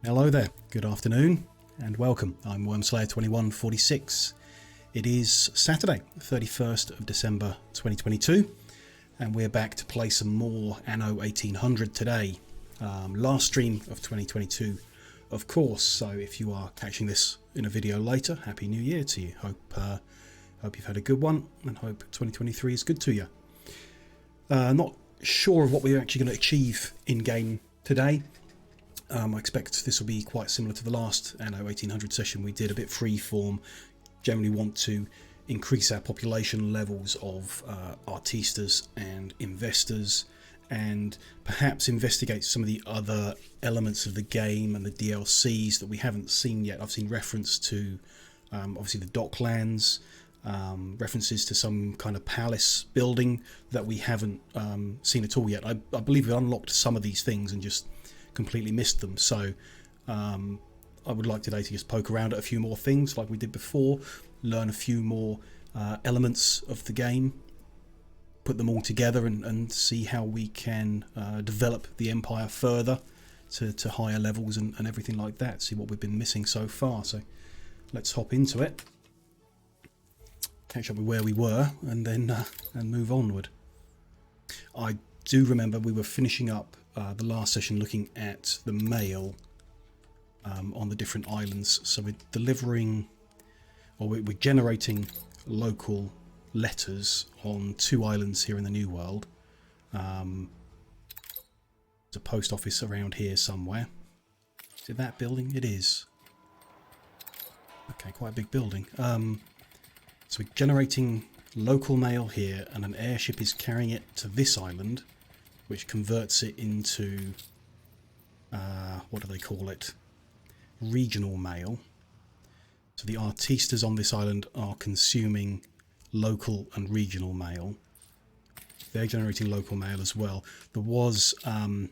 Hello there, good afternoon and welcome. I'm Wormslayer2146. It is Saturday, 31st of December 2022 and we're back to play some more Anno 1800 today. Last stream of 2022 of course, so if you are catching this in a video later, Happy New Year to you. Hope you've had a good one and hope 2023 is good to you. Not sure of what we're actually going to achieve in game today. I expect this will be quite similar to the last Anno 1800 session we did, a bit freeform. Generally want to increase our population levels of artistas and investors, and perhaps investigate some of the other elements of the game and the DLCs that we haven't seen yet. I've seen reference to obviously the Docklands, references to some kind of palace building that we haven't seen at all yet. I believe we unlocked some of these things and just completely missed them, so I would like today to just poke around at a few more things like we did before, learn a few more elements of the game, put them all together and see how we can develop the empire further to higher levels and everything like that, see what we've been missing so far. So let's hop into it, catch up with where we were and then and move onward. I do remember we were finishing up the last session looking at the mail on the different islands. So we're delivering, or we're generating local letters on 2 islands here in the New World. There's a post office around here somewhere. Is it that building? It is. Okay, quite a big building. So we're generating local mail here and an airship is carrying it to this island, which converts it into, what do they call it? Regional mail. So the artistas on this island are consuming local and regional mail. They're generating local mail as well. There was, you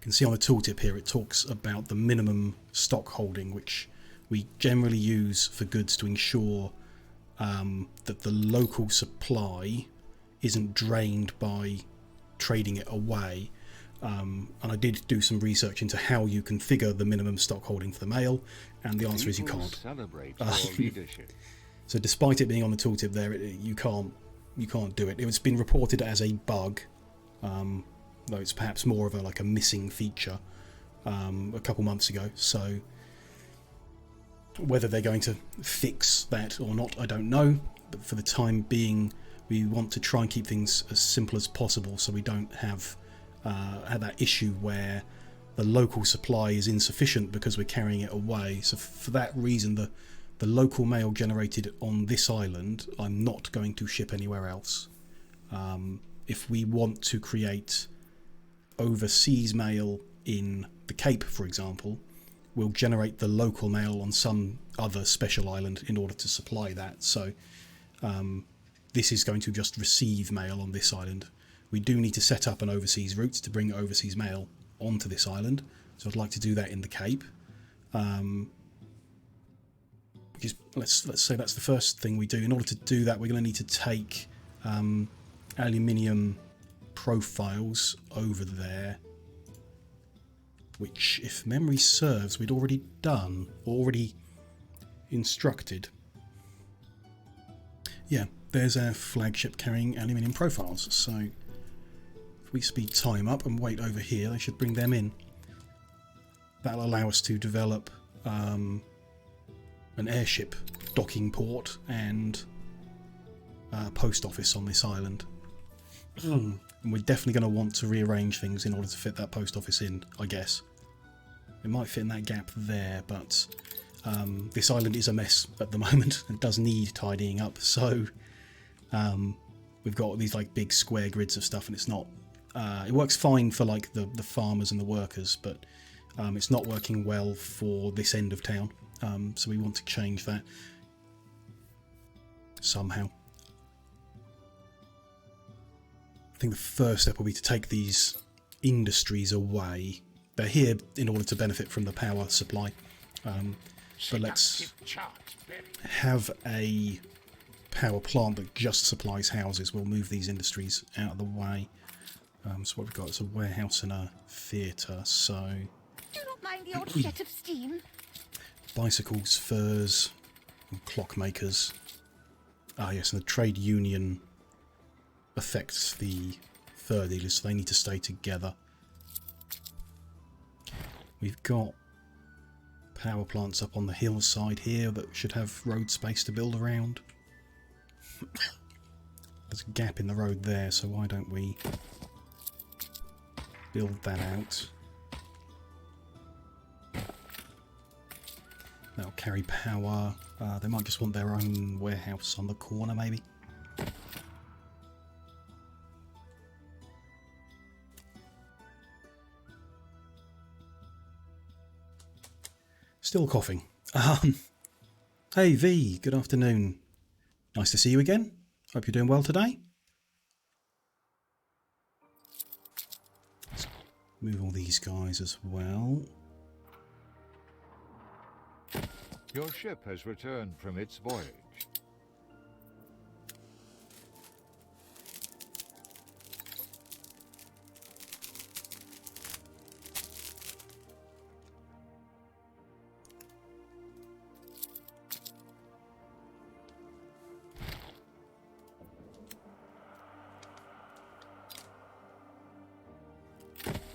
can see on the tooltip here, it talks about the minimum stock holding, which we generally use for goods to ensure that the local supply isn't drained by trading it away. And I did do some research into how you configure the minimum stock holding for the mail, and the answer is you can't. So despite it being on the tooltip there, you can't do it. It's been reported as a bug, though it's perhaps more of a missing feature a couple months ago. So whether they're going to fix that or not, I don't know, but for the time being we want to try and keep things as simple as possible so we don't have that issue where the local supply is insufficient because we're carrying it away. So for that reason, the local mail generated on this island I'm not going to ship anywhere else. If we want to create overseas mail in the Cape, for example, we'll generate the local mail on some other special island in order to supply that. So this is going to just receive mail on this island. We do need to set up an overseas route to bring overseas mail onto this island, so I'd like to do that in the Cape. Let's say that's the first thing we do. In order to do that, we're going to need to take aluminium profiles over there, which, if memory serves, we'd already done, already instructed. Yeah, there's our flagship carrying aluminium profiles. So if we speed time up and wait over here, they should bring them in. That'll allow us to develop an airship docking port and a post office on this island. And we're definitely going to want to rearrange things in order to fit that post office in, I guess. It might fit in that gap there, but this island is a mess at the moment. It does need tidying up, so we've got these big square grids of stuff, and it's not it works fine for the farmers and the workers, but it's not working well for this end of town, so we want to change that somehow. I think the first step will be to take these industries away. They're here in order to benefit from the power supply, but let's have a power plant that just supplies houses. We'll move these industries out of the way. So what we've got is a warehouse and a theatre, so mind the odd jet of steam? Bicycles, furs, and clockmakers. Ah, yes, and the trade union affects the fur dealers, so they need to stay together. We've got power plants up on the hillside here that should have road space to build around. There's a gap in the road there, so why don't we build that out? That'll carry power. They might just want their own warehouse on the corner, maybe. Still coughing. Hey V, good afternoon. Nice to see you again. Hope you're doing well today. Let's move all these guys as well. Your ship has returned from its voyage.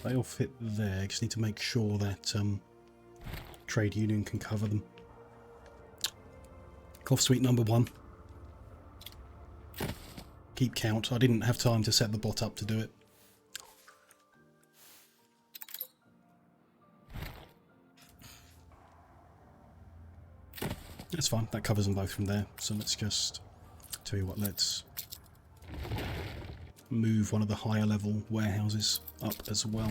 They all fit there. Just need to make sure that trade union can cover them. Cough suite number 1. Keep count. I didn't have time to set the bot up to do it. That's fine. That covers them both from there. So let's just tell you what. Let's move one of the higher level warehouses up as well.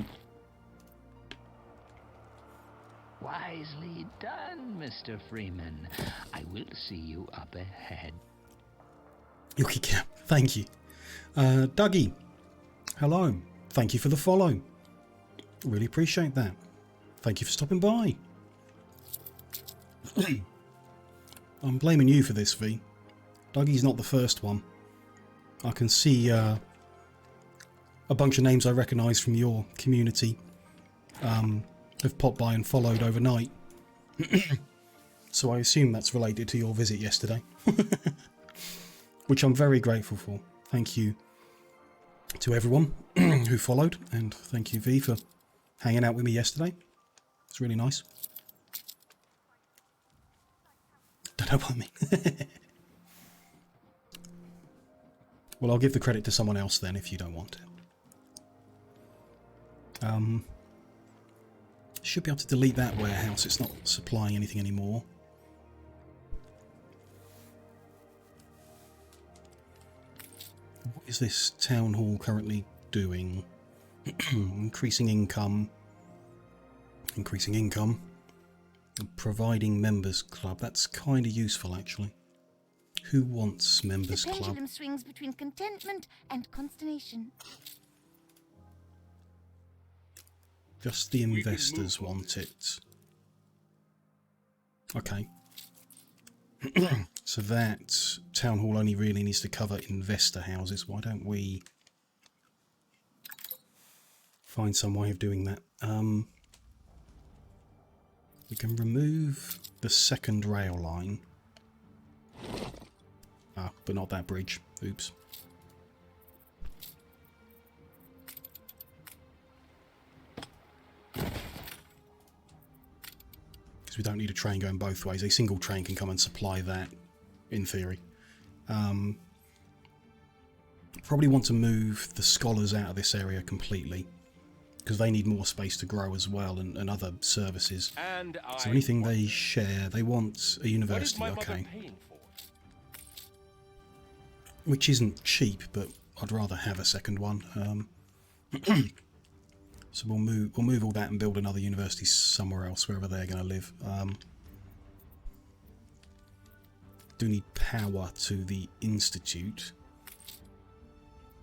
Wisely done, Mr. Freeman. I will see you up ahead. Yuki, thank you. Dougie, hello. Thank you for the follow. Really appreciate that. Thank you for stopping by. I'm blaming you for this, V. Dougie's not the first one. I can see a bunch of names I recognise from your community have popped by and followed overnight. So I assume that's related to your visit yesterday. Which I'm very grateful for. Thank you to everyone who followed, and thank you V for hanging out with me yesterday. It's really nice. Don't know what I mean. Well, I'll give the credit to someone else then if you don't want it. Should be able to delete that warehouse. It's not supplying anything anymore. What is this town hall currently doing? Increasing income. Increasing income. Providing members club. That's kind of useful, actually. Who wants members club? The pendulum swings between contentment and consternation. Just the investors want it. Okay. So that town hall only really needs to cover investor houses. Why don't we find some way of doing that? We can remove the second rail line. Ah, but not that bridge. Oops. Because we don't need a train going both ways. A single train can come and supply that, in theory. Probably want to move the scholars out of this area completely, because they need more space to grow as well, and other services. So anything they share, they want a university, okay. Which isn't cheap, but I'd rather have a second one. So we'll move all that and build another university somewhere else, wherever they're going to live. Do need power to the institute,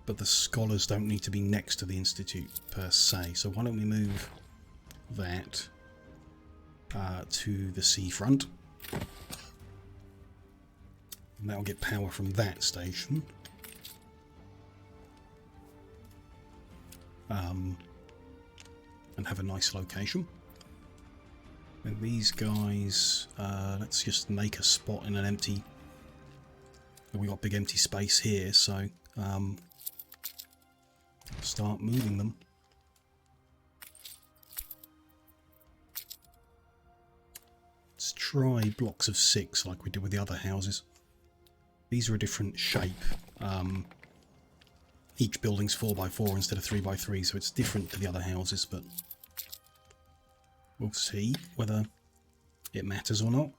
but the scholars don't need to be next to the institute per se. So why don't we move that to the seafront? And that'll get power from that station. And have a nice location. And these guys, let's just make a spot in an empty... We got big empty space here, so start moving them. Let's try blocks of 6 like we did with the other houses. These are a different shape. Each building's 4x4 instead of 3x3, so it's different to the other houses, but we'll see whether it matters or not.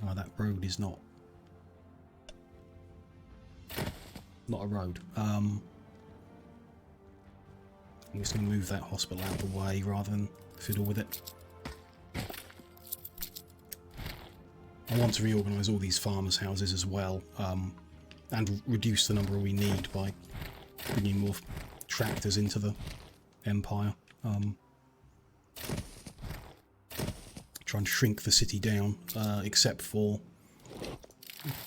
Oh, that road is not a road. I'm just going to move that hospital out of the way rather than fiddle with it. I want to reorganise all these farmers' houses as well, and reduce the number we need by bringing more tractors into the empire. Try and shrink the city down, except for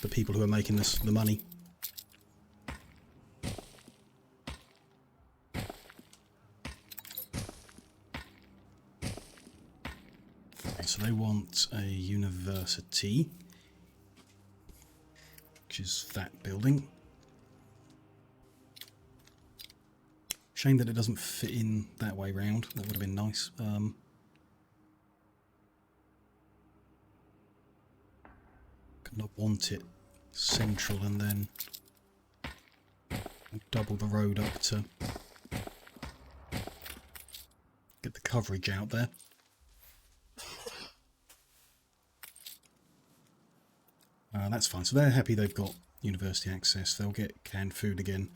the people who are making the money. So they want a university, which is that building. Shame that it doesn't fit in that way round. That would have been nice. Could not want it central and then double the road up to get the coverage out there. That's fine. So they're happy they've got university access. They'll get canned food again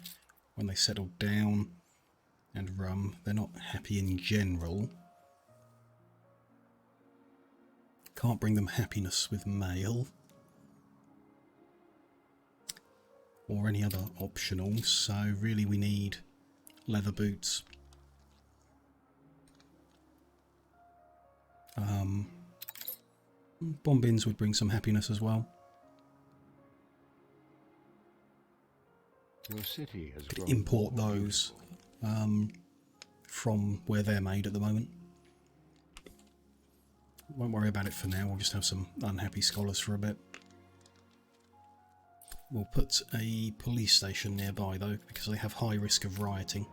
when they settle down, and rum. They're not happy in general. Can't bring them happiness with mail or any other optional. So really we need leather boots. Bombins would bring some happiness as well. Your city has grown. Import those from where they're made at the moment. Won't worry about it for now. We'll just have some unhappy scholars for a bit. We'll put a police station nearby though, because they have high risk of rioting.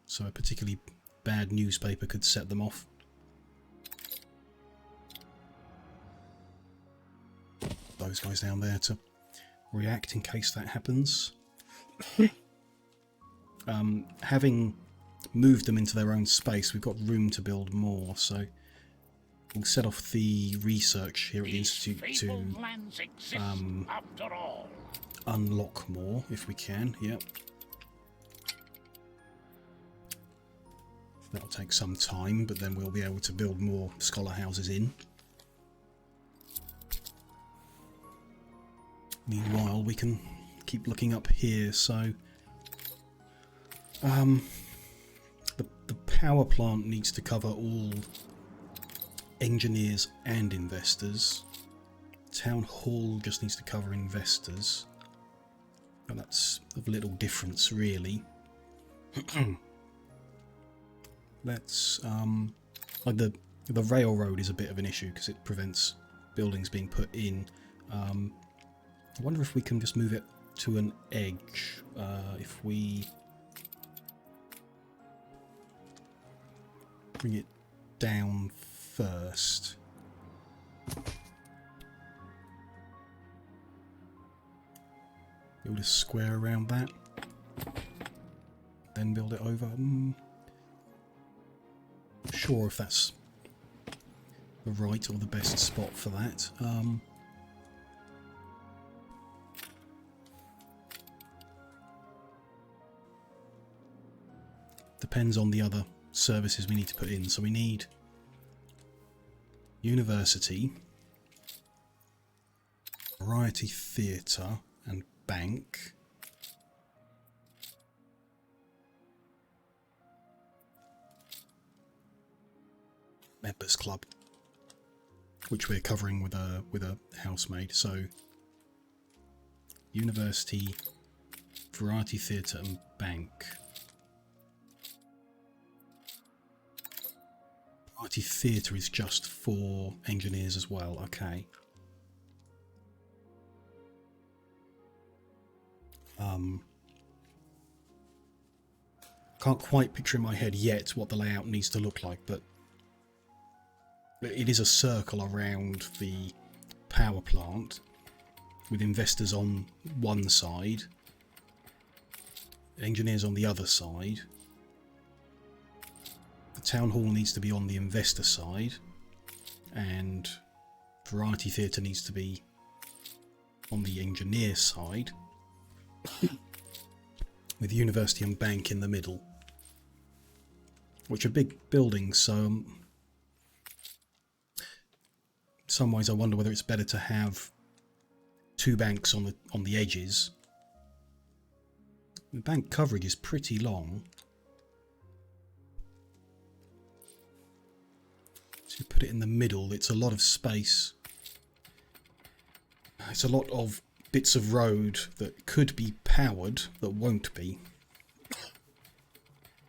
So a particularly bad newspaper could set them off. Those guys down there to react in case that happens. Having moved them into their own space, we've got room to build more, so we'll set off the research here at the Institute to unlock more if we can. Yep. That'll take some time, but then we'll be able to build more scholar houses in. Meanwhile, we can keep looking up here. So the power plant needs to cover all engineers and investors. Town hall just needs to cover investors, and that's of little difference really. Let's like the railroad is a bit of an issue because it prevents buildings being put in. I wonder if we can just move it to an edge. If we bring it down first. Build a square around that. Then build it over. Sure if that's the right or the best spot for that. Depends on the other services we need to put in. So we need university, variety theatre and bank. members club, which we're covering with a housemaid. So university, variety theatre and bank. Variety theatre is just for engineers as well. Okay. Can't quite picture in my head yet what the layout needs to look like, but it is a circle around the power plant with investors on one side, engineers on the other side. The town hall needs to be on the investor side, and variety theatre needs to be on the engineer side, with university and bank in the middle, which are big buildings. So in some ways I wonder whether it's better to have two banks on the edges. The bank coverage is pretty long, so you put it in the middle. It's a lot of space. It's a lot of bits of road that could be powered that won't be,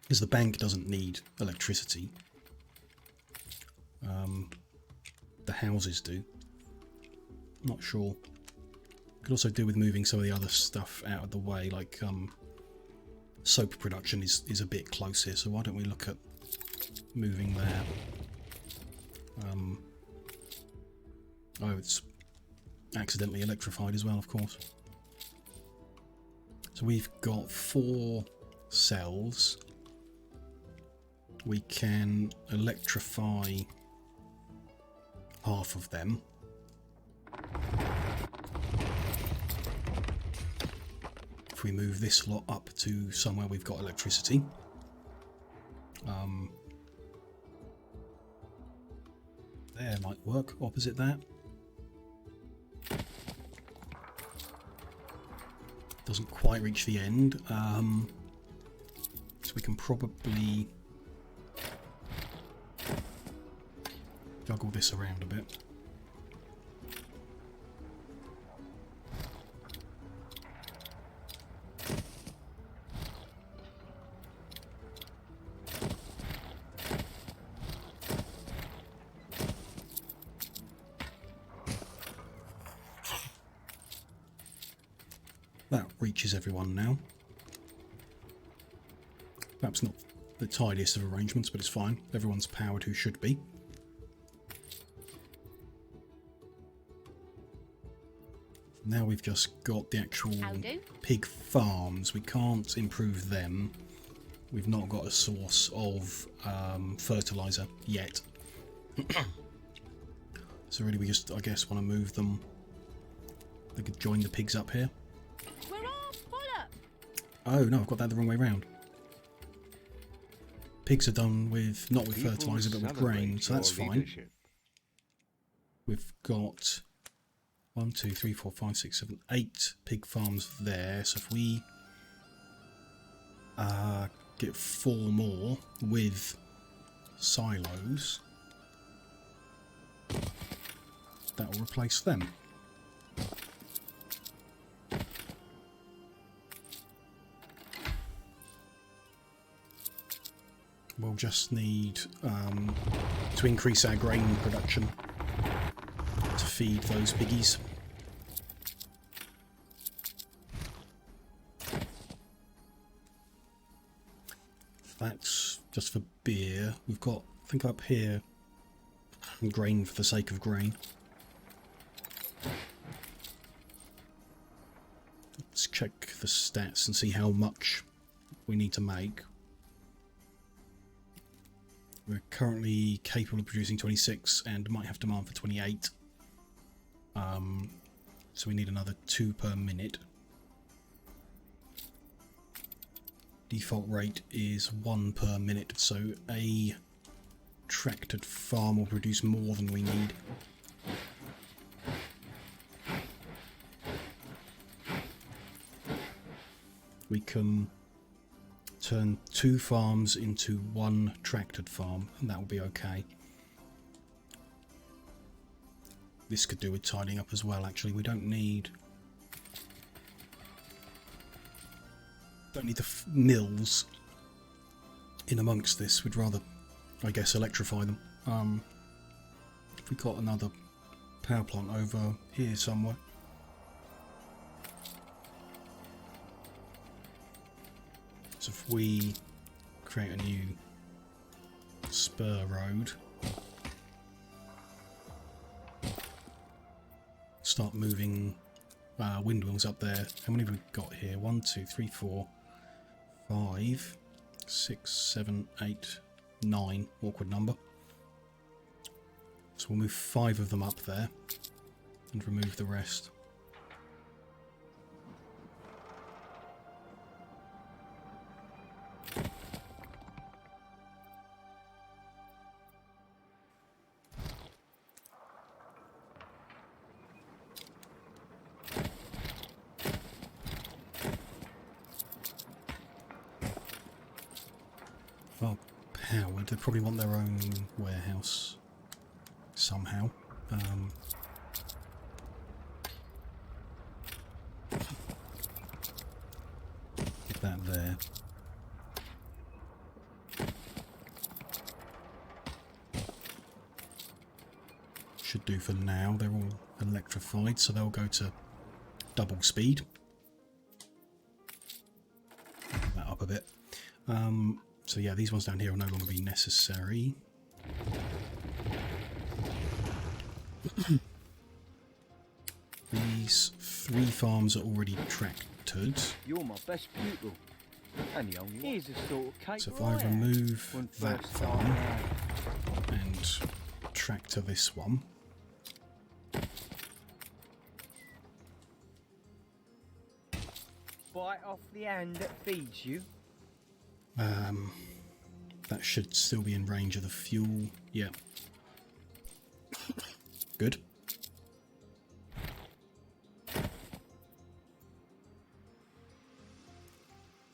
because the bank doesn't need electricity. The houses do. Not sure. Could also do with moving some of the other stuff out of the way, like soap production is a bit close here, so why don't we look at moving that. Oh, it's accidentally electrified as well, of course. So we've got 4 cells. We can electrify half of them. If we move this lot up to somewhere we've got electricity. There might work, opposite that. Doesn't quite reach the end, so we can probably juggle this around a bit. That reaches everyone now. Perhaps not the tidiest of arrangements, but it's fine. Everyone's powered who should be. Now we've just got the actual pig farms. We can't improve them. We've not got a source of fertilizer yet. So really we just, I guess, want to move them. They could join the pigs up here. Oh no, I've got that the wrong way round. Pigs are done with, not with fertilizer, but with grain, so that's fine. We've got 1, 2, 3, 4, 5, 6, 7, 8 pig farms there. So if we get 4 more with silos, that will replace them. We'll just need to increase our grain production to feed those piggies. That's just for beer. We've got, I think up here, grain for the sake of grain. Let's check the stats and see how much we need to make. We're currently capable of producing 26 and might have demand for 28. So we need another 2 per minute. Default rate is 1 per minute, so a tractored farm will produce more than we need. We can turn 2 farms into 1 tractored farm, and that will be okay. this could do with tidying up as well, actually. We don't need the mills in amongst this. We'd rather, I guess, electrify them. If we got another power plant over here somewhere. So if we create a new spur road, start moving windmills up there. How many have we got here? 1, 2, 3, 4, 5, 6, 7, 8, 9. Awkward number. So we'll move 5 of them up there and remove the rest. Well, powered, they probably want their own warehouse somehow. Get that there. Should do for now. They're all electrified, so they'll go to double speed. Get that up a bit. So yeah, these ones down here will no longer be necessary. These 3 farms are already tractored. You're my best pupil. And the only one. Here's a sort of cake. So if I remove that farm and tractor this one. Bite off the hand that feeds you. That should still be in range of the fuel. Yeah. Good.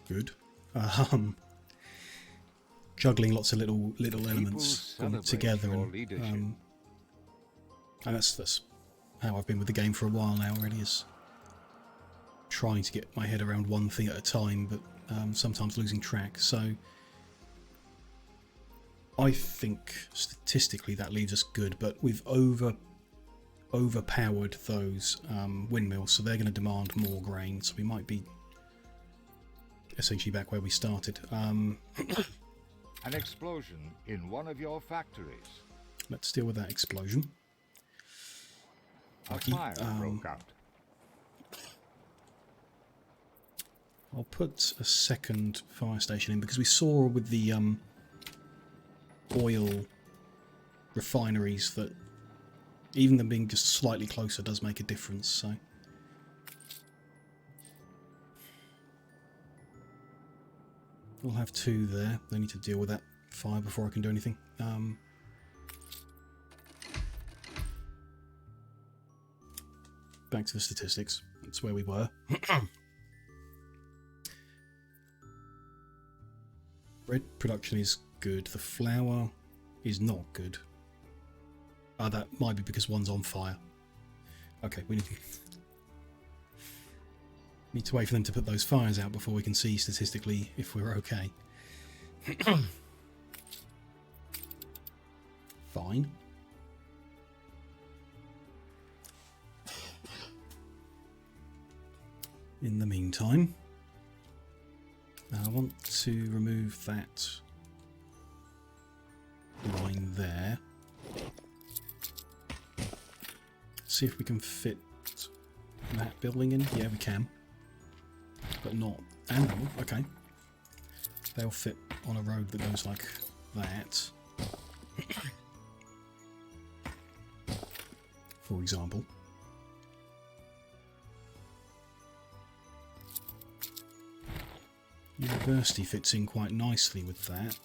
Good. Juggling lots of little elements all together, and that's how I've been with the game for a while now. Really, is trying to get my head around one thing at a time, but sometimes losing track. So I think statistically that leaves us good, but we've overpowered those windmills, so they're going to demand more grain. So we might be essentially back where we started. An explosion in one of your factories. Let's deal with that explosion. A fire broke out. I'll put a second fire station in because we saw with the oil refineries that even them being just slightly closer does make a difference. So we'll have 2 there. They need to deal with that fire before I can do anything. Back to the statistics. That's where we were. Bread production is good. The flour is not good. That might be because one's on fire. Okay, we need to wait for them to put those fires out before we can see statistically if we're okay. Fine. In the meantime, I want to remove that line there. See if we can fit that building in. Yeah, we can. But not Anno. Okay. They'll fit on a road that goes like that. For example. University fits in quite nicely with that.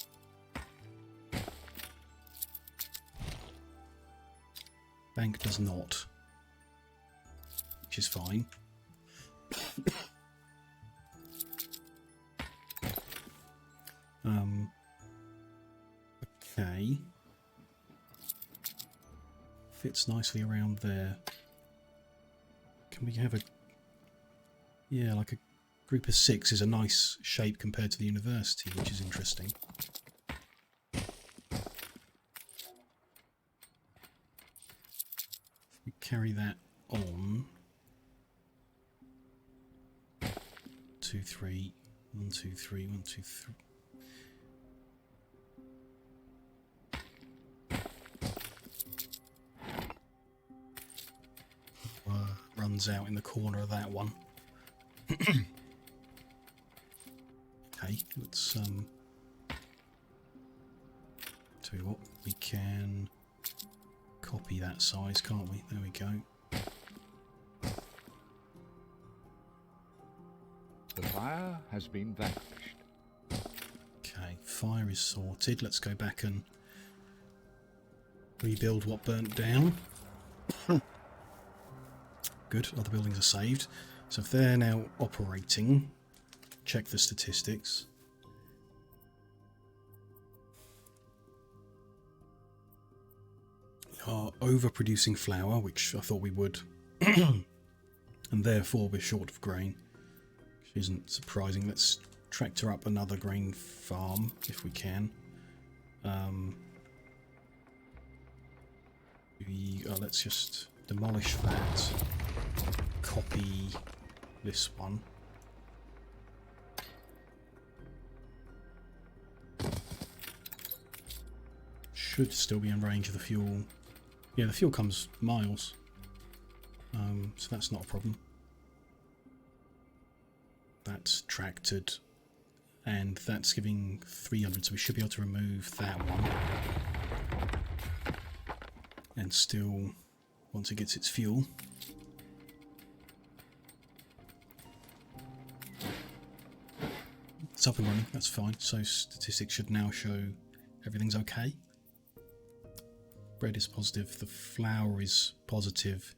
Bank does not, which is fine. Okay. fits nicely around there. Can we have a... Yeah, like a group of 6 is a nice shape compared to the university, which is interesting. If we carry that on... 2, 3, 1, 2, 3, 1, 2, 3... runs out in the corner of that one. Okay, let's tell you what, we can copy that size, can't we? There we go. The fire has been vanquished. Okay, fire is sorted. Let's go back and rebuild what burnt down. Good, other buildings are saved. So if they're now operating, check the statistics. We are overproducing flour, which I thought we would. And therefore we're short of grain, which isn't surprising. Let's tractor up another grain farm if we can. Let's just demolish that. Copy this one. Should still be in range of the fuel. Yeah, the fuel comes miles. So that's not a problem. That's tractored. And that's giving 300, so we should be able to remove that one. And still, once it gets its fuel... It's up and running, that's fine. So statistics should now show everything's okay. Bread is positive, the flour is positive,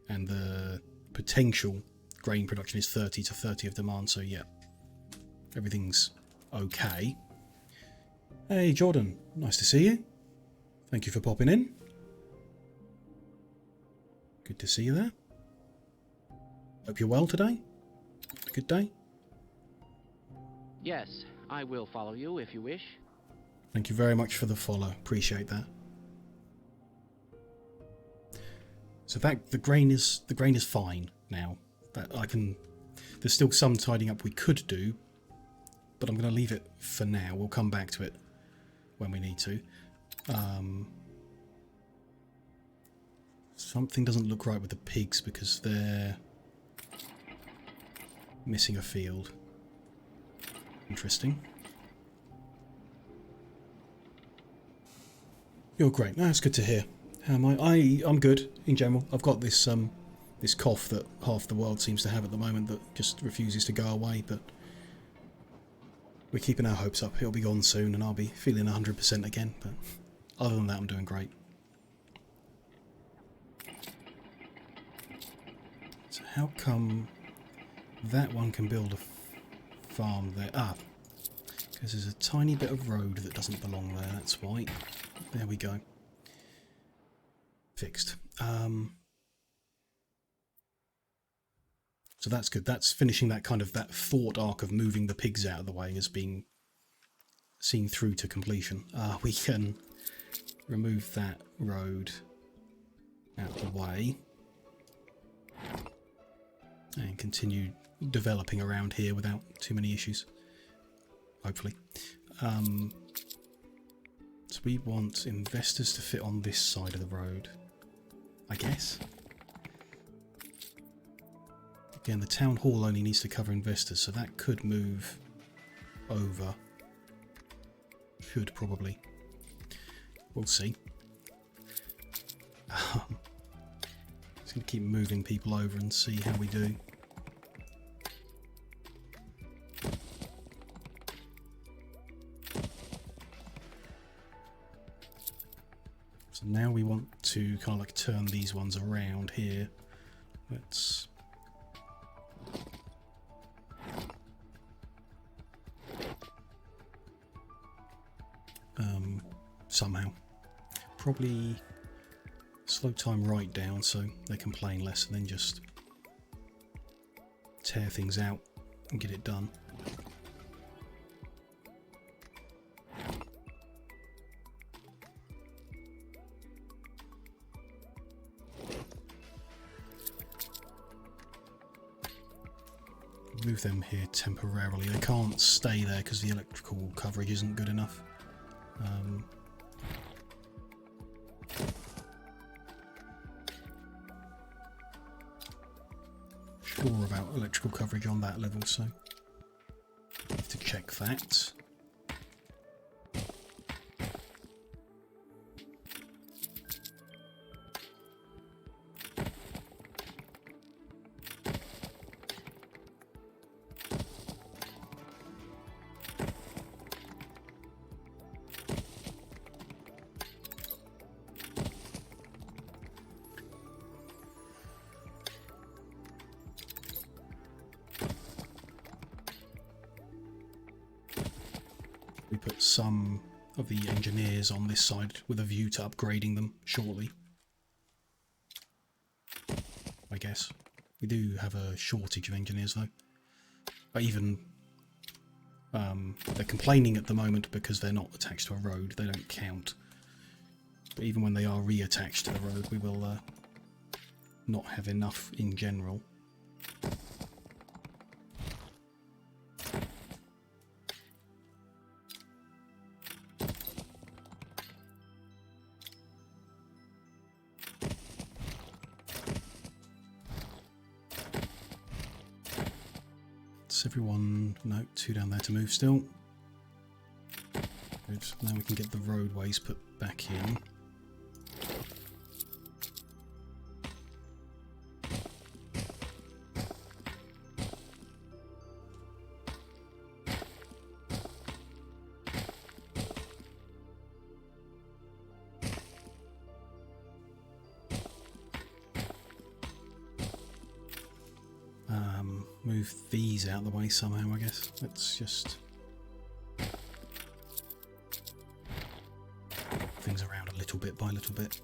and the potential grain production is 30 to 30 of demand, so yeah, everything's okay. Hey Jordan, nice to see you. Thank you for popping in. Good to see you there. Hope you're well today. A good day. Yes, I will follow you if you wish. Thank you very much for the follow. Appreciate that. So that the grain is fine now. That I can. There's still some tidying up we could do, but I'm going to leave it for now. We'll come back to it when we need to. Something doesn't look right with the pigs because they're missing a field. Interesting. You're great. That's good to hear. How am I? I'm good in general. I've got this this cough that half the world seems to have at the moment that just refuses to go away, but we're keeping our hopes up. It'll be gone soon and I'll be feeling 100% again, but other than that I'm doing great. So how come that one can build a farm there? Ah, because there's a tiny bit of road that doesn't belong there, that's why. There we go. Fixed. So that's good. That's finishing that kind of that thought arc of moving the pigs out of the way as being seen through to completion. We can remove that road out of the way and continue developing around here without too many issues, hopefully. So we want investors to fit on this side of the road, I guess. Again, the town hall only needs to cover investors, so that could move over. Should probably. We'll see. Just going to keep moving people over and see how we do. So now we want to kind of like turn these ones around here. Let's... somehow. Probably slow time right down so they complain less, and then just tear things out and get it done. Move them here temporarily. They can't stay there because the electrical coverage isn't good enough. Sure about electrical coverage on that level, so have to check that. We put some of the engineers on this side with a view to upgrading them shortly. I guess. We do have a shortage of engineers though. But even they're complaining at the moment because they're not attached to a road, they don't count. But even when they are reattached to the road, we will not have enough in general. Everyone, no, 2 down there to move still. Good, now we can get the roadways put back in. Move these out of the way somehow, I guess. Let's just things around a little bit by little bit.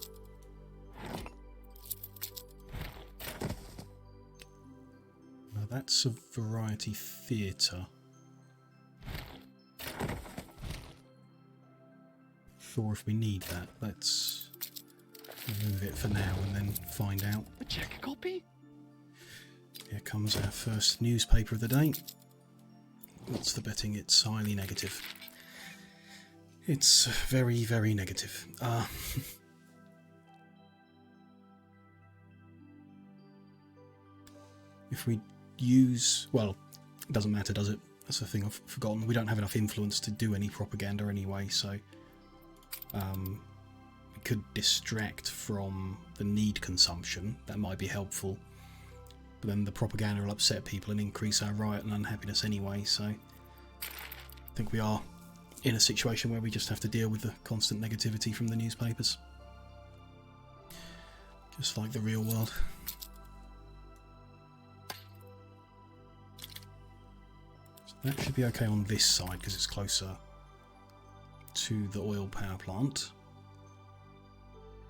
Now that's a variety theatre. Sure, if we need that, let's remove it for now and then find out. A check copy? Here comes our first newspaper of the day. What's the betting? It's highly negative. It's very, very negative. If we use... well, it doesn't matter, does it? That's the thing I've forgotten. We don't have enough influence to do any propaganda anyway, so... we could distract from the need consumption. That might be helpful. But then the propaganda will upset people and increase our riot and unhappiness anyway, so I think we are in a situation where we just have to deal with the constant negativity from the newspapers. Just like the real world. So that should be okay on this side because it's closer to the oil power plant.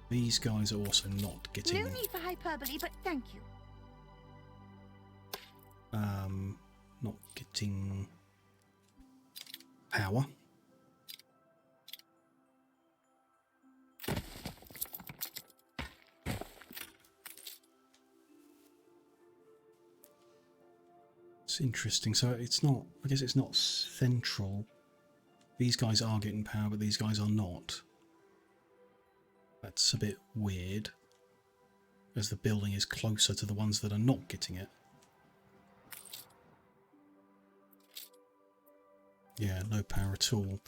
These guys are also not getting... No need for hyperbole, but thank you. Not getting power. It's interesting. So it's not, I guess it's not central. These guys are getting power, but these guys are not. That's a bit weird, as the building is closer to the ones that are not getting it. Yeah, no power at all.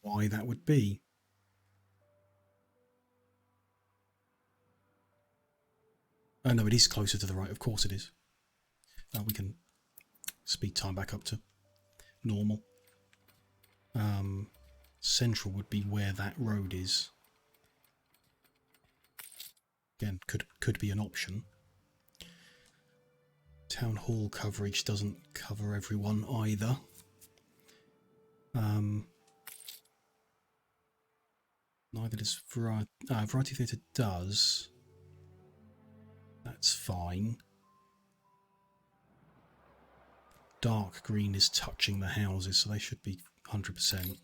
Why that would be. Oh no, it is closer to the right, of course it is. We can speed time back up to normal. Central would be where that road is. Again, could be an option. Town hall coverage doesn't cover everyone either. Neither does Variety Theatre does. That's fine. Dark green is touching the houses, so they should be 100%.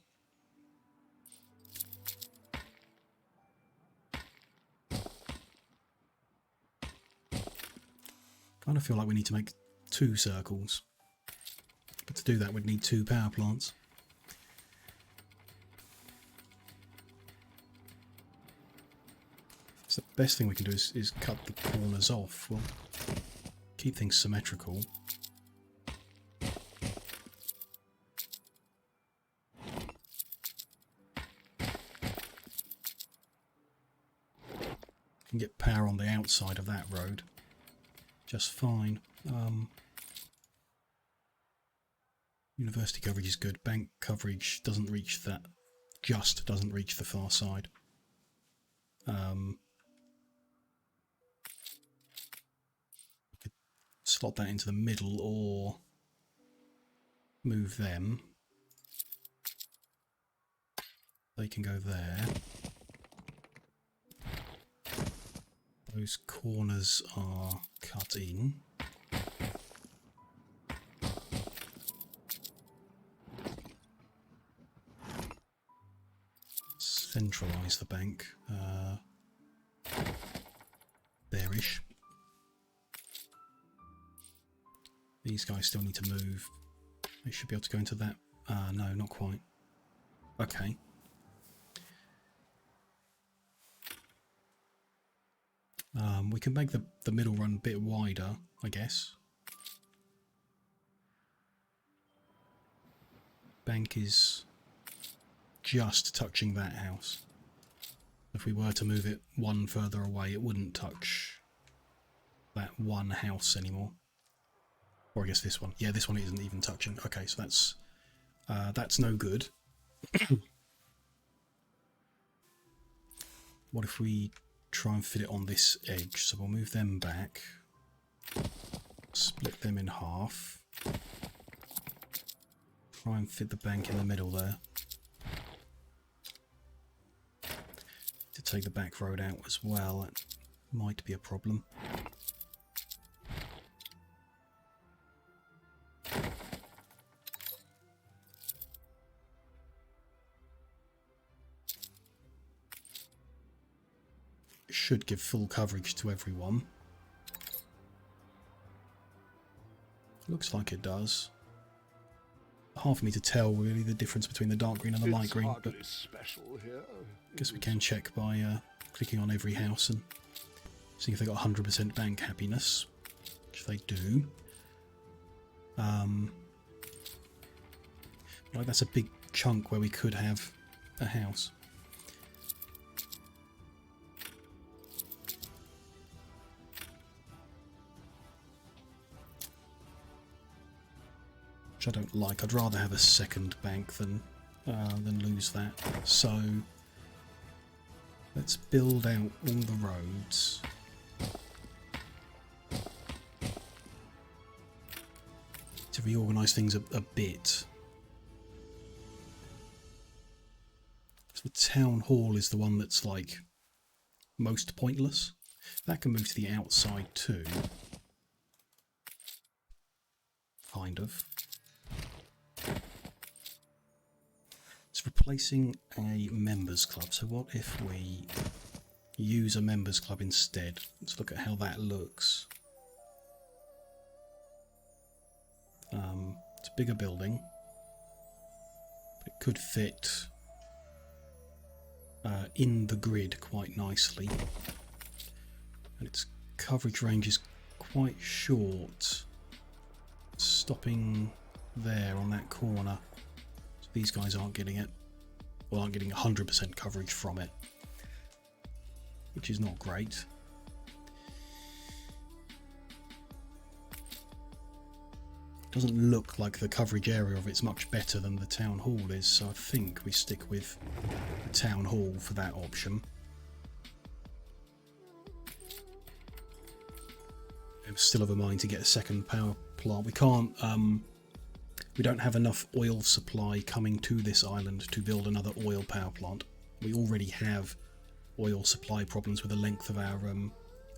Kind of feel like we need to make 2 circles. But to do that, we'd need 2 power plants. So the best thing we can do is cut the corners off. We'll keep things symmetrical. Can get power on the outside of that road just fine. University coverage is good. Bank coverage doesn't reach that, just doesn't reach the far side. Could slot that into the middle or move them. They can go there. Those corners are cut in. Centralise the bank. There-ish. These guys still need to move. They should be able to go into that. No, not quite. Okay. We can make the middle run a bit wider, I guess. Bank is just touching that house. If we were to move it one further away, it wouldn't touch that one house anymore. Or I guess this one. Yeah, this one isn't even touching. Okay, so that's no good. What if we try and fit it on this edge? So we'll move them back, split them in half, try and fit the bank in the middle there. To take the back road out as well, that might be a problem. Should give full coverage to everyone. Looks like it does. Hard for me to tell really the difference between the dark green and the light green, but I guess we can check by clicking on every house and seeing if they got 100% bank happiness, which they do. Like that's a big chunk where we could have a house. Which I don't like. I'd rather have a second bank than lose that. So let's build out all the roads. To reorganise things a bit. So the town hall is the one that's like most pointless. That can move to the outside too. Kind of. It's replacing a members club. So what if we use a members club instead? Let's look at how that looks. It's a bigger building. It could fit in the grid quite nicely. And its coverage range is quite short. Stopping there on that corner. So these guys aren't getting it. Well, aren't getting 100% coverage from it. Which is not great. Doesn't look like the coverage area of it's much better than the town hall is, so I think we stick with the town hall for that option. I'm still of a mind to get a second power plant. We can't. We don't have enough oil supply coming to this island to build another oil power plant. We already have oil supply problems with the length of our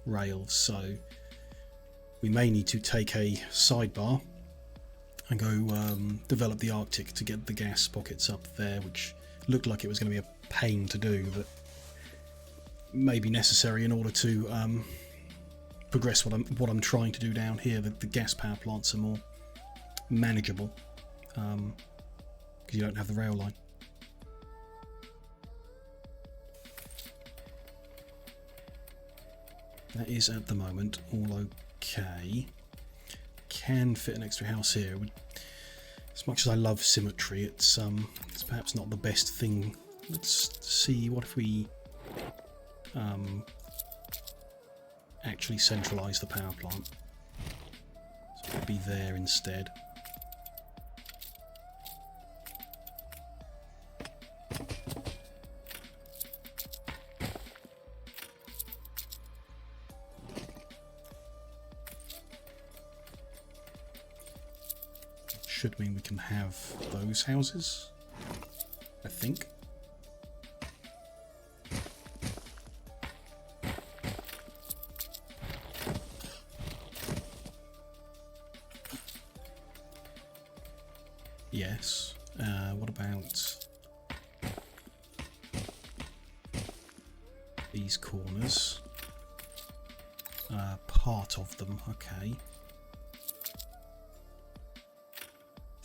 rails, so we may need to take a sidebar and go develop the Arctic to get the gas pockets up there, which looked like it was going to be a pain to do, but may be necessary in order to progress what I'm trying to do down here. The gas power plants are more manageable because you don't have the rail line. That is at the moment all okay. Can fit an extra house here. As much as I love symmetry, it's perhaps not the best thing. Let's see, what if we actually centralise the power plant? So it would be there instead. Should mean we can have those houses, I think. Yes. What about these corners? Part of them, okay.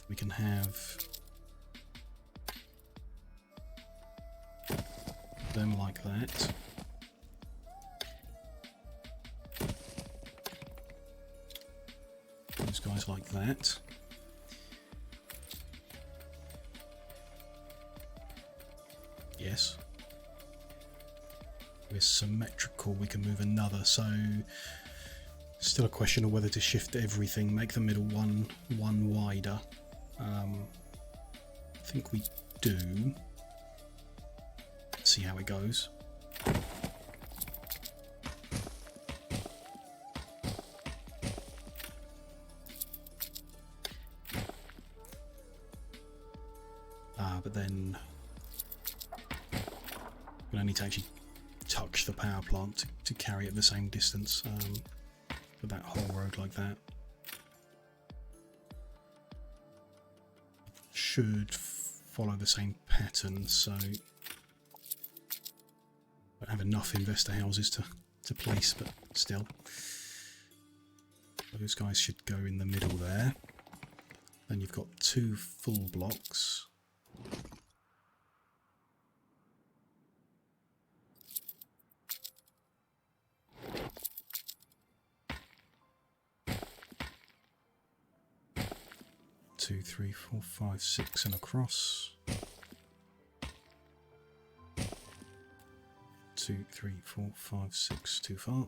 We can have them like that. Those guys like that. Yes. We're symmetrical, we can move another, so still a question of whether to shift everything, make the middle one wider. I think we do. Let's see how it goes. But then we'll need to actually touch the power plant to carry it the same distance for that whole road like that. Should follow the same pattern, so I don't have enough investor houses to place, but still. Those guys should go in the middle there. Then you've got 2 full blocks. Two, 3, 4, 5, 6 and across. 2, 3, 4, 5, 6 too far.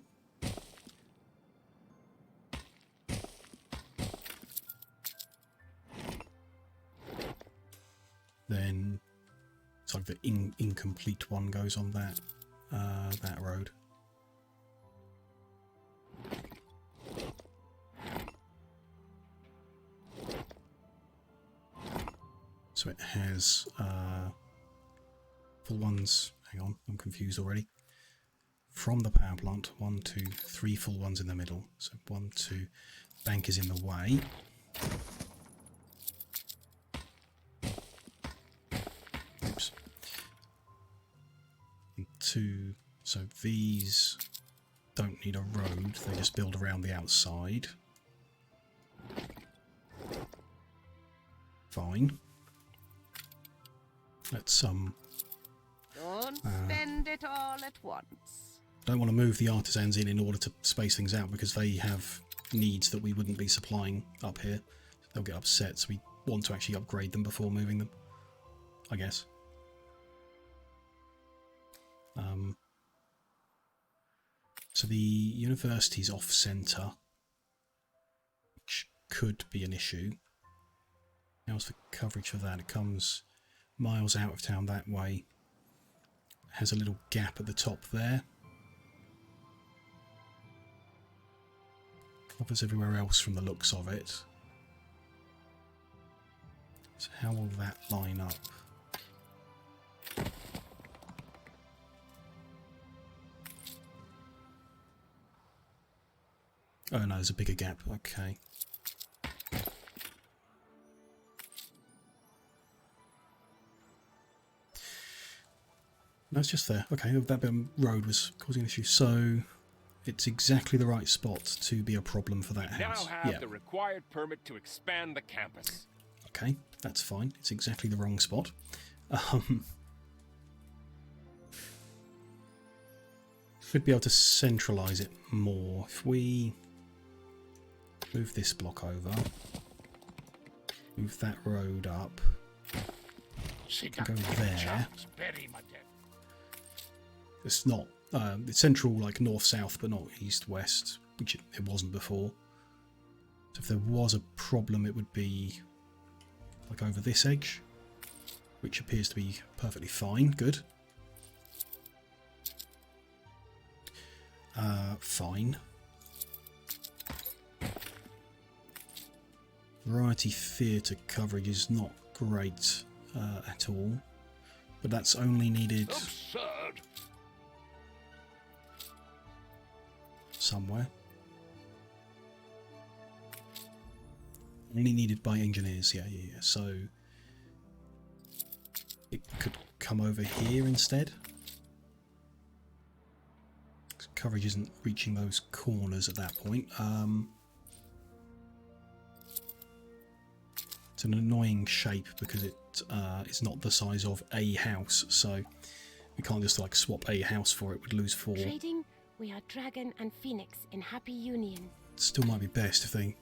Then it's like the incomplete one goes on that road. So it has full ones. Hang on, I'm confused already. From the power plant, 1, 2, 3 full ones in the middle. So 1, 2, bank is in the way. Oops. And 2. So these don't need a road. They just build around the outside. Fine. Let's Don't spend it all at once. don't want to move the artisans in order to space things out because they have needs that we wouldn't be supplying up here. They'll get upset, so we want to actually upgrade them before moving them, I guess. So the university's off centre, which could be an issue. How's the coverage for that? It comes miles out of town that way. Has a little gap at the top there. Covers everywhere else from the looks of it. So how will that line up? Oh no, there's a bigger gap. Okay. No, it's just there. Okay, that bit of road was causing an issue. So it's exactly the right spot to be a problem for that house. Now have the required permit to expand the campus. Okay, that's fine. It's exactly the wrong spot. Should be able to centralise it more. If we move this block over, move that road up, go there. It's not, it's central, like north-south, but not east-west, which it wasn't before. So if there was a problem, it would be like over this edge, which appears to be perfectly fine. Good. Fine. Variety theatre coverage is not great at all, but that's only needed somewhere. Only needed by engineers, yeah. So it could come over here instead. Coverage isn't reaching those corners at that point. It's an annoying shape because it's not the size of a house, so we can't just like swap a house for it. We'd lose 4. Trading, we are Dragon and Phoenix in happy union. Still might be best if they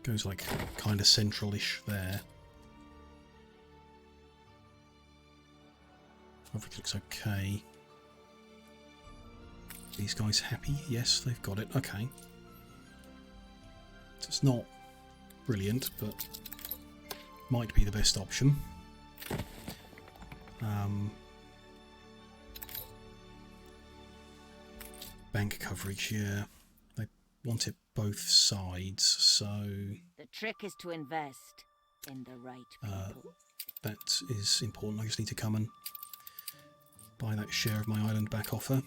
goes like kind of central-ish there. Coverage looks okay. These guys happy? Yes, they've got it. Okay. So it's not brilliant, but might be the best option. Bank coverage, yeah. They want it both sides, so The trick is to invest in the right people. that is important. I just need to come and buy that share of my island back off her.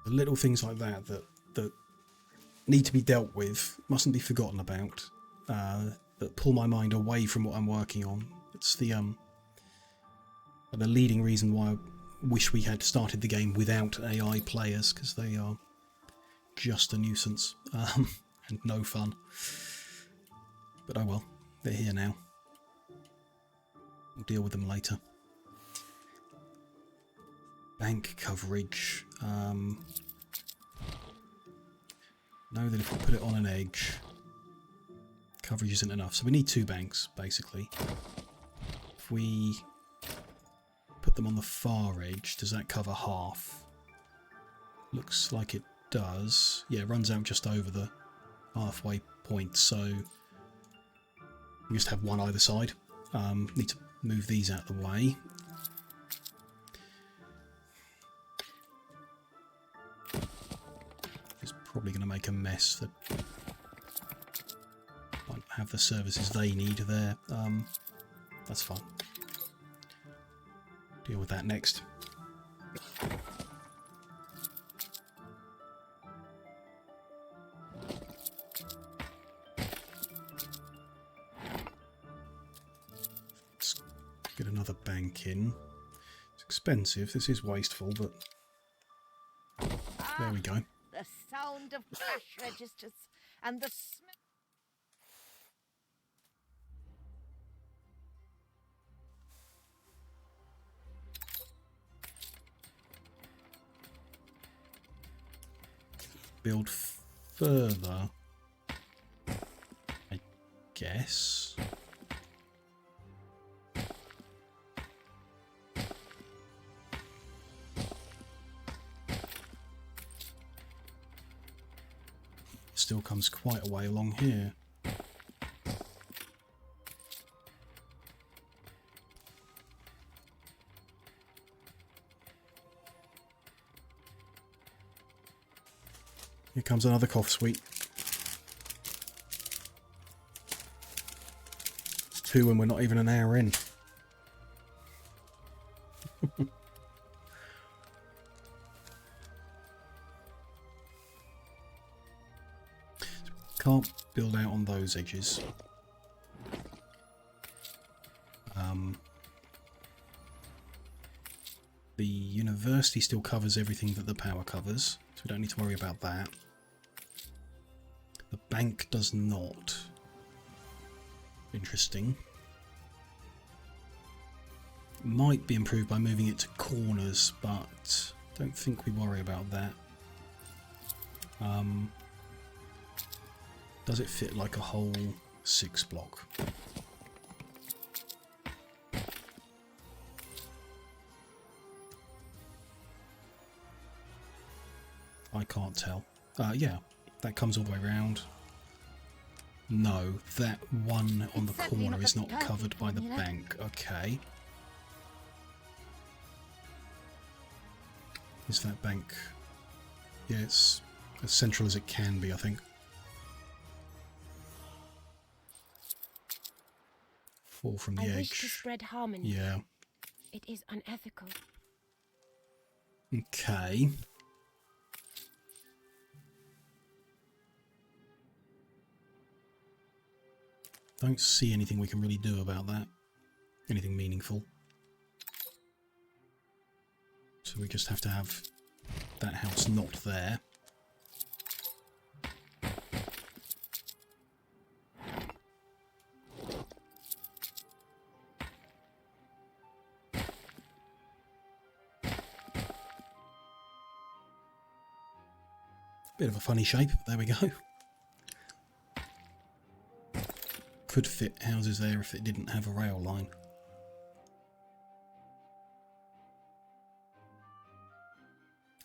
The little things like that need to be dealt with, mustn't be forgotten about, that pull my mind away from what I'm working on. It's the leading reason why I wish we had started the game without AI players, because they are just a nuisance and no fun. But oh well, they're here now. We'll deal with them later. Bank coverage. Know that if we put it on an edge, coverage isn't enough. So we need 2 banks, basically. If we put them on the far edge, does that cover half? Looks like it does. Yeah, it runs out just over the halfway point, so we just have one either side. Need to move these out of the way. It's probably going to make a mess. They don't have the services they need there. That's fine. Deal with that next. Let's get another bank in. It's expensive. This is wasteful, but there we go. The sound of cash registers and the smell. Build further, I guess. Still comes quite a way along here. Here comes another cough sweep. It's 2 when we're not even an hour in. Can't build out on those edges. The university still covers everything that the power covers, so we don't need to worry about that. The bank does not. Interesting. Might be improved by moving it to corners, but don't think we worry about that. Does it fit like a whole 6 block? I can't tell. Yeah, that comes all the way around. No, that one on the corner is not covered by the bank. Okay. Is that bank... Yeah, it's as central as it can be, I think. 4 from the edge. I wish to spread harmony. Yeah. It is unethical. Okay. Don't see anything we can really do about that. Anything meaningful. So we just have to have that house not there. Bit of a funny shape, but there we go. Could fit houses there if it didn't have a rail line.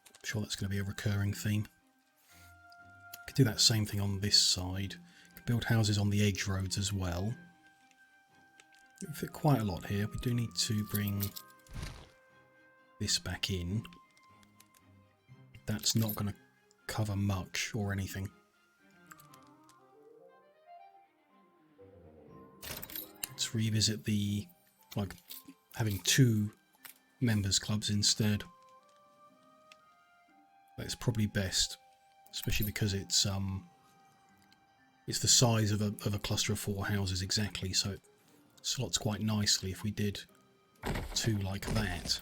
I'm sure that's going to be a recurring theme. Could do that same thing on this side. Could build houses on the edge roads as well. We fit quite a lot here. We do need to bring this back in. That's not going to cover much or anything. Let's revisit the, like, having 2 members clubs instead. That's probably best, especially because it's the size of a cluster of 4 houses exactly, so it slots quite nicely if we did 2 like that.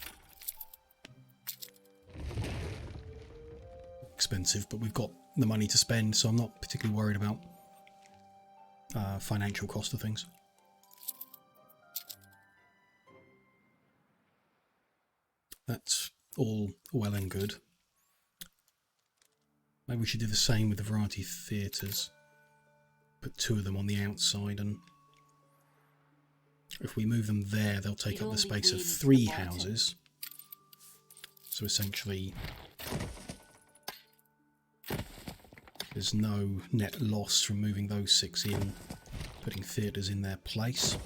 Expensive, but we've got the money to spend, so I'm not particularly worried about financial cost of things. That's all well and good. Maybe we should do the same with the variety theatres. Put 2 of them on the outside, and if we move them there, they'll take up the space of 3 houses. So essentially, there's no net loss from moving those 6 in, putting theatres in their place.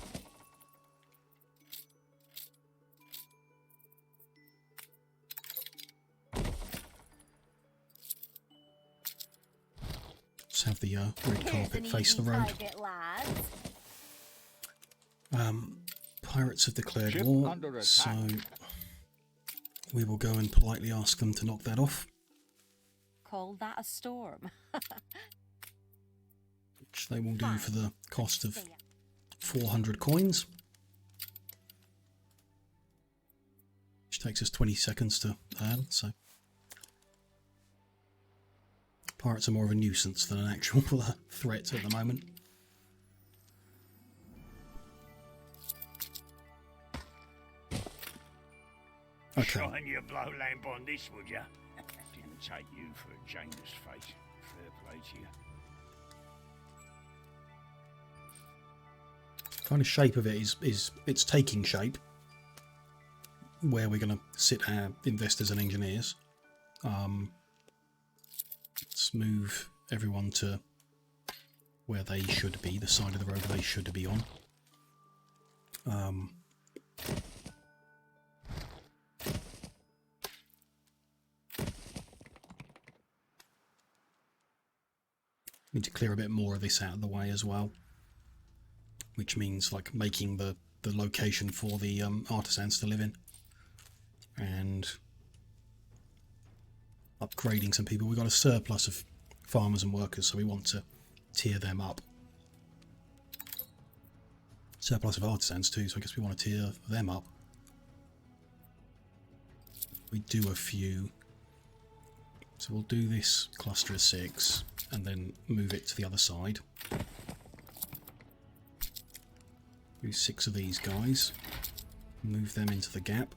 Let's have the red carpet face the road. Pirates have declared war, so we will go and politely ask them to knock that off. Call that a storm. Which they will do for the cost of 400 coins. Which takes us 20 seconds to earn, so... Pirates are more of a nuisance than an actual threat at the moment. Okay. Shine your blow lamp on this, would ya? Didn't take you for a Janus face. Fair play to you. Kind of shape of it is it's taking shape. Where we're going to sit our investors and engineers. Let's move everyone to where they should be, the side of the road they should be on. Need to clear a bit more of this out of the way as well, which means like making the location for the artisans to live in, and upgrading some people. We've got a surplus of farmers and workers, so we want to tier them up. Surplus of artisans too, so I guess we want to tier them up. We do a few. So we'll do this cluster of 6 and then move it to the other side. Do 6 of these guys. Move them into the gap.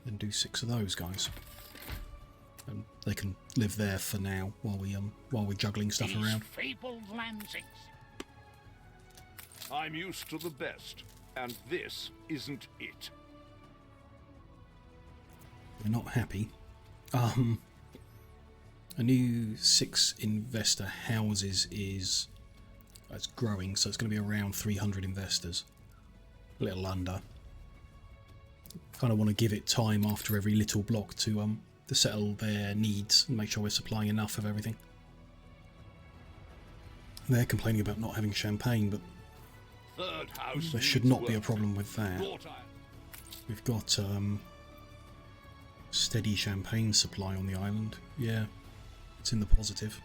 Then do 6 of those guys. And they can live there for now while we're juggling stuff around. Fabled Lansings. I'm used to the best, and this isn't it. We're not happy. A new 6 investor houses is it's growing, so it's going to be around 300 investors. A little under. Kind of want to give it time after every little block to settle their needs and make sure we're supplying enough of everything. They're complaining about not having champagne, but there should not be a problem with that. We've got steady champagne supply on the island. Yeah, it's in the positive.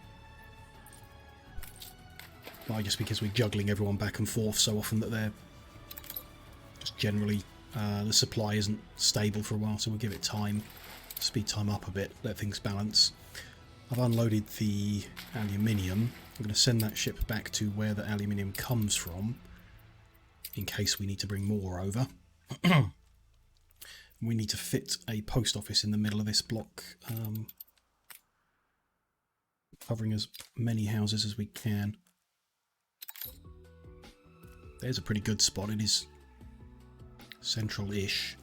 Well, just because we're juggling everyone back and forth so often that they're just generally the supply isn't stable for a while, so we'll give it time, speed time up a bit, let things balance. I've unloaded the aluminium. I'm going to send that ship back to where the aluminium comes from in case we need to bring more over. We need to fit a post office in the middle of this block, covering as many houses as we can. There's a pretty good spot. It is central-ish.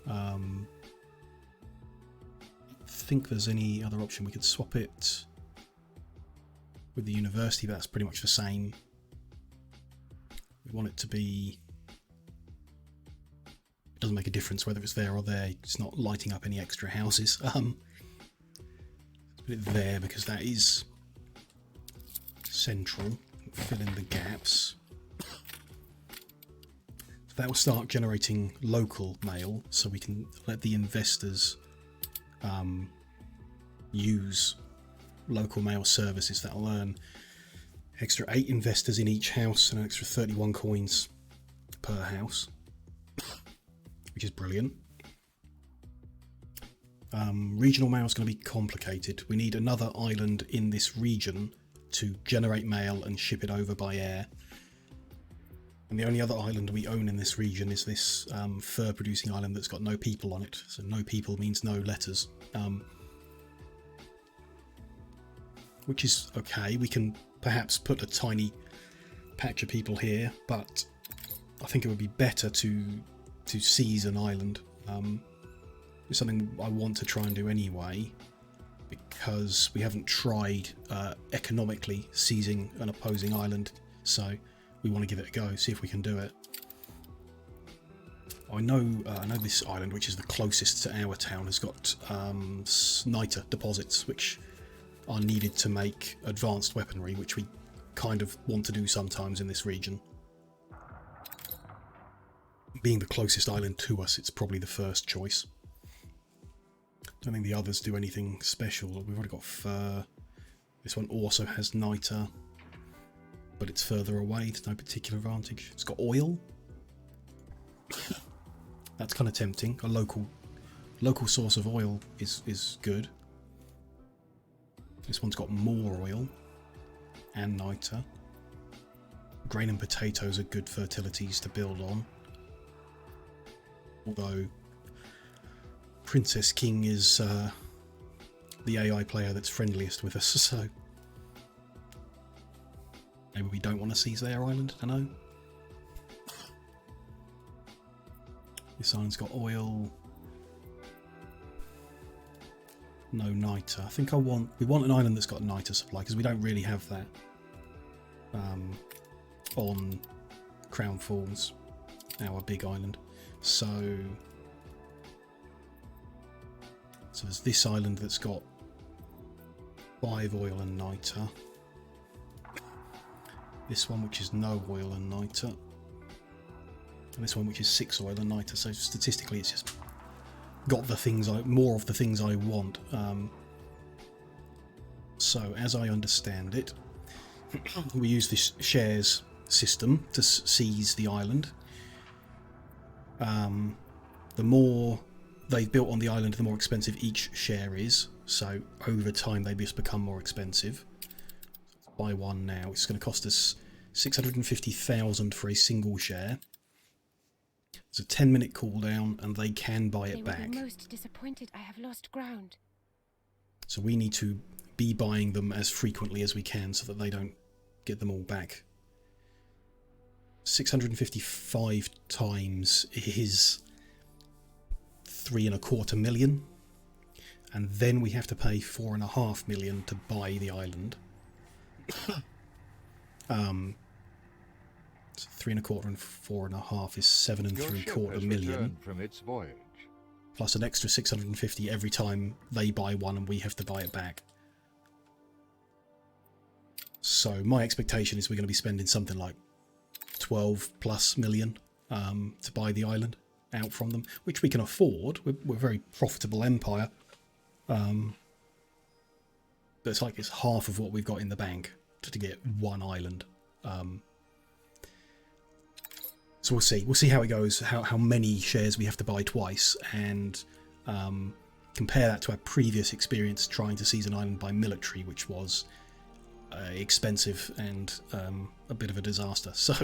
I think there's any other option. We could swap it with the university, but that's pretty much the same. We want it to be... It doesn't make a difference whether it's there or there. It's not lighting up any extra houses. Put it there because that is central. Fill in the gaps. That will start generating local mail, so we can let the investors use local mail services. That'll earn extra 8 investors in each house and an extra 31 coins per house, which is brilliant. Regional mail is going to be complicated. We need another island in this region to generate mail and ship it over by air. And the only other island we own in this region is this fur producing island that's got no people on it. So no people means no letters. Which is okay. We can perhaps put a tiny patch of people here, but I think it would be better to seize an island. It's something I want to try and do anyway, because we haven't tried economically seizing an opposing island, so we want to give it a go, see if we can do it. I know this island, which is the closest to our town, has got niter deposits, which are needed to make advanced weaponry, which we kind of want to do sometimes in this region. Being the closest island to us, it's probably the first choice. Don't think the others do anything special. We've already got fur. This one also has niter, but it's further away. There's no particular advantage. It's got oil. That's kind of tempting. A local source of oil is good. This one's got more oil and niter. Grain and potatoes are good fertilities to build on. Although Princess King is the AI player that's friendliest with us, so maybe we don't want to seize their island, I don't know. This island's got oil. No niter. I think we want an island that's got a niter supply, because we don't really have that on Crown Falls, our big island. So So there's this island that's got 5 oil and niter. This one which is no oil and niter. And this one which is 6 oil and niter. So statistically it's just got the things more of the things I want. So as I understand it, we use this shares system to seize the island. The more they've built on the island, the more expensive each share is. So over time they just become more expensive. Buy one now. It's going to cost us 650,000 for a single share. It's a 10-minute cooldown, and they can buy it back. They will be most disappointed I have lost ground. So we need to be buying them as frequently as we can so that they don't get them all back. 655 times is 3.25 million, and then we have to pay 4.5 million to buy the island. So 3.25 and 4.5 is 7.75 million. From its voyage. Plus an extra 650 every time they buy one and we have to buy it back. So my expectation is we're going to be spending something like 12+ million to buy the island out from them, which we can afford. We're a very profitable empire. But it's like it's half of what we've got in the bank to get one island. So we'll see. We'll see how it goes, how many shares we have to buy twice, and compare that to our previous experience trying to seize an island by military, which was expensive and a bit of a disaster. So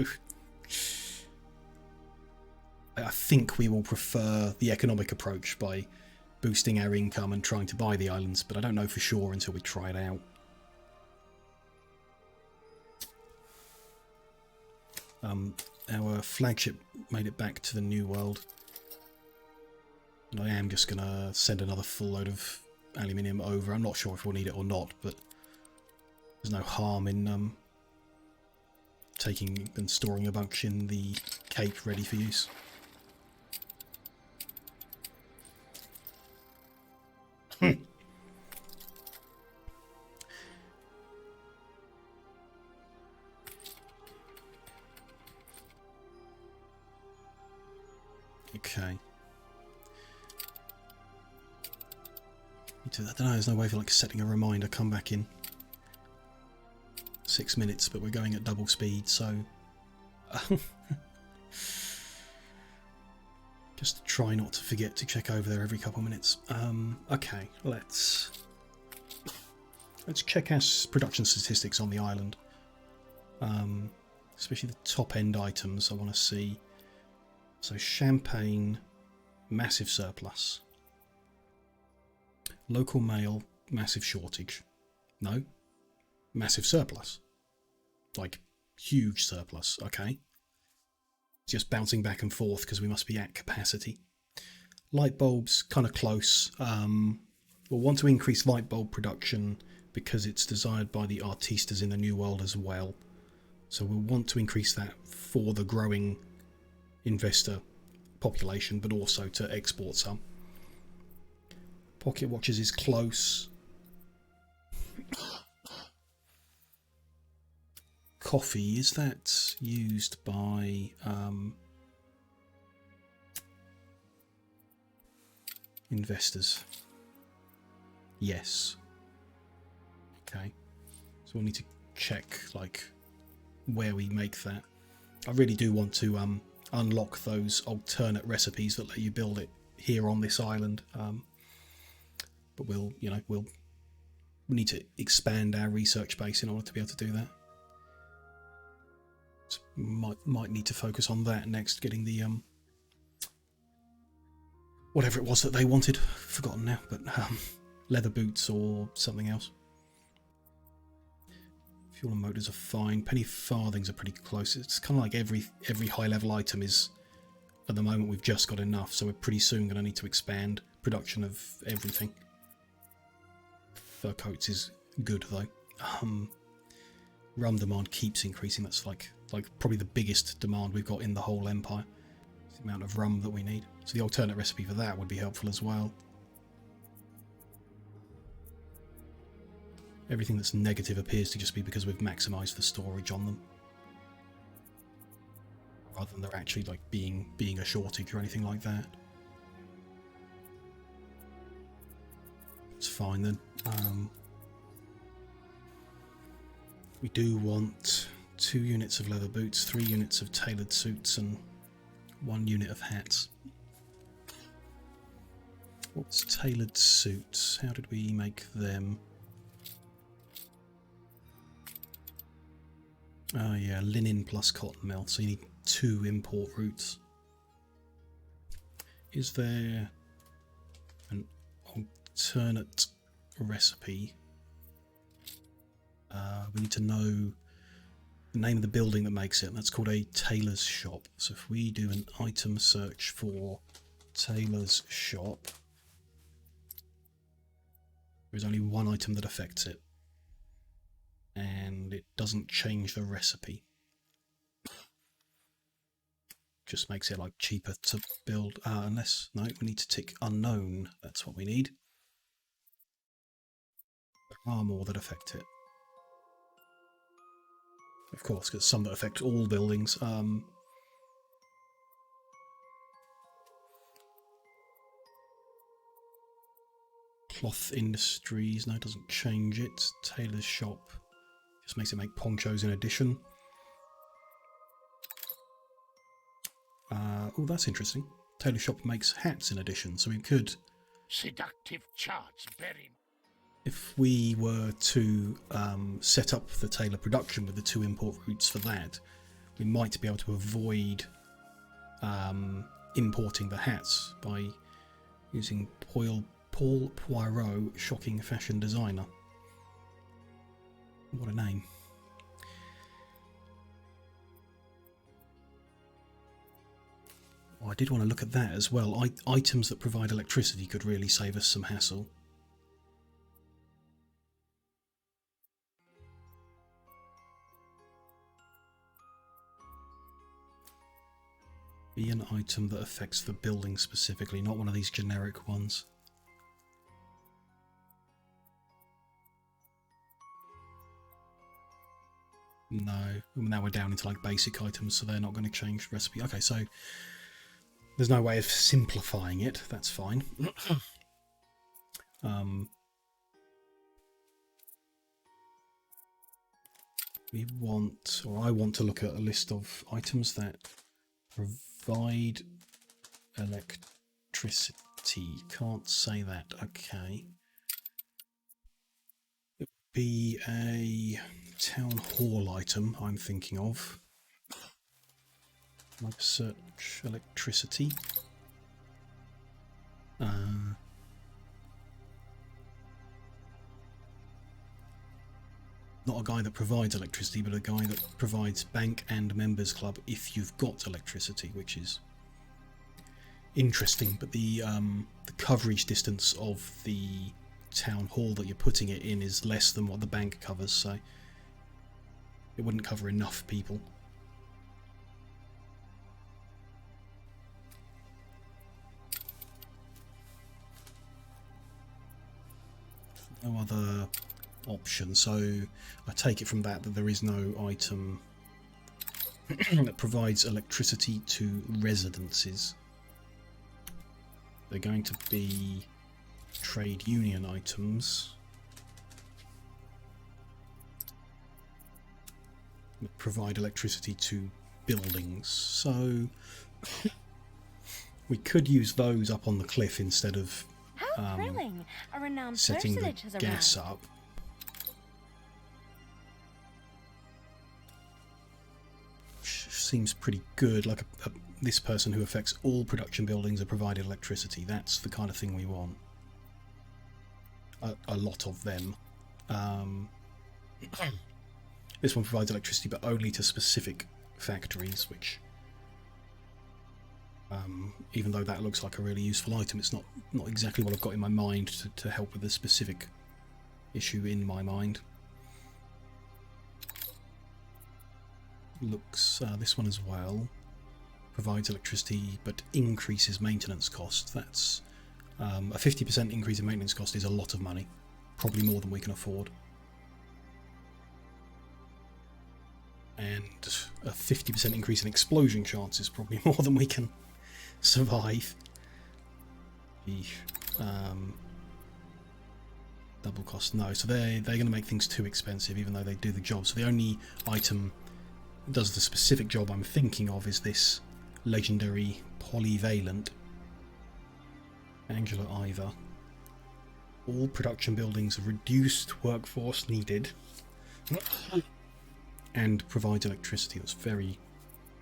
I think we will prefer the economic approach by boosting our income and trying to buy the islands, but I don't know for sure until we try it out. Our flagship made it back to the New World, and I am just going to send another full load of aluminium over. I'm not sure if we'll need it or not, but there's no harm in taking and storing a bunch in the Cape ready for use. Okay. I don't know, there's no way for like setting a reminder, come back in 6 minutes, but we're going at double speed, so just try not to forget to check over there every couple of minutes. Okay, let's check our production statistics on the island, especially the top end items I want to see. So champagne, massive surplus. Local mail, massive shortage. No, massive surplus. Like, huge surplus, okay. It's just bouncing back and forth because we must be at capacity. Light bulbs, kind of close. We'll want to increase light bulb production because it's desired by the artistas in the New World as well. So we'll want to increase that for the growing investor population, but also to export some. Pocket watches is close. Coffee, is that used by investors? Yes. Okay, so we'll need to check like where we make that. I really do want to unlock those alternate recipes that let you build it here on this island, but we'll need to expand our research base in order to be able to do that. So might need to focus on that next, getting the whatever it was that they wanted, forgotten now, but leather boots or something else. Fuel and motors are fine. Penny farthings are pretty close. It's kind of like every high level item is, at the moment we've just got enough, so we're pretty soon going to need to expand production of everything. Fur coats is good though. Rum demand keeps increasing. That's like probably the biggest demand we've got in the whole empire. It's the amount of rum that we need. So the alternate recipe for that would be helpful as well. Everything that's negative appears to just be because we've maximised the storage on them, rather than there actually like being a shortage or anything like that. It's fine then. We do want 2 units of leather boots, 3 units of tailored suits, and 1 unit of hats. What's tailored suits? How did we make them? Oh yeah, linen plus cotton melt, so you need 2 import routes. Is there an alternate recipe? We need to know the name of the building that makes it, and that's called a tailor's shop. So if we do an item search for tailor's shop, there's only 1 item that affects it, and it doesn't change the recipe. Just makes it like cheaper to build, unless, no, we need to tick unknown. That's what we need. There are more that affect it. Of course, because some that affect all buildings. Cloth industries, no, it doesn't change it. Tailor's shop just makes it make ponchos in addition. Oh, that's interesting. Tailor shop makes hats in addition, so we could... Seductive charts, very. If we were to set up the tailor production with the 2 import routes for that, we might be able to avoid importing the hats by using Paul Poirot, shocking fashion designer. What a name. Oh, I did want to look at that as well. Items that provide electricity could really save us some hassle. Be an item that affects the building specifically, not one of these generic ones. No, now we're down into like basic items, so they're not going to change recipe. Okay, so there's no way of simplifying it. That's fine. We want, or I want to look at a list of items that provide electricity. Can't say that. Okay. It would be a town hall item I'm thinking of. Like search electricity. Not a guy that provides electricity, but a guy that provides bank and members club if you've got electricity, which is interesting. But the coverage distance of the town hall that you're putting it in is less than what the bank covers, so it wouldn't cover enough people. No other option, so I take it from that there is no item that provides electricity to residences. They're going to be trade union items that provide electricity to buildings, so we could use those up on the cliff instead of How thrilling! A renowned setting the personage has gas arrived. up. Seems pretty good, like this person who affects all production buildings are provided electricity. That's the kind of thing we want. A lot of them. This one provides electricity, but only to specific factories, which, even though that looks like a really useful item, it's not exactly what I've got in my mind to help with the specific issue in my mind. Looks, this one as well provides electricity but increases maintenance cost. That's a 50% increase in maintenance cost is a lot of money, probably more than we can afford. And a 50% increase in explosion chance is probably more than we can survive. Eesh. Double cost, no. So they're going to make things too expensive, even though they do the job. So the only item that does the specific job I'm thinking of is this legendary polyvalent Angular Ivor. All production buildings have reduced workforce needed and provides electricity. That's very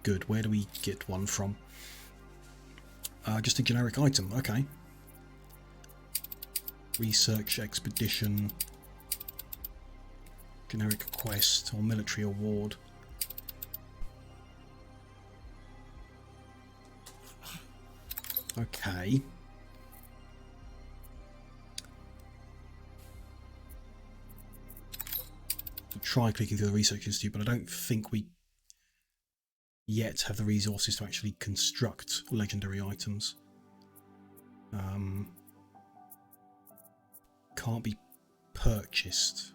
good. Where do we get one from? Just a generic item. Okay. Research expedition, generic quest, or military award. Okay. Try clicking through the Research Institute, but I don't think we yet have the resources to actually construct legendary items. Can't be purchased.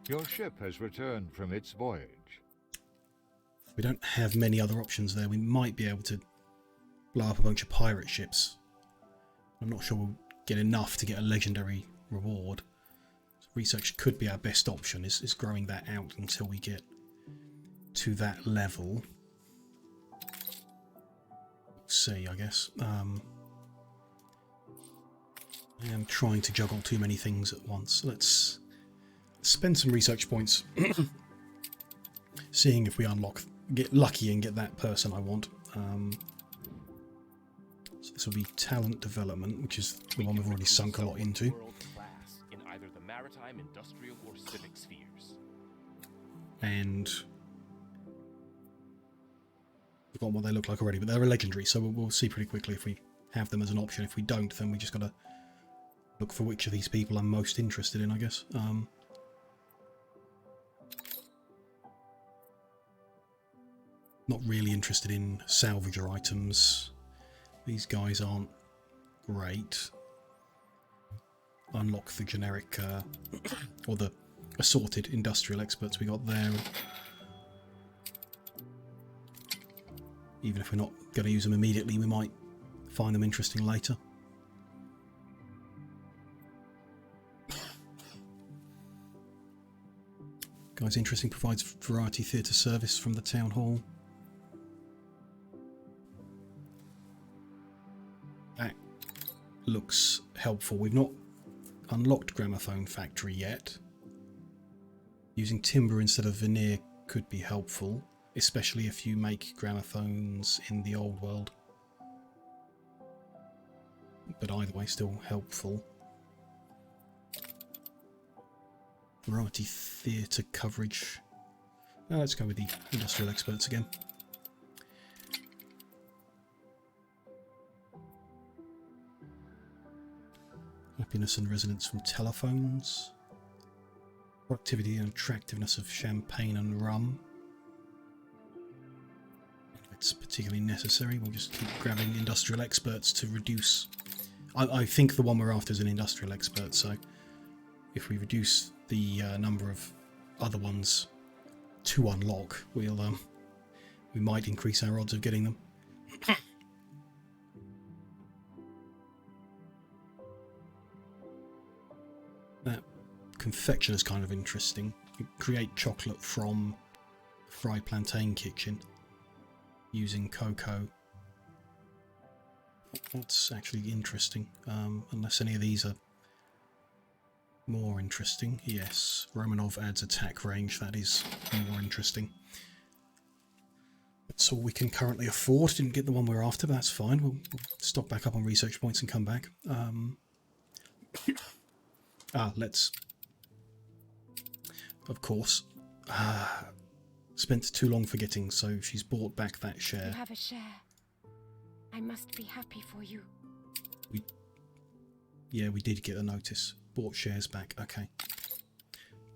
Your ship has returned from its voyage. We don't have many other options there. We might be able to blow up a bunch of pirate ships. I'm not sure we'll get enough to get a legendary reward. So research could be our best option, is growing that out until we get to that level. Let's see, I guess. I am trying to juggle too many things at once. Let's spend some research points seeing if we get lucky and get that person I want. So this will be talent development, which is the one we've already sunk a lot into. World class in either the maritime, industrial, or civic spheres. And I've forgotten what they look like already, but they're a legendary, so we'll see pretty quickly if we have them as an option. If we don't, then we just got to look for which of these people I'm most interested in, I guess. Not really interested in salvager items. These guys aren't great. Unlock the generic or the assorted industrial experts we got there. Even if we're not going to use them immediately, we might find them interesting later. Guys, interesting, provides variety theatre service from the town hall. That looks helpful. We've not unlocked Gramophone Factory yet. Using timber instead of veneer could be helpful, especially if you make gramophones in the old world. But either way, still helpful. Variety theatre coverage. Let's go with the industrial experts again. Happiness and resonance from telephones. Productivity and attractiveness of champagne and rum. If it's particularly necessary, we'll just keep grabbing industrial experts to reduce. I think the one we're after is an industrial expert, so if we reduce the number of other ones to unlock, we might increase our odds of getting them. That confection is kind of interesting. You create chocolate from Fry Plantain Kitchen using cocoa. That's actually interesting, unless any of these are more interesting. Yes, Romanov adds attack range. That is more interesting. That's all we can currently afford. Didn't get the one we're after, but that's fine. We'll stock back up on research points and come back. Let's... Of course. Spent too long forgetting, so she's bought back that share. You have a share. I must be happy for you. Yeah, we did get a notice. Bought shares back. Okay.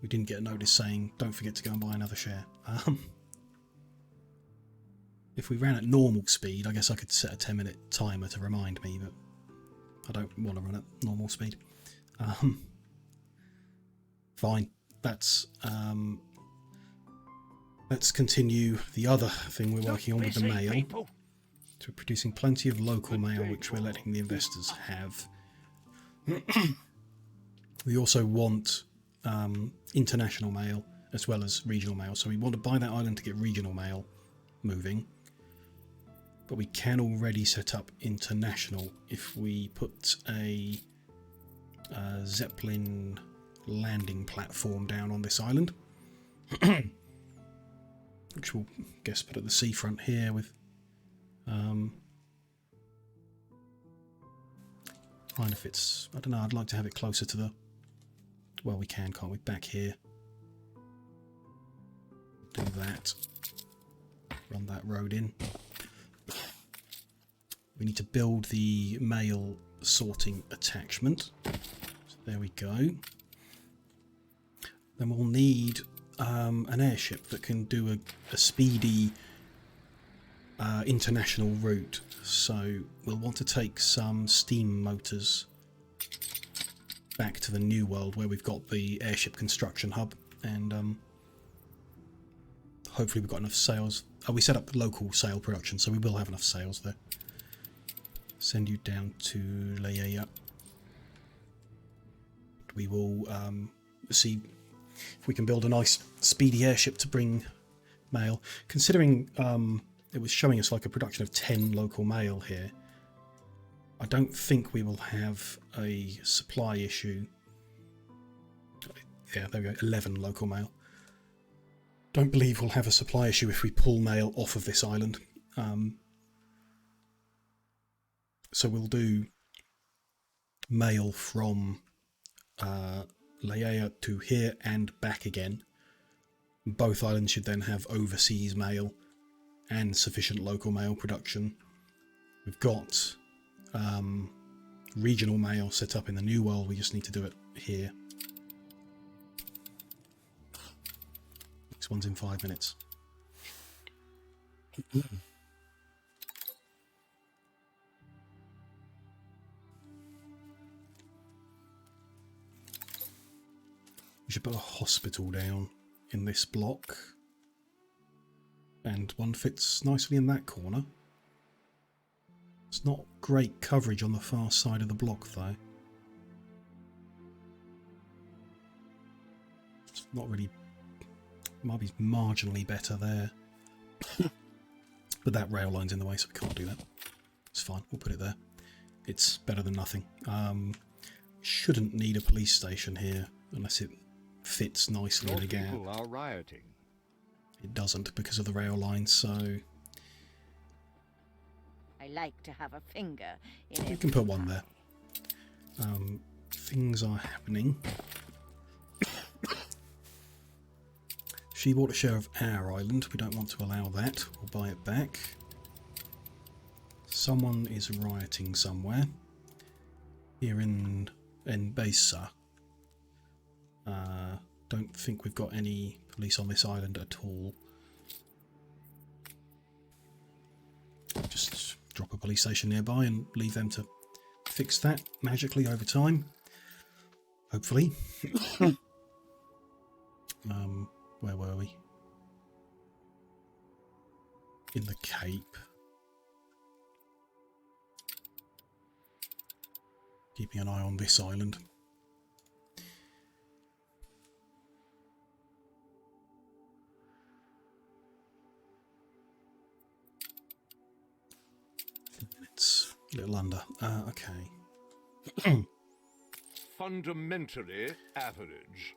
We didn't get a notice saying, don't forget to go and buy another share. If we ran at normal speed, I guess I could set a 10-minute timer to remind me, but I don't want to run at normal speed. Fine. That's Let's continue the other thing we're working on with the Busy, mail. people. So we're producing plenty of local mail, which we're letting the investors have. We also want international mail as well as regional mail. So we want to buy that island to get regional mail moving. But we can already set up international if we put a Zeppelin landing platform down on this island. Which we'll guess put at the seafront here with fine if it's, I don't know, I'd like to have it closer to the, well, we can, can't we? Back here. Do that. Run that road in. We need to build the mail sorting attachment. So there we go. Then we'll need an airship that can do a speedy international route. So we'll want to take some steam motors back to the New World where we've got the airship construction hub, and hopefully we've got enough sails. We set up local sail production, so we will have enough sails there. Send you down to Leia. We will see if we can build a nice speedy airship to bring mail. Considering it was showing us like a production of 10 local mail here, I don't think we will have a supply issue. Yeah, there we go, 11 local mail. Don't believe we'll have a supply issue if we pull mail off of this island. So we'll do mail from Leia to here and back again. Both islands should then have overseas mail and sufficient local mail production. We've got regional mail set up in the New World, we just need to do it here. Next one's in 5 minutes. We should put a hospital down in this block, and one fits nicely in that corner. It's not great coverage on the far side of the block though. It's not really, might be marginally better there. But that rail line's in the way, so we can't do that. It's fine, we'll put it there. It's better than nothing. Shouldn't need a police station here unless it fits nicely in the gap. People are rioting. It doesn't because of the rail line, so I like to have a finger in you it. can put one there. Things are happening. She bought a share of our island. We don't want to allow that. We'll buy it back. Someone is rioting somewhere. Here in Besa. Don't think we've got any police on this island at all. Just drop a police station nearby and leave them to fix that magically over time. Hopefully. Where were we? In the Cape. Keeping an eye on this island. It's a little under. Okay. Fundamentally average.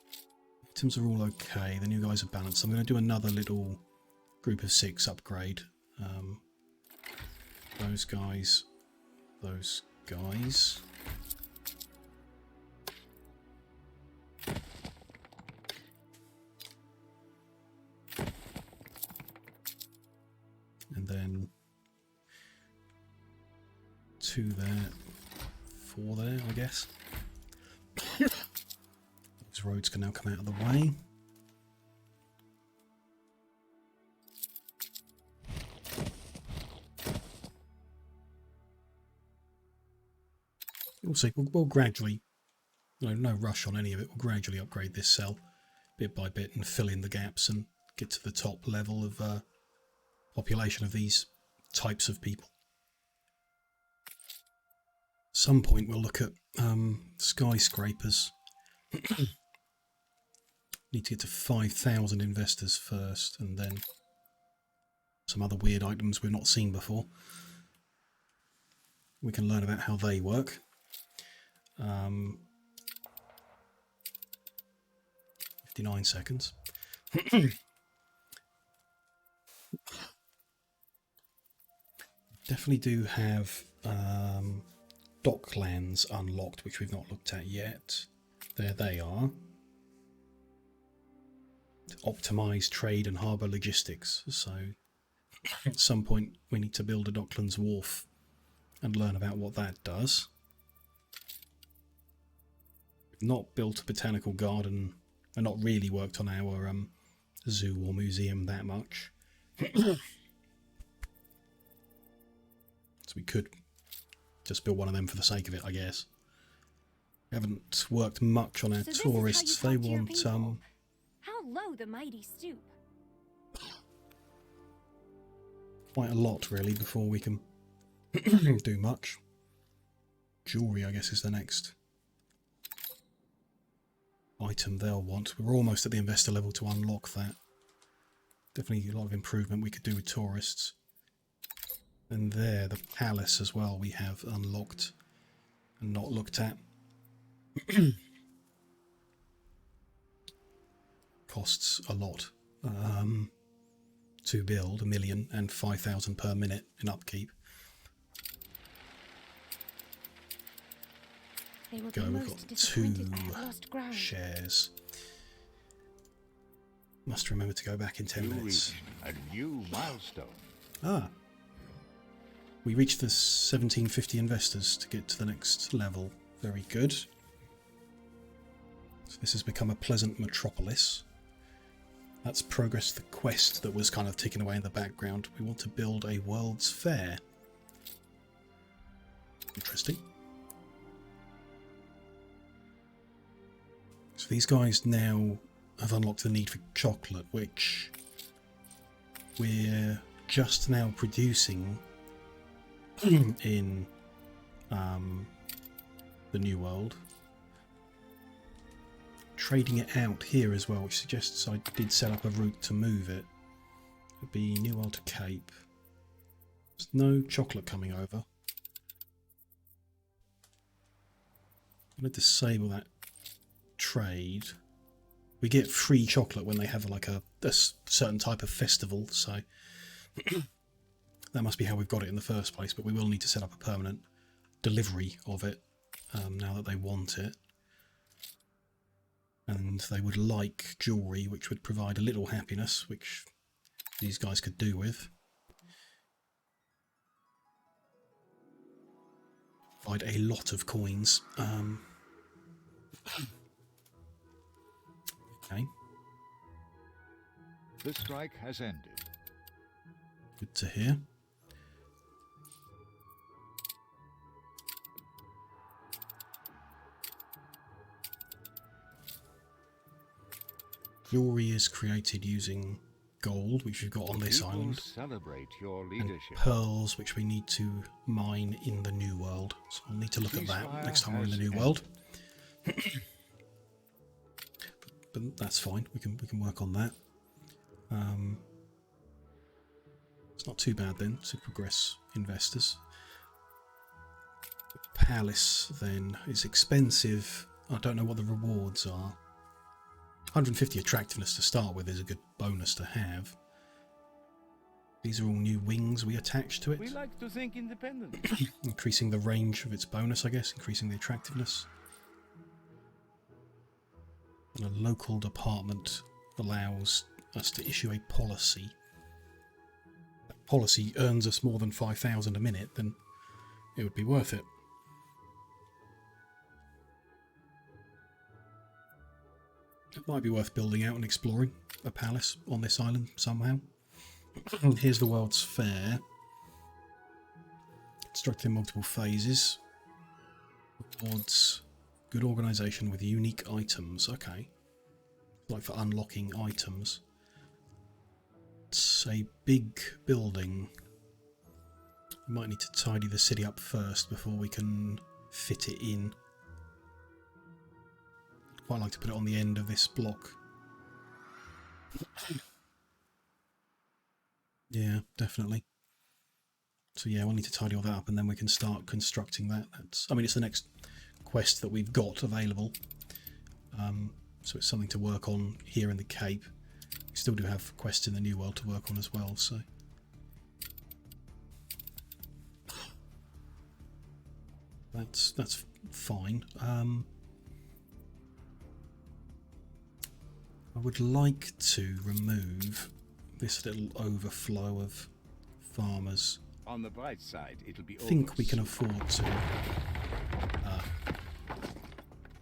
Items are all okay. The new guys are balanced. I'm going to do another little group of 6 upgrade. Those guys. Those guys. And then 2 there, 4 there, I guess. These roads can now come out of the way. We'll see. We'll gradually, no rush on any of it. We'll gradually upgrade this cell bit by bit and fill in the gaps and get to the top level of population of these types of people. At some point we'll look at skyscrapers. Need to get to 5,000 investors first, and then some other weird items we've not seen before. We can learn about how they work. 59 seconds. Definitely do have docklands unlocked, which we've not looked at yet. There they are. Optimize trade and harbour logistics. So at some point we need to build a Docklands wharf and learn about what that does. We've not built a botanical garden and not really worked on our zoo or museum that much. So we could just build one of them for the sake of it, I guess. We haven't worked much on our tourists. They want How low the mighty stoop. quite a lot really before we can do much. Jewellery, I guess, is the next item they'll want. We're almost at the investor level to unlock that. Definitely a lot of improvement we could do with tourists. And there, the palace as well, we have unlocked and not looked at. Costs a lot to build, 1 million and 5,000 per minute in upkeep. Go, we've got 2 shares. Must remember to go back in 10 You minutes. reach a new milestone. Ah. We reached the 1750 investors to get to the next level. Very good. So this has become a pleasant metropolis. That's progressed the quest that was kind of ticking away in the background. We want to build a World's Fair. Interesting. So these guys now have unlocked the need for chocolate, which we're just now producing in the New World. Trading it out here as well, which suggests I did set up a route to move it. It would be New World to Cape. There's no chocolate coming over. I'm going to disable that trade. We get free chocolate when they have like a certain type of festival, so that must be how we've got it in the first place, but we will need to set up a permanent delivery of it now that they want it. And they would like jewellery, which would provide a little happiness, which these guys could do with. Provide a lot of coins. Okay. The strike has ended. Good to hear. Jewelry is created using gold, which we've got on this People island, celebrate your and leadership. pearls, which we need to mine in the New World. So I'll need to look at that next time we're in the New World. But that's fine. We can work on that. It's not too bad then to progress investors. The palace then is expensive. I don't know what the rewards are. 150 attractiveness to start with is a good bonus to have. These are all new wings we attach to it. We like to think independent. Increasing the range of its bonus, I guess, increasing the attractiveness. And a local department allows us to issue a policy. If that policy earns us more than 5,000 a minute, then it would be worth it. It might be worth building out and exploring a palace on this island somehow. Here's the World's Fair. Constructed in multiple phases. Rewards good organisation with unique items. Okay. Like for unlocking items. It's a big building. We might need to tidy the city up first before we can fit it in. I'd quite like to put it on the end of this block. Yeah, definitely. So yeah, we'll need to tidy all that up and then we can start constructing that. I mean, it's the next quest that we've got available. So it's something to work on here in the Cape. We still do have quests in the New World to work on as well, so... That's fine. I would like to remove this little overflow of farmers. On the bright side, it'll be I think we can afford to.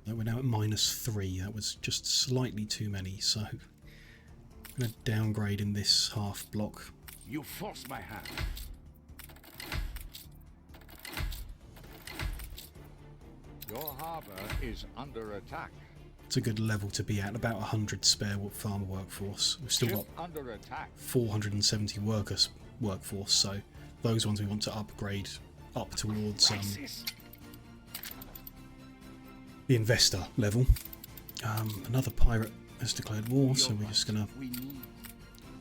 No, we're now at -3. That was just slightly too many, so I'm going to downgrade in this half block. You force my hand. Your harbor is under attack. It's a good level to be at, about 100 spare farmer workforce. We've still got Under attack. 470 workforce, so those ones we want to upgrade up towards the investor level. Another pirate has declared war, so we're just going to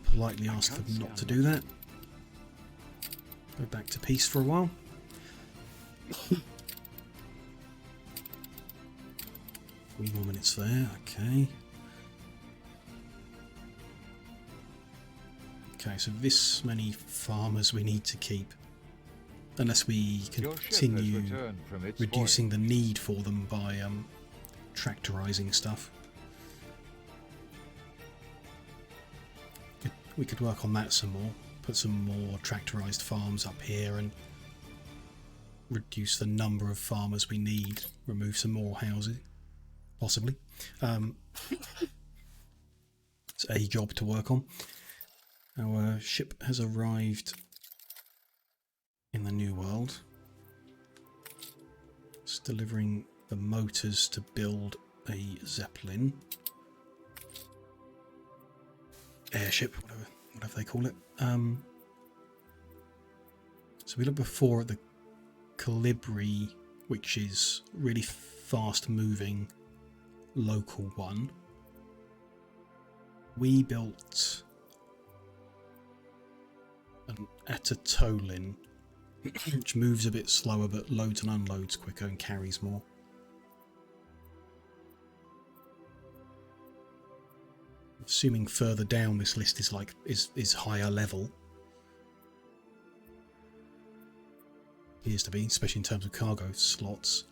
politely ask them not to do that. Go back to peace for a while. 3 more minutes there, okay. Okay, so this many farmers we need to keep. Unless we continue reducing the need for them by tractorizing stuff. We could work on that some more. Put some more tractorized farms up here and reduce the number of farmers we need. Remove some more houses. Possibly. It's a job to work on. Our ship has arrived in the New World. It's delivering the motors to build a Zeppelin. Airship, whatever they call it. So we looked before at the Calibri, which is really fast moving local one. We built an Atatolin, which moves a bit slower but loads and unloads quicker and carries more. Assuming further down this list is higher level. Appears to be, especially in terms of cargo slots.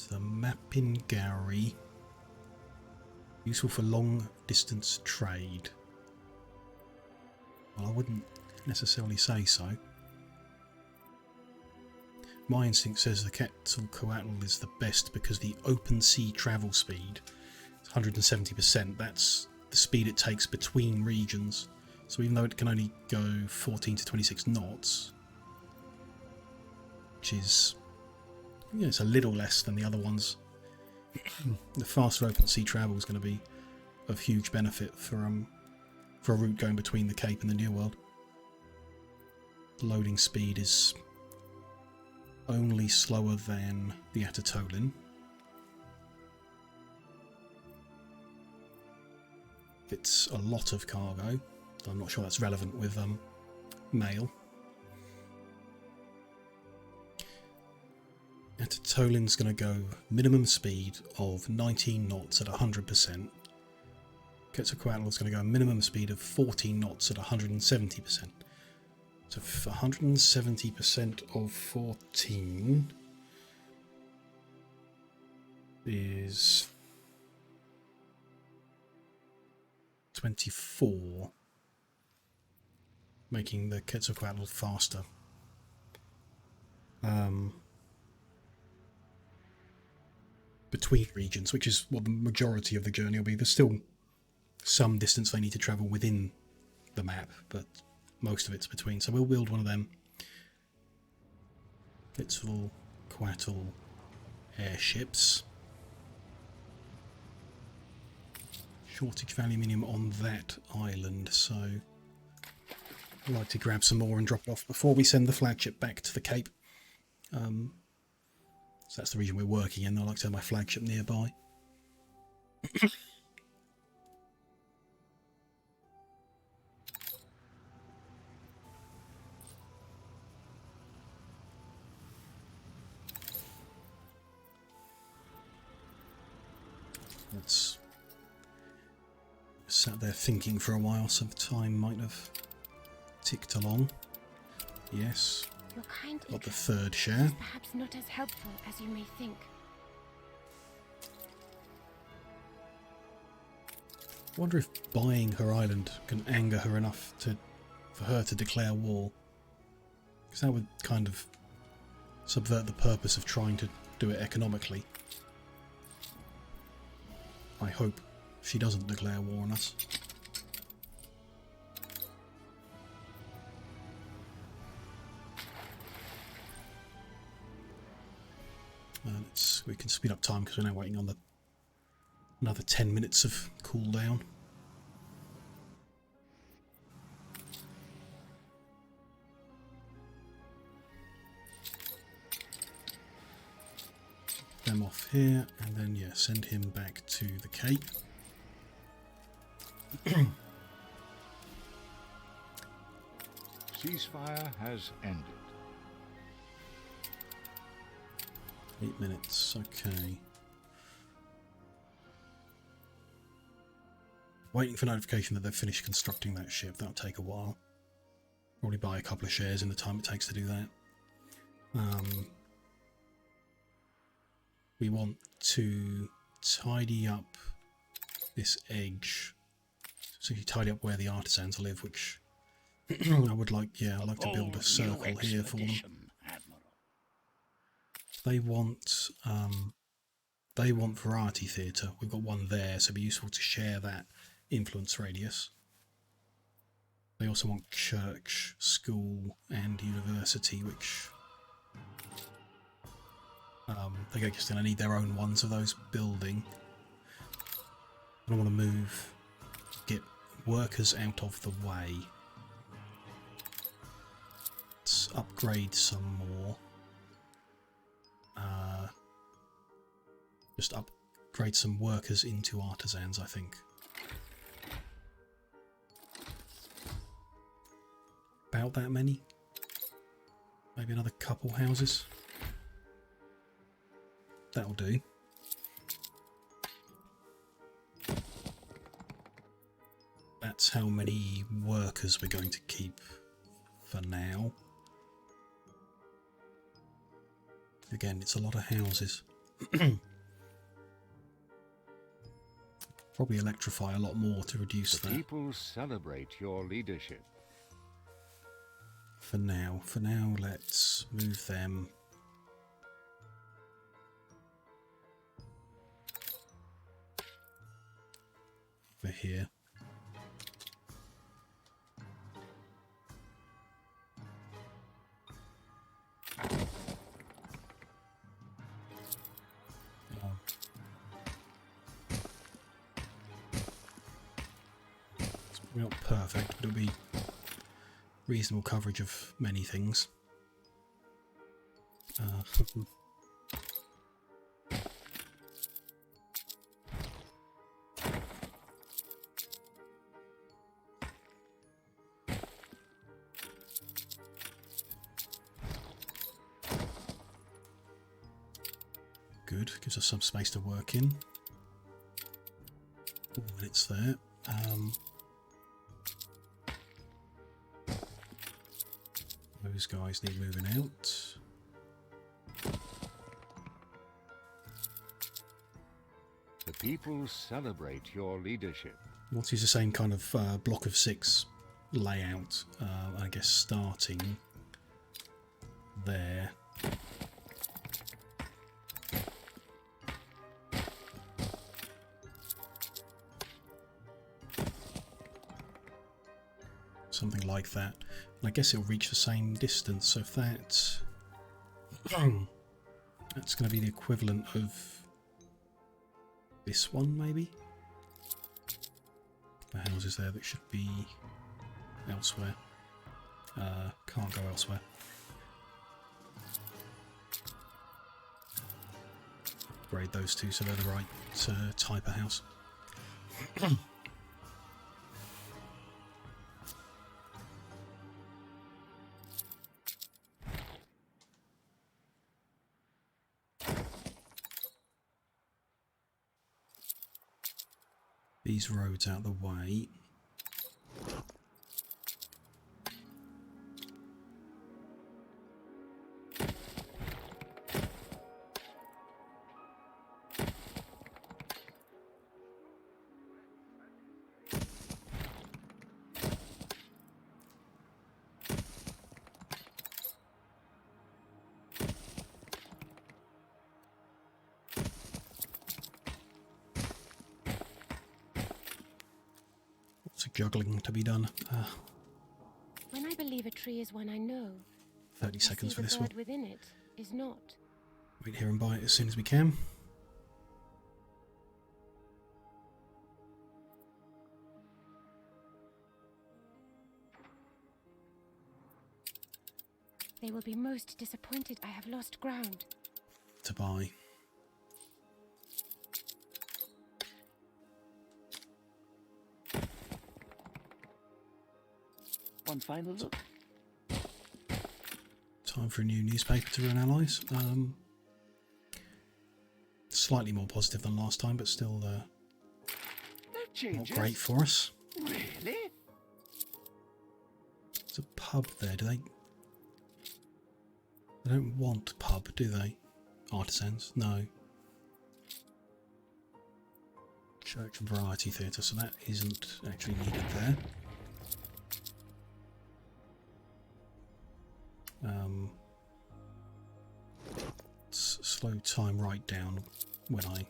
The Mapingari, useful for long distance trade. Well, I wouldn't necessarily say so. My instinct says the Quetzalcoatl is the best because the open sea travel speed is 170%. That's the speed it takes between regions. So even though it can only go 14 to 26 knots, which is, yeah, it's a little less than the other ones. The faster open sea travel is going to be of huge benefit for a route going between the Cape and the New World. The loading speed is only slower than the Atatolin. It's a lot of cargo. I'm not sure that's relevant with mail. Atatolin's going to go minimum speed of 19 knots at 100%. Quetzalcoatl is going to go minimum speed of 14 knots at 170%. So 170% of 14 is 24, making the Quetzalcoatl faster. Between regions, which is what the majority of the journey will be. There's still some distance they need to travel within the map, but most of it's between. So we'll build one of them Quetzalcoatl airships. shortage of aluminium on that island, so I'd like to grab some more and drop it off before we send the flagship back to the Cape. So that's the region we're working in. I like to have my flagship nearby. That's sat there thinking for a while, so the time might have ticked along. Yes, Your kind got the interest third share. is perhaps not as helpful as you may think. I wonder if buying her island can anger her enough for her to declare war. Because that would kind of subvert the purpose of trying to do it economically. I hope she doesn't declare war on us. We can speed up time because we're now waiting on another 10 minutes of cooldown. Them off here, and then yeah, send him back to the Cape. Ceasefire has ended. 8 minutes, okay. Waiting for notification that they've finished constructing that ship. That'll take a while. Probably buy a couple of shares in the time it takes to do that. We want to tidy up this edge. So you tidy up where the artisans live, which I would like, yeah, I'd like to build a circle here for them. They want variety theatre. We've got one there, so it'd be useful to share that influence radius. They also want church, school, and university, which they're just going to need their own ones of those building. I want to get workers out of the way. Let's upgrade some more. Just upgrade some workers into artisans, I think. About that many? Maybe another couple houses? That'll do. That's how many workers we're going to keep for now. Again, it's a lot of houses. Probably electrify a lot more to reduce that. People celebrate your leadership. For now, let's move them. Over here. Not perfect, but it'll be reasonable coverage of many things. Good, gives us some space to work in. 4 minutes there. Those guys need moving out. The people celebrate your leadership. Want to use the same kind of block of 6 layout, I guess starting there. Something like that. And I guess it'll reach the same distance, so if that's going to be the equivalent of this one, maybe? couple of houses there that should be elsewhere. Can't go elsewhere. Upgrade those two so they're the right type of house. These roads out the way. Juggling to be done. When I believe a tree is one I know, 30 seconds for this one. The bird within it is not. Wait here and buy it as soon as we can. They will be most disappointed I have lost ground. To buy. One final look. Time for a new newspaper to run allies. Slightly more positive than last time, but still not great for us. Really? There's a pub there, do they? They don't want pub, do they? Artisans? No. Church and Variety Theatre, so that isn't actually needed there. Let's slow time right down when I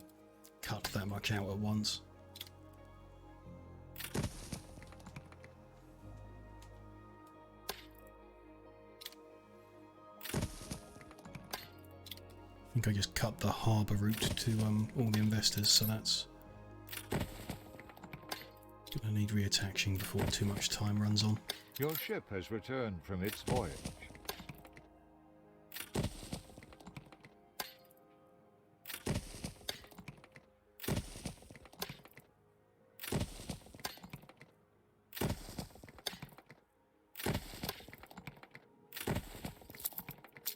cut that much out at once. I think I just cut the harbour route to all the investors, so that's gonna need reattaching before too much time runs on. Your ship has returned from its voyage.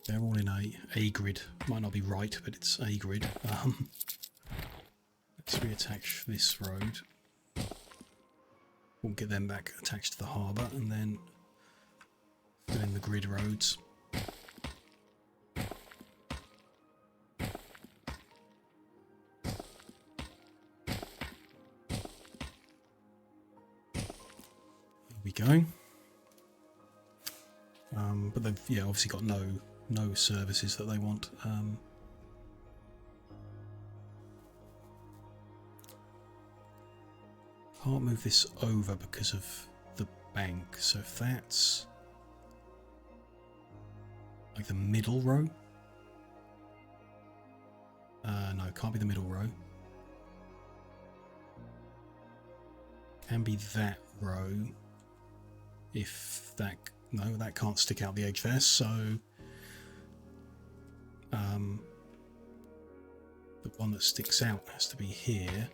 They're all in a grid. Might not be right, but it's a grid. Let's reattach this road. We'll get them back attached to the harbour, and then fill in the grid roads. There we go. But they've obviously got no services that they want. Can't move this over because of the bank, so if that's like the middle row. No, it can't be the middle row. Can be that row. If that, no, that can't stick out the edge there, so the one that sticks out has to be here.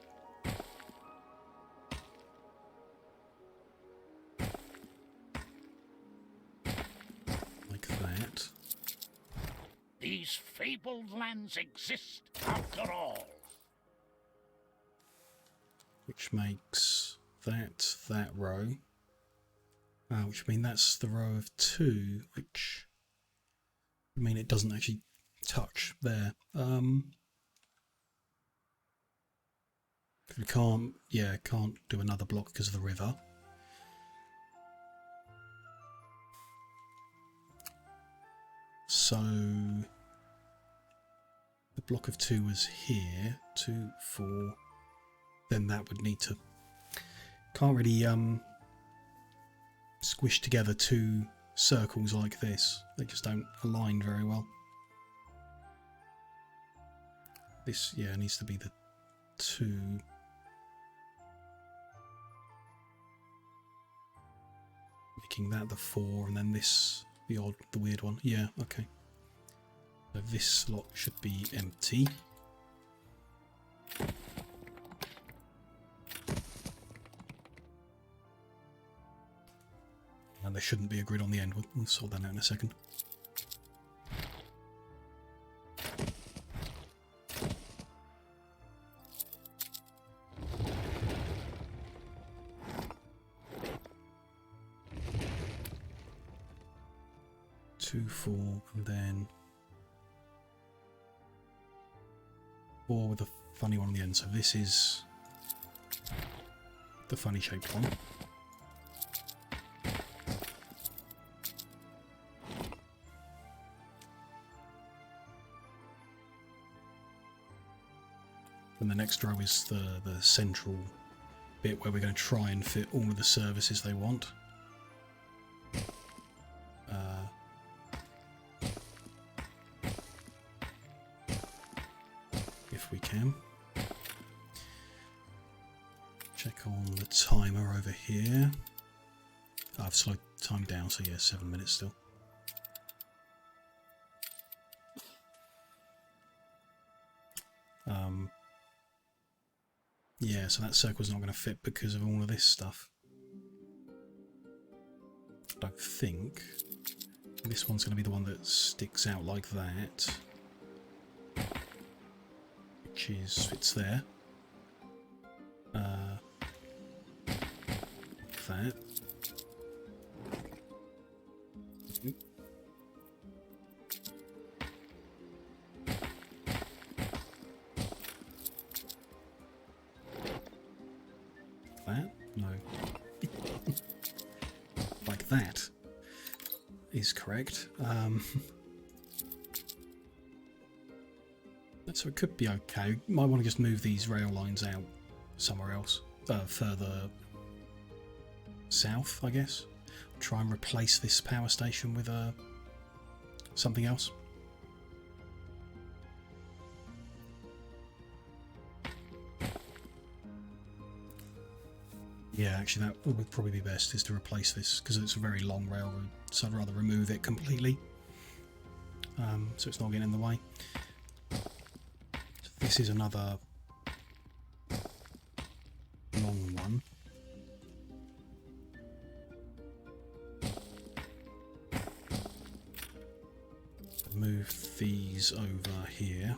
Like that. These fabled lands exist after all. Which makes that row. Which means that's the row of two, which I mean it doesn't actually touch there. We can't do another block because of the river. So the block of two was here, 2, 4. Then that would need to. Can't really squish together two circles like this. They just don't align very well. This needs to be the 2. making that the 4, and then this, the weird one. Yeah, okay. So this slot should be empty. And there shouldn't be a grid on the end. We'll sort that out in a second. Two, 4, and then 4 with a funny one on the end. So this is the funny shaped one. And the next row is the central bit where we're going to try and fit all of the services they want. If we can. Check on the timer over here. I've slowed time down, so yeah, 7 minutes still. Yeah, so that circle's not going to fit because of all of this stuff. I don't think. This one's going to be the one that sticks out like that. Which is, it's there. That. That? No. Like that is correct. So it could be okay. Might want to just move these rail lines out somewhere else. Further south, I guess. Try and replace this power station with something else. Yeah, actually that would probably be best, is to replace this, because it's a very long railroad, so I'd rather remove it completely, so it's not getting in the way. So this is another long one. Move these over here.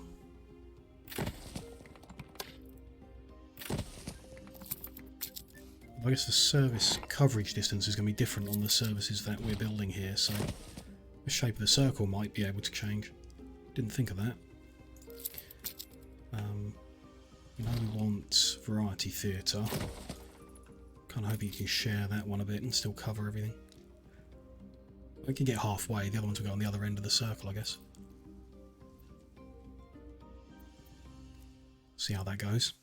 I guess the service coverage distance is going to be different on the services that we're building here, so the shape of the circle might be able to change. Didn't think of that. Now we want variety theatre. Kind of hoping you can share that one a bit and still cover everything. We can get halfway, the other ones will go on the other end of the circle, I guess. See how that goes.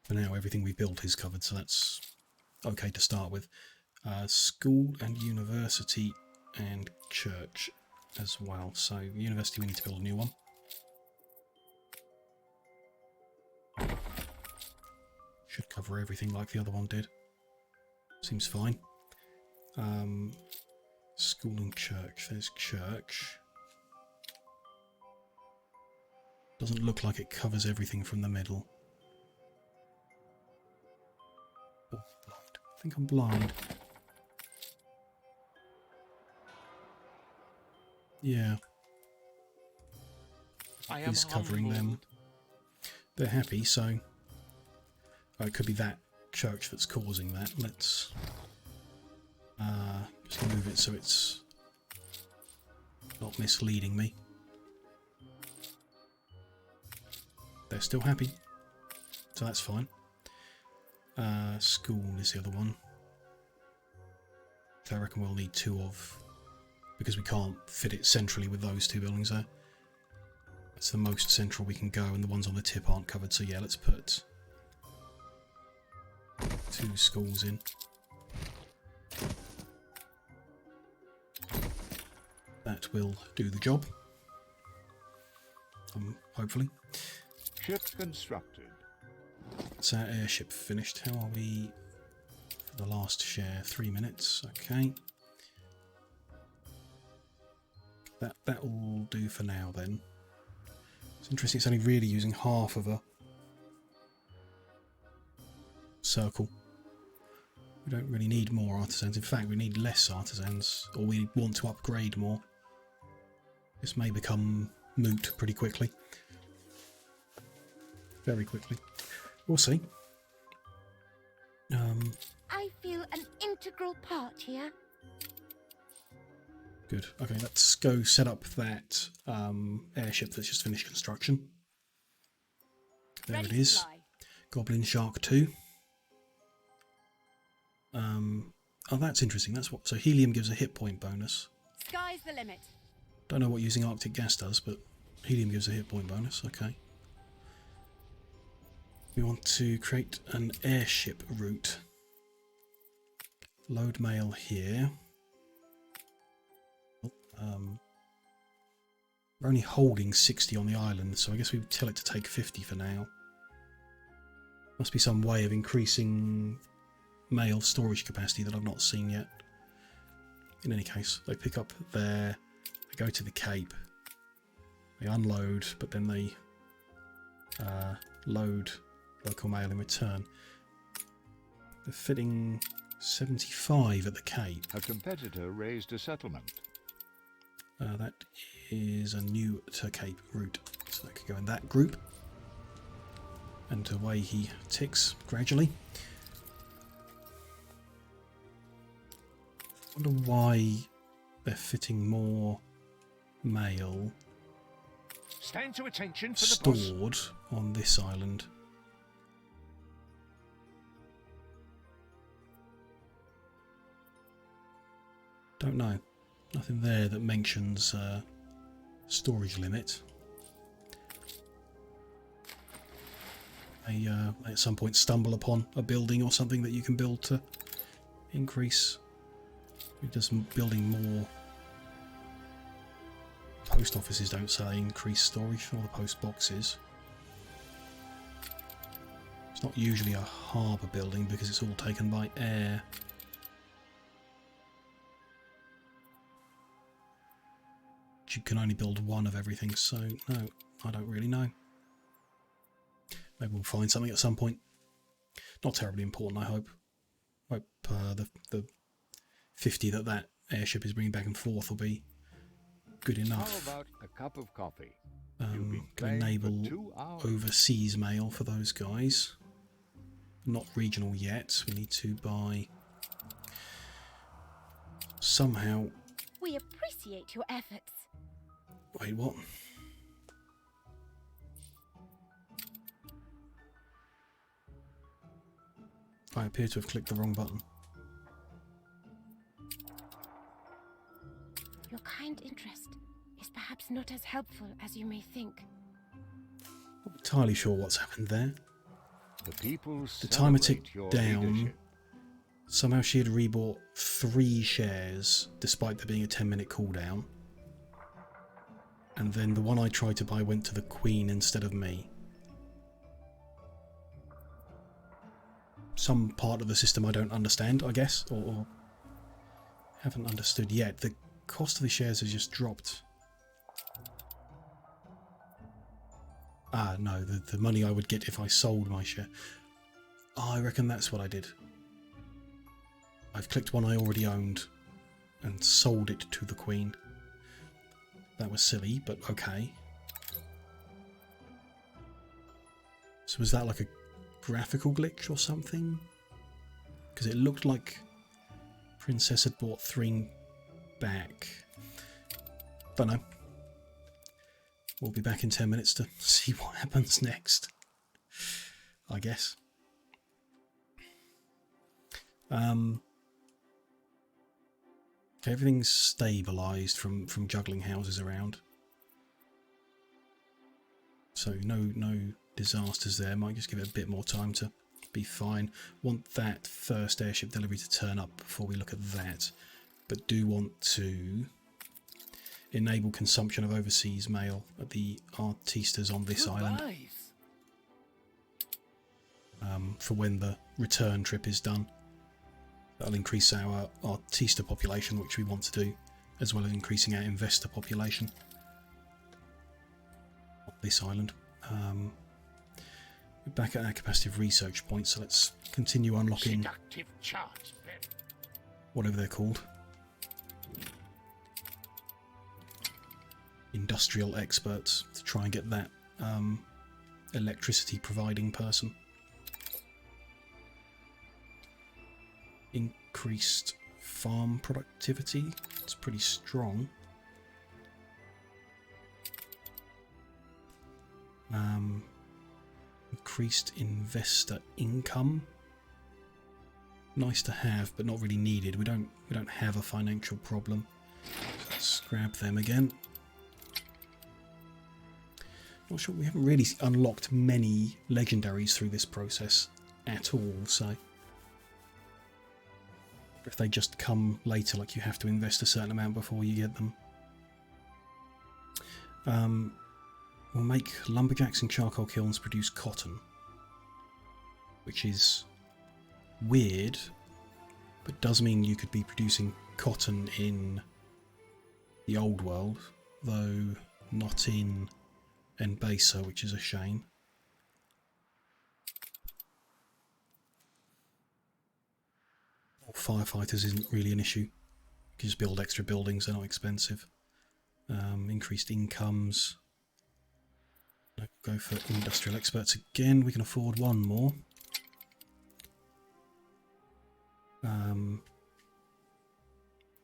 For now, everything we built is covered, so that's okay to start with. School and university and church as well. So university, we need to build a new one. Should cover everything like the other one did. Seems fine. School and church. There's church. Doesn't look like it covers everything from the middle. Oh, blind. I think I'm blind. Yeah. He's covering them. They're happy, so... Oh, it could be that church that's causing that. Let's just move it so it's not misleading me. They're still happy, so that's fine. School is the other one. So I reckon we'll need 2 of, because we can't fit it centrally with those 2 buildings there. That's the most central we can go, and the ones on the tip aren't covered, so yeah, let's put 2 schools in. That will do the job. Hopefully. Ship constructed. That's our airship finished. How are we The last share, 3 minutes. Okay. That will do for now then. It's interesting, it's only really using half of a circle. We don't really need more artisans. In fact, we need less artisans, or we want to upgrade more. This may become moot pretty quickly. Very quickly. We'll see. I feel an integral part here. Good. Okay, let's go set up that airship that's just finished construction. There Ready it to is. fly. Goblin Shark 2. Oh, that's interesting. That's what. So helium gives a hit point bonus. Sky's the limit. Don't know what using Arctic gas does, but helium gives a hit point bonus. Okay. We want to create an airship route. Load mail here. We're only holding 60 on the island, so I guess we would tell it to take 50 for now. Must be some way of increasing mail storage capacity that I've not seen yet. In any case, they pick up there, they go to the Cape, they unload, but then they load local mail in return. They're fitting 75 at the Cape. A competitor raised a settlement. That is a new to Cape route, so that could go in that group. And away he ticks gradually. I wonder why they're fitting more mail Stand to attention for the boss. stored on this island. Don't know. Nothing there that mentions storage limit. They at some point stumble upon a building or something that you can build to increase. It does building more. Post offices don't say increase storage, or the post boxes. It's not usually a harbour building because it's all taken by air. You can only build one of everything, so no, I don't really know. Maybe we'll find something at some point. Not terribly important, I hope. Hope the 50 that airship is bringing back and forth will be good enough. How about a cup of coffee? Can enable overseas mail for those guys. Not regional yet. We need to buy somehow. We appreciate your efforts. Wait, what? I appear to have clicked the wrong button. Your kind interest is perhaps not as helpful as you may think. Not entirely sure what's happened there. The timer ticked down. Somehow she had rebought 3 shares, despite there being a 10-minute cooldown. And then the one I tried to buy went to the Queen instead of me. Some part of the system I don't understand, I guess, or haven't understood yet. The cost of the shares has just dropped. Ah, no, the money I would get if I sold my share. Oh, I reckon that's what I did. I've clicked one I already owned and sold it to the Queen. That was silly, but okay. So was that like a graphical glitch or something? Because it looked like Princess had bought 3 back. Don't know. We'll be back in 10 minutes to see what happens next, I guess. Okay, everything's stabilised from juggling houses around. So no disasters there. Might just give it a bit more time to be fine. Want that first airship delivery to turn up before we look at that. But do want to enable consumption of overseas mail at the artistas on this island. For when the return trip is done. That'll increase our artista population, which we want to do, as well as increasing our investor population on this island. We're back at our capacity of research points, so let's continue unlocking Seductive charts, very. whatever they're called. Industrial experts, to try and get that electricity providing person. Increased farm productivity, it's pretty strong. Increased investor income, nice to have but not really needed. We don't have a financial problem, so let's grab them again. Not sure, we haven't really unlocked many legendaries through this process at all, so if they just come later, like you have to invest a certain amount before you get them. We'll make lumberjacks and charcoal kilns produce cotton, which is weird, but does mean you could be producing cotton in the old world, though not in Embasa, which is a shame. Firefighters isn't really an issue. You can just build extra buildings, they're not expensive. Increased incomes. Go for industrial experts again. We can afford one more.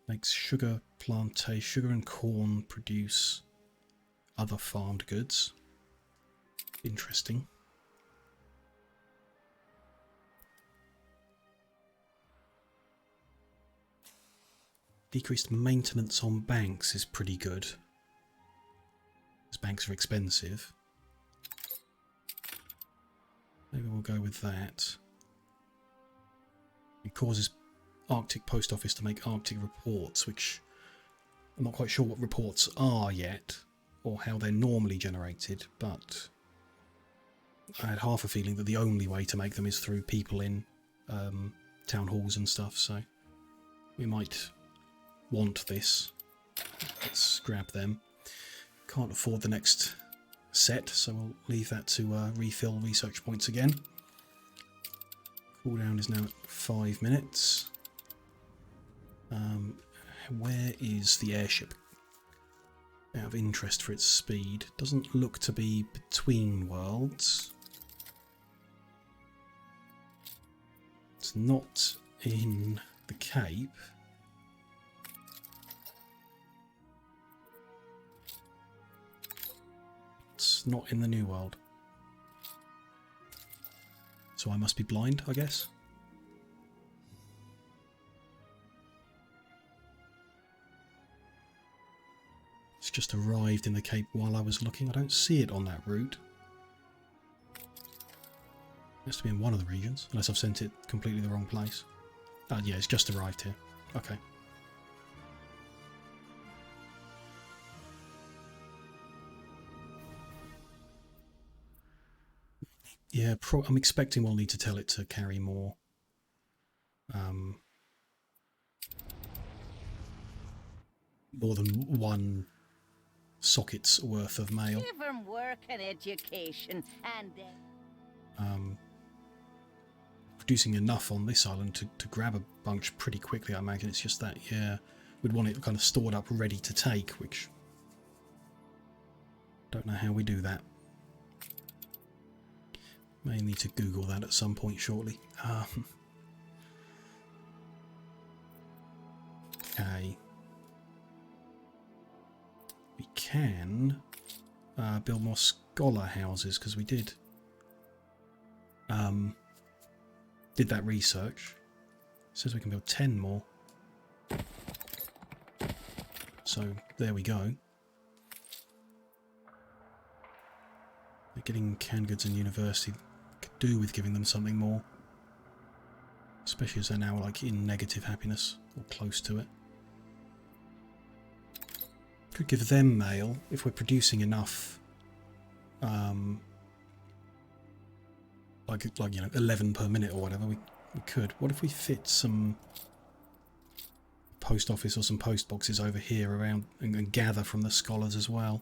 Makes sugar plantation, sugar and corn produce other farmed goods. Interesting. Decreased maintenance on banks is pretty good, because banks are expensive. Maybe we'll go with that. It causes Arctic Post Office to make Arctic reports, which I'm not quite sure what reports are yet, or how they're normally generated, but I had half a feeling that the only way to make them is through people in town halls and stuff, so we might want this. Let's grab them. Can't afford the next set, so we'll leave that to refill research points again. Cooldown is now at 5 minutes. Where is the airship? Out of interest for its speed. Doesn't look to be between worlds. It's not in the Cape. It's not in the New World. So I must be blind, I guess. It's just arrived in the Cape while I was looking. I don't see it on that route. It has to be in one of the regions, unless I've sent it completely the wrong place. Yeah, it's just arrived here. Okay. Yeah, I'm expecting we'll need to tell it to carry more. More than one socket's worth of mail. Give them work and education, and then Producing enough on this island to grab a bunch pretty quickly, I imagine. It's just that, yeah, we'd want it kind of stored up, ready to take, which don't know how we do that. May need to Google that at some point shortly. Okay. We can build more scholar houses, because we did that research. It says we can build 10 more. So there we go. They're getting canned goods in university. Could do with giving them something more, especially as they're now like in negative happiness or close to it. Could give them mail if we're producing enough, like 11 per minute or whatever. We We could. What if we fit some post office or some post boxes over here around and gather from the scholars as well?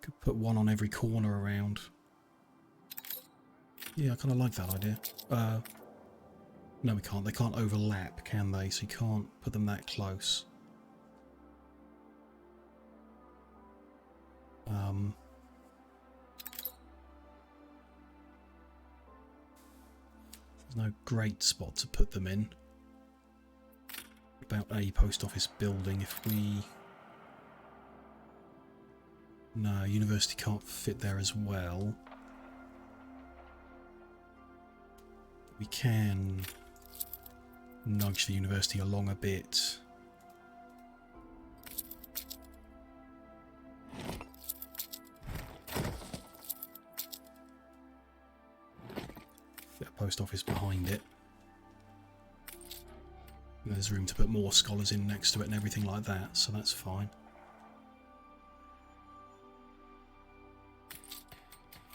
Could put one on every corner around. Yeah, I kind of like that idea. No, we can't. They can't overlap, can they? So you can't put them that close. There's no great spot to put them in. About a post office building if we... No, university can't fit there as well. We can nudge the university along a bit. Get a post office behind it. There's room to put more scholars in next to it and everything like that, so that's fine.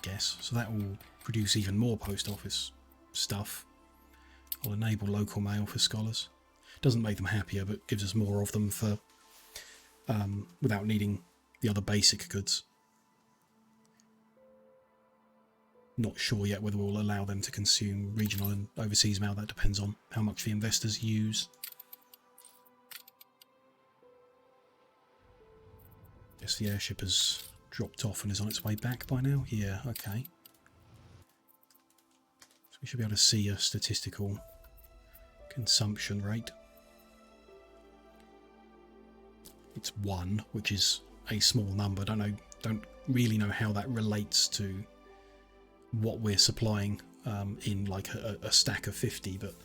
Guess. So that will produce even more post office stuff. I'll enable local mail for scholars. Doesn't make them happier, but gives us more of them for without needing the other basic goods. Not sure yet whether we'll allow them to consume regional and overseas mail. That depends on how much the investors use. Guess the airship has dropped off and is on its way back by now. Yeah, okay. So we should be able to see a statistical consumption rate. It's 1, which is a small number. Don't really know how that relates to what we're supplying in like a stack of 50, but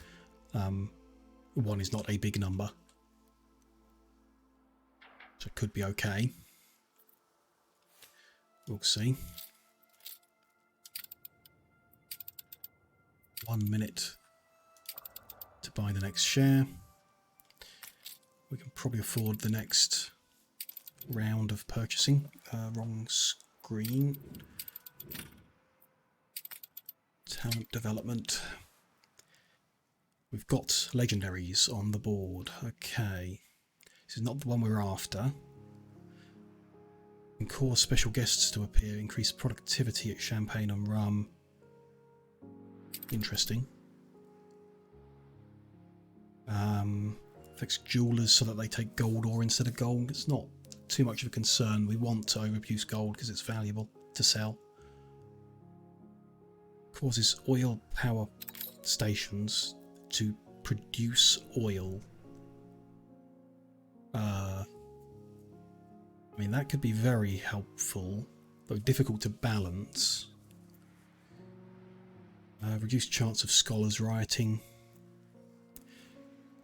1 is not a big number, so it could be okay. We'll see. 1 minute to buy the next share. We can probably afford the next round of purchasing. Wrong screen. Talent development. We've got legendaries on the board. Okay. This is not the one we're after. And cause special guests to appear. Increase productivity at champagne and rum. Interesting. Affects jewelers so that they take gold ore instead of gold. It's not too much of a concern. We want to overproduce gold because it's valuable to sell. Causes oil power stations to produce oil. I mean, that could be very helpful, though difficult to balance. Reduced chance of scholars rioting.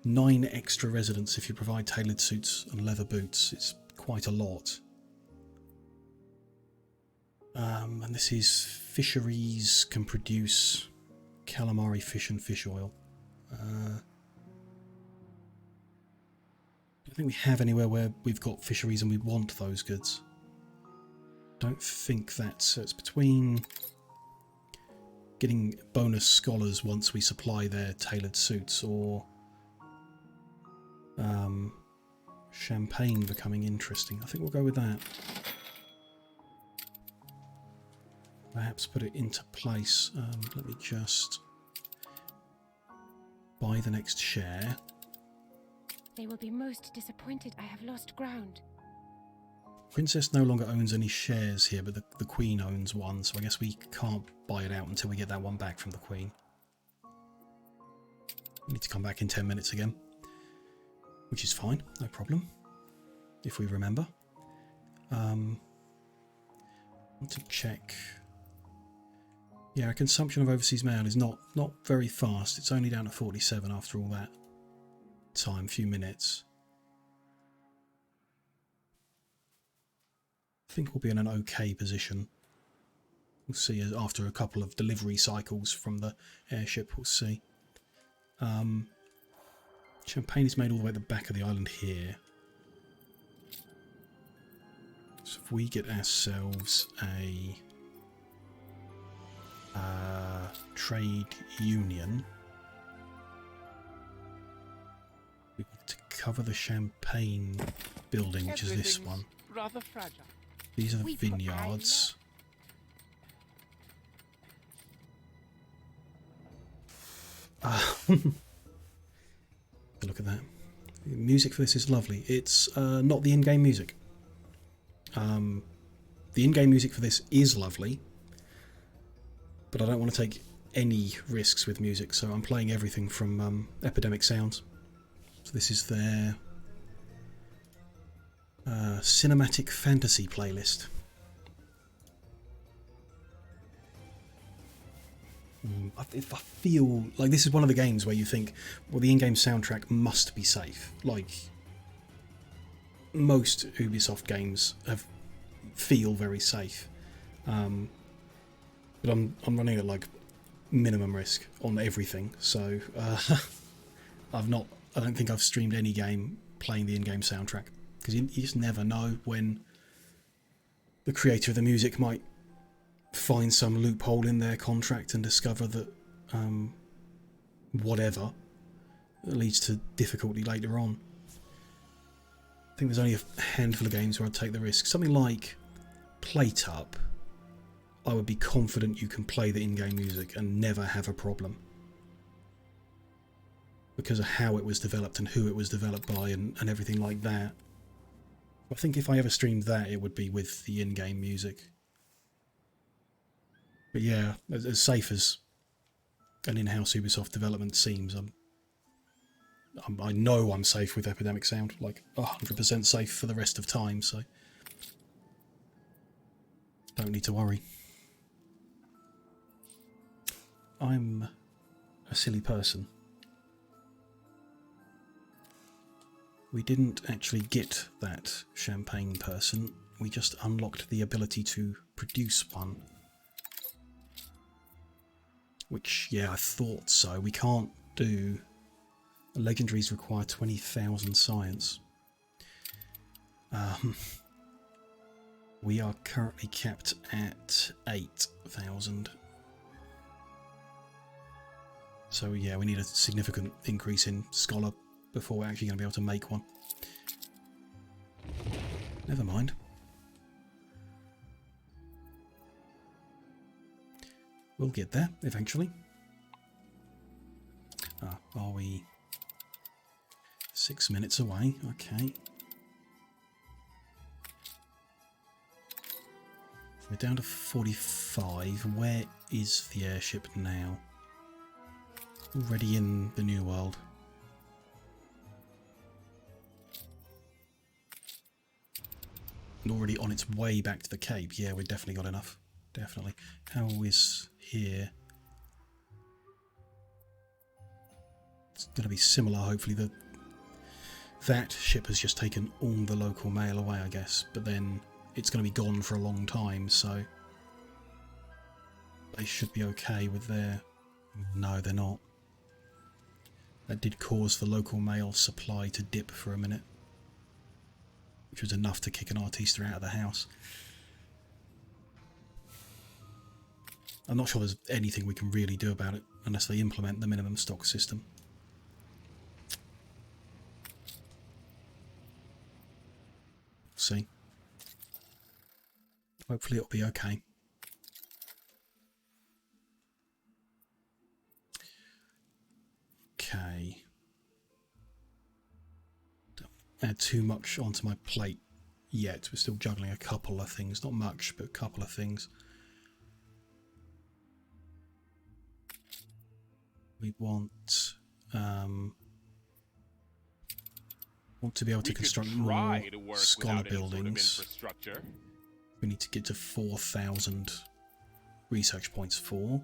9 extra residents if you provide tailored suits and leather boots. It's quite a lot. And this is fisheries can produce calamari fish and fish oil. I don't think we have anywhere where we've got fisheries and we want those goods. Don't think that's... So it's between getting bonus scholars once we supply their tailored suits, or champagne becoming interesting. I think we'll go with that. Perhaps put it into place. Let me just buy the next share. They will be most disappointed I have lost ground. Princess no longer owns any shares here, but the Queen owns one, so I guess we can't buy it out until we get that one back from the Queen. We need to come back in 10 minutes again, which is fine, no problem, if we remember. Want to check... Yeah, our consumption of overseas mail is not very fast. It's only down to 47 after all that time, few minutes. I think we'll be in an okay position. We'll see after a couple of delivery cycles from the airship, we'll see. Champagne is made all the way at the back of the island here. So if we get ourselves a Trade union. We want to cover the champagne building, which is this one. Rather fragile. These are the vineyards. Look at that. The music for this is lovely. It's not the in-game music. The in-game music for this is lovely, but I don't want to take any risks with music, so I'm playing everything from Epidemic Sounds. So this is their cinematic fantasy playlist. I feel like this is one of the games where you think, well, the in-game soundtrack must be safe. Like most Ubisoft games feel very safe, but I'm running at like minimum risk on everything. So I don't think I've streamed any game playing the in-game soundtrack, because you just never know when the creator of the music might find some loophole in their contract and discover that whatever leads to difficulty later on. I think there's only a handful of games where I'd take the risk. Something like Plate Up, I would be confident you can play the in-game music and never have a problem, because of how it was developed and who it was developed by and everything like that. I think if I ever streamed that, it would be with the in-game music. But yeah, as safe as an in-house Ubisoft development seems, I know I'm safe with Epidemic Sound, like 100% safe for the rest of time, so don't need to worry. I'm a silly person. We didn't actually get that champagne person, we just unlocked the ability to produce one. Which, yeah, I thought so. We can't do... Legendaries require 20,000 science. We are currently capped at 8,000. So yeah, we need a significant increase in Scholar before we're actually going to be able to make one. Never mind. We'll get there eventually. Are we 6 minutes away? Okay. We're down to 45. Where is the airship now? Already in the New World. And already on its way back to the Cape. Yeah, we've definitely got enough. Definitely. How is here? It's going to be similar, hopefully. That ship has just taken all the local mail away, I guess. But then it's going to be gone for a long time, so they should be okay with their... No, they're not. That did cause the local mail supply to dip for a minute, which was enough to kick an Artista out of the house. I'm not sure there's anything we can really do about it unless they implement the minimum stock system. See. Hopefully it'll be okay. Okay. Don't add too much onto my plate yet. We're still juggling a couple of things. Not much, but a couple of things. We want to be able to construct more scholar buildings. We need to get to 4,000 research points for.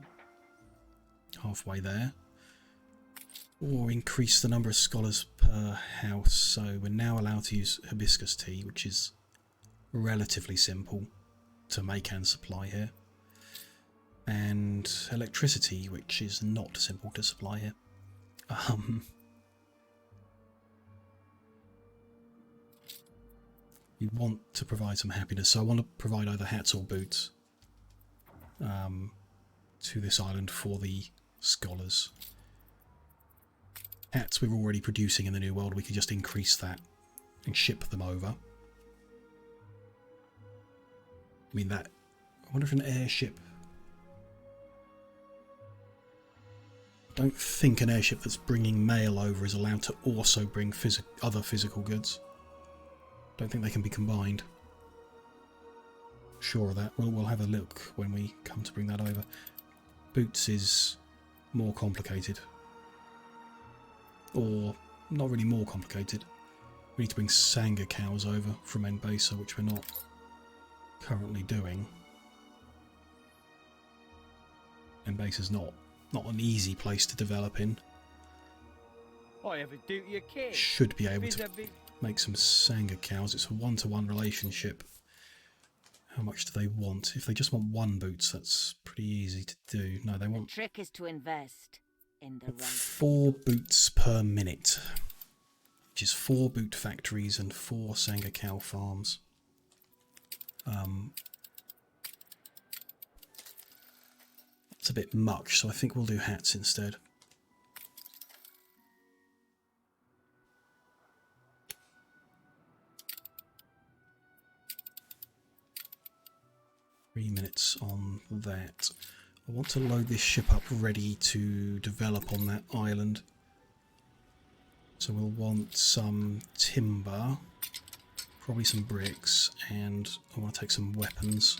Halfway there. Or increase the number of scholars per house. So we're now allowed to use hibiscus tea, which is relatively simple to make and supply here. And electricity, which is not simple to supply here. We want to provide some happiness, so I want to provide either hats or boots. to this island for the scholars. Hats we're already producing in the New World, we could just increase that and ship them over. I mean that... I wonder if an airship... I don't think an airship that's bringing mail over is allowed to also bring other physical goods. Don't think they can be combined. Sure of that. We'll have a look when we come to bring that over. Boots is more complicated. Or not really more complicated. We need to bring Sangha cows over from Mbasa, which we're not currently doing. Mbasa's not an easy place to develop in. I have a duty of care. Should be able to make some Sangha cows. It's a one-to-one relationship. How much do they want? If they just want one boots, that's pretty easy to do. No, they The want trick is to invest in the right. 4 boots per minute, which is 4 boot factories and 4 Sangha cow farms. It's a bit much, so I think we'll do hats instead. Minutes on that. I want to load this ship up ready to develop on that island. So we'll want some timber, probably some bricks, and I want to take some weapons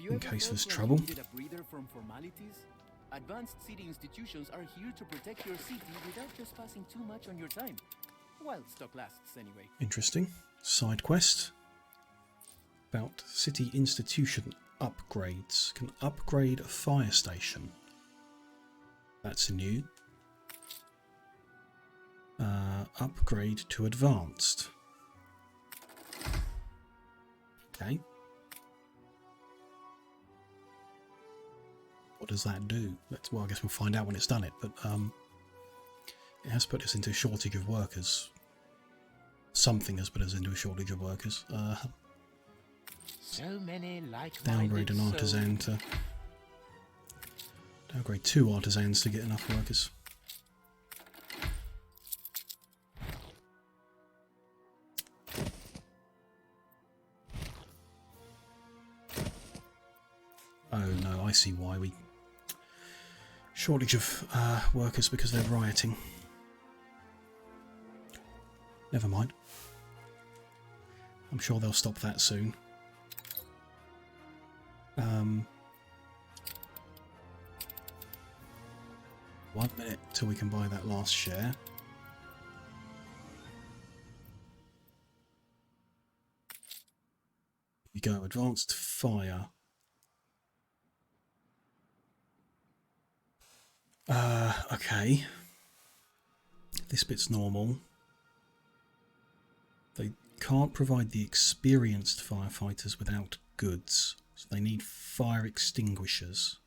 in case there's trouble. A breather from formalities? Advanced city institutions are here to protect your city without trespassing too much on your time. While stock lasts, anyway. Interesting. Side quest. About city institution upgrades. Can upgrade a fire station. That's new. Upgrade to advanced. Okay. What does that do? Well, I guess we'll find out when it's done it, but it has put us into a shortage of workers. Something has put us into a shortage of workers. So many Downgrade an artisan to... Downgrade 2 artisans to get enough workers. Oh no, I see why we... Shortage of workers because they're rioting. Never mind. I'm sure they'll stop that soon. 1 minute till we can buy that last share. You go, advanced fire. Okay. This bit's normal. They can't provide the experienced firefighters without goods, so they need fire extinguishers.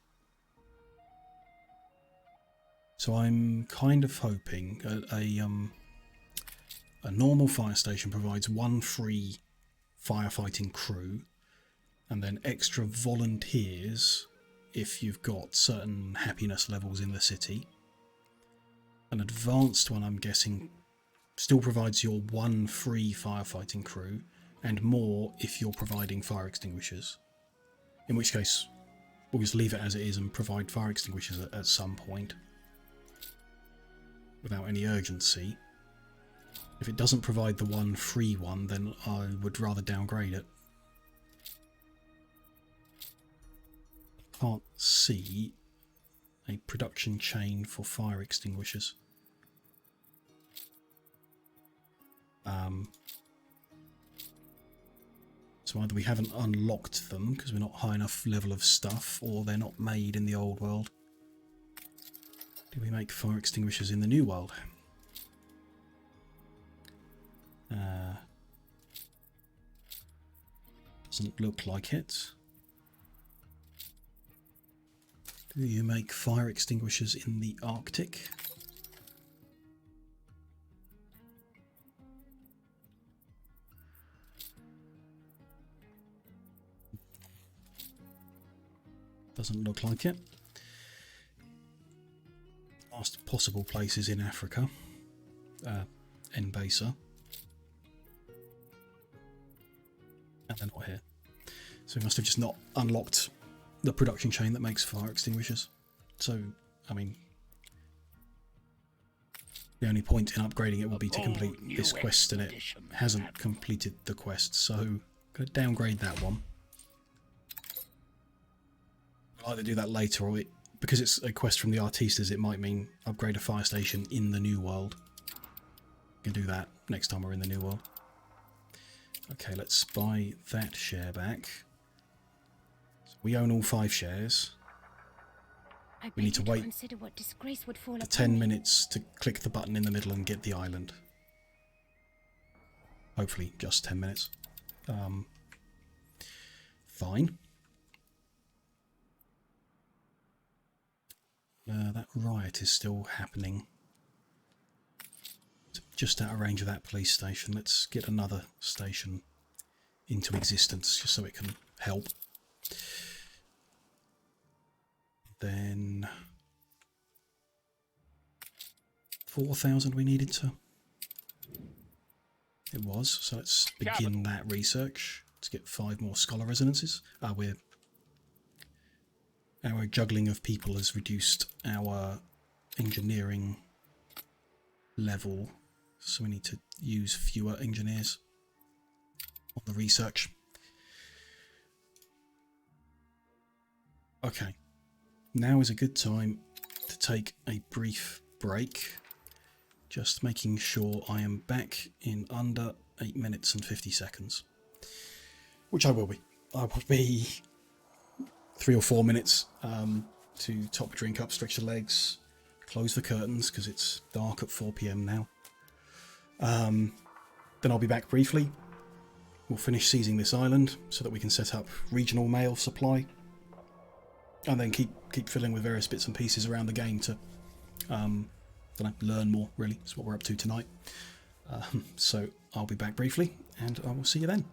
So I'm kind of hoping a normal fire station provides 1 free firefighting crew, and then extra volunteers if you've got certain happiness levels in the city. An advanced one, I'm guessing, still provides your 1 free firefighting crew, and more if you're providing fire extinguishers. In which case, we'll just leave it as it is and provide fire extinguishers at some point, without any urgency. If it doesn't provide the 1 free one, then I would rather downgrade it. Can't see a production chain for fire extinguishers. So either we haven't unlocked them because we're not high enough level of stuff, or they're not made in the old world. Do we make fire extinguishers in the new world? Doesn't look like it. Do you make fire extinguishers in the Arctic? Doesn't look like it. Last possible place is in Africa. Enbasa. And they're not here. So we must have just not unlocked the production chain that makes fire extinguishers. So, I mean, the only point in upgrading it will be to complete this quest, and it hasn't completed the quest, so I'm going to downgrade that one. I'll either do that later, or because it's a quest from the artistas, it might mean upgrade a fire station in the new world. We can do that next time we're in the new world. Okay, let's buy that share back. So we own all 5 shares. We need to wait the 10 minutes to click the button in the middle and get the island. Hopefully just 10 minutes. Fine. That riot is still happening. It's just out of range of that police station. Let's get another station into existence just so it can help. Then 4,000 we needed to. It was, so let's begin that research. Let's get 5 more scholar resonances. Our juggling of people has reduced our engineering level, so we need to use fewer engineers on the research. Okay, now is a good time to take a brief break, just making sure I am back in under 8 minutes and 50 seconds, which I will be. I will be 3 or 4 minutes to top a drink up, stretch the legs, close the curtains because it's dark at 4 PM now. Then I'll be back briefly. We'll finish seizing this island so that we can set up regional mail supply, and then keep filling with various bits and pieces around the game to learn more. Really, that's what we're up to tonight. So I'll be back briefly, and I will see you then.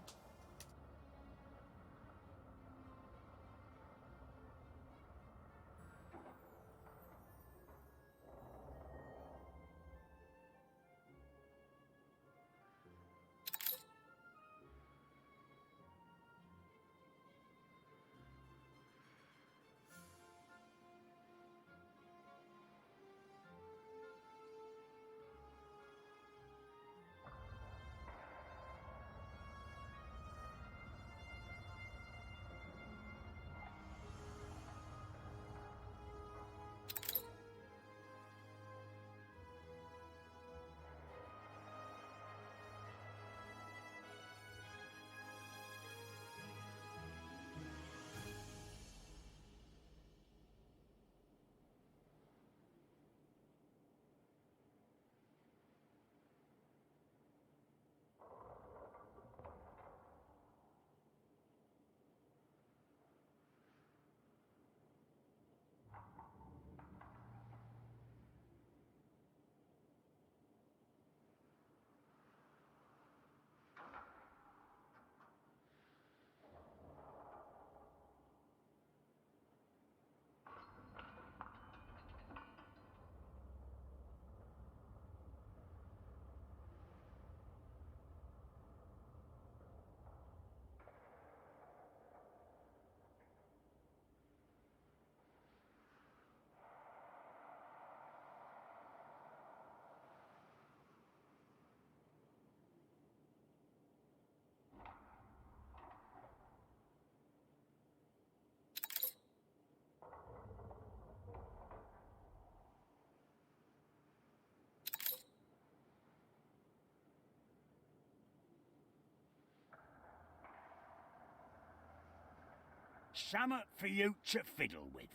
Summat for you to fiddle with.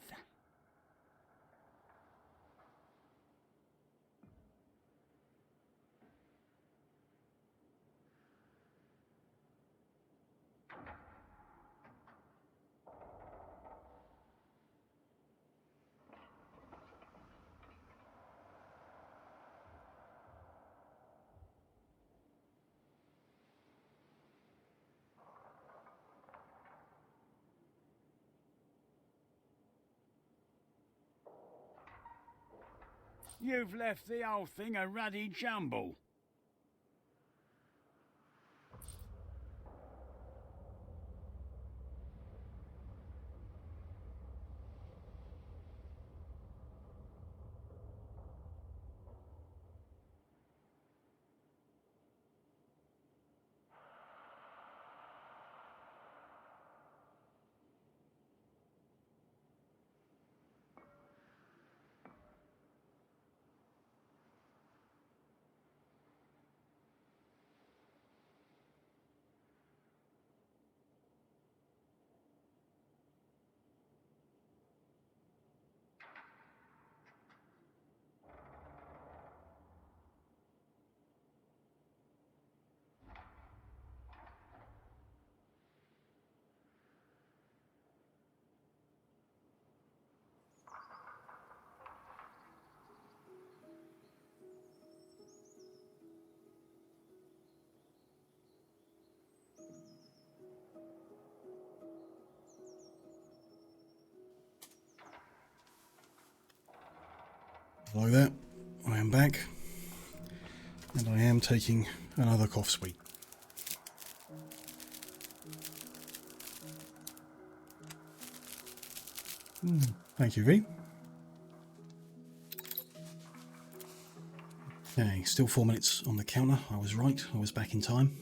You've left the whole thing a ruddy jumble. Hello there, I am back, and I am taking another cough sweet. Thank you, V. Okay, still 4 minutes on the counter. I was right, I was back in time.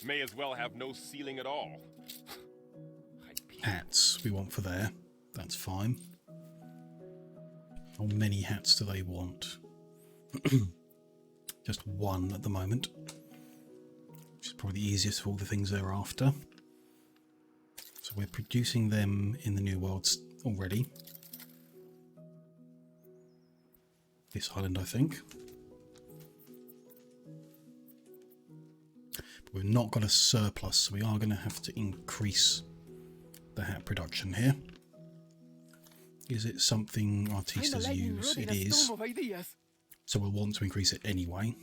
May as well have no ceiling at all. Hats we want for there. That's fine. How many hats do they want? Just one at the moment. Which is probably the easiest of all the things they're after. So we're producing them in the New Worlds already. This island, I think. We've not got a surplus, so we are going to have to increase the hat production here. Is it something artistas use? It is. So we'll want to increase it anyway.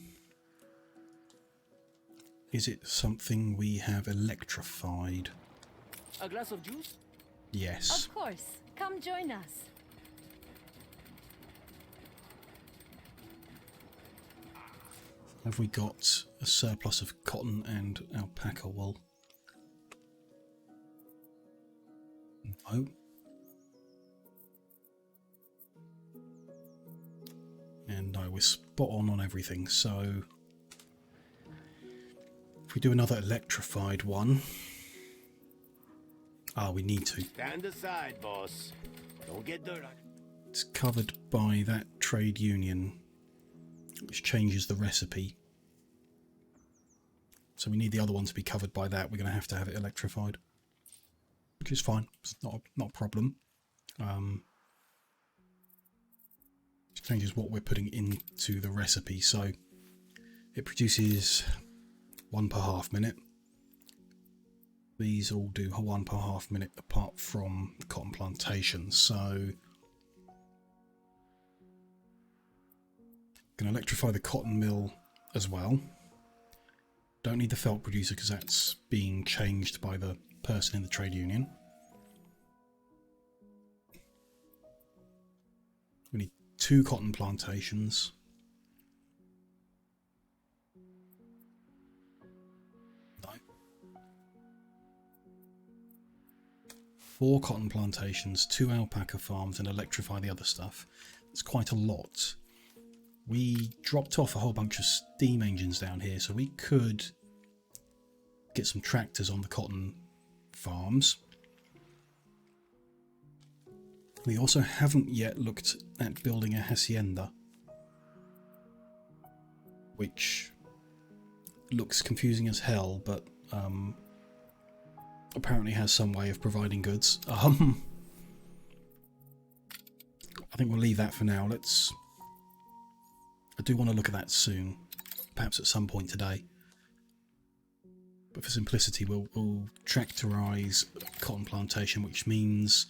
Is it something we have electrified? A glass of juice? Yes. Of course. Come join us. Have we got a surplus of cotton and alpaca wool? No. And no, we're spot on everything, so if we do another electrified one... we need to. Stand aside, boss. Don't get dirty. It's covered by that trade union, which changes the recipe. So we need the other one to be covered by that. We're going to have it electrified, which is fine. It's not a problem. It changes what we're putting into the recipe. So it produces 1 per half minute. These all do 1 per half minute apart from the cotton plantation. So going to electrify the cotton mill as well. Don't need the felt producer because that's being changed by the person in the trade union. We need 2 cotton plantations. No. 4 cotton plantations, 2 alpaca farms, and electrify the other stuff. It's quite a lot. We dropped off a whole bunch of steam engines down here, so we could get some tractors on the cotton farms. We also haven't yet looked at building a hacienda, which looks confusing as hell, but apparently has some way of providing goods. I think we'll leave that for now. I do want to look at that soon, perhaps at some point today. But for simplicity, we'll tractorize cotton plantation, which means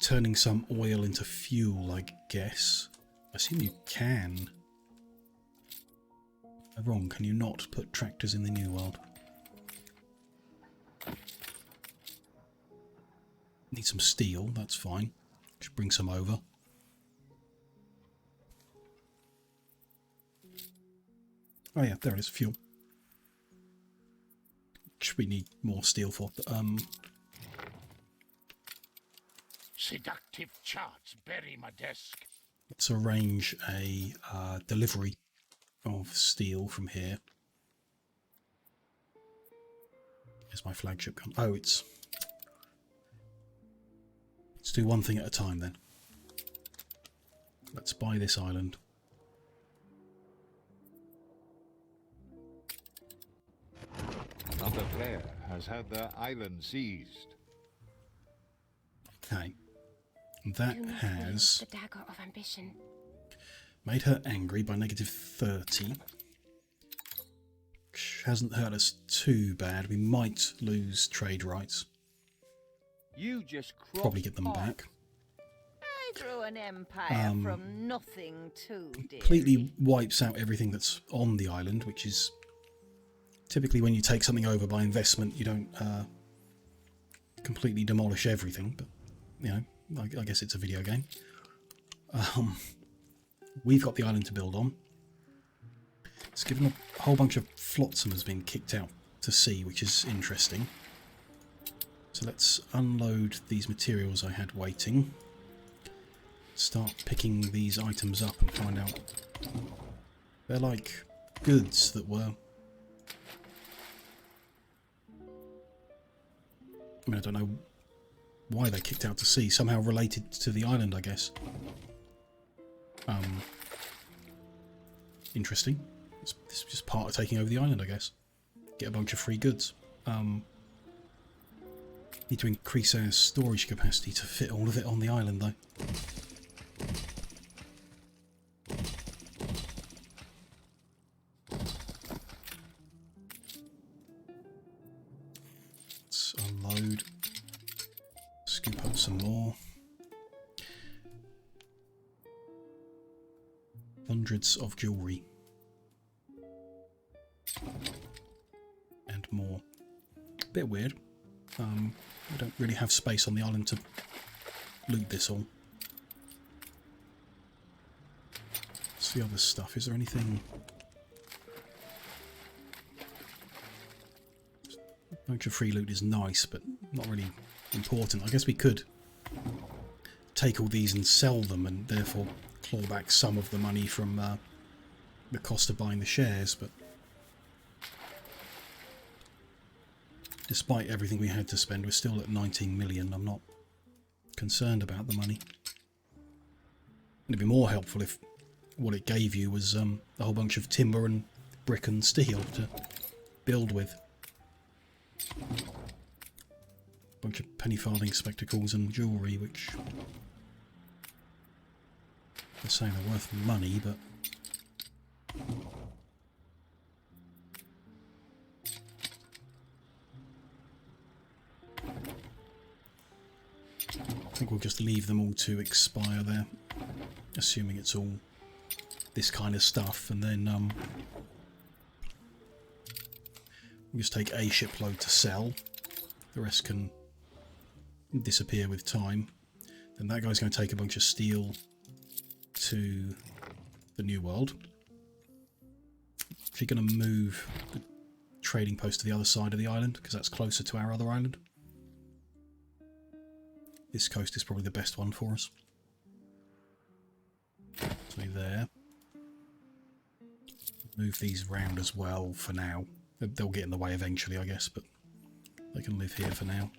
turning some oil into fuel, I guess. I assume you can. Am I wrong? Can you not put tractors in the New World? Need some steel, that's fine. Should bring some over. Oh yeah, there it is, fuel. Which we need more steel for. Seductive charts bury my desk. Let's arrange a delivery of steel from here. Here's my flagship gun. Oh, let's do one thing at a time then. Let's buy this island. Another player has had their island seized. Okay. That Do not has wield the dagger of ambition. made her angry by -30. Which hasn't hurt us too bad. We might lose trade rights. You just Probably get them back. I grew an empire from nothing too dear. Completely wipes out everything that's on the island, which is typically when you take something over by investment, you don't completely demolish everything. But you know, I guess it's a video game. We've got the island to build on. It's given a whole bunch of flotsam has been kicked out to sea, which is interesting. So let's unload these materials I had waiting. Start picking these items up and find out. They're like goods that were... I mean, I don't know why they kicked out to sea. Somehow related to the island, I guess. Interesting. It's just part of taking over the island, I guess. Get a bunch of free goods. Need to increase our storage capacity to fit all of it on the island, though. Let's unload. Scoop up some more. Hundreds of jewellery. And more. Bit weird. We don't really have space on the island to loot this all. What's the other stuff? Is there anything... A bunch of free loot is nice, but not really important. I guess we could take all these and sell them and therefore claw back some of the money from the cost of buying the shares, but despite everything we had to spend, we're still at 19 million. I'm not concerned about the money. It'd be more helpful if what it gave you was a whole bunch of timber and brick and steel to build with. A bunch of penny farthing spectacles and jewellery, which they're saying they're worth money, but I think we'll just leave them all to expire there, assuming it's all this kind of stuff, and then we'll just take a shipload to sell. The rest can disappear with time. Then that guy's going to take a bunch of steel to the New World. Is he going to move the trading post to the other side of the island, because that's closer to our other island? This coast is probably the best one for us. So there. Move these round as well for now. They'll get in the way eventually, I guess, but they can live here for now.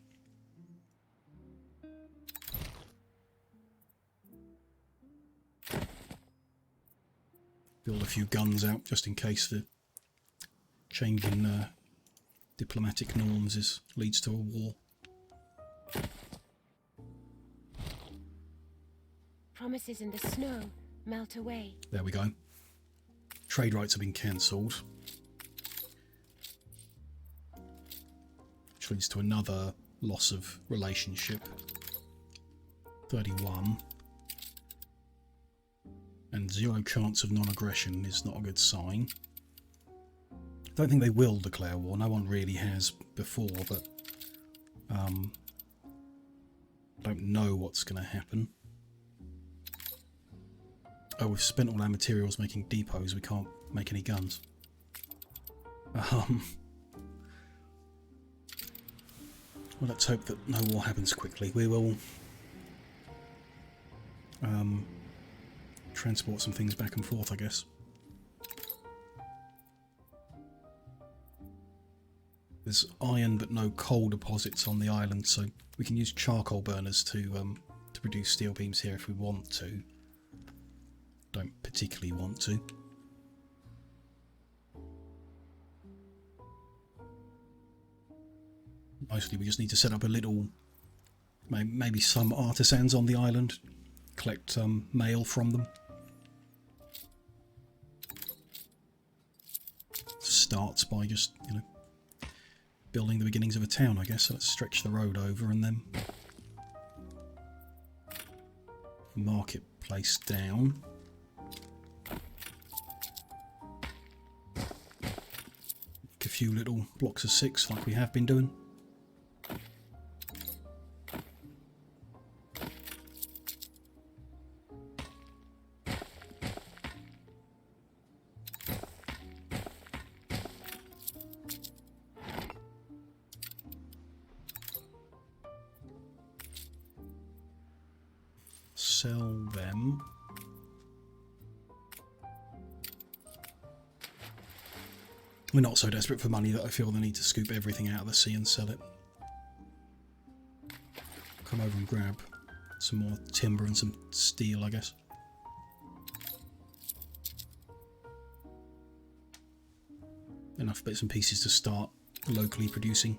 Build a few guns out just in case the change in diplomatic norms leads to a war. Promises in the snow melt away. There we go. Trade rights have been cancelled. Which leads to another loss of relationship. 31. And 0 chance of non-aggression is not a good sign. I don't think they will declare war. No one really has before, but I don't know what's going to happen. Oh, we've spent all our materials making depots. We can't make any guns. Well, let's hope that no war happens quickly. We will transport some things back and forth, I guess. There's iron but no coal deposits on the island, so we can use charcoal burners to produce steel beams here if we want to. Don't particularly want to. Mostly we just need to set up a little, maybe some artisans on the island, collect mail from them. Starts by just, you know, building the beginnings of a town, I guess. So let's stretch the road over and then marketplace down. A few little blocks of 6 like we have been doing. Sell them. We're not so desperate for money that I feel the need to scoop everything out of the sea and sell it. Come over and grab some more timber and some steel, I guess. Enough bits and pieces to start locally producing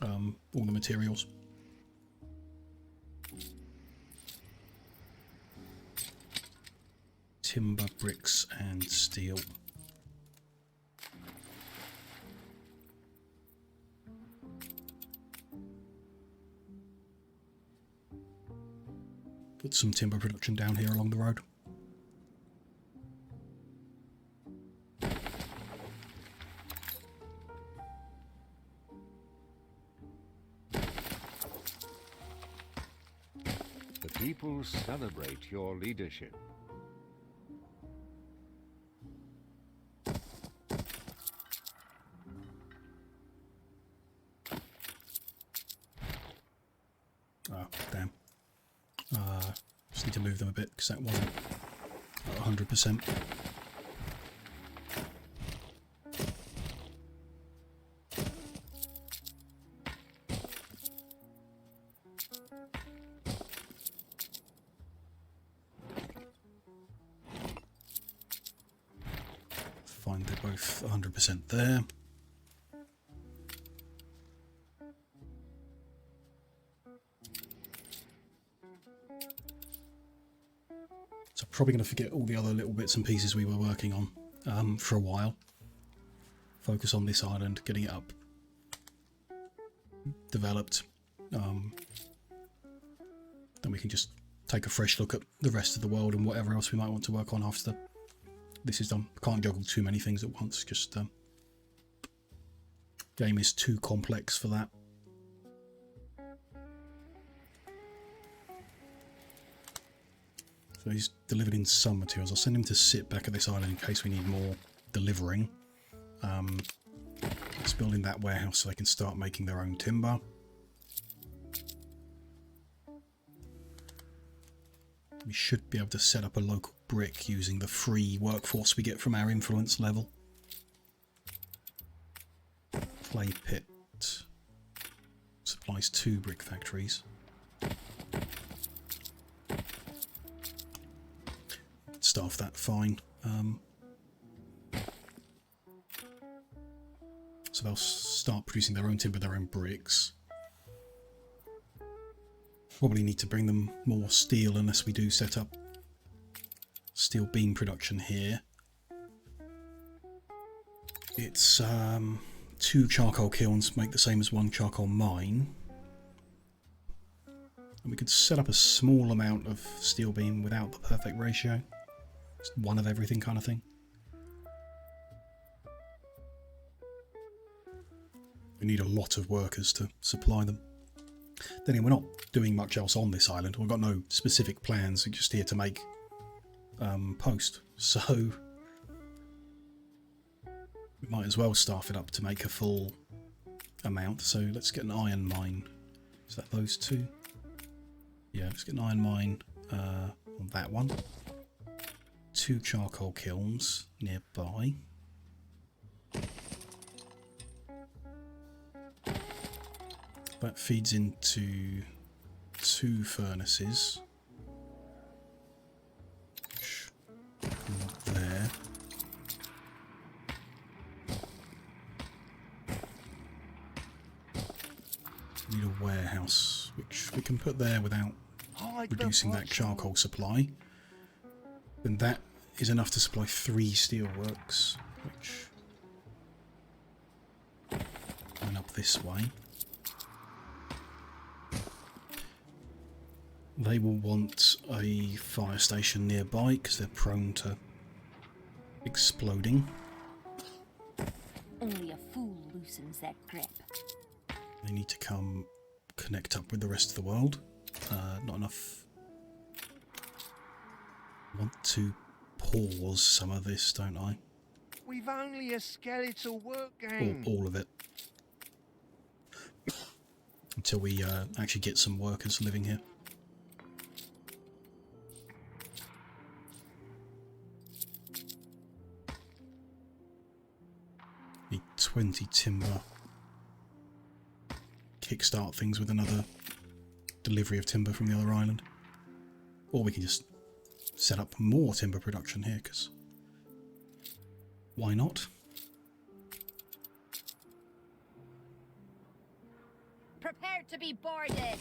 all the materials. Timber, bricks and steel. Put some timber production down here along the road. The people celebrate your leadership. Oh, damn. Just need to move them a bit because that wasn't 100%. Fine, they're both 100% there. So probably going to forget all the other little bits and pieces we were working on for a while. Focus on this island, getting it up, developed. Then we can just take a fresh look at the rest of the world and whatever else we might want to work on after this is done. Can't juggle too many things at once, just game is too complex for that. So he's delivered in some materials. I'll send him to sit back at this island in case we need more delivering. Let's build in that warehouse so they can start making their own timber. We should be able to set up a local brick using the free workforce we get from our influence level. Clay pit supplies 2 brick factories. Staff that fine. So they'll start producing their own timber, their own bricks. Probably need to bring them more steel unless we do set up steel beam production here. It's 2 charcoal kilns make the same as 1 charcoal mine. And we could set up a small amount of steel beam without the perfect ratio. Just 1 of everything kind of thing. We need a lot of workers to supply them. Then again, we're not doing much else on this island. We've got no specific plans. We're just here to make post. So we might as well staff it up to make a full amount. So let's get an iron mine. Is that those two? Yeah, let's get an iron mine on that one. 2 charcoal kilns nearby. That feeds into 2 furnaces. Not there. Need a warehouse, which we can put there without reducing that charcoal supply. And that is enough to supply 3 steelworks, which went up this way. They will want a fire station nearby because they're prone to exploding. Only a fool loosens that grip. They need to come connect up with the rest of the world. Not enough. I want to pause some of this, don't I? We've only a skeletal work game. All of it. Until we actually get some workers living here. Need 20 timber. Kickstart things with another delivery of timber from the other island. Or we can just set up more timber production here, because why not? Prepare to be boarded.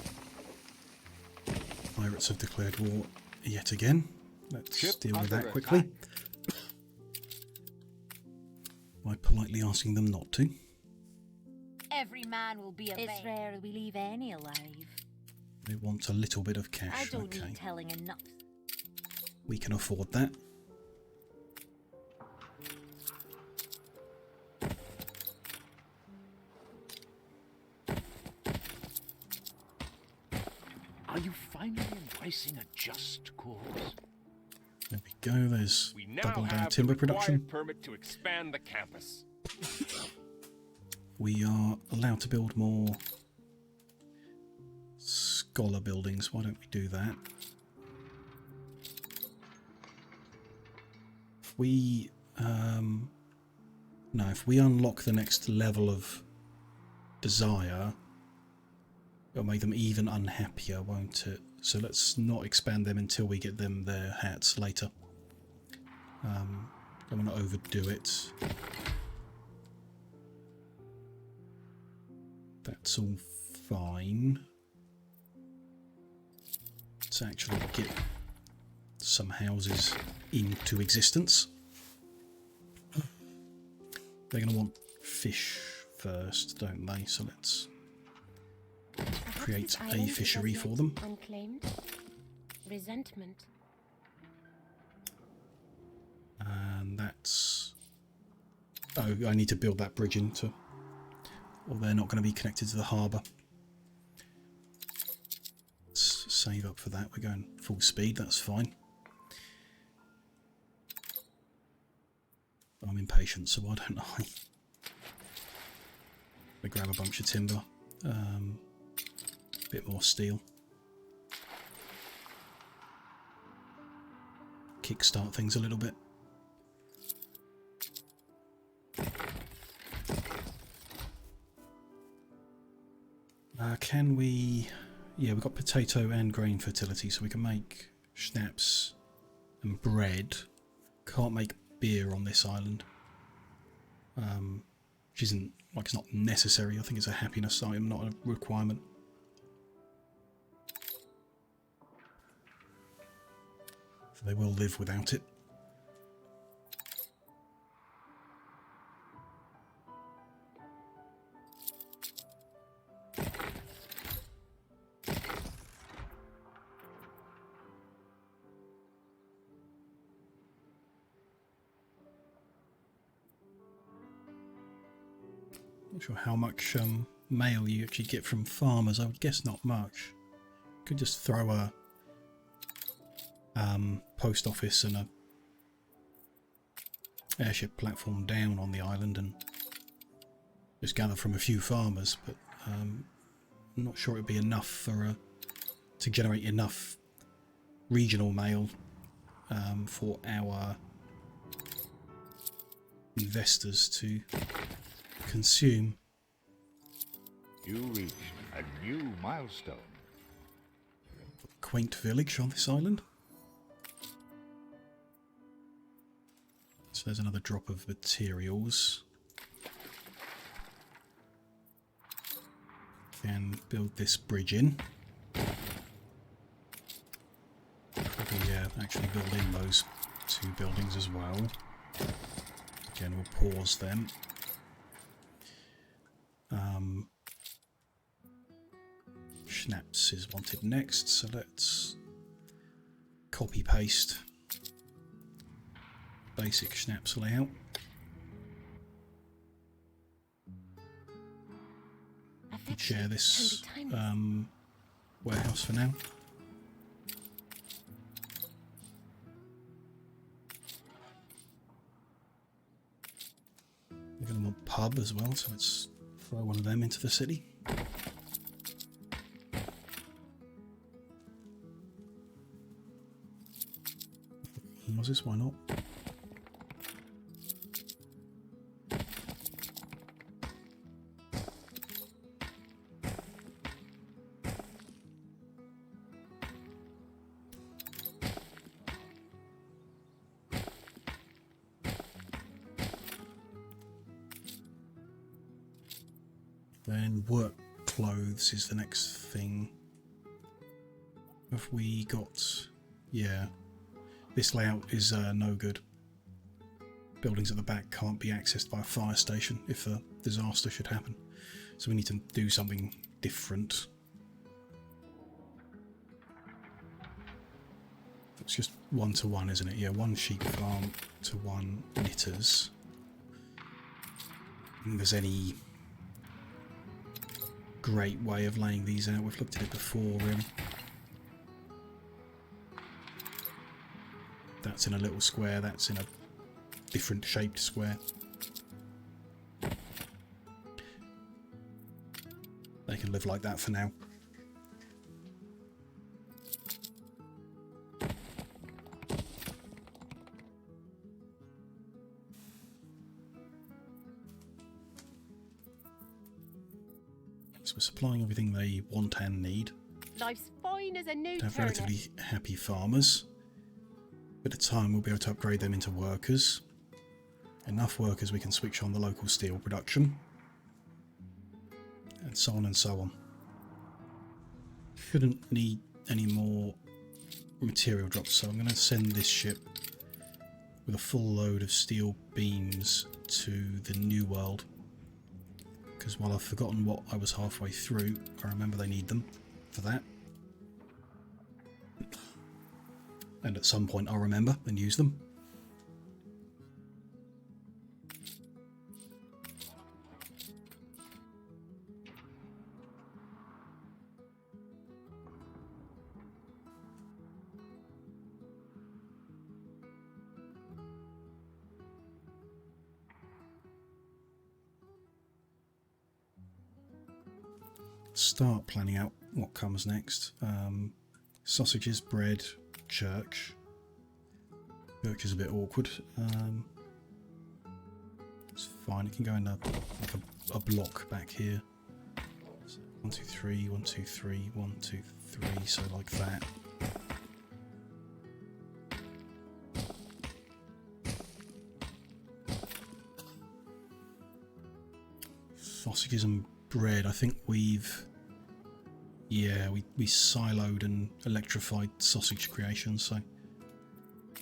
Pirates have declared war yet again. Let's Ship deal with that under quickly. attack. By politely asking them not to. Every man will be a It's rare we leave any alive. They want a little bit of cash. I don't Okay, need telling enough. we can afford that. Are you finally embracing a just cause? There we go. There's We now double down have timber the required production. permit to expand the campus. We are allowed to build more scholar buildings. Why don't we do that? If we no, if we unlock the next level of desire, it'll make them even unhappier, won't it? So let's not expand them until we get them their hats later. Don't want to overdo it. That's all fine. Let's actually get some houses into existence. They're going to want fish first, don't they? So let's create a fishery for them. Unclaimed. Resentment. And that's... Oh, I need to build that bridge into... Or they're not going to be connected to the harbour. Let's save up for that. We're going full speed, that's fine. I'm impatient, so why don't I? We grab a bunch of timber. Bit more steel. Kickstart things a little bit. Can we... Yeah, we've got potato and grain fertility, so we can make schnapps and bread. Can't make beer on this island. Which isn't, like, it's not necessary. I think it's a happiness item, not a requirement. So they will live without it. Not sure how much mail you actually get from farmers? I would guess not much. Could just throw a post office and a airship platform down on the island and just gather from a few farmers, but I'm not sure it'd be enough for to generate enough regional mail for our investors to consume. You reached a new milestone. Quaint village on this island. So there's another drop of materials. Can build this bridge in. Probably, yeah, actually build in those two buildings as well. Again, we'll pause them. Schnapps is wanted next, so let's copy paste basic Schnapps layout. Share this warehouse for now. We're going to want pub as well, so let's throw one of them into the city. Was this? Why not? Then work clothes is the next thing. Have we got... yeah. This layout is no good. Buildings at the back can't be accessed by a fire station if a disaster should happen. So we need to do something different. It's just 1-to-1, isn't it? Yeah, 1 sheep farm to 1 knitters. I think there's any great way of laying these out. We've looked at it before, really. That's in a little square, that's in a different shaped square. They can live like that for now. So we're supplying everything they want and need. Life's fine as a new To have turnip. relatively happy farmers. Bit of time we'll be able to upgrade them into workers. Enough workers we can switch on the local steel production. And so on and so on. Shouldn't need any more material drops, so I'm going to send this ship with a full load of steel beams to the New World. Because while I've forgotten what I was halfway through, I remember they need them for that. And at some point I'll remember and use them. Start planning out what comes next. Sausages, bread, church. Church is a bit awkward. It's fine. It can go in like a block back here. So 1, 2, 3, 1, 2, 3, 1, 2, 3. So like that. Sausages and bread. I think we've... yeah, we siloed and electrified sausage creation, so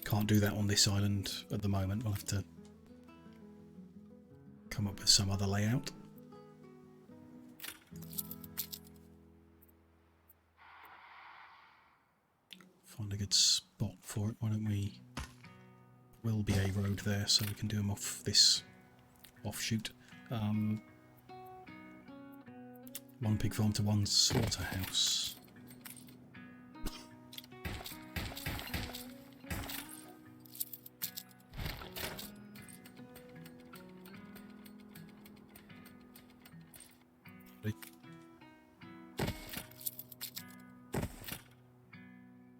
can't do that on this island at the moment. We'll have to come up with some other layout. Find a good spot for it. Why don't we... will be a road there, so we can do them off this offshoot. 1 pig farm to 1 slaughterhouse.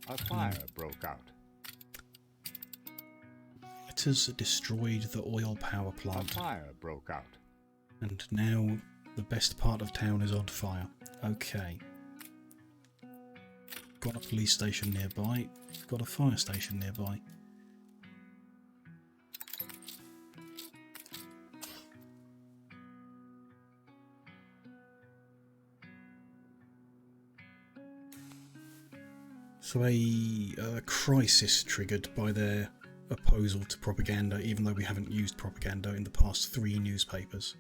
A fire broke out. Letters destroyed the oil power A plant. fire broke out. And now the best part of town is on fire. Okay. Got a police station nearby. Got a fire station nearby. So a crisis triggered by their opposal to propaganda, even though we haven't used propaganda in the past 3 newspapers.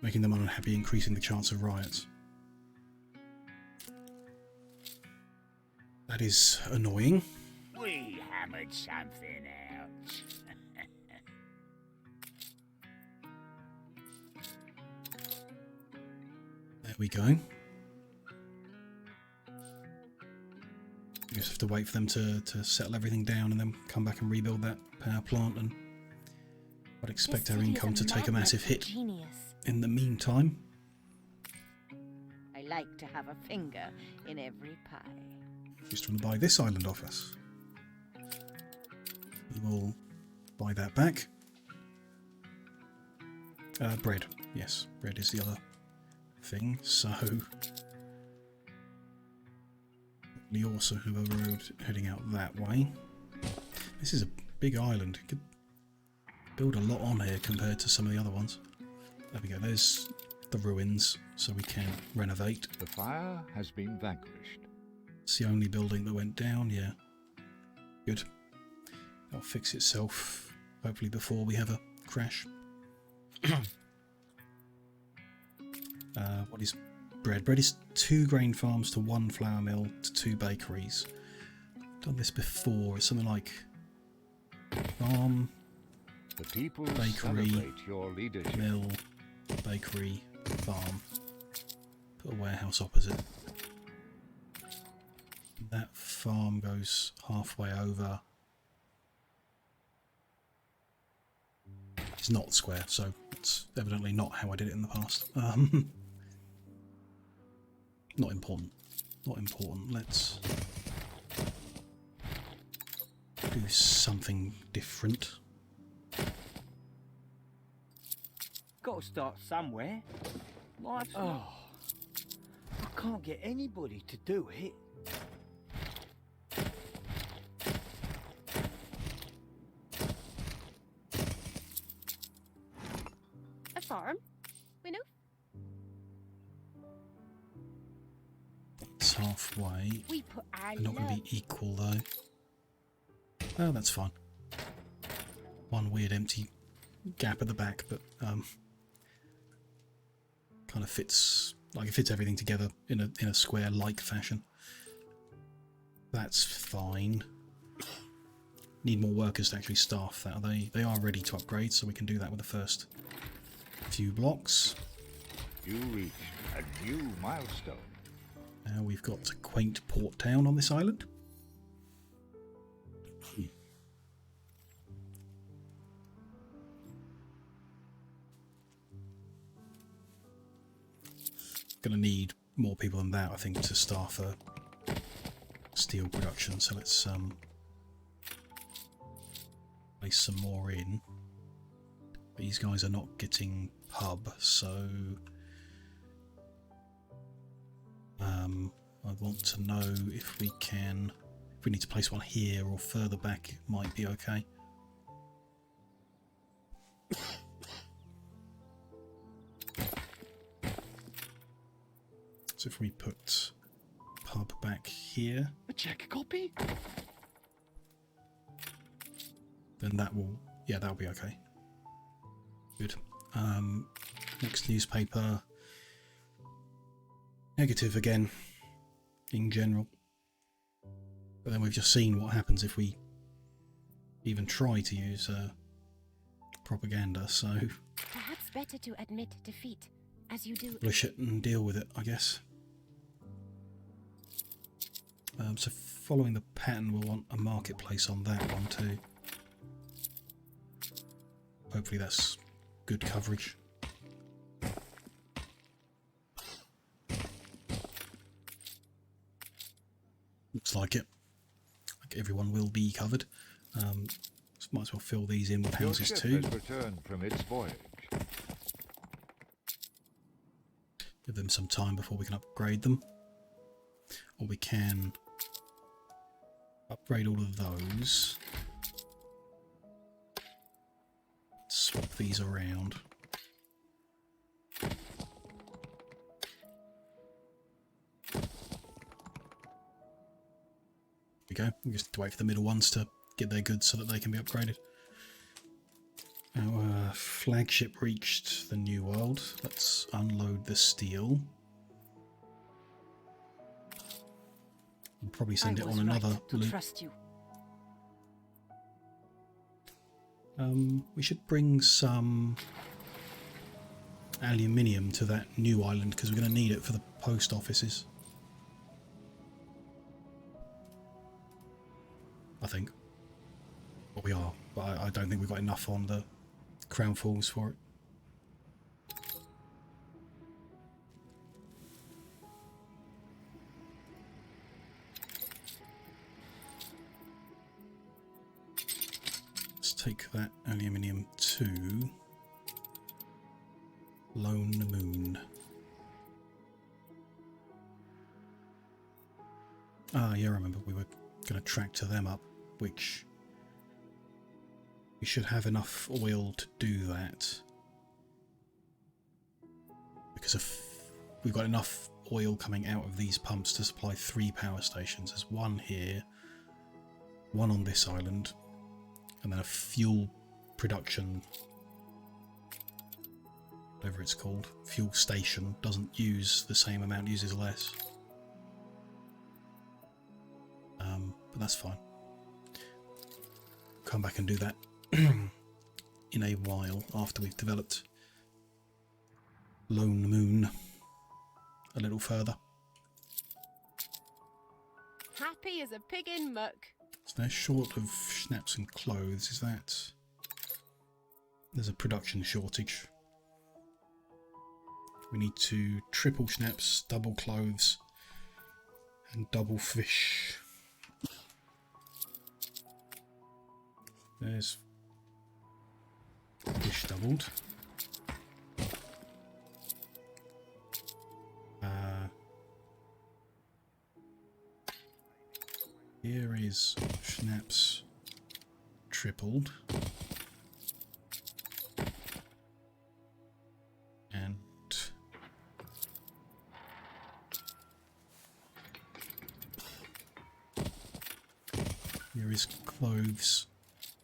Making them unhappy, increasing the chance of riots. That is annoying. We hammered something out. There we go. We just have to wait for them to settle everything down and then come back and rebuild that power plant, and I'd expect our income to take a massive hit in the meantime. I like to have a finger in every pie. Just want to buy this island off us. We will buy that back. Bread. Yes, bread is the other thing. So we also have a road heading out that way. This is a big island. You could build a lot on here compared to some of the other ones. There we go. There's the ruins, so we can renovate. The fire has been vanquished. It's the only building that went down, yeah. Good. That'll fix itself, hopefully before we have a crash. What is bread? Bread is 2 grain farms to 1 flour mill to 2 bakeries. Done this before. It's something like farm, The people bakery, celebrate your leadership. mill, bakery, farm. Put a warehouse opposite. That farm goes halfway over. It's not square, so it's evidently not how I did it in the past. Not important. Not important. Let's do something different. Gotta start somewhere. Life's I can't get anybody to do it. A farm? We know. It's halfway. We put our They're not going to love. be equal though. Oh, that's fine. One weird empty gap at the back, but kind of fits, like it fits everything together in a square-like fashion. That's fine. Need more workers to actually staff that. They are ready to upgrade, so we can do that with the first few blocks. You reach a new milestone. Now we've got a quaint port town on this island. Gonna need more people than that, I think, to staff a steel production. So let's place some more in. These guys are not getting pub, so I want to know if we can, if we need to place one here or further back, it might be okay. So if we put pub back here, A check copy? then that will, yeah, that'll be okay. Good. Next newspaper, negative again, in general. But then we've just seen what happens if we even try to use propaganda, so Perhaps better to admit defeat as you do. Publish it and deal with it, I guess. So following the pattern, we'll want a marketplace on that one too. Hopefully that's good coverage. Looks like it. Like everyone will be covered. So might as well fill these in with houses Your too. ship has returned from its voyage. Give them some time before we can upgrade them. Or we can upgrade all of those. Swap these around. There we go. We just have to wait for the middle ones to get their goods so that they can be upgraded. Our flagship reached the New World. Let's unload the steel. We'll probably send it on another loop. Trust you. We should bring some aluminium to that new island because we're going to need it for the post offices. I think. Well, we are, but I don't think we've got enough on the Crown Falls for it. Let's take that aluminium to Lone Moon. Ah, yeah, I remember we were going to tractor them up, which we should have enough oil to do that. Because if we've got enough oil coming out of these pumps to supply 3 power stations. There's one here, one on this island, and then a fuel production, whatever it's called, fuel station, doesn't use the same amount, uses less. But that's fine. Come back and do that in a while after we've developed Lone Moon a little further. Happy as a pig in muck. So they're short of schnapps and clothes. Is that... There's a production shortage. We need to triple schnapps, double clothes, and double fish. There's fish doubled. Here is schnapps tripled. And here is clothes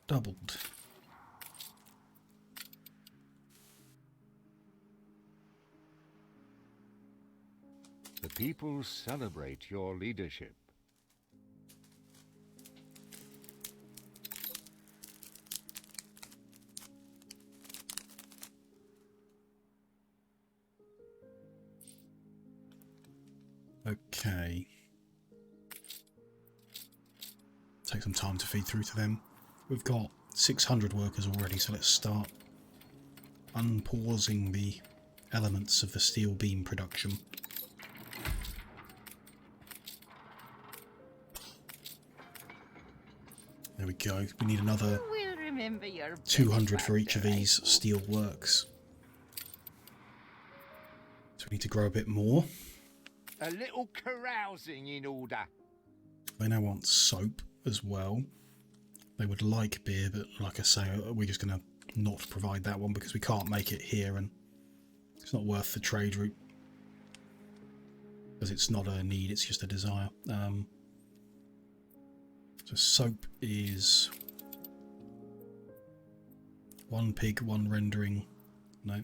doubled. The people celebrate your leadership. Okay. Take some time to feed through to them. We've got 600 workers already, so let's start unpausing the elements of the steel beam production. There we go. We need another We'll remember your 200 for each of benefactor, I these hope. steel works. So we need to grow a bit more. A little carousing in order. They now want soap as well. They would like beer, but like I say, we're just going to not provide that one because we can't make it here and it's not worth the trade route. Because it's not a need, it's just a desire. So soap is 1 pig, 1 rendering. No.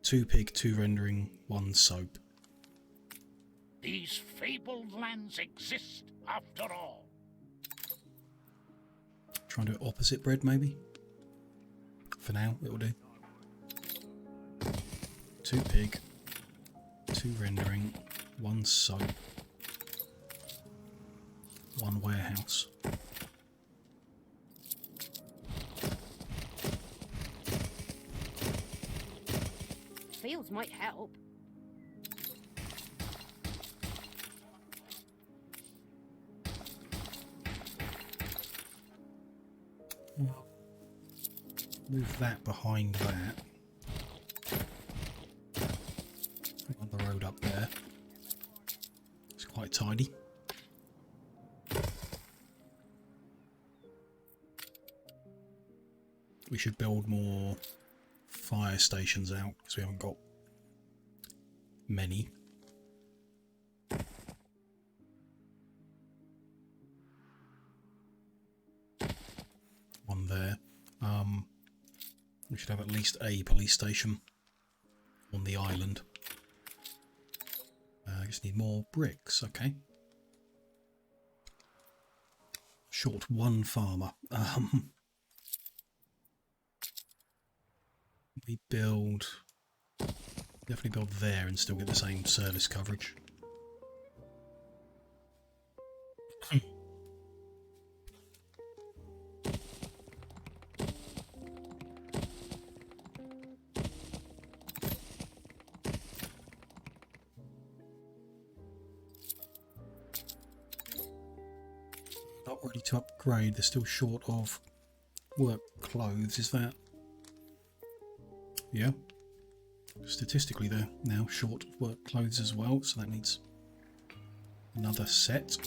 2 pig, 2 rendering, 1 soap. These fabled lands exist after all. Try and do it opposite bread, maybe? For now, it will do. 2 pig, 2 rendering, 1 soap, 1 warehouse. Fields might help. Move that behind that. On the road up there. It's quite tidy. We should build more fire stations out because we haven't got many. One there. We should have at least a police station on the island. I just need more bricks, okay. Short 1 farmer. We build... Definitely build there and still get the same service coverage. Not ready to upgrade, they're still short of work clothes, is that? Yeah. Statistically they're now short of work clothes as well, so that needs another set.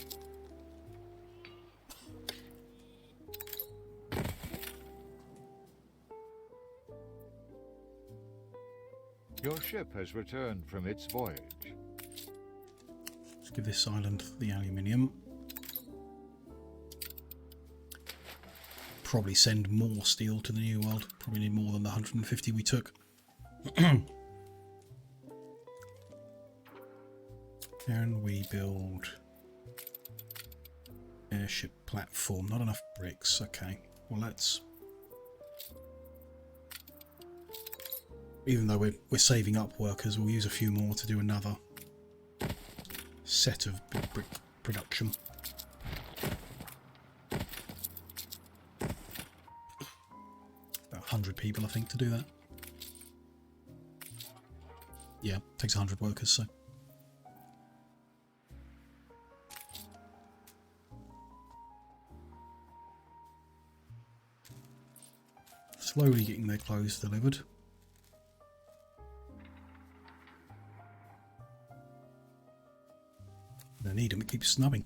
Your ship has returned from its voyage. Let's give this island the aluminium. Probably send more steel to the New World. Probably need more than the 150 we took. Can we build airship platform? Not enough bricks. Okay. Well, let's... Even though we're saving up workers, we'll use a few more to do another set of big brick production. About 100 people, I think, to do that. Yeah, takes 100 workers, so... Slowly getting their clothes delivered. I need them, it keeps snubbing.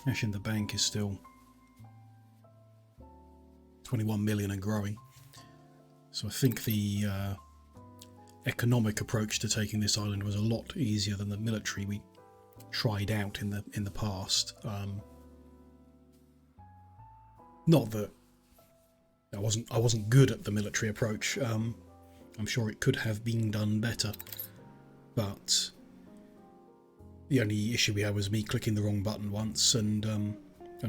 Cash in the bank is still 21 million and growing. So I think the economic approach to taking this island was a lot easier than the military we tried out in the past. Not that I wasn't good at the military approach. I'm sure it could have been done better, but the only issue we had was me clicking the wrong button once and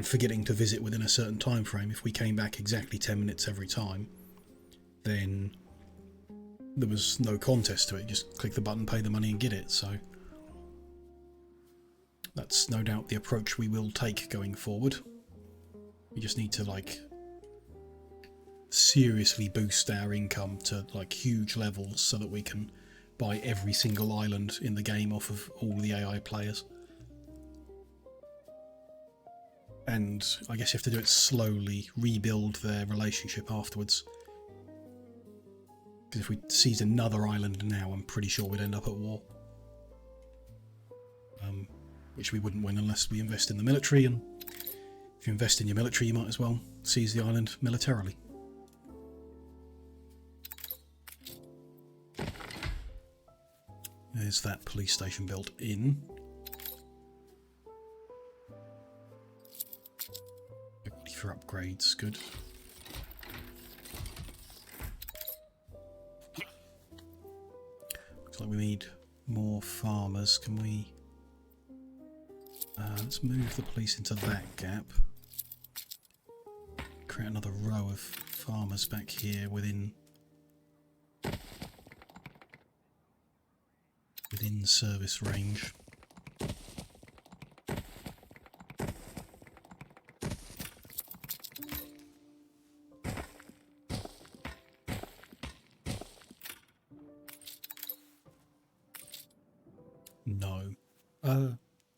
forgetting to visit within a certain time frame. If we came back exactly 10 minutes every time, then there was no contest to it. Just click the button, pay the money and get it. So that's no doubt the approach we will take going forward. We just need to like seriously boost our income to like huge levels so that we can buy every single island in the game off of all the AI players. And I guess you have to do it slowly, rebuild their relationship afterwards. Because if we seized another island now, I'm pretty sure we'd end up at war. Which we wouldn't win unless we invest in the military, and if you invest in your military, you might as well seize the island militarily. There's that police station built in. Ready for upgrades, good. Looks like we need more farmers. Can we... let's move the police into that gap. Create another row of farmers back here within service range. No.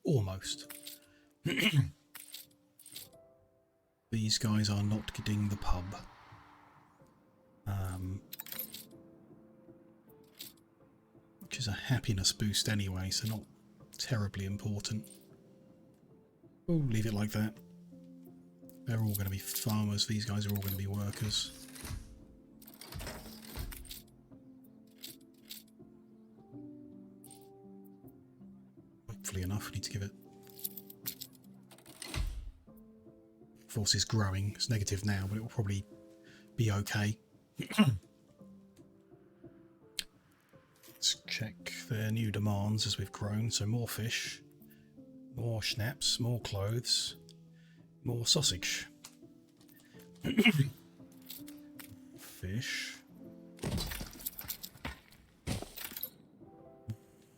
Almost. These guys are not getting the pub. Which is a happiness boost anyway, so not terribly important. We'll leave it like that. They're all going to be farmers, these guys are all going to be workers. Hopefully enough, need to give it... Force is growing, it's negative now, but it will probably be okay. Let's check their new demands as we've grown. So more fish, more schnapps, more clothes, more sausage. Fish.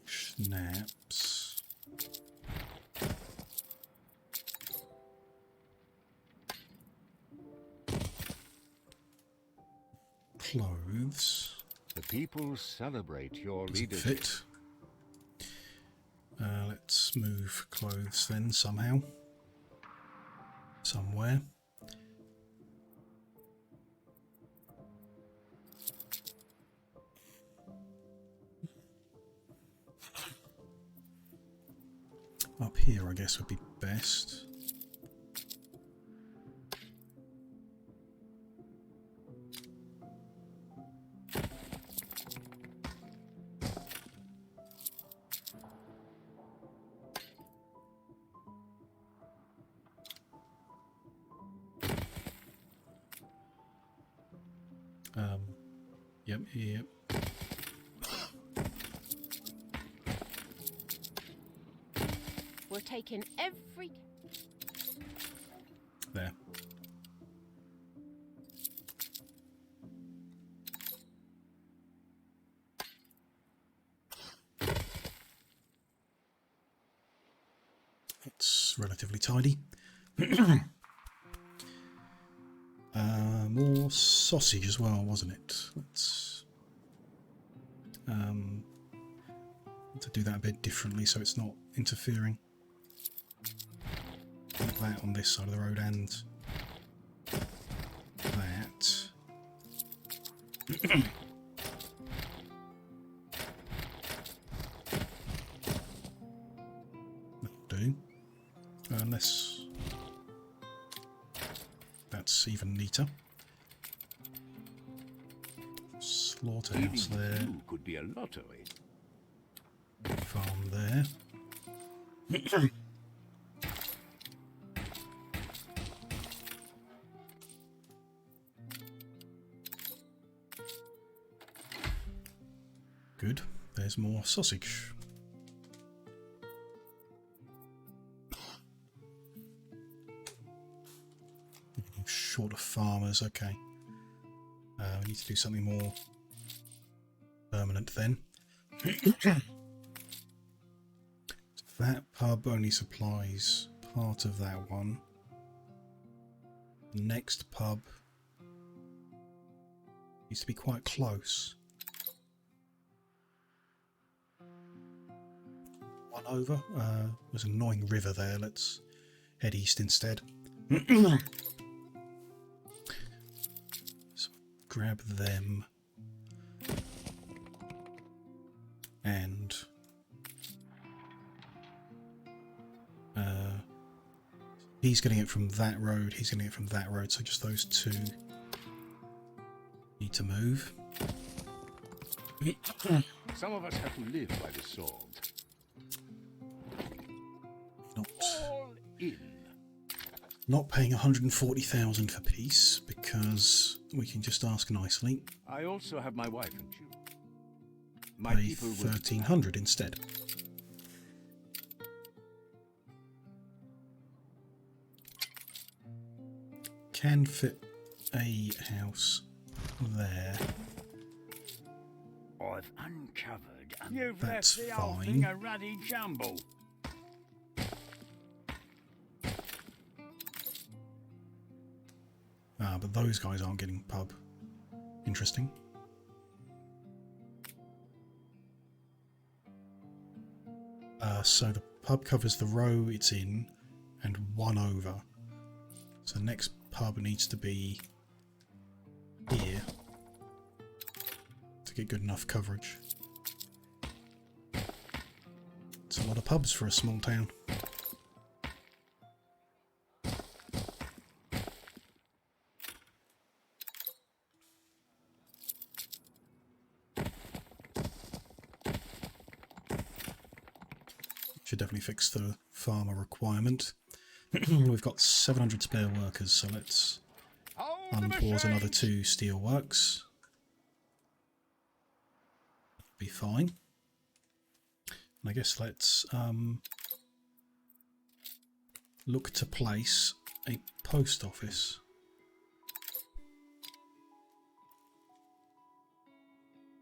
Schnapps. Clothes. The people celebrate your Doesn't leadership. fit. Let's move clothes then somehow. Somewhere. Up here, I guess, would be best. Yep. We're taking every... There. It's relatively tidy. More sausage as well, wasn't it? Let's to do that a bit differently so it's not interfering. Like that on this side of the road and that. That'll do. Unless that's even neater. Slaughterhouse there. Could be a lottery. Farm there. Good. There's more sausage. Short of farmers, okay. We need to do something more permanent then. That pub only supplies part of that one. The next pub needs to be quite close. One over. There's an annoying river there. Let's head east instead. So grab them. And he's getting it from that road, he's getting it from that road, so just those two need to move. Some of us have to live by the sword. All in. Not paying 140,000 for peace because we can just ask nicely. I also have my wife and children. My pay people will 1,300 instead. Can fit a house there. I've uncovered. You've That's left the the whole fine. thing a ruddy jumble. But those guys aren't getting pub. Interesting. So the pub covers the row it's in and one over. So the next pub needs to be here to get good enough coverage. It's a lot of pubs for a small town. Should definitely fix the farmer requirement. We've got 700 spare workers, so let's unpause another 2 steel works. Be fine. And I guess let's look to place a post office.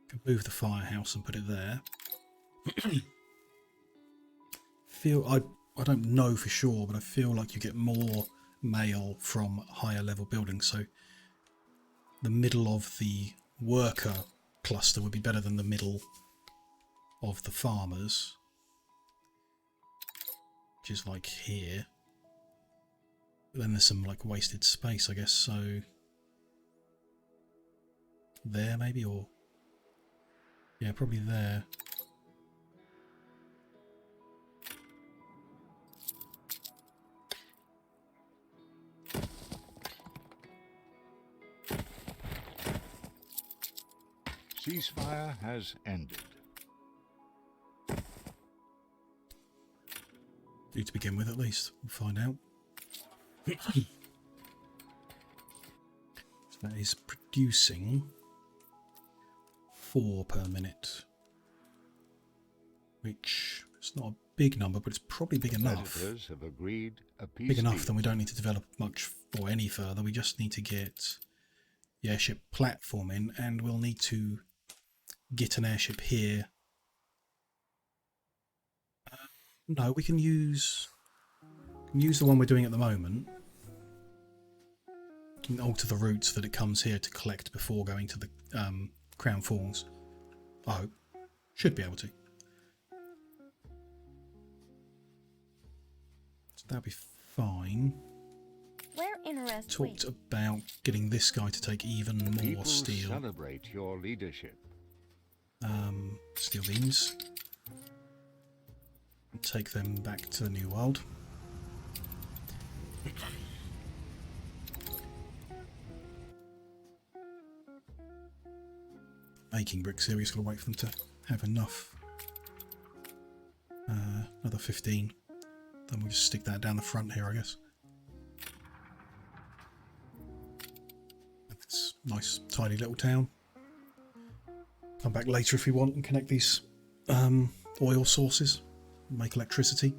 Can move the firehouse and put it there. I don't know for sure, but I feel like you get more mail from higher level buildings, so the middle of the worker cluster would be better than the middle of the farmers, which is like here. But then there's some like wasted space, I guess, so there maybe, or yeah, probably there. Ceasefire has ended. To begin with, at least. We'll find out. So that is producing 4 per minute. Which is not a big number, but it's probably big enough. Creditors have agreed a peace Big enough, deal. then we don't need to develop much or any further. We just need to get the airship platform in, and we'll need to get an airship here. No, we can use the one we're doing at the moment. We can alter the routes that it comes here to collect before going to the Crown Falls. I hope. Should be able to. So that'll be fine. We're interested. Talked about getting this guy to take even more People steel. celebrate your leadership. Steel beams. Take them back to the New World. Making bricks here, we just gotta wait for them to have enough. Another 15. Then we'll just stick that down the front here, I guess. It's a nice, tiny little town. Come back later if we want and connect these oil sources. Make electricity.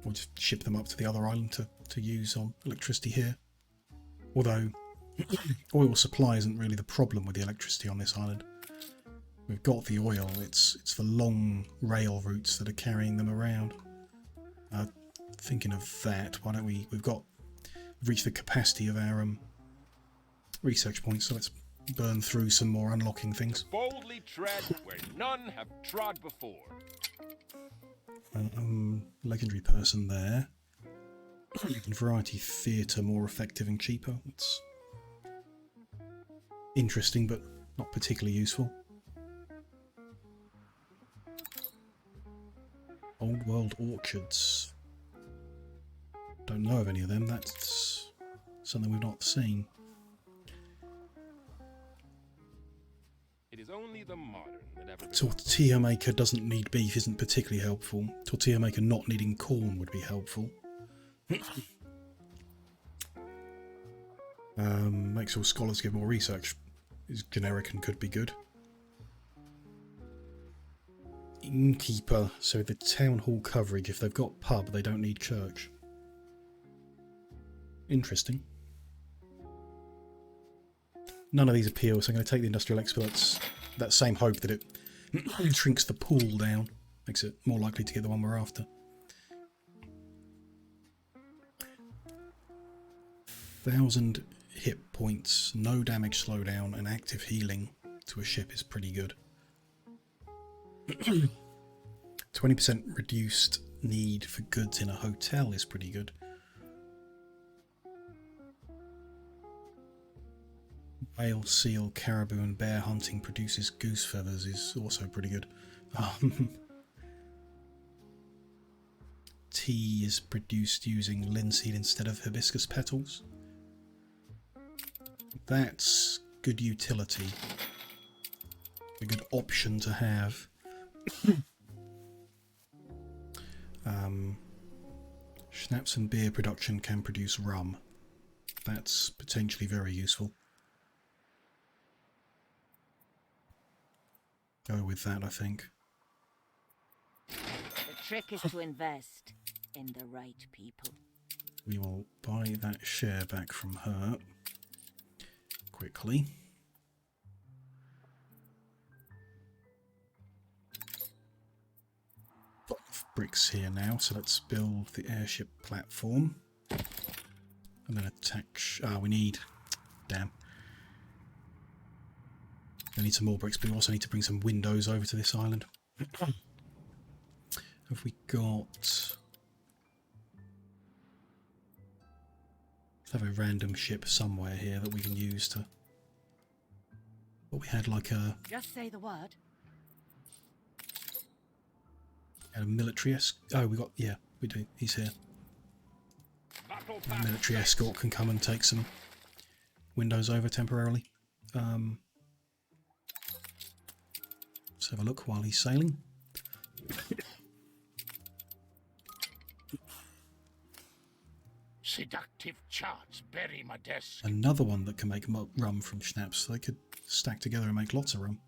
Or just ship them up to the other island to use on electricity here. Although oil supply isn't really the problem with the electricity on this island. We've got the oil, it's the long rail routes that are carrying them around. Thinking of that, why don't we've reached the capacity of our research points, so let's burn through some more unlocking things. Boldly tread where none have trod before. Legendary person there. Variety theatre, more effective and cheaper. It's interesting, but not particularly useful. Old World Orchards. Don't know of any of them. That's something we've not seen. It is only the modern that ever... Tortilla maker doesn't need beef isn't particularly helpful. Tortilla maker not needing corn would be helpful. Makes all scholars give more research. Is generic and could be good. innkeeper, so the town hall coverage, if they've got pub, they don't need church. Interesting. None of these appeal, so I'm going to take the industrial experts. That same hope that it shrinks the pool down, makes it more likely to get the one we're after. 1,000 hit points, no damage slowdown, and active healing to a ship is pretty good. 20% reduced need for goods in a hotel is pretty good. Whale, seal, caribou and bear hunting produces goose feathers is also pretty good. Tea is produced using linseed instead of hibiscus petals. That's good utility. A good option to have. Schnapps and beer production can produce rum. That's potentially very useful. Go with that, I think. The trick is to invest in the right people. We will buy that share back from her quickly. 5 bricks here now, so let's build the airship platform. And then attack. We need. Damn. I need some more bricks, but we also need to bring some windows over to this island. Have we got... Let's have a random ship somewhere here that we can use to... But we had like a... Just say the word. A military oh, we got... Yeah, we do. He's here. A military escort can come and take some windows over temporarily. Let's have a look while he's sailing. Seductive charts bury my desk. Another one that can make rum from schnapps, so they could stack together and make lots of rum.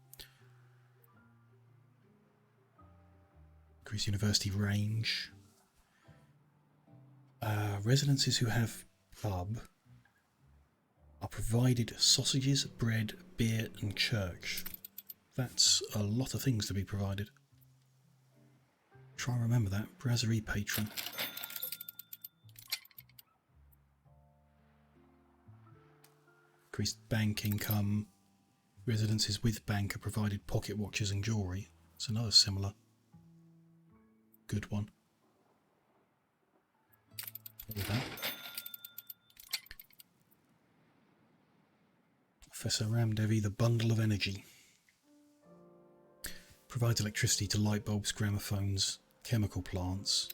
Increase university range. Residences who have pub are provided sausages, bread, beer and church. That's a lot of things to be provided. Try and remember that. Brasserie patron. Increased bank income. Residences with bank are provided pocket watches and jewellery. It's another similar good one. With that. Professor Ramdevi, the bundle of energy. Provides electricity to light bulbs, gramophones, chemical plants.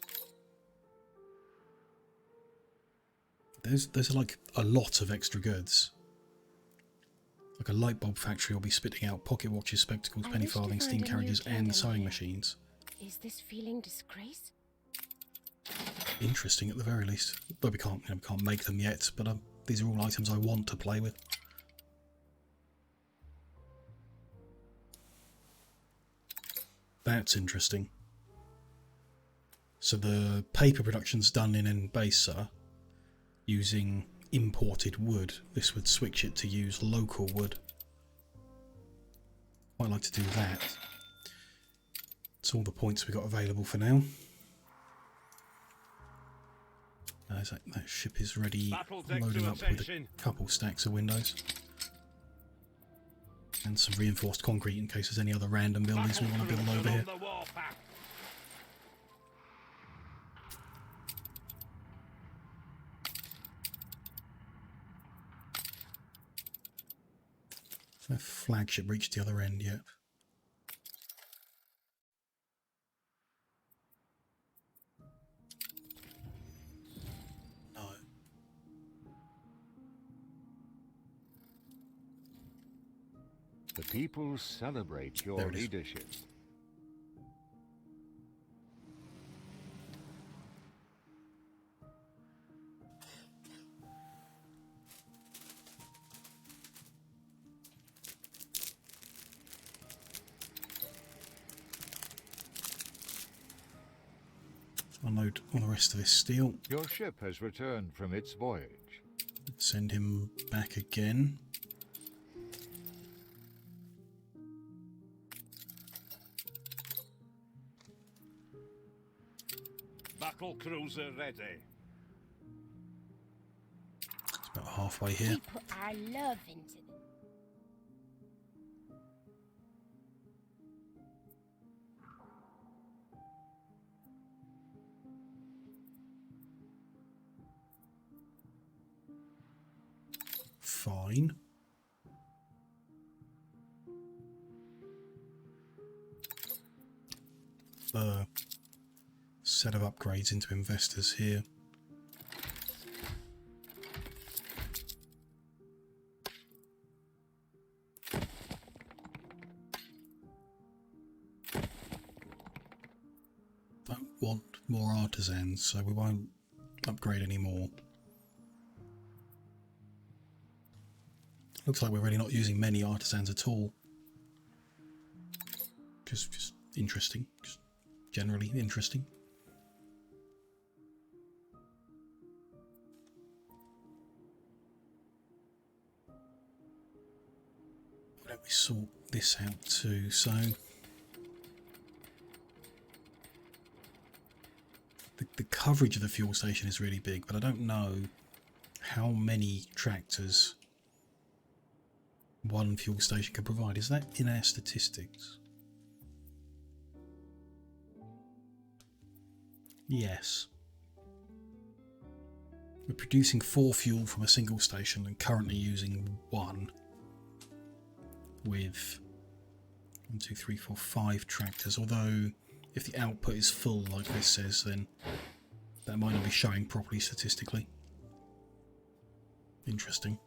There's like a lot of extra goods. Like a light bulb factory will be spitting out pocket watches, spectacles, penny farthings, steam carriages and sewing machines. Is this feeling disgrace? Interesting at the very least. But we can't make them yet, but these are all items I want to play with. That's interesting. So the paper production's done in Embasa using imported wood. This would switch it to use local wood. Quite like to do that. That's all the points we've got available for now. That ship is ready, loading up with a couple stacks of windows. And some reinforced concrete in case there's any other random buildings we want to build over here. Has no flagship reached the other end yet? No. The people celebrate your leadership. Unload all the rest of this steel. Your ship has returned from its voyage. Send him back again. Battle cruiser ready. It's about halfway here. We put our love into them. Fine. Set of upgrades into investors here. Don't want more artisans, so we won't upgrade any more. Looks like we're really not using many artisans at all. Just interesting. Just generally interesting. Why don't we sort this out too? So the coverage of the fuel station is really big, but I don't know how many tractors one fuel station can provide. Is that in our statistics? Yes. We're producing 4 fuel from a single station and currently using 1 with 1, 2, 3, 4, 5 tractors. Although if the output is full like this says, then that might not be showing properly statistically. Interesting.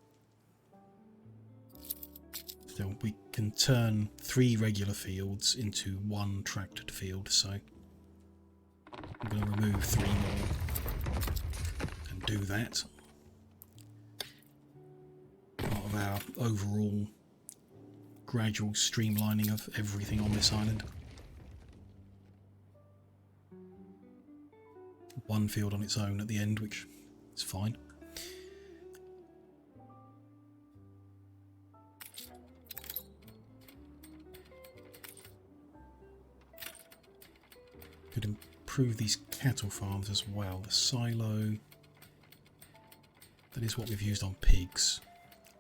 Still, we can turn 3 regular fields into 1 tractored field, so I'm going to remove 3 more and do that. Part of our overall gradual streamlining of everything on this island. 1 field on its own at the end, which is fine. Could improve these cattle farms as well. The silo, that is what we've used on pigs.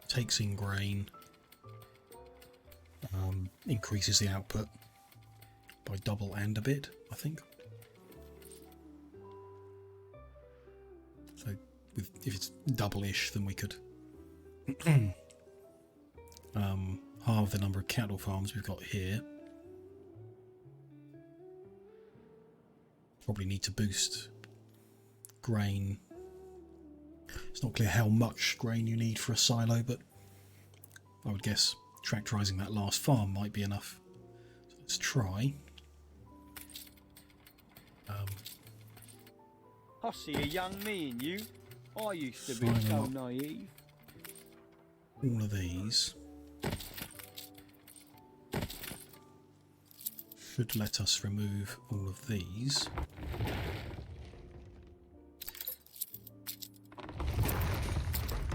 Takes in grain, increases the output by double and a bit, I think. So if it's double-ish, then we could halve the number of cattle farms we've got here. Probably need to boost grain. It's not clear how much grain you need for a silo, but I would guess tractorising that last farm might be enough. So let's try. I see a young me in you. I used to be so naive. All of these should let us remove all of these.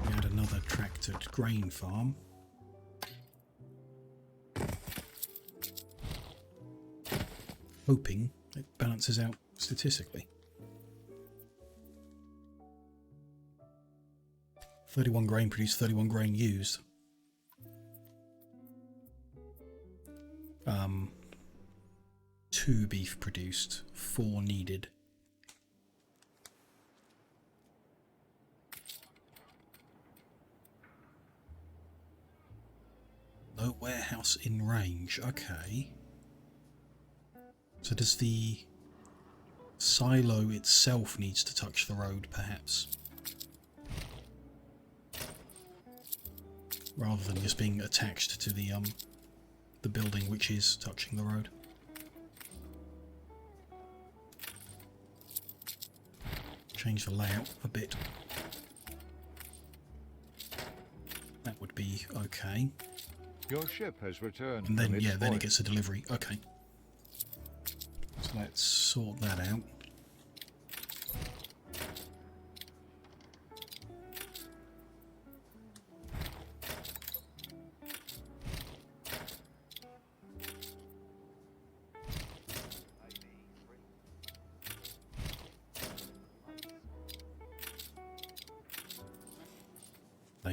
We add another tractored grain farm. Hoping it balances out statistically. 31 grain produced, 31 grain used. 2 beef produced, 4 needed. No warehouse in range, okay. So does the silo itself needs to touch the road, perhaps? Rather than just being attached to the building which is touching the road. Change the layout a bit. That would be okay. Your ship has returned. And then, from its yeah, then it voyage. gets a delivery. Okay. So let's sort that out.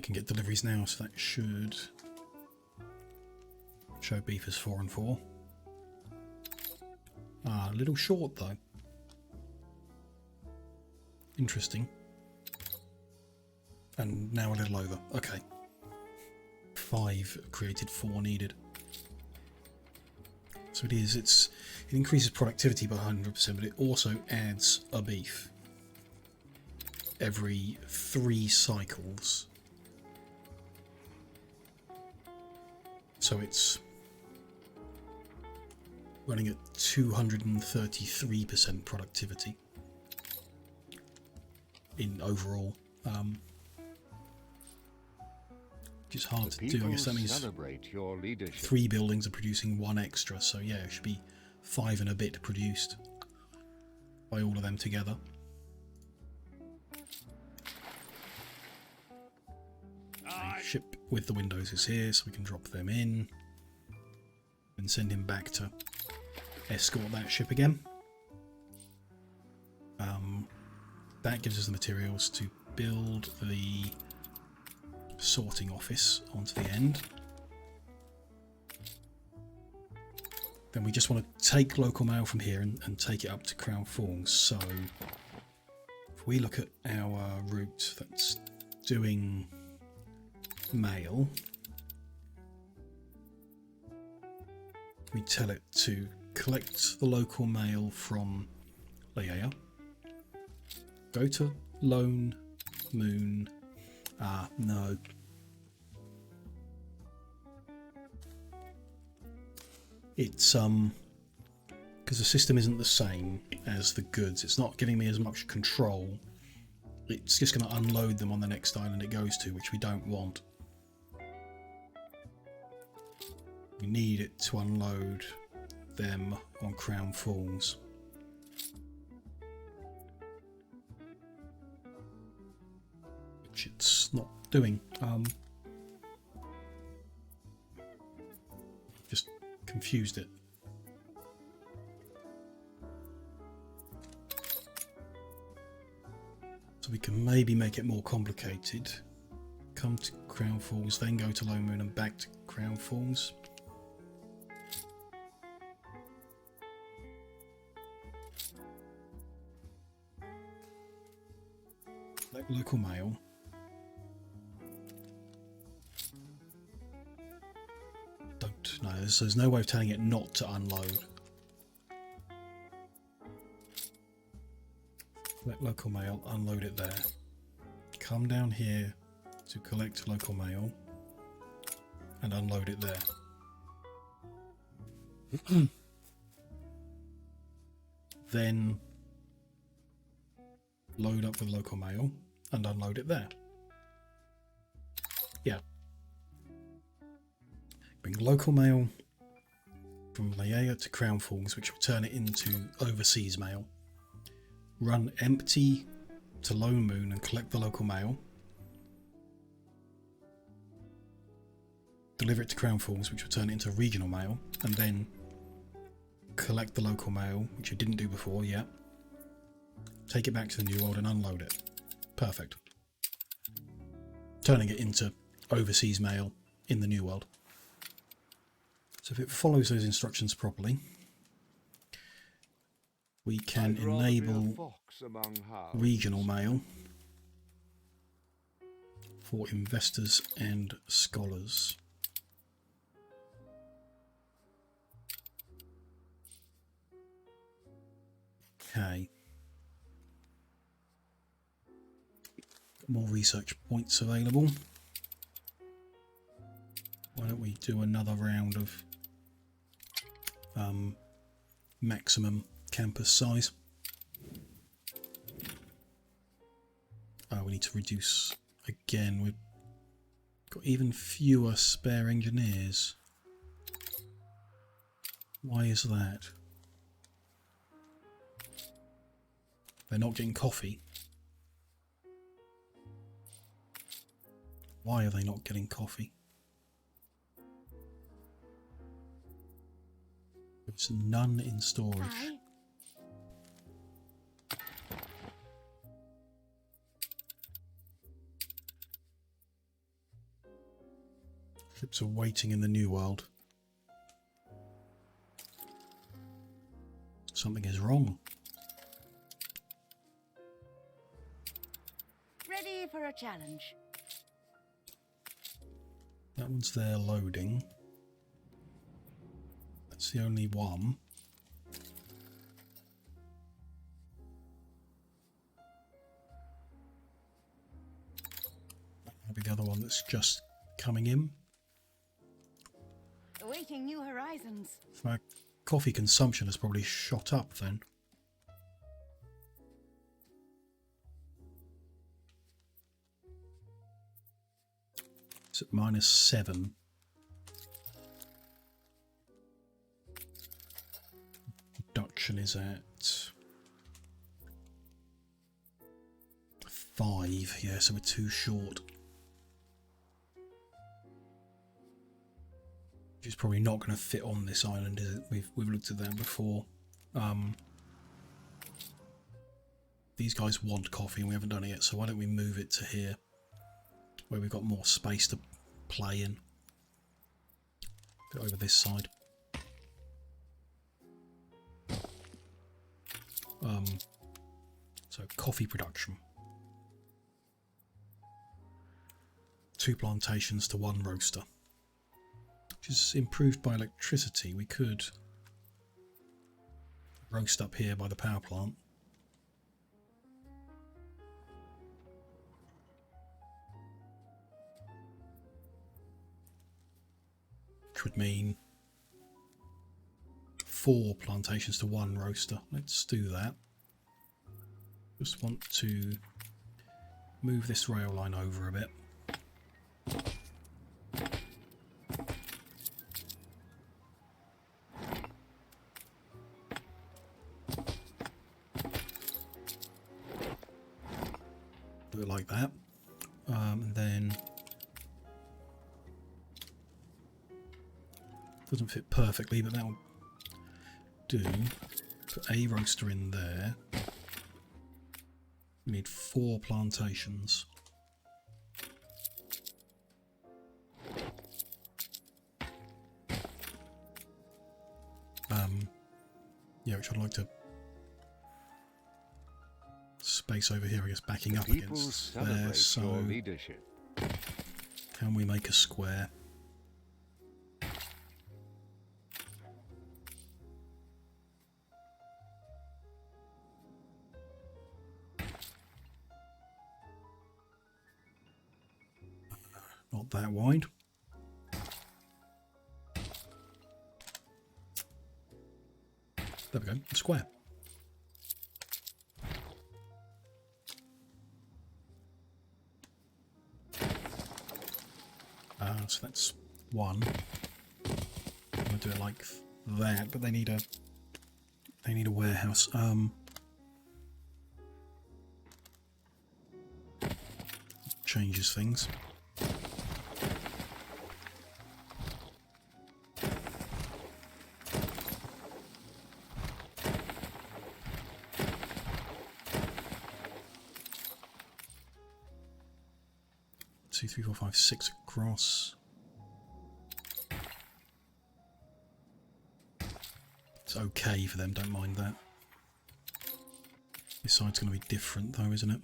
can get deliveries now, so that should show beef as 4 and 4. Ah, a little short though. Interesting. And now a little over. Okay. 5 created, 4 needed. So it increases productivity by 100%, but it also adds a beef every 3 cycles. So it's running at 233% productivity in overall. Which is hard to do. I guess that means celebrate your leadership. 3 buildings are producing 1 extra, so yeah, it should be 5 and a bit produced by all of them together. Ship with the windows is here, so we can drop them in and send him back to escort that ship again. That gives us the materials to build the sorting office onto the end. Then we just want to take local mail from here and take it up to Crown Falls. So if we look at our route that's doing mail, we tell it to collect the local mail from Leia, go to Lone Moon. Ah, no. It's because the system isn't the same as the goods, it's not giving me as much control. It's just going to unload them on the next island it goes to, which we don't want. We need it to unload them on Crown Falls. Which it's not doing. Just confused it. So we can maybe make it more complicated. Come to Crown Falls, then go to Lone Moon and back to Crown Falls. Like local mail. Don't know, there's no way of telling it not to unload. Let local mail, unload it there. Come down here to collect local mail and unload it there. Then load up with local mail and unload it there. Yeah. Bring local mail from Leia to Crown Falls, which will turn it into overseas mail. Run empty to Lone Moon and collect the local mail. Deliver it to Crown Falls, which will turn it into regional mail, and then collect the local mail, which you didn't do before yet. Take it back to the New World and unload it. Perfect. Turning it into overseas mail in the New World. So if it follows those instructions properly, we can enable regional mail for investors and scholars. Okay. More research points available. Why don't we do another round of maximum campus size? We need to reduce again. We've got even fewer spare engineers. Why is that? They're not getting coffee. Why are they not getting coffee? It's none in storage. Hi. So waiting in the new world. Something is wrong. Ready for a challenge. That one's there loading. That's the only one. That'll be the other one that's just coming in. Awaiting new horizons. My coffee consumption has probably shot up then. It's at -7. Production is at 5. Yeah, so we're too short. Which is probably not going to fit on this island, is it? We've looked at that before. These guys want coffee and we haven't done it yet, so why don't we move it to here, where we've got more space to play in. Go over this side. So coffee production. 2 plantations to 1 roaster. Which is improved by electricity. We could roast up here by the power plant. Which would mean 4 plantations to 1 roaster. Let's do that. Just want to move this rail line over a bit. Do it like that. And then doesn't fit perfectly, but that will do. Put a roaster in there. We need 4 plantations. Yeah, which I'd like to space over here, I guess, backing up against there. So leadership. Can we make a square? Not that wide. There we go, a square. So that's 1. I'm gonna do it like that, but they need a warehouse. Changes things. Two, 3, 4, 5, 6 across. It's okay for them, don't mind that. This side's going to be different though, isn't it?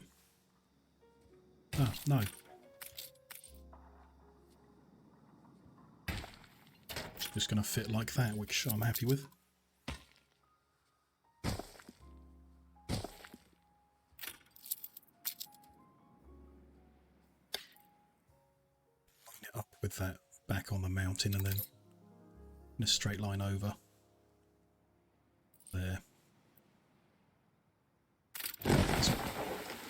Ah, no. It's just going to fit like that, which I'm happy with. Up with that back on the mountain and then in a straight line over. There. Doesn't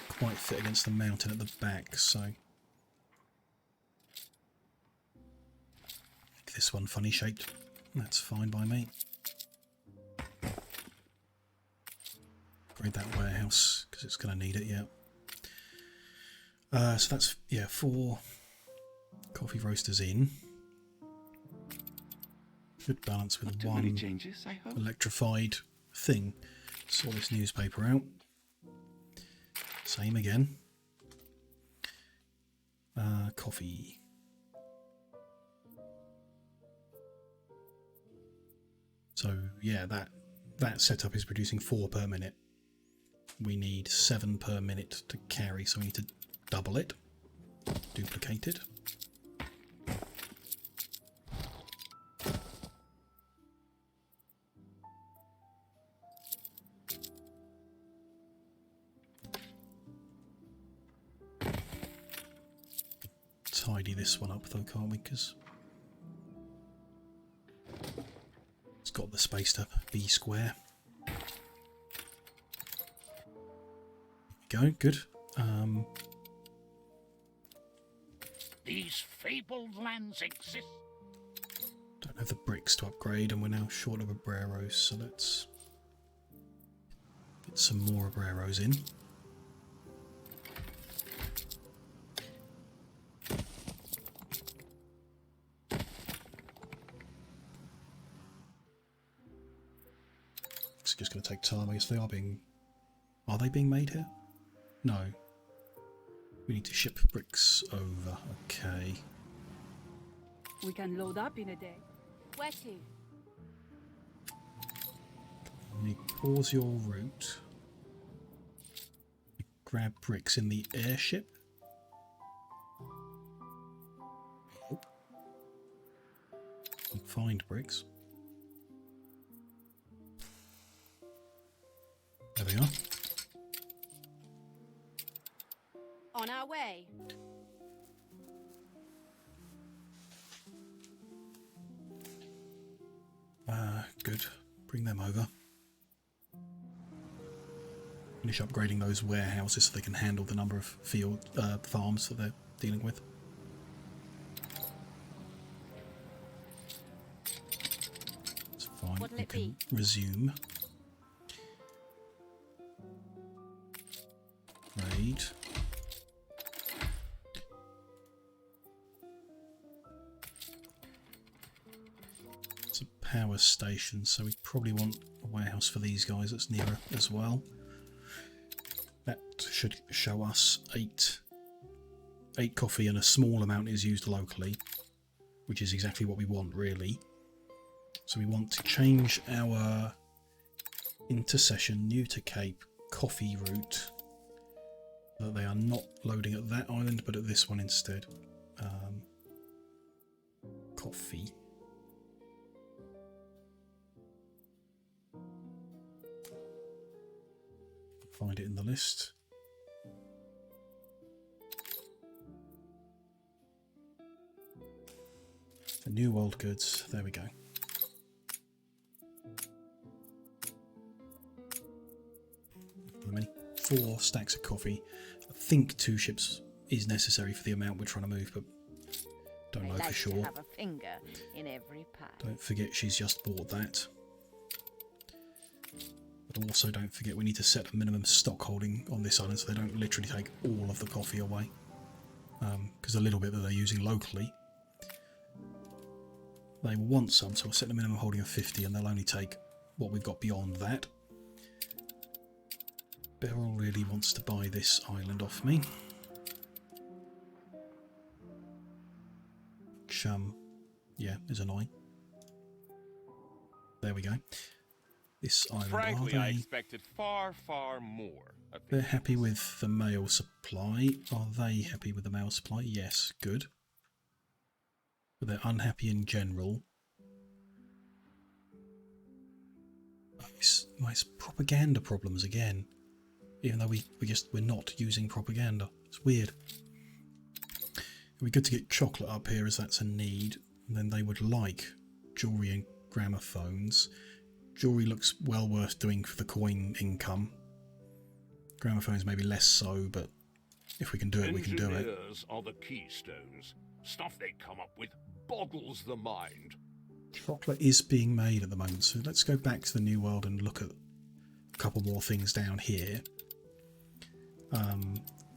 quite fit against the mountain at the back, so make this one funny shaped. That's fine by me. Upgrade that warehouse because it's going to need it, yeah. So that's, yeah, 4 coffee roasters in. Good balance with Not 1 changes, I hope. electrified thing. Saw this newspaper out. Same again. So yeah, that setup is producing 4 per minute. We need 7 per minute to carry, so we need to double it, duplicate it. Tidy this one up though, can't we? Because it's got the space to be square. Go, good. These fabled lands exist. Don't have the bricks to upgrade, and we're now short of obreros, so let's get some more obreros in. It's just going to take time. I guess they are being... Are they being made here? No. We need to ship bricks over. Okay. We can load up in a day. Where to? Let me pause your route. Grab bricks in the airship. And find bricks. There we are. On our way. Good. Bring them over. Finish upgrading those warehouses so they can handle the number of field farms that they're dealing with. It's fine. We can resume. Raid. It's a power station, so we probably want a warehouse for these guys that's nearer as well. That should show us 8 coffee, and a small amount is used locally, which is exactly what we want, really. So we want to change our intercession new to Cape coffee route, so that they are not loading at that island but at this one instead. Coffee. Find it in the list. The New World goods. There we go. How many? 4 stacks of coffee. I think 2 ships is necessary for the amount we're trying to move, but don't know for sure. To have a finger in every pie. Don't forget she's just bought that. But also don't forget we need to set a minimum stock holding on this island so they don't literally take all of the coffee away. Because a little bit that they're using locally, they will want some, so we'll set a minimum holding of 50 and they'll only take what we've got beyond that. Beryl really wants to buy this island off me. Yeah, is annoying. There we go. This island, Frankly, are I they... expected far, far more. They're happy with the mail supply. Are they happy with the mail supply? Yes, good. But they're unhappy in general. It's propaganda problems again. Even though we're not using propaganda. It's weird. It'd be good to get chocolate up here as that's a need. And then they would like jewellery and gramophones. Jewellery looks well worth doing for the coin income. Gramophones maybe less so, but if we can do it, we can do it. Engineers are the keystones. Stuff they come up with boggles the mind. Chocolate is being made at the moment, so let's go back to the New World and look at a couple more things down here.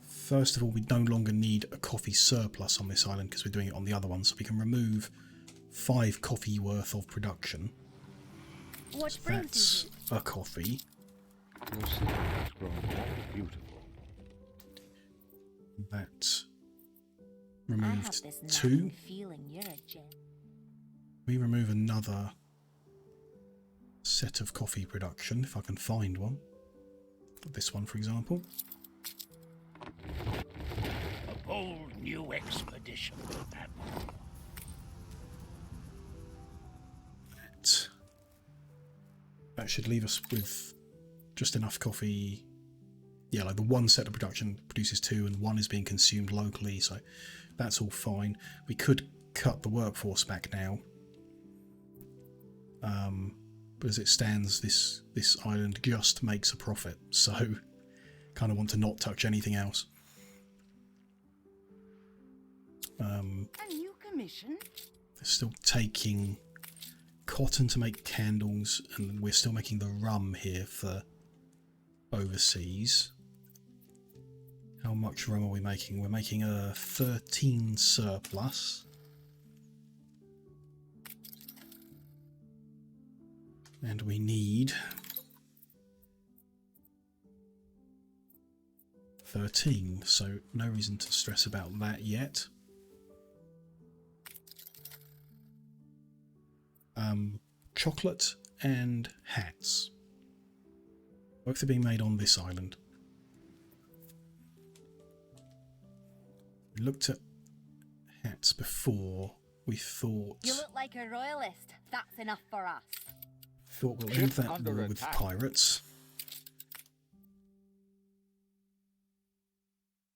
First of all, we no longer need a coffee surplus on this island because we're doing it on the other one, so we can remove 5 coffee worth of production. What So brings that's a coffee. Your city has grown more beautiful. That I have removed this 2. feeling you're a gem. We remove another set of coffee production, if I can find one. This one, for example. A bold new expedition, Admiral. That should leave us with just enough coffee. Yeah, like the one set of production produces 2 and 1 is being consumed locally, so that's all fine. We could cut the workforce back now. But as it stands, this island just makes a profit, so kind of want to not touch anything else. A new commission? They're still taking cotton to make candles, and we're still making the rum here for overseas. How much rum are we making? We're making a 13 surplus. And we need 13, so no reason to stress about that yet. Chocolate and hats. Both are being made on this island. We looked at hats before. We thought... You look like a royalist. That's enough for us. Thought we'll end that war with pirates.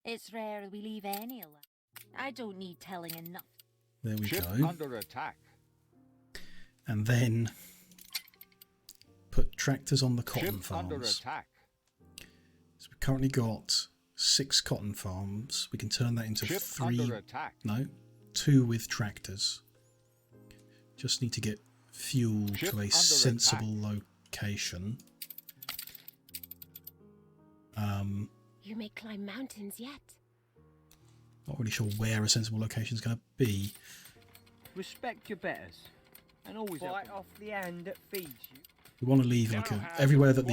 It's rare we leave any alive. I don't need telling enough. There we Ship go. under attack. And then put tractors on the cotton Ship under farms. attack. So we've currently got 6 cotton farms. We can turn that into Ship 3. under attack. No, 2 with tractors. Just need to get fuel Ship to a under sensible location. You may climb mountains yet. Not really sure where a sensible location is going to be. Respect your betters. And always bite off the hand that feeds you. We want to leave like everywhere that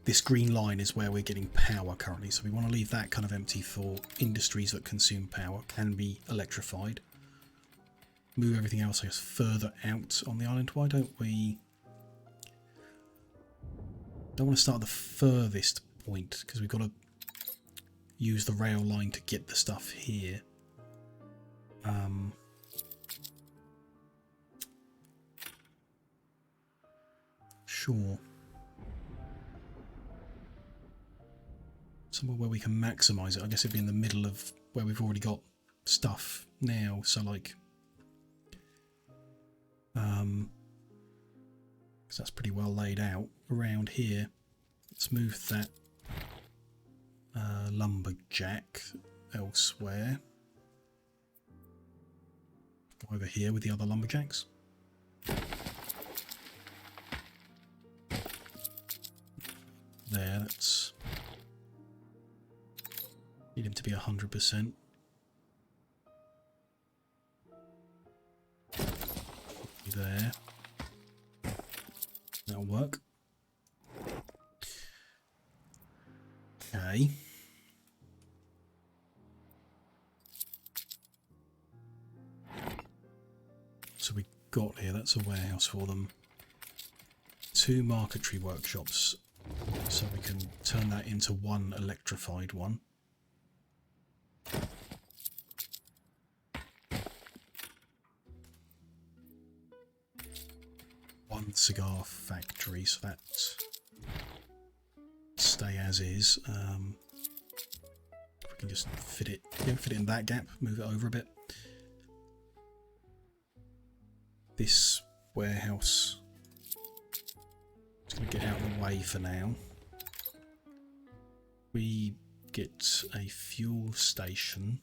this green line is where we're getting power currently. So we want to leave that kind of empty for industries that consume power, can be electrified. Move everything else, I guess, further out on the island. Why don't we... Don't want to start at the furthest point because we've got to use the rail line to get the stuff here. Sure. Somewhere where we can maximise it. I guess it'd be in the middle of where we've already got stuff now. So like, because that's pretty well laid out around here. Let's move that lumberjack elsewhere. Go over here with the other lumberjacks. There, that's... Need him to be 100%. There. That'll work. Okay. So we got here, that's a warehouse for them. 2 marquetry workshops. So we can turn that into 1 electrified one. One cigar factory, so that stay as is. We can just fit it in that gap, move it over a bit. This warehouse, just going to get out of the way for now. We get a fuel station.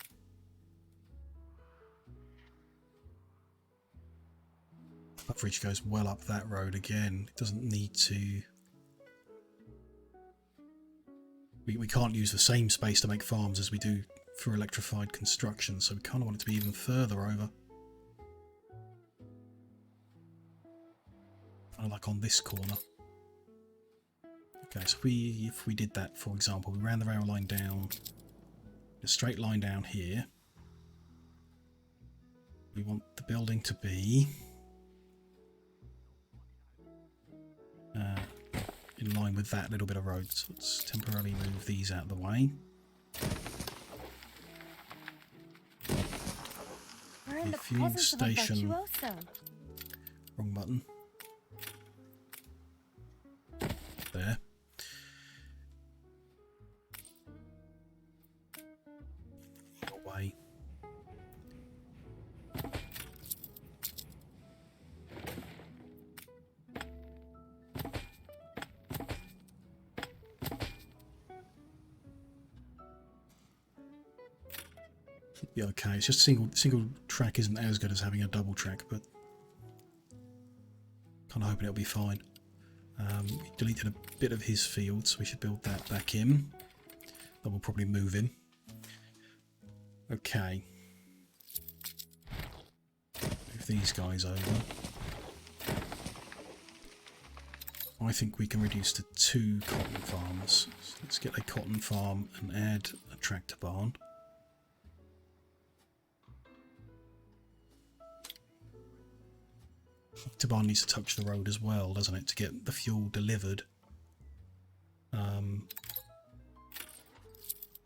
Coverage goes well up that road again. It doesn't need to... We can't use the same space to make farms as we do for electrified construction, so we kind of want it to be even further over. Kind of like on this corner. Okay, so if we did that, for example, we ran the rail line down, a straight line down here. We want the building to be in line with that little bit of road. So let's temporarily move these out of the way. We're in the Fueling presence of a station. virtuoso. Wrong button. There. Away. Yeah, okay. It's just single track isn't as good as having a double track, but kind of hoping it'll be fine. We deleted a bit of his field, so we should build that back in. That will probably move him. Okay. Move these guys over. I think we can reduce to 2 cotton farms. So let's get a cotton farm and add a tractor barn. Tractor barn needs to touch the road as well, doesn't it, to get the fuel delivered.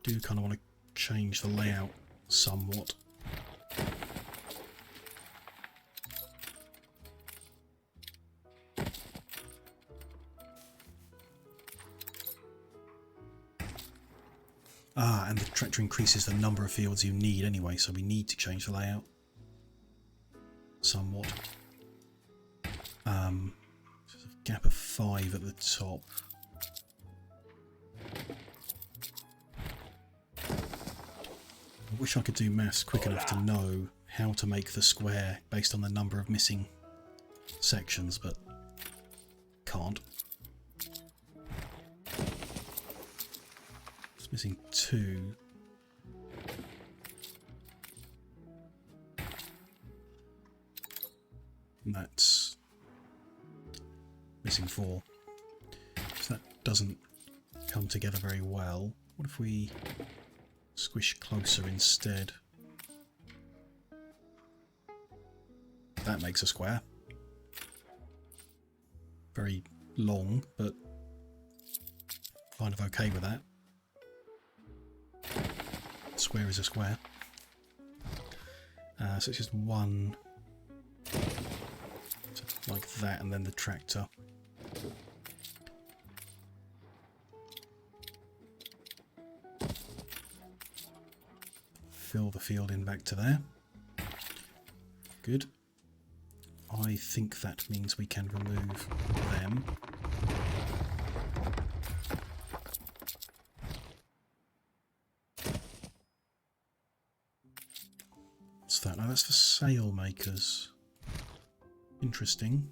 Do kind of want to change the layout somewhat. And the tractor increases the number of fields you need anyway, so we need to change the layout somewhat. There's a gap of 5 at the top. I wish I could do maths quick enough to know how to make the square based on the number of missing sections, but can't. It's missing 2. And that's missing 4. So that doesn't come together very well. What if we squish closer instead? That makes a square. Very long, but kind of okay with that. Square is a square. So it's just one like that, and then the tractor. Fill the field in back to there. Good. I think that means we can remove them. What's that? Oh, that's for sail makers. Interesting.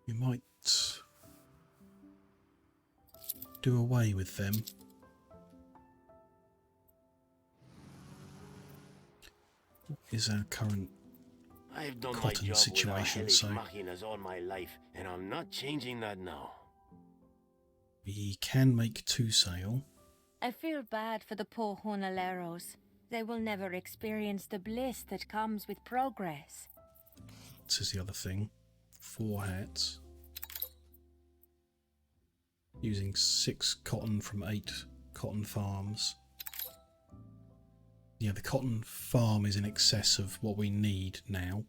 We might do away with them. What is our current I've done my cotton job situation? with So machinas all my life, and I'm not changing that now. we can make 2 sail. I feel bad for the poor jornaleros. They will never experience the bliss that comes with progress. This is the other thing. 4 hats. Using 6 cotton from 8 cotton farms. Yeah, the cotton farm is in excess of what we need now.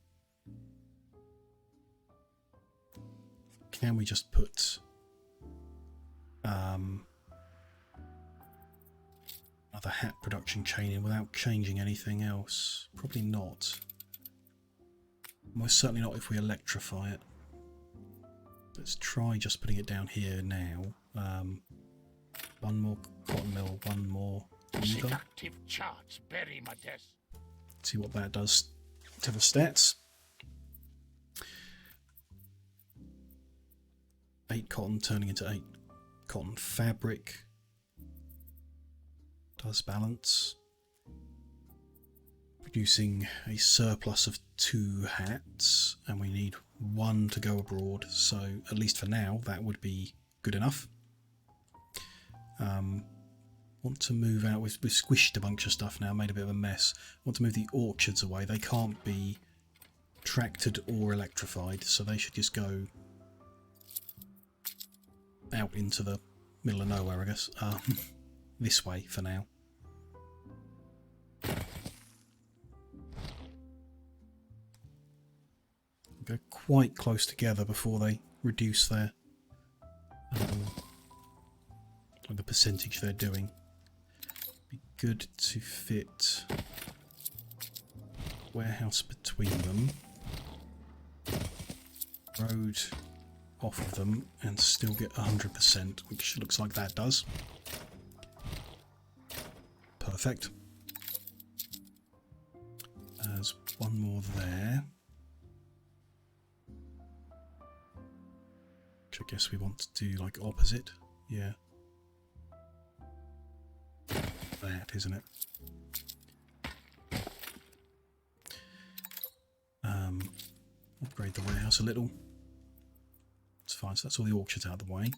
Can we just put another hat production chain in without changing anything else? Probably not. Most certainly not if we electrify it. Let's try just putting it down here now. 1 more cotton mill, 1 more weaver. Seductive charts bury my desk. See what that does to the stats. 8 cotton turning into 8 cotton fabric. Does balance. Producing a surplus of 2 hats, and we need 1 to go abroad, so at least for now that would be good enough. Want to move out. We've squished a bunch of stuff now, made a bit of a mess. Want to move the orchards away. They can't be tractored or electrified, so they should just go out into the middle of nowhere, I guess. This way for now. Go quite close together before they reduce their the percentage they're doing. Be good to fit warehouse between them, road off of them, and still get 100%, which looks like that does. Perfect. There's one more there. Which I guess we want to do like opposite. Yeah. That, isn't it? Upgrade the warehouse a little. It's fine, so that's all the orchards out of the way.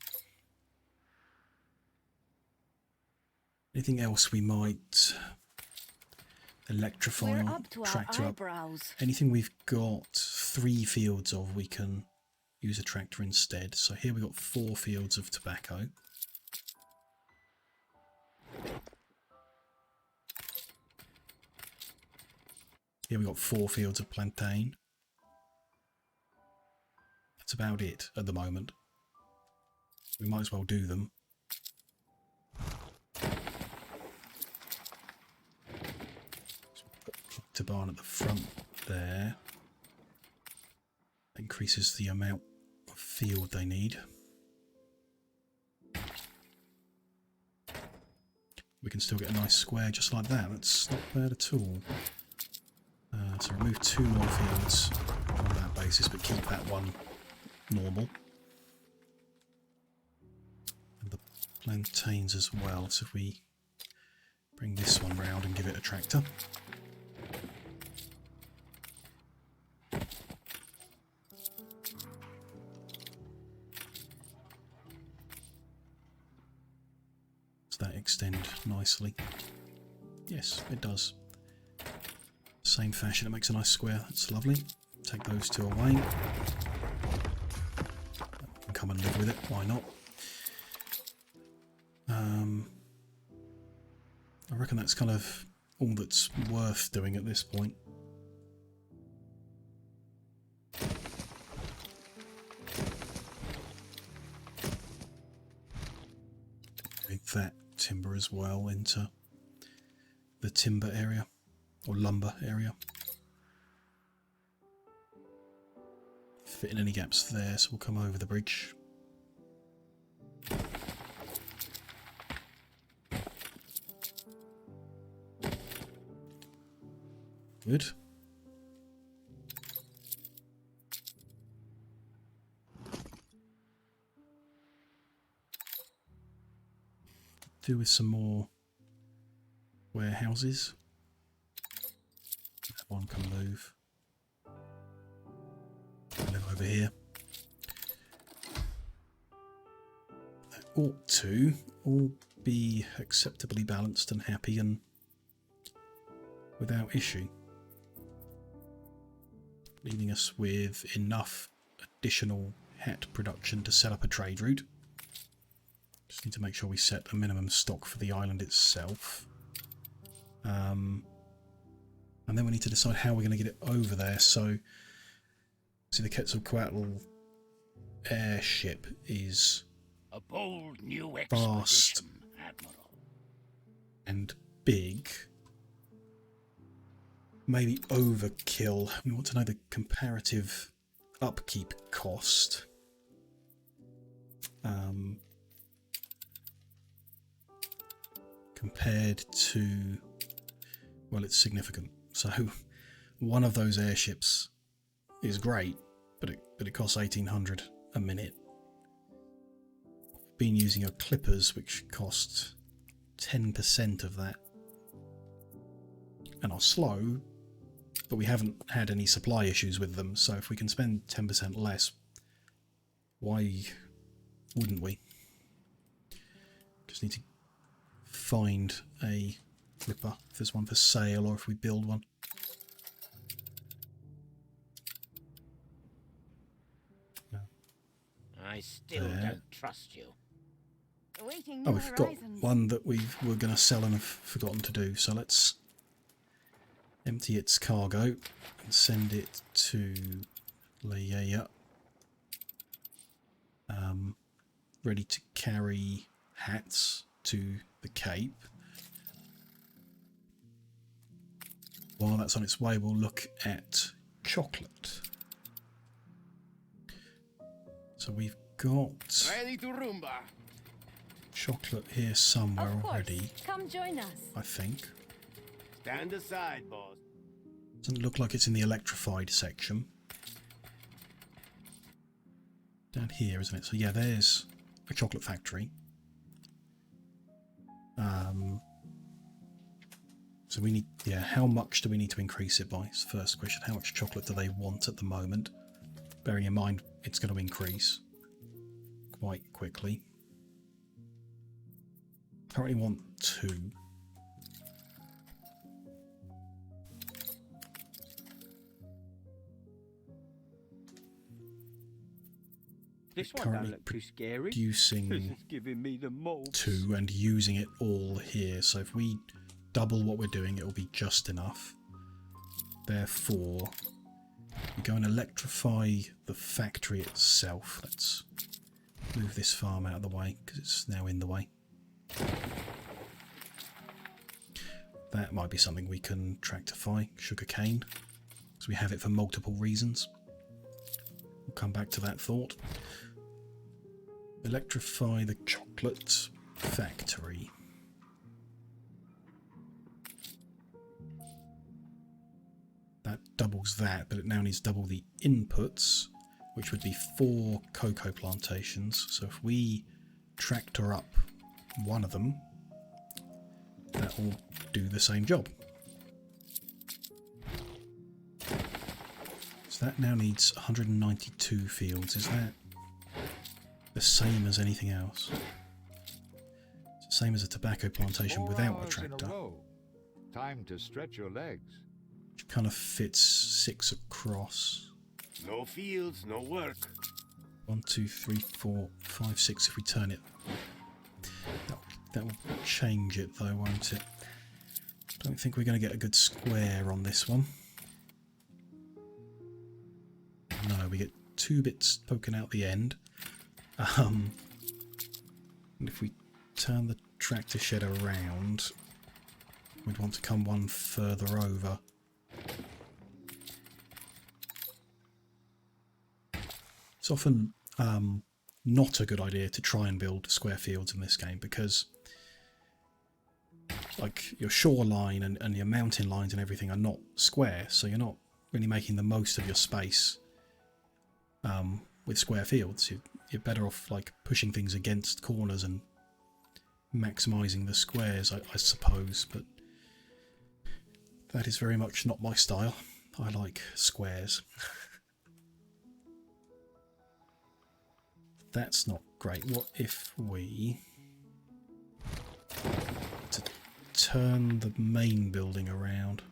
Anything else we might electrify or tractor up? Anything we've got 3 fields of, we can use a tractor instead. So here we've got 4 fields of tobacco. Here we've got 4 fields of plantain. That's about it at the moment. We might as well do them. To barn at the front there. Increases the amount of field they need. We can still get a nice square just like that. That's not bad at all. So remove 2 more fields on that basis, but keep that one normal. And the plantains as well. So if we bring this one round and give it a tractor. Does that extend nicely? Yes, it does. Same fashion, it makes a nice square. That's lovely. Take those 2 away. Can come and live with it. Why not? I reckon that's kind of all that's worth doing at this point. That timber as well into the timber area or lumber area. Fit in any gaps there, so we'll come over the bridge. Good. Do with some more warehouses. That one can move. Live over here. That ought to all be acceptably balanced and happy and without issue. Leaving us with enough additional hat production to set up a trade route. Just need to make sure we set a minimum stock for the island itself. And then we need to decide how we're going to get it over there. So, see, the Quetzalcoatl airship is a bold new fast Admiral. And big. Maybe overkill. We want to know the comparative upkeep cost. Compared to, well, it's significant. So one of those airships is great, but it costs 1,800 a minute. Been using our clippers, which cost 10% of that, and are slow, but we haven't had any supply issues with them. So if we can spend 10% less, why wouldn't we? Just need to find a clipper if there's one for sale or if we build one. I still There. don't trust you. Awaiting Oh, new we've got horizons. one that we're going to sell and have forgotten to do. So let's empty its cargo and send it to Leia. Ready to carry hats to the Cape. While that's on its way, we'll look at chocolate. So we've got Ready to rumba. chocolate here somewhere Of course. already, Come join us. I think. Stand aside, boss. Doesn't look like it's in the electrified section. Down here, isn't it? So yeah, there's a chocolate factory. So we need, yeah, how much do we need to increase it by? It's the first question. How much chocolate do they want at the moment? Bearing in mind it's going to increase quite quickly. Currently want 2. This one Currently don't look too scary. This Producing is giving me the moles. 2 and using it all here. So if we double what we're doing, it will be just enough. Therefore, we go and electrify the factory itself. Let's move this farm out of the way because it's now in the way. That might be something we can tractify, sugarcane, because we have it for multiple reasons. We'll come back to that thought. Electrify the chocolate factory. That doubles that, but it now needs double the inputs, which would be 4 cocoa plantations. So if we tractor up one of them, that will do the same job. So that now needs 192 fields. Is that the same as anything else? It's the same as a tobacco plantation 4 without a hours in tractor. row. Time to stretch your legs. Which kind of fits 6 across. No fields, no work. 1, 2, 3, 4, 5, 6 if we turn it. That will change it though, won't it? Don't think we're going to get a good square on this one. No, we get 2 bits poking out the end. And if we turn the tractor shed around, we'd want to come one further over. It's often not a good idea to try and build square fields in this game because like your shoreline and your mountain lines and everything are not square, so you're not really making the most of your space with square fields. You're better off like pushing things against corners and maximising the squares, I suppose, but that is very much not my style. I like squares. That's not great. What if we to turn the main building around?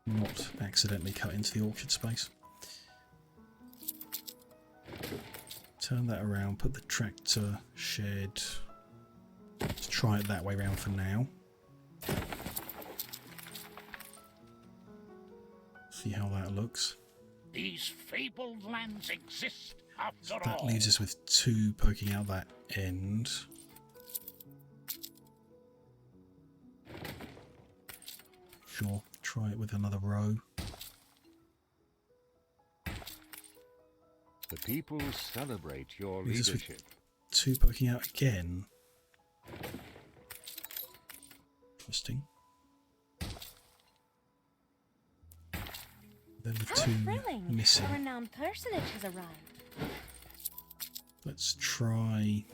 Not accidentally cut into the orchard space. Turn that around, put the tractor shed. Let's try it that way around for now. See how that looks. These fabled lands exist after So that all. leaves us with 2 poking out that end. Sure, try it with another row. The people celebrate your Leaves us with leadership. 2 poking out again. Interesting. Then the How 2 thrilling! missing. A renowned personage has arrived. Let's try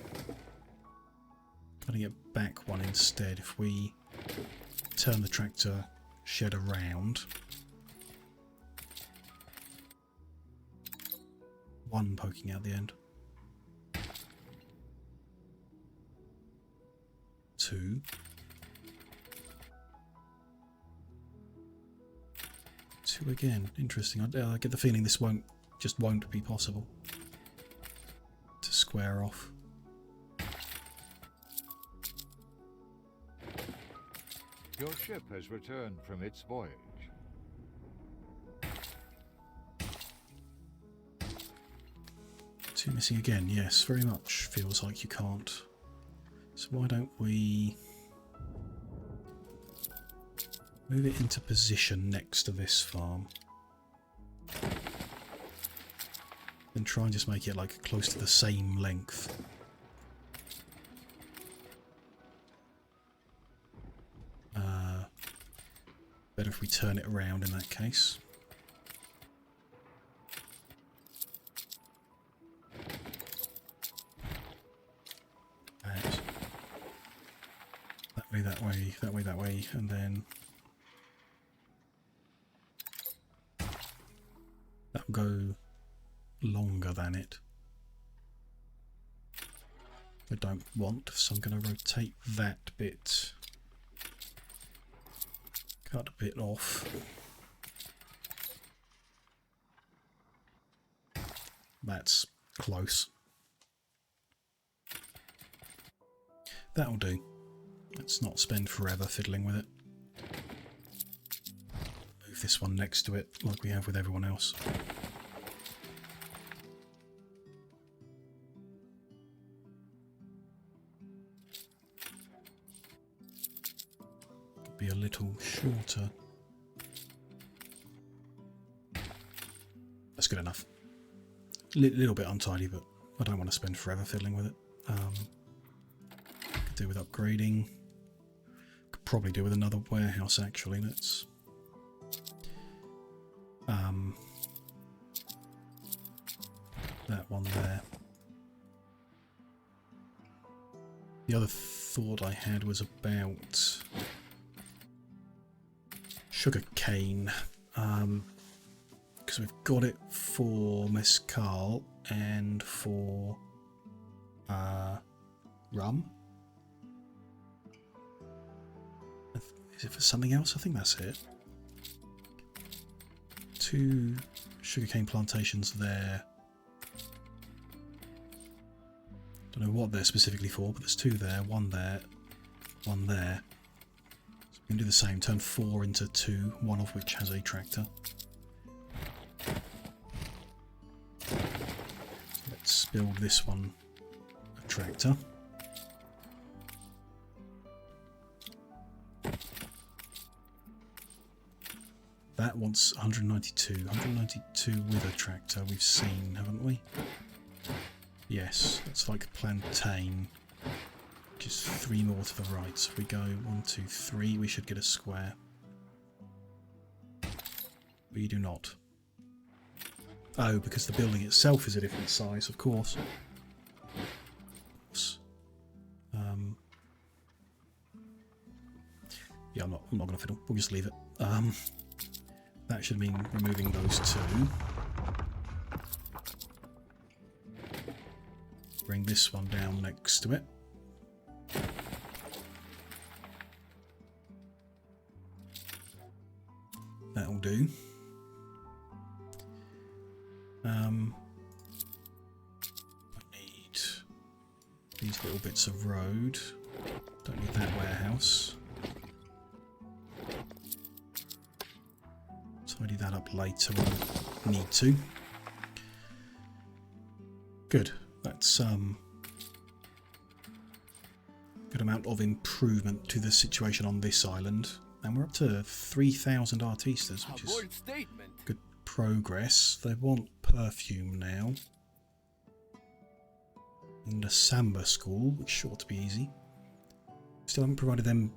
cutting it back one instead. If we turn the tractor shed around, 1 poking out the end, 2, 2 2 again. Interesting. I get the feeling this won't be possible to square off. Your ship has returned from its voyage. Two missing again. Yes, very much feels like you can't. So why don't we move it into position next to this farm? And try and just make it like close to the same length. Better if we turn it around in that case. That way, and then that'll go longer than it. I don't want, so I'm going to rotate that bit, cut a bit off. That's close. That'll do. Let's not spend forever fiddling with it. Move this one next to it like we have with everyone else. Could be a little shorter. That's good enough. Little bit untidy, but I don't want to spend forever fiddling with it. Could do with upgrading. Could probably do with another warehouse actually. Let's that one there. The other thought I had was about sugar cane, because we've got it for mezcal and for rum. Is it for something else? I think that's it. 2 sugarcane plantations there. Don't know what they're specifically for, but there's 2 there, 1 there, 1 there. So we can do the same, turn 4 into 2, one of which has a tractor. Let's build this one a tractor. That wants 192. 192 with a tractor we've seen, haven't we? Yes, that's like plantain. Just 3 more to the right. So if we go 1, 2, 3, we should get a square. We do not. Oh, because the building itself is a different size, of course. Yeah, I'm not going to fiddle. We'll just leave it. That should mean removing those 2. Bring this one down next to it. That'll do. I need these little bits of road. Don't need that warehouse. Tidy that up later when I need to. Good. That's good amount of improvement to the situation on this island. And we're up to 3,000 artistas, which is good progress. They want perfume now. And a samba school, which is sure to be easy. Still haven't provided them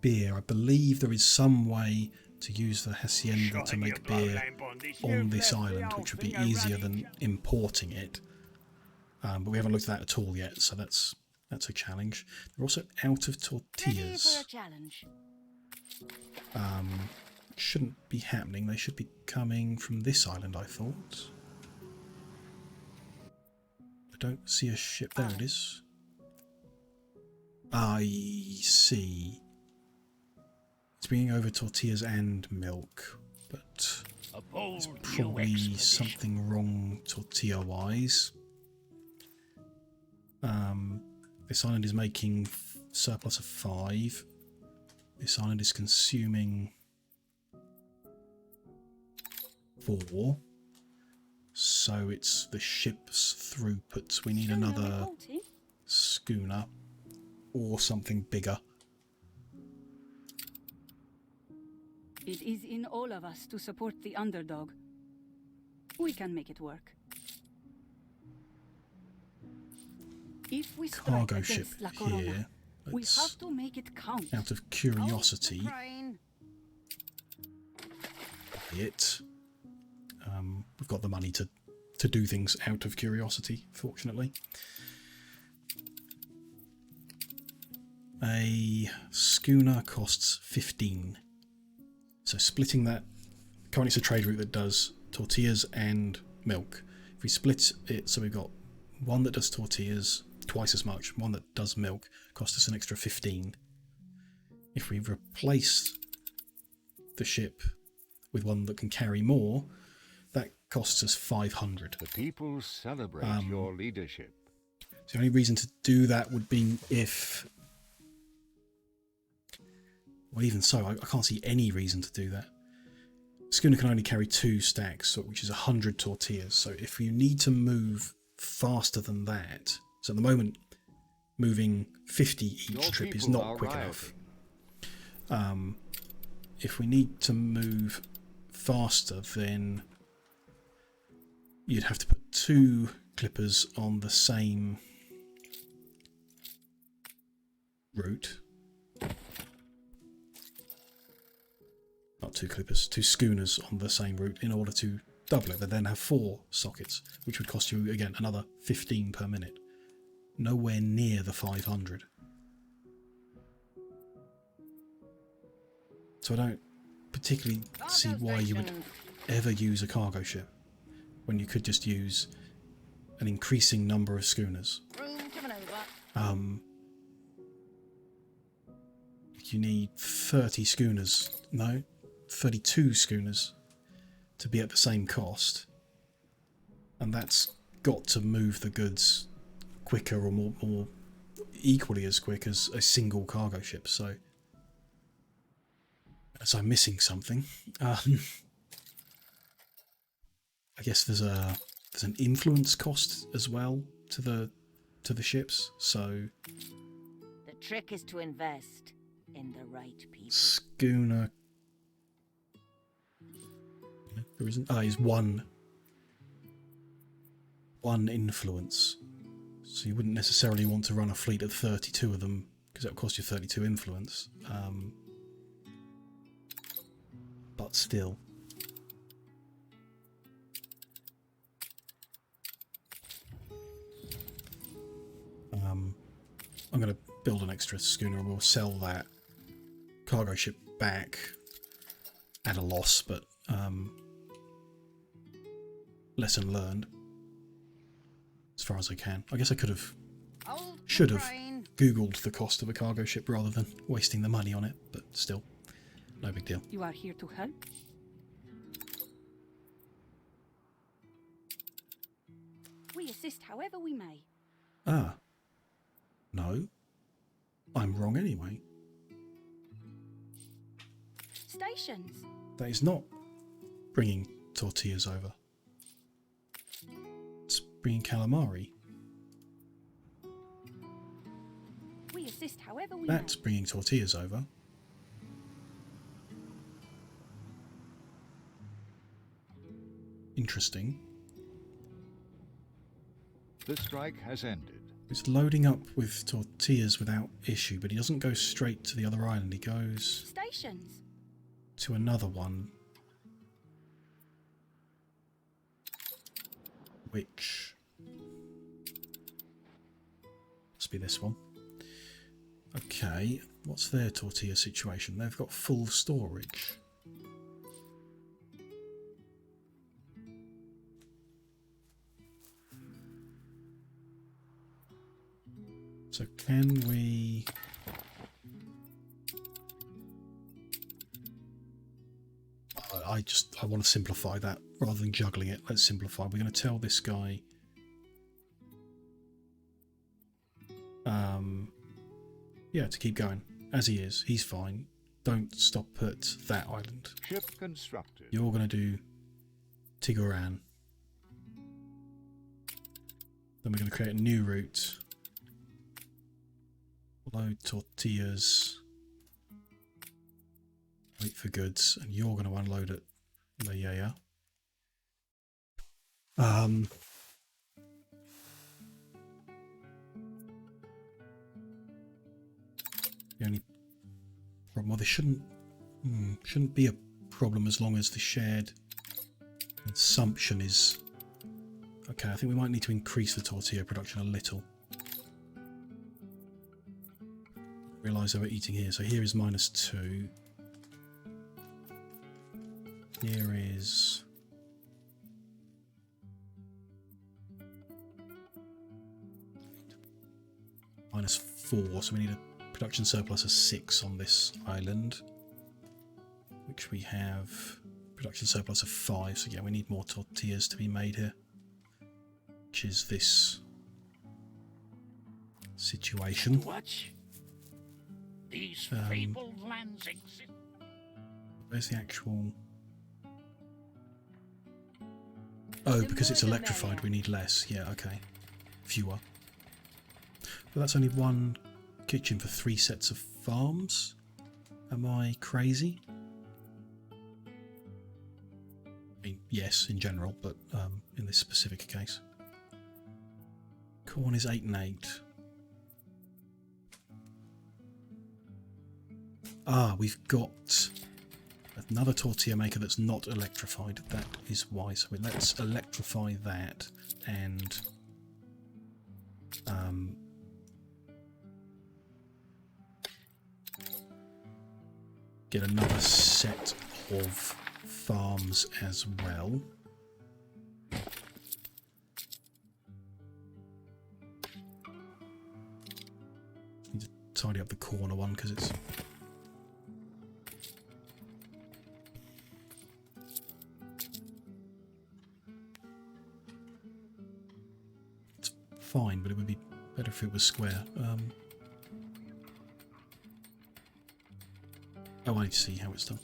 beer. I believe there is some way to use the hacienda to make beer on this island, which would be easier than importing it. But we haven't looked at that at all yet, so that's a challenge. They're also out of tortillas. Ready for a challenge. Shouldn't be happening. They should be coming from this island, I thought. I don't see a ship. There it is. I see. It's bringing over tortillas and milk, but Hold Probably your expedition. something wrong tortilla-wise. This island is making surplus of 5. This island is consuming 4. So it's the ship's throughput. We need another schooner or something bigger. It is in all of us to support the underdog. We can make it work. If we strike Cargo ship against La Corona, here. we Let's, have to make it count. out of curiosity, we've got the money to do things out of curiosity, fortunately. A schooner costs 15. So splitting that, currently it's a trade route that does tortillas and milk. If we split it, so we've got one that does tortillas, twice as much, one that does milk, costs us an extra 15. If we replace the ship with one that can carry more, that costs us 500. The people celebrate your leadership. So the only reason to do that would be if... Well, even so, I can't see any reason to do that. Schooner can only carry 2 stacks, which is 100 tortillas. So if you need to move faster than that... So at the moment, moving 50 each trip is not quick enough. If we need to move faster, then you'd have to put 2 clippers on the same route. Not 2 clippers, 2 schooners on the same route in order to double it. They then have 4 sockets, which would cost you, again, another 15 per minute. Nowhere near the 500. So I don't particularly see why you would ever use a cargo ship when you could just use an increasing number of schooners. You need 30 schooners, no, 32 schooners to be at the same cost, and that's got to move the goods quicker or more equally as quick as a single cargo ship. So I'm missing something. I guess there's an influence cost as well to the ships. So the trick is to invest in the right people. Schooner. There isn't. Is one influence. So you wouldn't necessarily want to run a fleet of 32 of them because that would cost you 32 influence. But still. I'm going to build an extra schooner and we'll sell that cargo ship back at a loss, but lesson learned as far as I can. I guess I should have googled the cost of a cargo ship rather than wasting the money on it, but still, no big deal. You are here to help? We assist however we may. Ah. No. I'm wrong anyway. Stations. That is not bringing tortillas over. It's bringing calamari. We assist however we That's may. bringing tortillas over. Interesting. The strike has ended. It's loading up with tortillas without issue, but he doesn't go straight to the other island. He goes Stations. to another one, which must be this one. Okay, what's their tortilla situation? They've got full storage. So can we... I want to simplify that rather than juggling it. Let's simplify. We're going to tell this guy yeah, to keep going as he is. He's fine. Don't stop at that island. Ship constructed. You're going to do Tigoran. Then we're going to create a new route. Load tortillas. Wait for goods, and you're going to unload it. Yeah. The only problem, well, there shouldn't be a problem as long as the shared consumption is okay. I think we might need to increase the tortilla production a little. Realise we're eating here, so here is -2. Here is -4, so we need a production surplus of 6 on this island, which we have production surplus of 5, so yeah, we need more tortillas to be made here, which is this situation. What? These fabled lands exist. Where's the actual... Oh, because it's electrified we need less. Yeah, okay. Fewer. But that's only 1 kitchen for 3 sets of farms. Am I crazy? I mean, yes, in general, but in this specific case. Corn is 8 and 8. Ah, we've got another tortilla maker that's not electrified. That is why. So let's electrify that and get another set of farms as well. Need to tidy up the corner one because it's fine, but it would be better if it was square. Oh, I need to see how it's done.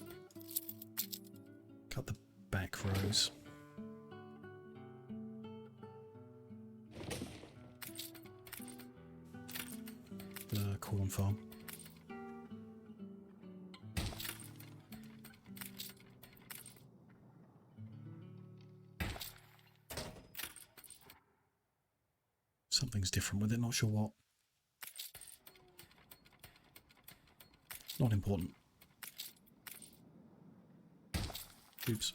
Cut the back rows. The corn farm. Something's different with it, not sure what. Not important. Oops.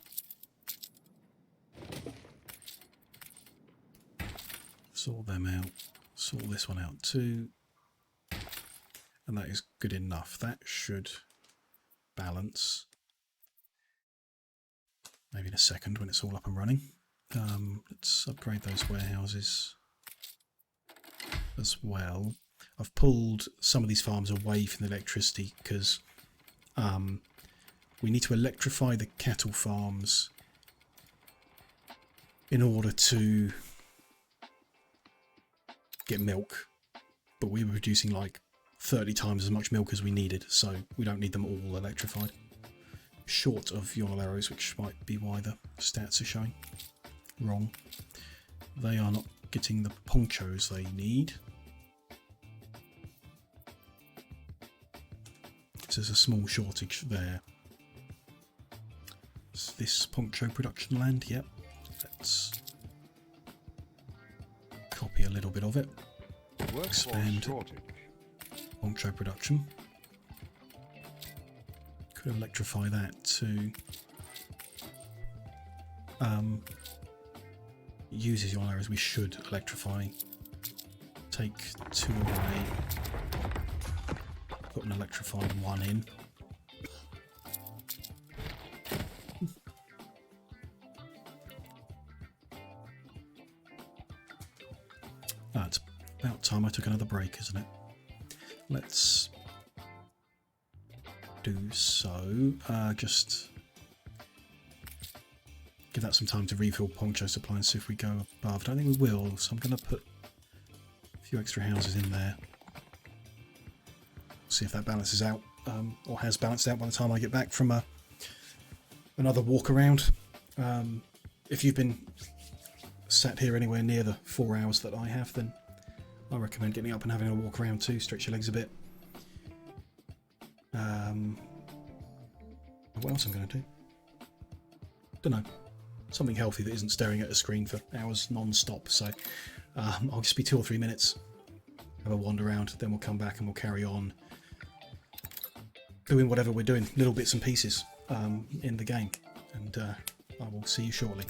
Sort them out. Sort this one out too. And that is good enough. That should balance. Maybe in a second when it's all up and running. Let's upgrade those warehouses as well. I've pulled some of these farms away from the electricity because we need to electrify the cattle farms in order to get milk, but we were producing like 30 times as much milk as we needed, so we don't need them all electrified. Short of Yonellaros, which might be why the stats are showing wrong. They are not getting the ponchos they need. So there's a small shortage there. Is this poncho production land? Yep. Let's copy a little bit of it. Expand poncho production. Could electrify that too. Uses your arrows. We should electrify. Take 2 away. Put an electrified 1 in. It's about time I took another break, isn't it? Let's do so. Just give that some time to refill poncho supply and see if we go above. I don't think we will, so I'm going to put a few extra houses in there. See if that balances out, or has balanced out by the time I get back from another walk around. If you've been sat here anywhere near the 4 hours that I have, then I recommend getting up and having a walk around too, stretch your legs a bit. What else I'm going to do? Don't know. Something healthy that isn't staring at a screen for hours non-stop. So I'll just be 2 or 3 minutes, have a wander around, then we'll come back and we'll carry on doing whatever we're doing, little bits and pieces in the game. And I will see you shortly.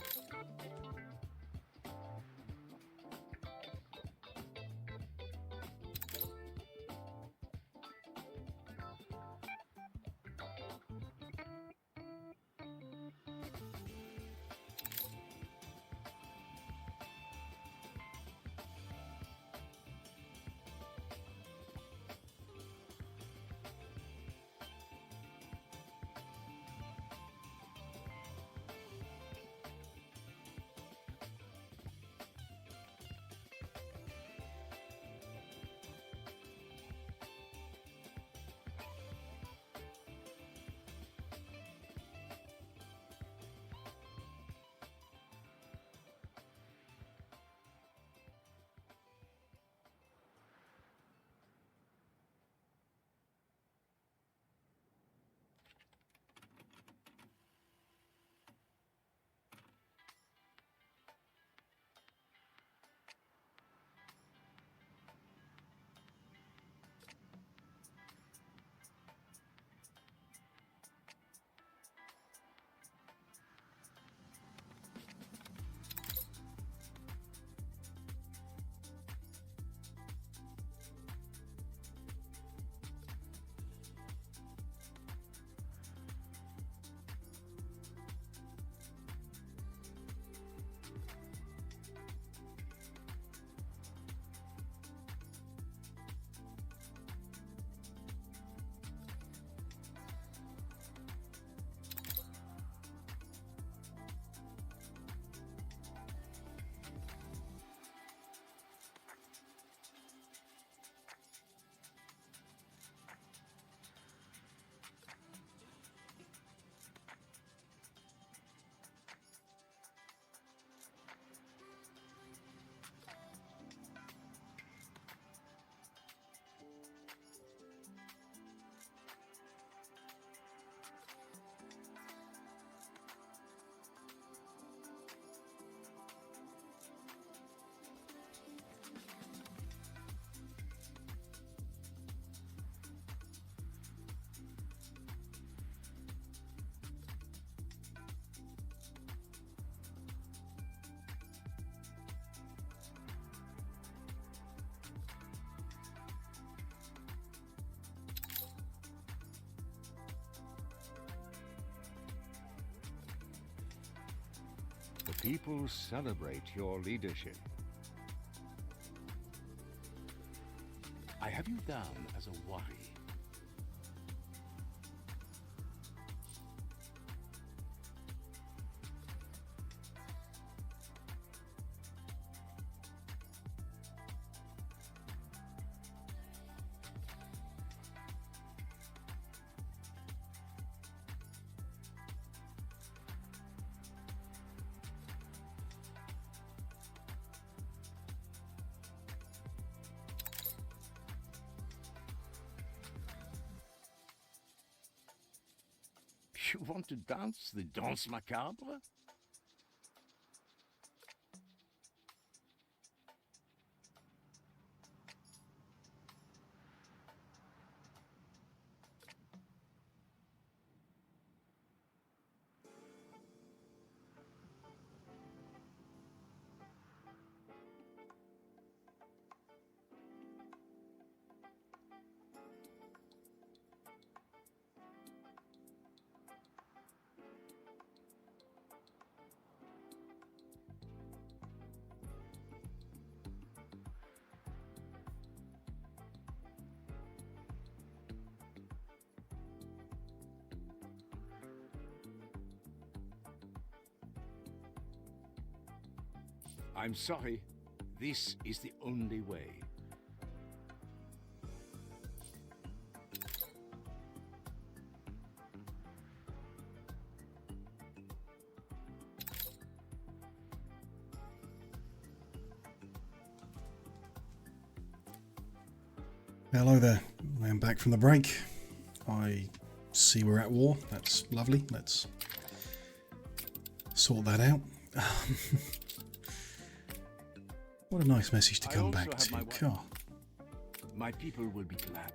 The people celebrate your leadership. I have you down as a worry. You want to dance the danse macabre? I'm sorry. This is the only way. Hello there, I'm back from the break. I see we're at war, that's lovely, let's sort that out. What a nice message to come back to. God. My people will be glad.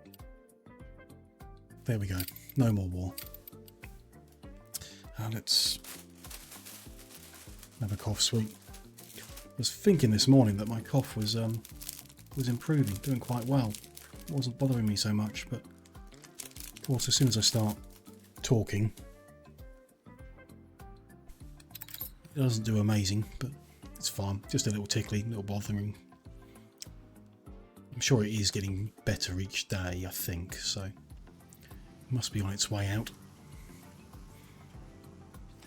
There we go, no more war. Let's have a cough sweet. I was thinking this morning that my cough was improving, doing quite well. It wasn't bothering me so much, but of course as soon as I start talking, it doesn't do amazing, but it's fine. Just a little tickly, a little bothering. I'm sure it is getting better each day, I think, so it must be on its way out.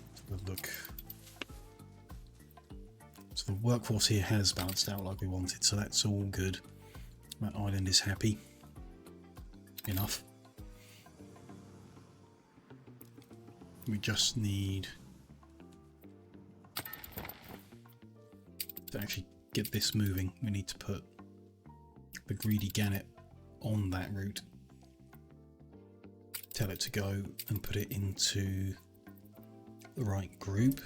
Let's have a look. So the workforce here has balanced out like we wanted, so that's all good. That island is happy. Enough. We just need to actually get this moving. We need to put the greedy gannet on that route. Tell it to go and put it into the right group.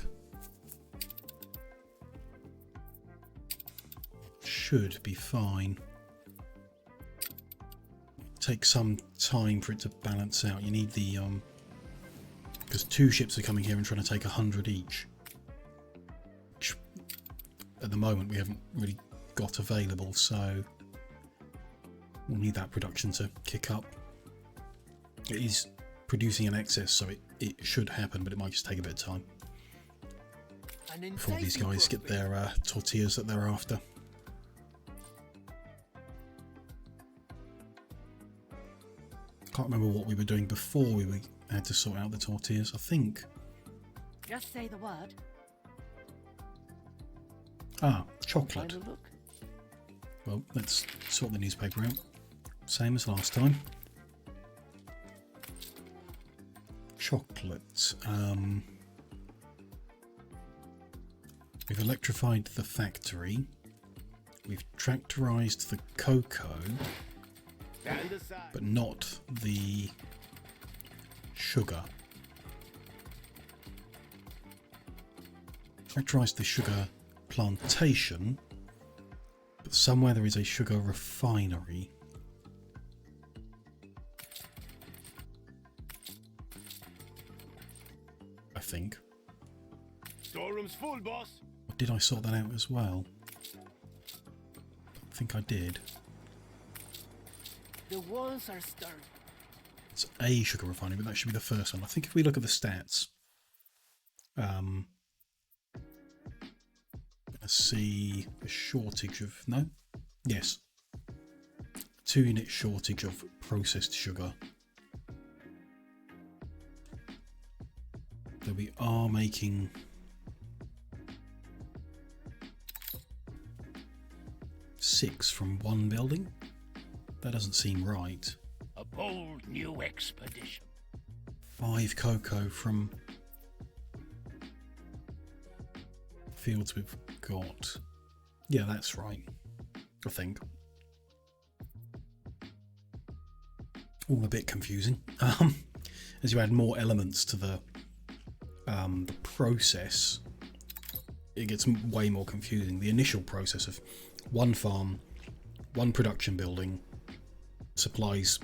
Should be fine. Take some time for it to balance out. You need the because 2 ships are coming here and trying to take 100 each, which at the moment we haven't really got available, so we'll need that production to kick up. It is producing an excess, so it should happen, but it might just take a bit of time before these guys get their tortillas that they're after. Can't remember what we were doing before we had to sort out the tortillas. I think. Just say the word. Chocolate. Well, let's sort the newspaper out. Same as last time. Chocolate. We've electrified the factory. We've tractorized the cocoa. But not the sugar. Tractorized the sugar plantation, but somewhere there is a sugar refinery. I think. Storeroom's full, boss. Or did I sort that out as well? I think I did. The walls are stirred. It's a sugar refinery, but that should be the first one. I think if we look at the stats, I see a shortage of, no? Yes. 2-unit shortage of processed sugar. So we are making six from one building. That doesn't seem right. A bold new expedition. 5 cocoa from fields we've got. Yeah, that's right. I think. All a bit confusing. As you add more elements to the process, it gets way more confusing. The initial process of one farm, one production building supplies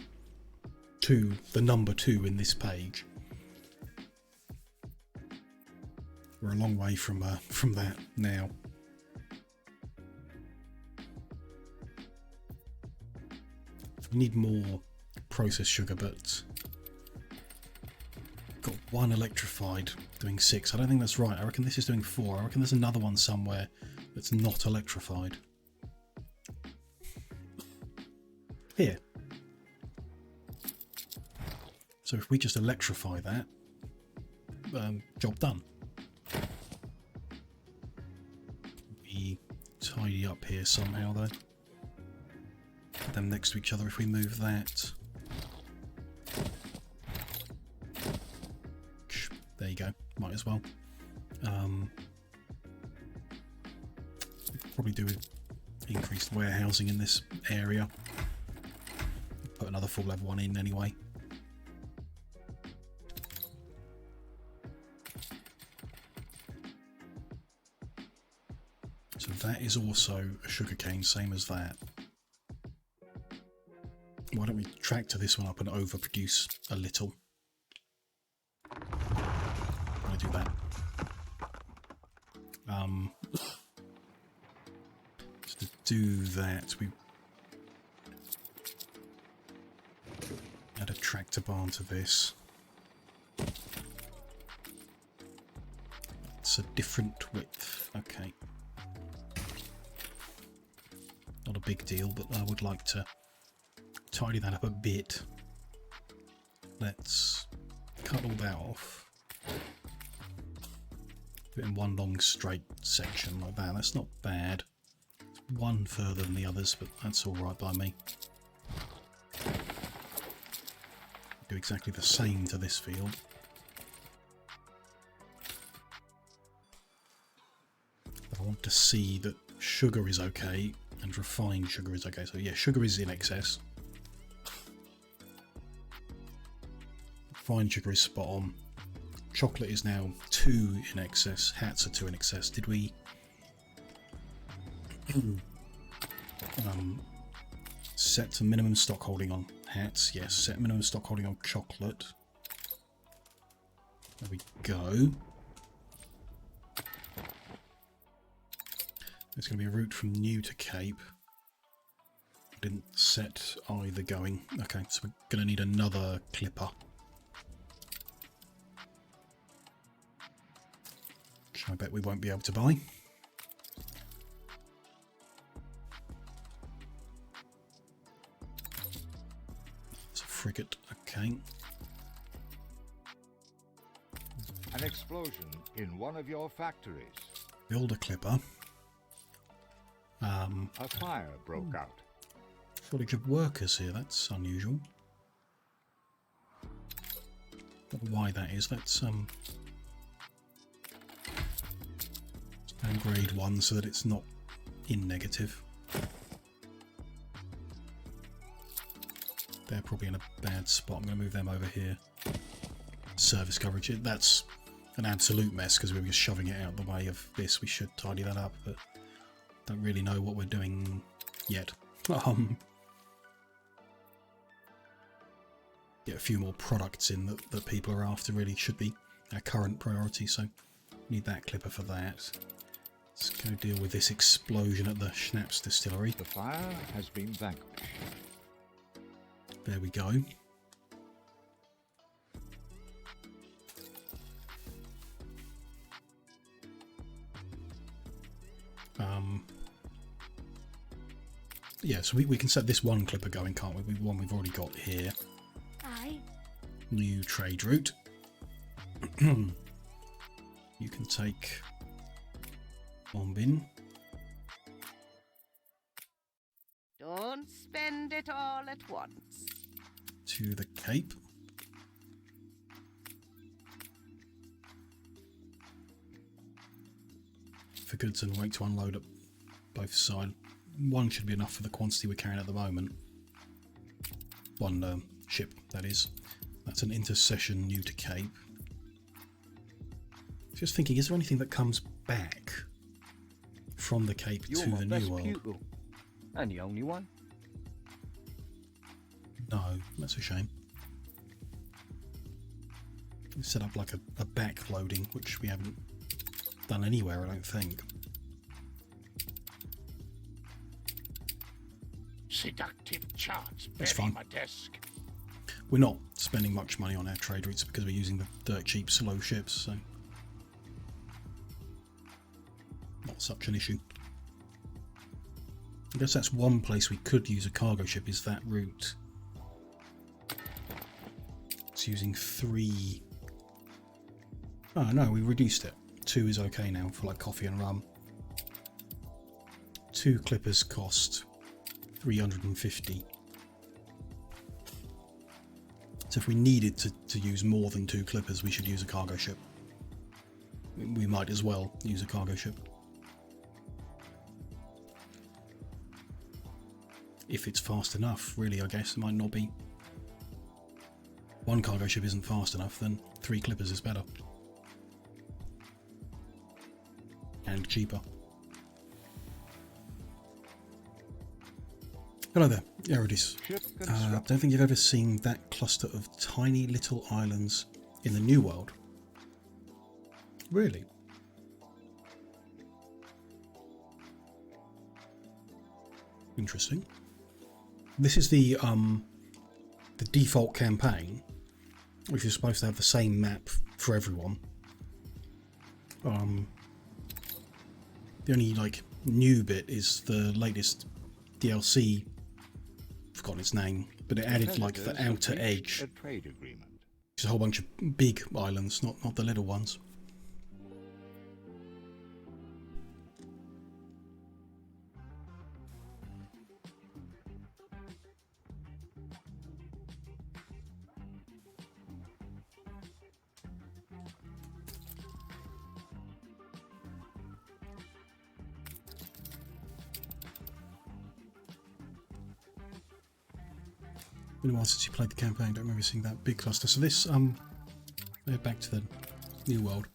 to the number 2 in this page. We're a long way from that now. We need more processed sugar, but got 1 electrified doing 6. I don't think that's right. I reckon this is doing 4. I reckon there's another one somewhere that's not electrified. Here. So if we just electrify that, job done. We tidy up here somehow though. Put them next to each other if we move that. There you go, might as well. Probably do with increased warehousing in this area. Put another full level one in anyway. So that is also a sugarcane, same as that. Why don't we tractor this one up and overproduce a little? I'm gonna do that. So to do that, we add a tractor barn to this. It's a different width. Okay. Not a big deal, but I would like to tidy that up a bit. Let's cut all that off. Put it in one long straight section like that. That's not bad. It's one further than the others, but that's alright by me. Do exactly the same to this field. But I want to see that sugar is okay and refined sugar is okay. So yeah, sugar is in excess. Refined sugar is spot on. Chocolate is now 2 in excess. Hats are 2 in excess. Did we set a minimum stock holding on hats? Yes. Set minimum stock holding on chocolate. There we go. There's going to be a route from New to Cape. Didn't set either going. Okay, so we're going to need another clipper. Which I bet we won't be able to buy. It's a frigate, okay. An explosion in one of your factories. Build a clipper. A fire broke out. Shortage of workers here, that's unusual. Don't know why that is. Let's downgrade one so that it's not in negative. They're probably in a bad spot. I'm going to move them over here. Service coverage. That's an absolute mess because we were just shoving it out the way of this. We should tidy that up, but don't really know what we're doing yet. Get a few more products in that people are after really should be our current priority, so need that clipper for that. Let's go deal with this explosion at the Schnapps distillery. The fire has been vanquished. There we go. Yeah, so we can set this one clipper going, can't we? One we've already got here. Aye. New trade route. You can take Bombin. Don't spend it all at once. To the Cape. For goods and wait to unload at both sides. One should be enough for the quantity we're carrying at the moment. One ship, that is. That's an intercession New to Cape. Just thinking, is there anything that comes back from the Cape You're to my the best New World? pupil. And the only one. No, that's a shame. We set up like a back loading, which we haven't done anywhere, I don't think. Seductive charts That's bury fine. my desk. We're not spending much money on our trade routes because we're using the dirt cheap slow ships, so not such an issue. I guess that's one place we could use a cargo ship, is that route. It's using 3. Oh no, we reduced it. 2 is okay now for like coffee and rum. 2 clippers cost 350. So if we needed to use more than 2 clippers, we should use a cargo ship. We might as well use a cargo ship. If it's fast enough, really, I guess. It might not be. 1 cargo ship isn't fast enough, then 3 clippers is better. And cheaper. Hello there, Eridis. I don't think you've ever seen that cluster of tiny little islands in the New World. Really? Interesting. This is the default campaign, which is supposed to have the same map for everyone. The only like new bit is the latest DLC. Forgotten its name, but it added like the outer edge. It's a whole bunch of big islands, not the little ones. Been a while since you played the campaign, don't remember seeing that big cluster. So this, back to the New World.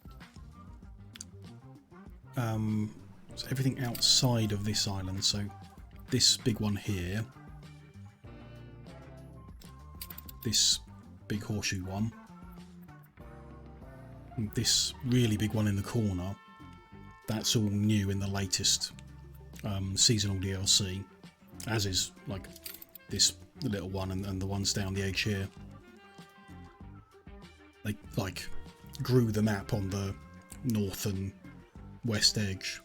So everything outside of this island, so this big one here, this big horseshoe one, and this really big one in the corner, that's all new in the latest seasonal DLC, as is like this the little one and the ones down the edge here. They like grew the map on the north and west edge.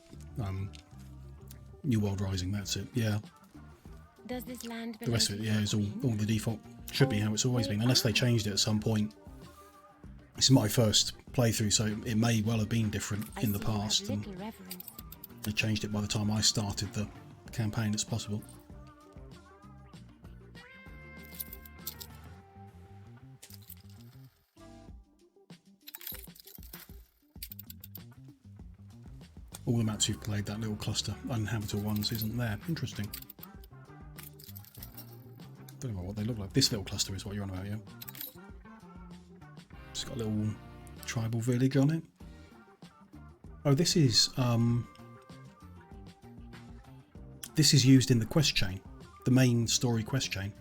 New World Rising, that's it. Yeah. Does this land the rest of it, yeah, is all the default. Should be how it's always been, unless they changed it at some point. This is my first playthrough, so it may well have been different in the past. And they changed it by the time I started the campaign. It's possible. All the maps you've played, that little cluster, uninhabitable ones, isn't there. Interesting. Don't know what they look like. This little cluster is what you're on about, yeah? It's got a little tribal village on it. Oh, this is used in the quest chain. The main story quest chain.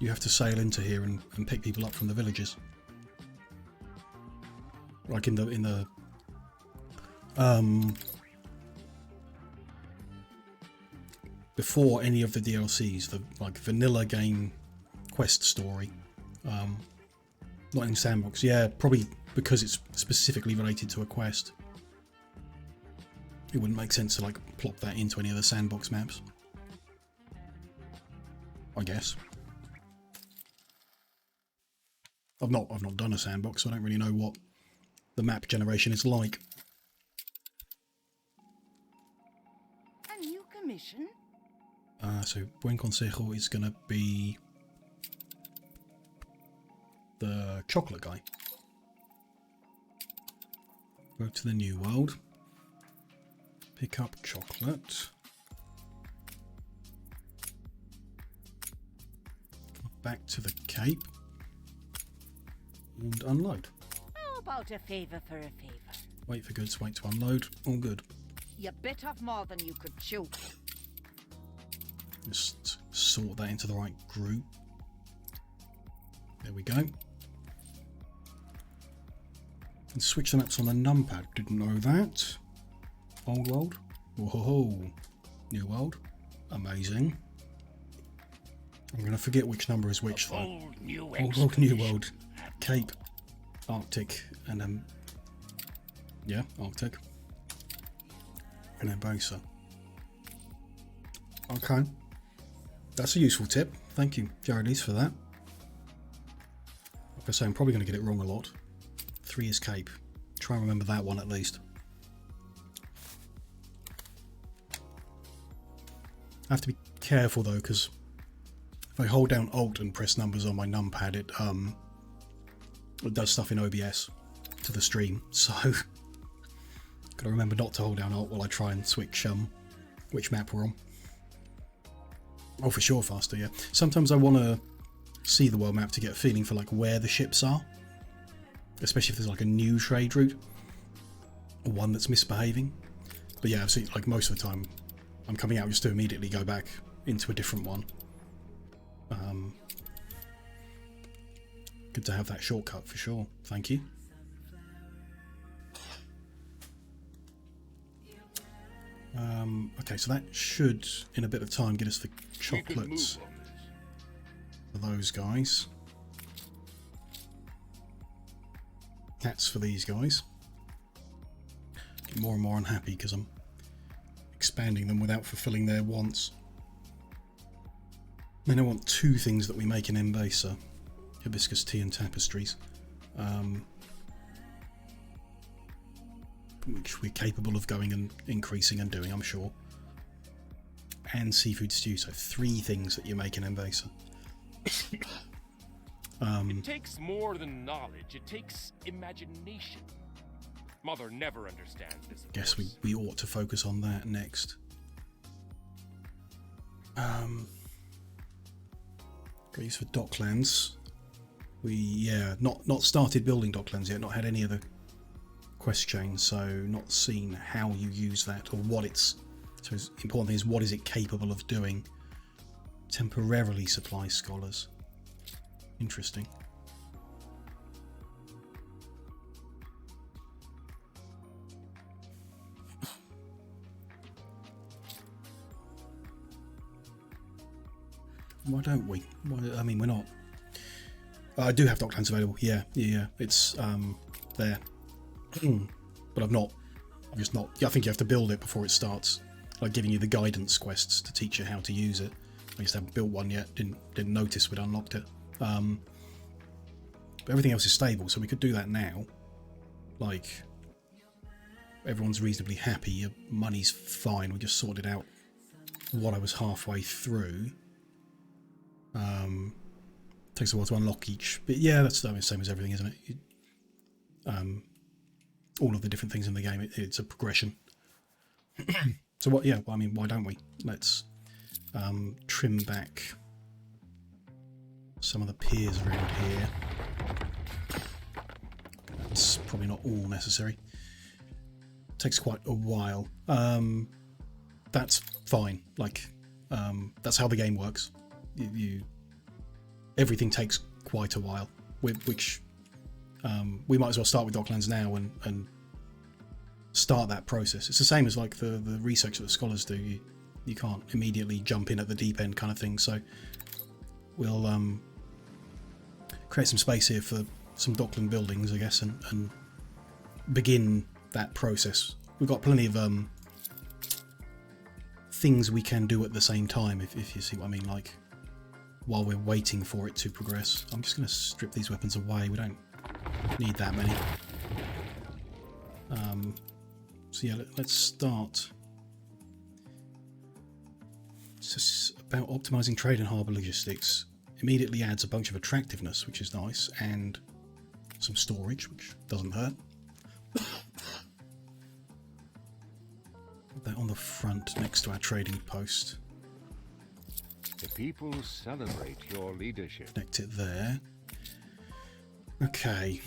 You have to sail into here and pick people up from the villages. Like in the before any of the DLCs, the like vanilla game quest story, not in sandbox. Yeah, probably because it's specifically related to a quest. It wouldn't make sense to like plop that into any of the sandbox maps, I guess. I've not done a sandbox, so I don't really know what the map generation is like. Mission? So Buen Consejo is going to be the chocolate guy. Go to the New World. Pick up chocolate. Back to the Cape. And unload. How about a favour for a favour? Wait for goods, wait to unload. All good. You bit off more than you could chew. Just sort that into the right group. There we go. And switch the maps on the numpad. Didn't know that. Old World. Whoa. New World. Amazing. I'm going to forget which number is which though. Old World, New World. Cape. Arctic. And then... yeah, Arctic. And then Bosa. Okay. That's a useful tip. Thank you, Jaredese, for that. Like I say, I'm probably going to get it wrong a lot. 3 is Cape. Try and remember that one at least. I have to be careful though, because if I hold down Alt and press numbers on my numpad, it does stuff in OBS to the stream. So gotta remember not to hold down Alt while I try and switch which map we're on. Oh, for sure, faster, yeah. Sometimes I want to see the world map to get a feeling for like where the ships are, especially if there's like a new trade route or one that's misbehaving. But yeah, I've seen like most of the time I'm coming out just to immediately go back into a different one. Good to have that shortcut for sure. Thank you. Okay, so that should, in a bit of time, get us the chocolates for those guys. That's for these guys. Get more and more unhappy because I'm expanding them without fulfilling their wants. Then I want two things that we make in Embasa: hibiscus tea and tapestries, which we're capable of going and increasing and doing, I'm sure. And seafood stew, so 3 things that you make in Embasa. It takes more than knowledge, it takes imagination. Mother never understands this. Guess we ought to focus on that next. Got these for Docklands. Not started building Docklands yet, not had any of the quest chains, so not seen how you use that or what it's. So the important thing is, what is it capable of doing? Temporarily supply scholars. Interesting. Why don't we? I mean, we're not. I do have Docklands available. Yeah. It's there, but I've just not. I think you have to build it before it starts, like giving you the guidance quests to teach you how to use it. I just haven't built one yet. Didn't notice we'd unlocked it. But everything else is stable, so we could do that now. Like, everyone's reasonably happy. Your money's fine. We just sorted out what I was halfway through. Takes a while to unlock each, but yeah, that's the same as everything, isn't it? All of the different things in the game, it's a progression. So what? Yeah, well, I mean, why don't we? Let's trim back some of the piers around here. That's probably not all necessary. Takes quite a while. That's fine. Like, that's how the game works. Everything takes quite a while, which we might as well start with Docklands now and start that process. It's the same as like the research that the scholars do. You can't immediately jump in at the deep end kind of thing, so we'll create some space here for some Dockland buildings, I guess, and begin that process. We've got plenty of things we can do at the same time, if you see what I mean, like while we're waiting for it to progress. I'm just going to strip these weapons away. We don't need that many. So yeah, let's start. It's just about optimizing trade and harbour logistics. Immediately adds a bunch of attractiveness, which is nice, and some storage, which doesn't hurt. Put that on the front next to our trading post. The people celebrate your leadership. Connect it there. Okay.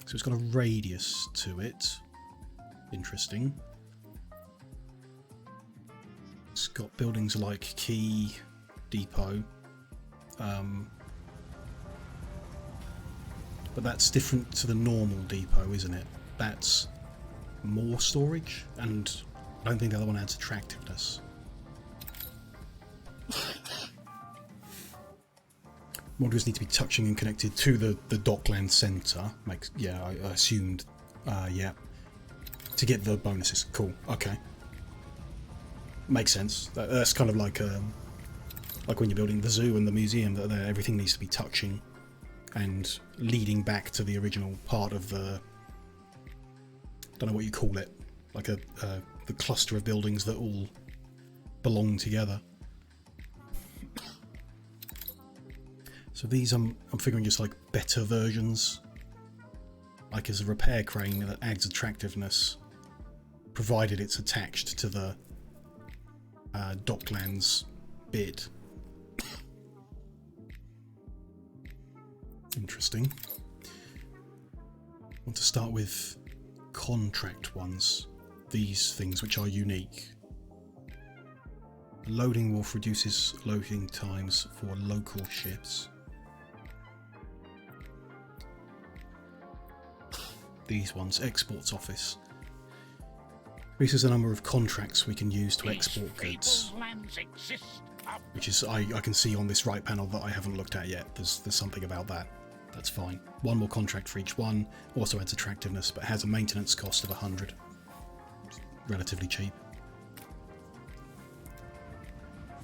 So it's got a radius to it. Interesting. It's got buildings like Quay, Depot. But that's different to the normal depot, isn't it? That's more storage, and I don't think the other one adds attractiveness. Modules need to be touching and connected to the Dockland Centre. Yeah, I assumed, yeah. To get the bonuses. Cool, okay. Makes sense. That's kind of like when you're building the zoo and the museum, that everything needs to be touching and leading back to the original part of the, don't know what you call it, like the cluster of buildings that all belong together. So these I'm figuring just like better versions, like as a repair crane that adds attractiveness, provided it's attached to the Docklands bit. Interesting. I want to start with contract ones. These things which are unique. Loading wharf reduces loading times for local ships. These ones, exports office. Increases the number of contracts we can use to export goods. Which is, I can see on this right panel that I haven't looked at yet. There's something about that. That's fine. One more contract for each one. Also adds attractiveness, but has a maintenance cost of 100. It's relatively cheap.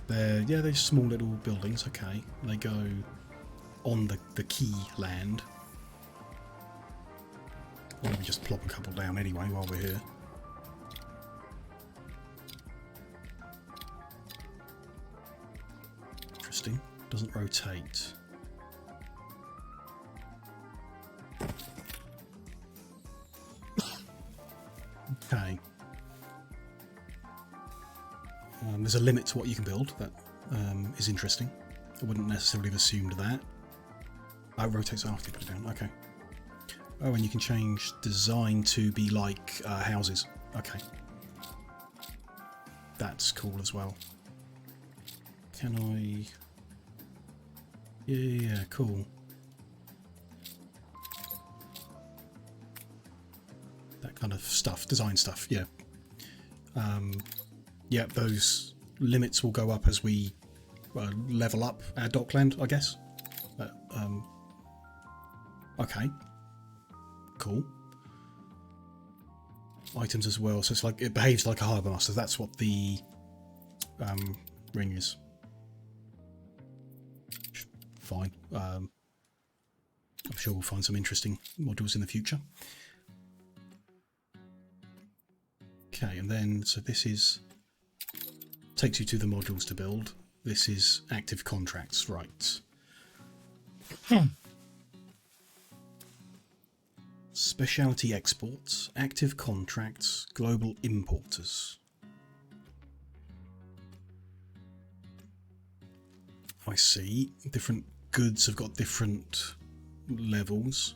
They're small little buildings, okay. They go on the key land. Or let me just plop a couple down anyway while we're here. Interesting. Doesn't rotate. Okay. There's a limit to what you can build. That is interesting. I wouldn't necessarily have assumed that. Oh, it rotates after you put it down. Okay. Oh, and you can change design to be like houses. Okay. That's cool as well. Can I... Yeah, cool. That kind of stuff. Design stuff, yeah. Yeah, those limits will go up as we level up our Dockland, I guess. Okay. Cool. Items as well, so it's like it behaves like a harbour master. That's what the ring is. Fine. I'm sure we'll find some interesting modules in the future. Okay, and then so this is takes you to the modules to build. This is active contracts, right? Specialty exports, active contracts, global importers. I see. Different goods have got different levels.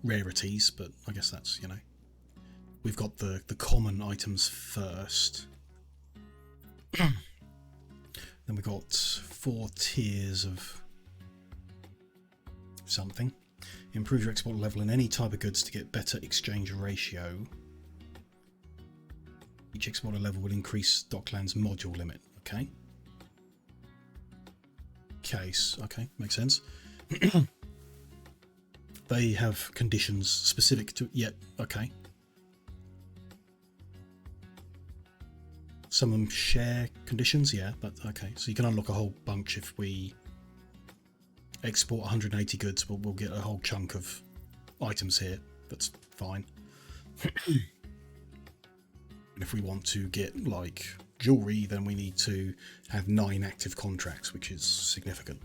Rarities, but I guess that's, you know. We've got the common items first. Then we've got 4 tiers of something. Improve your export level in any type of goods to get better exchange ratio. Each exporter level will increase Dockland's module limit. Okay. Case. Okay, makes sense. They have conditions specific to... Yeah, okay. Some of them share conditions, yeah, but okay. So you can unlock a whole bunch if we export 180 goods. We'll get a whole chunk of items here. That's fine. And if we want to get, like, jewellery, then we need to have 9 active contracts, which is significant.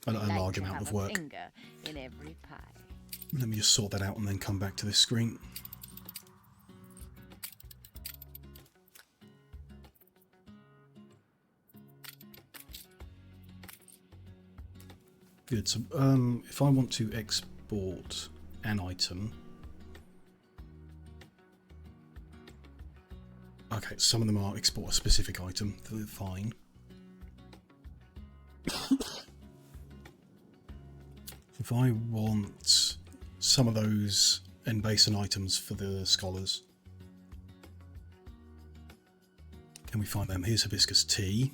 A large amount of work. In every pie. Let me just sort that out and then come back to this screen. Good. So, if I want to export an item, okay, some of them are export a specific item. They're fine. If I want some of those end basin items for the scholars, can we find them? Here's hibiscus tea.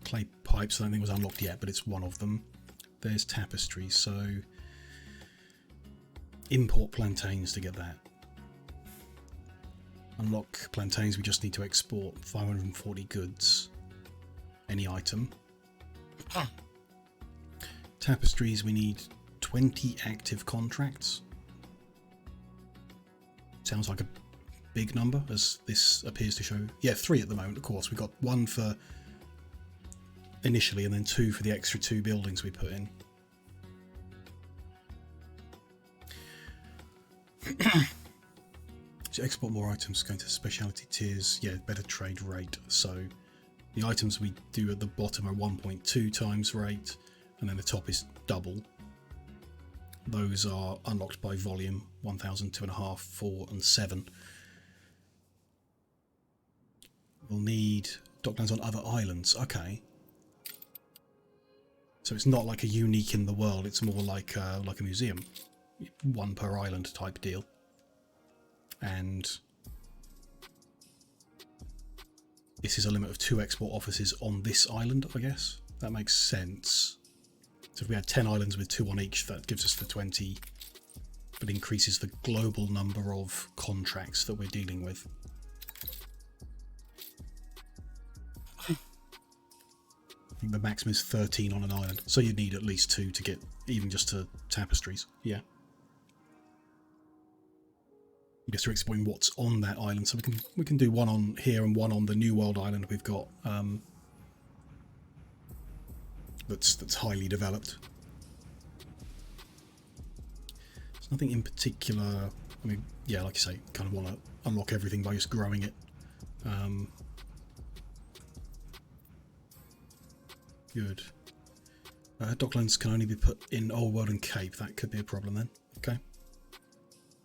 Clay pipes, I don't think was unlocked yet, but it's one of them. There's tapestry, so import plantains to get that. Unlock plantains, we just need to export 540 goods. Any item. Tapestries, we need 20 active contracts. Sounds like a big number, as this appears to show. Yeah, 3 at the moment, of course. We've got 1 for initially and then 2 for the extra 2 buildings we put in. So export more items, going to specialty tiers. Yeah, better trade rate. So the items we do at the bottom are 1.2 times rate, and then the top is double. Those are unlocked by volume, 1,000, 2.5, 4 and 7. We'll need docklands on other islands. Okay. So it's not like a unique in the world, it's more like a museum. 1 per island type deal. And this is a limit of 2 export offices on this island, I guess. That makes sense. So if we had 10 islands with 2 on each, that gives us the 20, but increases the global number of contracts that we're dealing with. I think the maximum is 13 on an island, so you'd need at least 2 to get even just to tapestries. Yeah. I guess we're exploring what's on that island, so we can do 1 on here and 1 on the New World island we've got. That's highly developed. There's nothing in particular. I mean, yeah, like you say, kind of want to unlock everything by just growing it. Good. Docklands can only be put in Old World and Cape. That could be a problem then. Okay.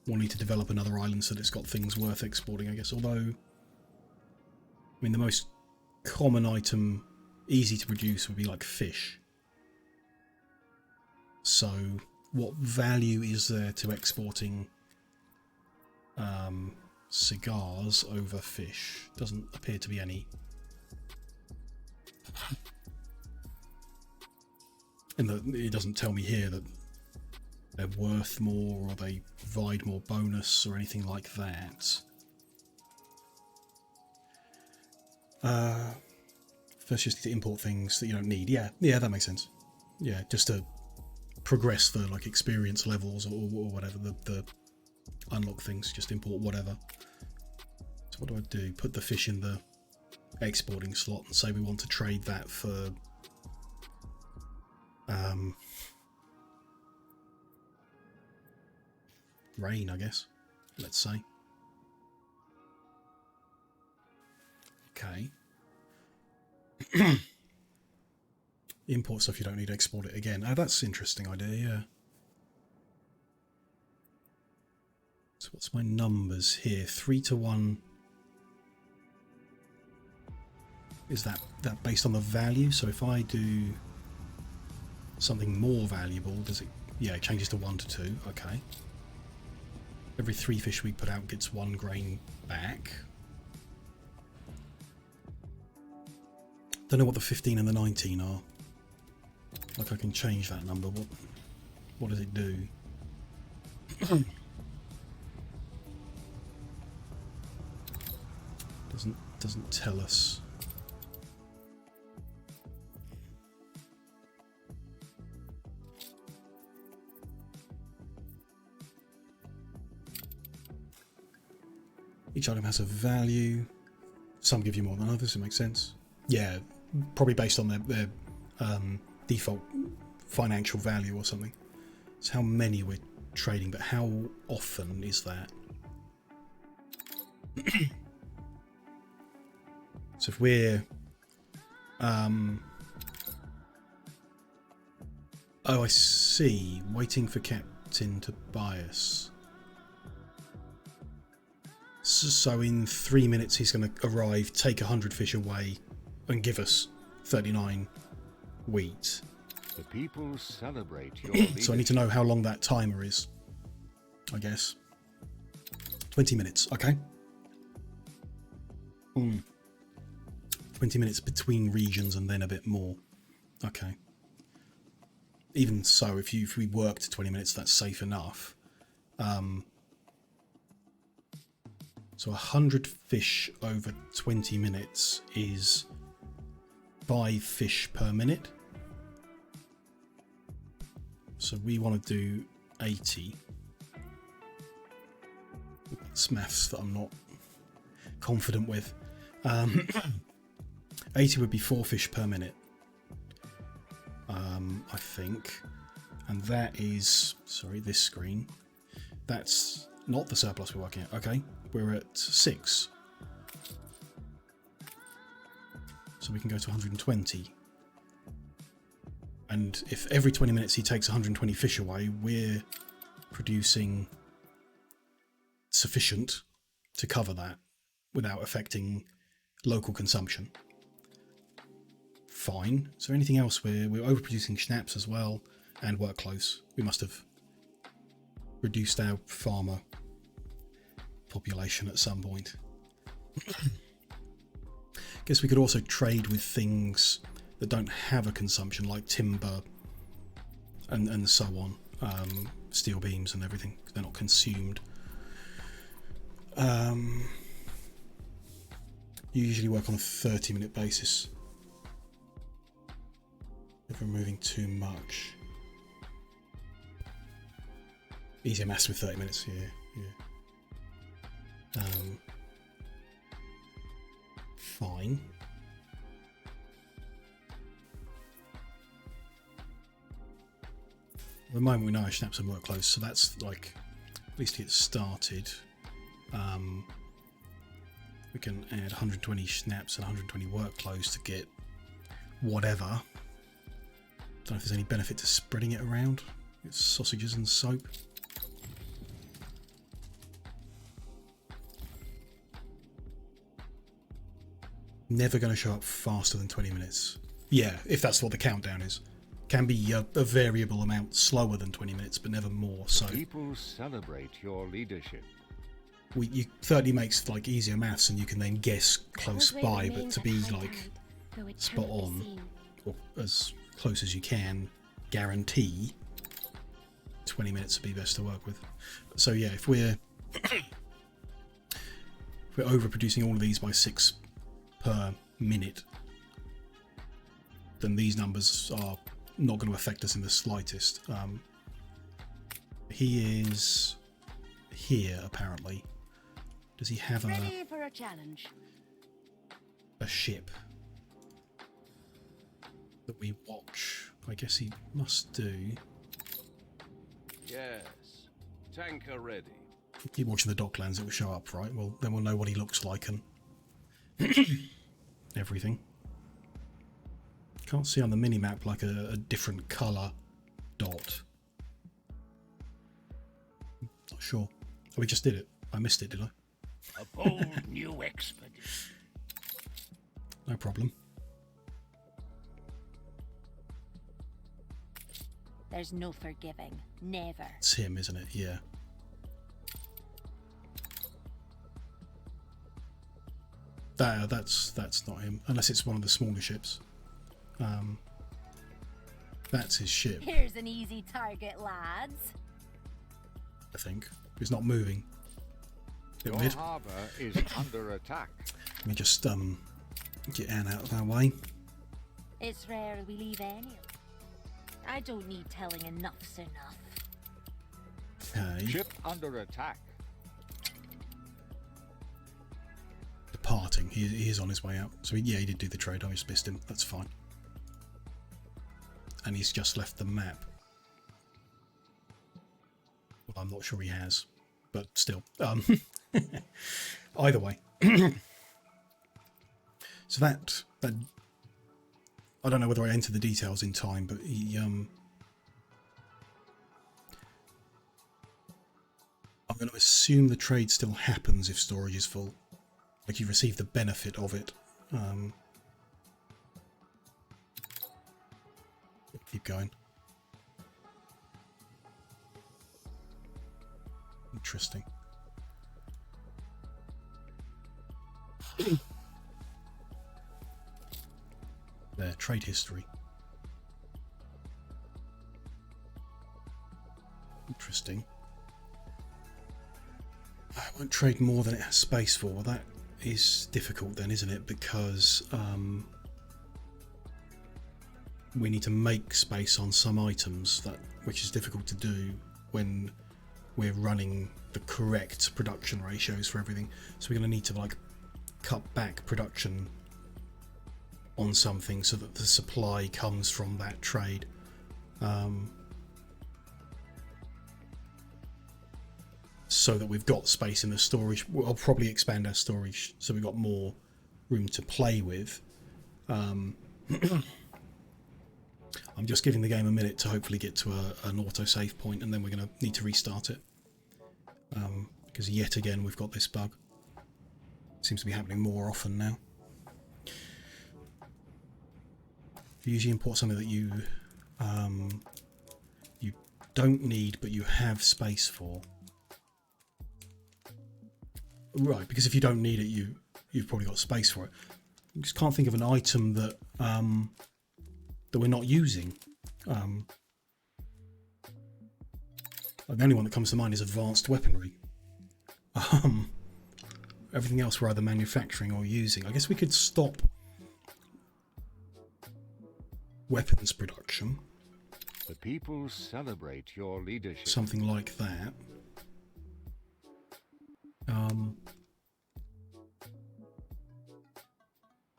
We'll need to develop another island so that it's got things worth exporting, I guess. Although, I mean, the most common item, easy to produce, would be like fish. So, what value is there to exporting cigars over fish? Doesn't appear to be any. And it doesn't tell me here that they're worth more or they provide more bonus or anything like that. First, just to import things that you don't need. Yeah, that makes sense. Yeah, just to progress the like experience levels or whatever, the unlock things. Just import whatever. So what do I do? Put the fish in the exporting slot and say we want to trade that for rain, I guess, let's say. Okay. Import stuff you don't need to export it again. Oh, that's an interesting idea, yeah. So what's my numbers here? 3 to 1. Is that based on the value? So if I do something more valuable, does it? Yeah, it changes to 1 to 2. Okay. Every 3 fish we put out gets 1 grain back. Don't know what the 15 and the 19 are. Like I can change that number. What does it do? Doesn't tell us. Each item has a value. Some give you more than others, it makes sense. Yeah, probably based on their default financial value or something. It's how many we're trading, but how often is that? So if we're... oh, I see. Waiting for Captain to buy us. So in 3 minutes he's going to arrive, take 100 fish away, and give us 39 wheat. The people celebrate your leadership. So I need to know how long that timer is, I guess. 20 minutes, okay. 20 minutes between regions and then a bit more. Okay. Even so, if we worked 20 minutes, that's safe enough. So 100 fish over 20 minutes is 5 fish per minute. So we want to do 80. It's maths that I'm not confident with. 80 would be 4 fish per minute, I think. And that is, sorry, this screen. That's not the surplus we're working at. Okay, we're at 6. So we can go to 120. And if every 20 minutes he takes 120 fish away, we're producing sufficient to cover that without affecting local consumption. Fine. Is there anything else? We're overproducing schnapps as well and work close. We must have reduced our farmer population at some point. Guess we could also trade with things that don't have a consumption, like timber and so on. Steel beams and everything. They're not consumed. You usually work on a 30-minute basis. If we're moving too much. Easier maths with 30 minutes, yeah. Fine. At the moment we know our schnapps and work close, so that's like, at least get started. We can add 120 schnapps and 120 work clothes to get whatever. Don't know if there's any benefit to spreading it around. It's sausages and soap. Never going to show up faster than 20 minutes. Yeah, if that's what the countdown is. Can be a variable amount slower than 20 minutes, but never more. So People celebrate your leadership. 30 makes like easier maths, and you can then guess close by. But to be like spot on, or as close as you can, guarantee 20 minutes would be best to work with. So yeah, if we're overproducing all of these by 6 per minute, then these numbers are not going to affect us in the slightest. He is here apparently. Does he have Ready for a challenge? A ship that we watch? I guess he must do. Yes. Tanker ready. Keep watching the Docklands, it will show up, right? Well, then we'll know what he looks like and everything. Can't see on the mini-map like a different colour dot. Not sure. Oh, we just did it. I missed it, did I? A bold new expedition. No problem. There's no forgiving. Never. It's him, isn't it? Yeah. That's not him, unless it's one of the smaller ships. That's his ship. Here's an easy target, lads. I think he's not moving. Bit Your weird. harbour is under attack. Let me just get Anne out of our way. It's rare we leave any. I don't need telling enough's enough. Okay. Ship under attack. Departing. He is on his way out. So yeah, he did do the trade. I just missed him. That's fine. And he's just left the map. Well, I'm not sure he has, but still. Either way. So that I don't know whether I entered the details in time, but he I'm going to assume the trade still happens if storage is full. Like you receive the benefit of it. Keep going. Interesting. There, trade history. Interesting. I won't trade more than it has space for. Well, that is difficult then, isn't it? Because we need to make space on some items, which is difficult to do when we're running the correct production ratios for everything. So we're going to need to like cut back production on something so that the supply comes from that trade. So that we've got space in the storage. I'll probably expand our storage so we've got more room to play with. I'm just giving the game a minute to hopefully get to an autosave point, and then we're going to need to restart it. Because yet again we've got this bug. Seems to be happening more often now. You usually import something that you don't need but you have space for. Right, because if you don't need it, you've probably got space for it. I just can't think of an item that that we're not using. The only one that comes to mind is advanced weaponry. Everything else we're either manufacturing or using. I guess we could stop weapons production. The people celebrate your leadership. Something like that.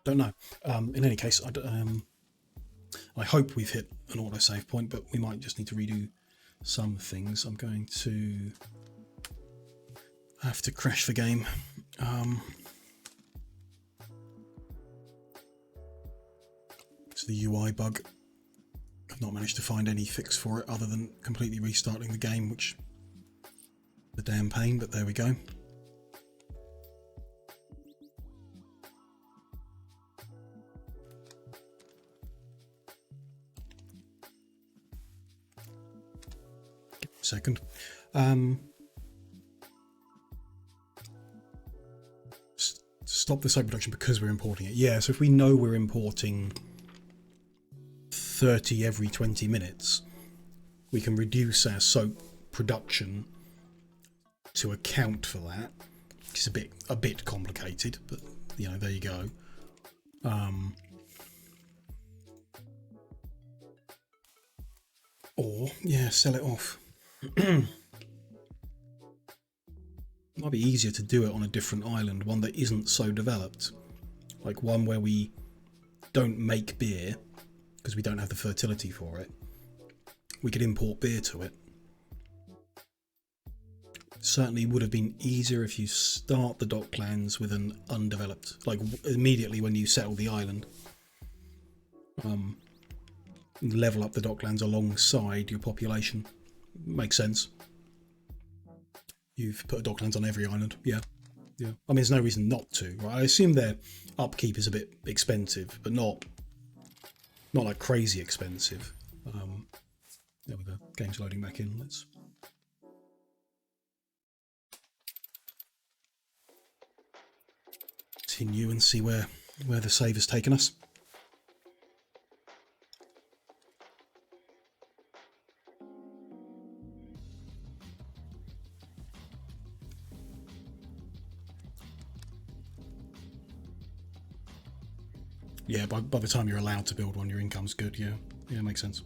Don't know. In any case, I hope we've hit an autosave point, but we might just need to redo some things. I'm going to have to crash the game. It's the UI bug. I've not managed to find any fix for it other than completely restarting the game, which is a damn pain, but there we go. Second. Stop the soap production because we're importing it. Yeah, so if we know we're importing 30 every 20 minutes, we can reduce our soap production to account for that. It's a bit complicated, but you know, there you go. Or yeah, sell it off. Might be easier to do it on a different island, one that isn't so developed, like one where we don't make beer because we don't have the fertility for it. We could import beer to it. Certainly would have been easier if you start the docklands with an undeveloped, like immediately when you settle the island, level up the docklands alongside your population. Makes sense. You've put docklands on every island. Yeah. I mean, there's no reason not to, right? I assume their upkeep is a bit expensive, but not like crazy expensive. There we go. Game's loading back in. Let's continue and see where the save has taken us. Yeah, by the time you're allowed to build one, your income's good. Yeah, makes sense.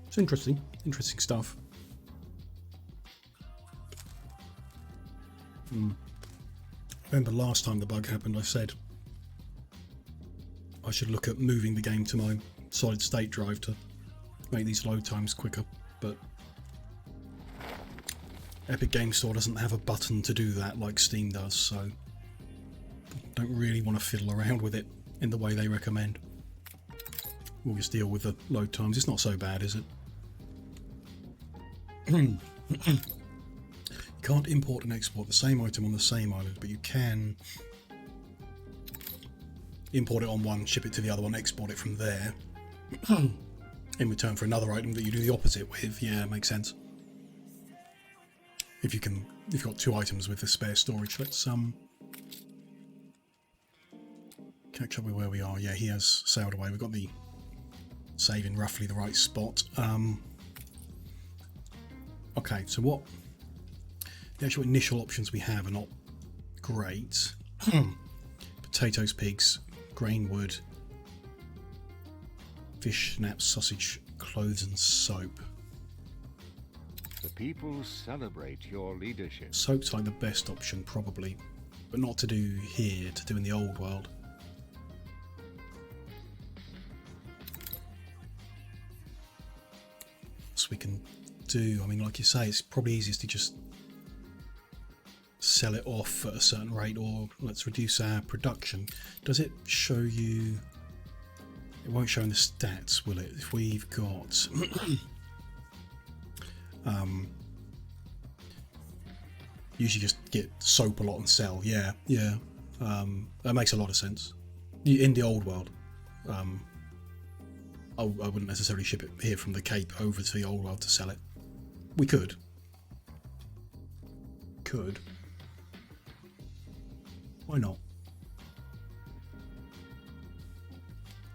It's interesting stuff. Remember last time the bug happened, I said I should look at moving the game to my solid state drive to make these load times quicker, but Epic Game Store doesn't have a button to do that like Steam does, so don't really want to fiddle around with it in the way they recommend. We'll just deal with the load times. It's not so bad, is it? You can't import and export the same item on the same island, but you can import it on one, ship it to the other one, export it from there in return for another item that you do the opposite with. Yeah, makes sense. If you've got two items with the spare storage. Let's catch up with where we are. Yeah, he has sailed away. We've got the save in roughly the right spot. Okay, so what The actual initial options we have are not great. Potatoes, pigs, grain, wood, fish, snaps, sausage, clothes and soap. The people celebrate your leadership. Soap's like the best option probably, but not to do here, to do in the old world. So we can do, I mean, like you say, it's probably easiest to just sell it off at a certain rate, or let's reduce our production. Does it show you? It won't show in the stats, will it? If we've got usually just get soap a lot and sell. Yeah, yeah, that makes a lot of sense. In the old world, I wouldn't necessarily ship it here from the Cape over to the old world to sell it. We could. Why not?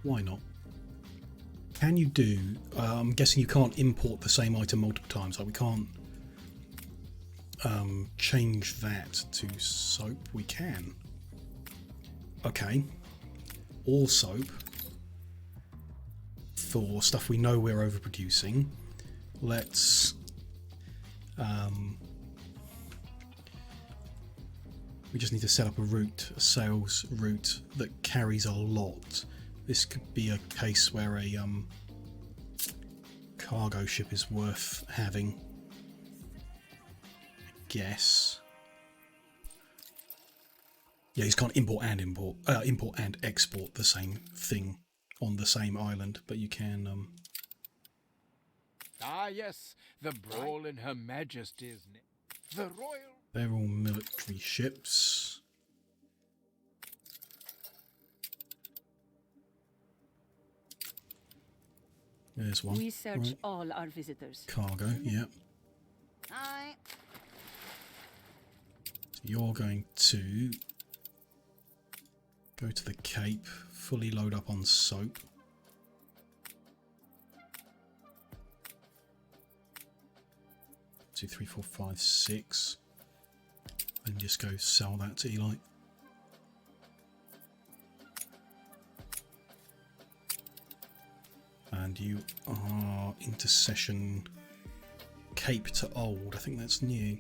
Why not? Can you do... I'm guessing you can't import the same item multiple times. Like we can't change that to soap. We can. Okay. All soap. For stuff we know we're overproducing. Let's... we just need to set up a route, a sales route that carries a lot. This could be a case where a cargo ship is worth having, I guess. Yeah, you can't import and export the same thing on the same island, but you can. Ah, yes, the brawl in Her Majesty's name. The royal. They're all military ships. There's one. We search all our visitors. Cargo, yeah. Aye. So you're going to go to the Cape, fully load up on soap. Two, three, four, five, six. And just go sell that to Eli. And you are intercession Cape to old. I think that's new.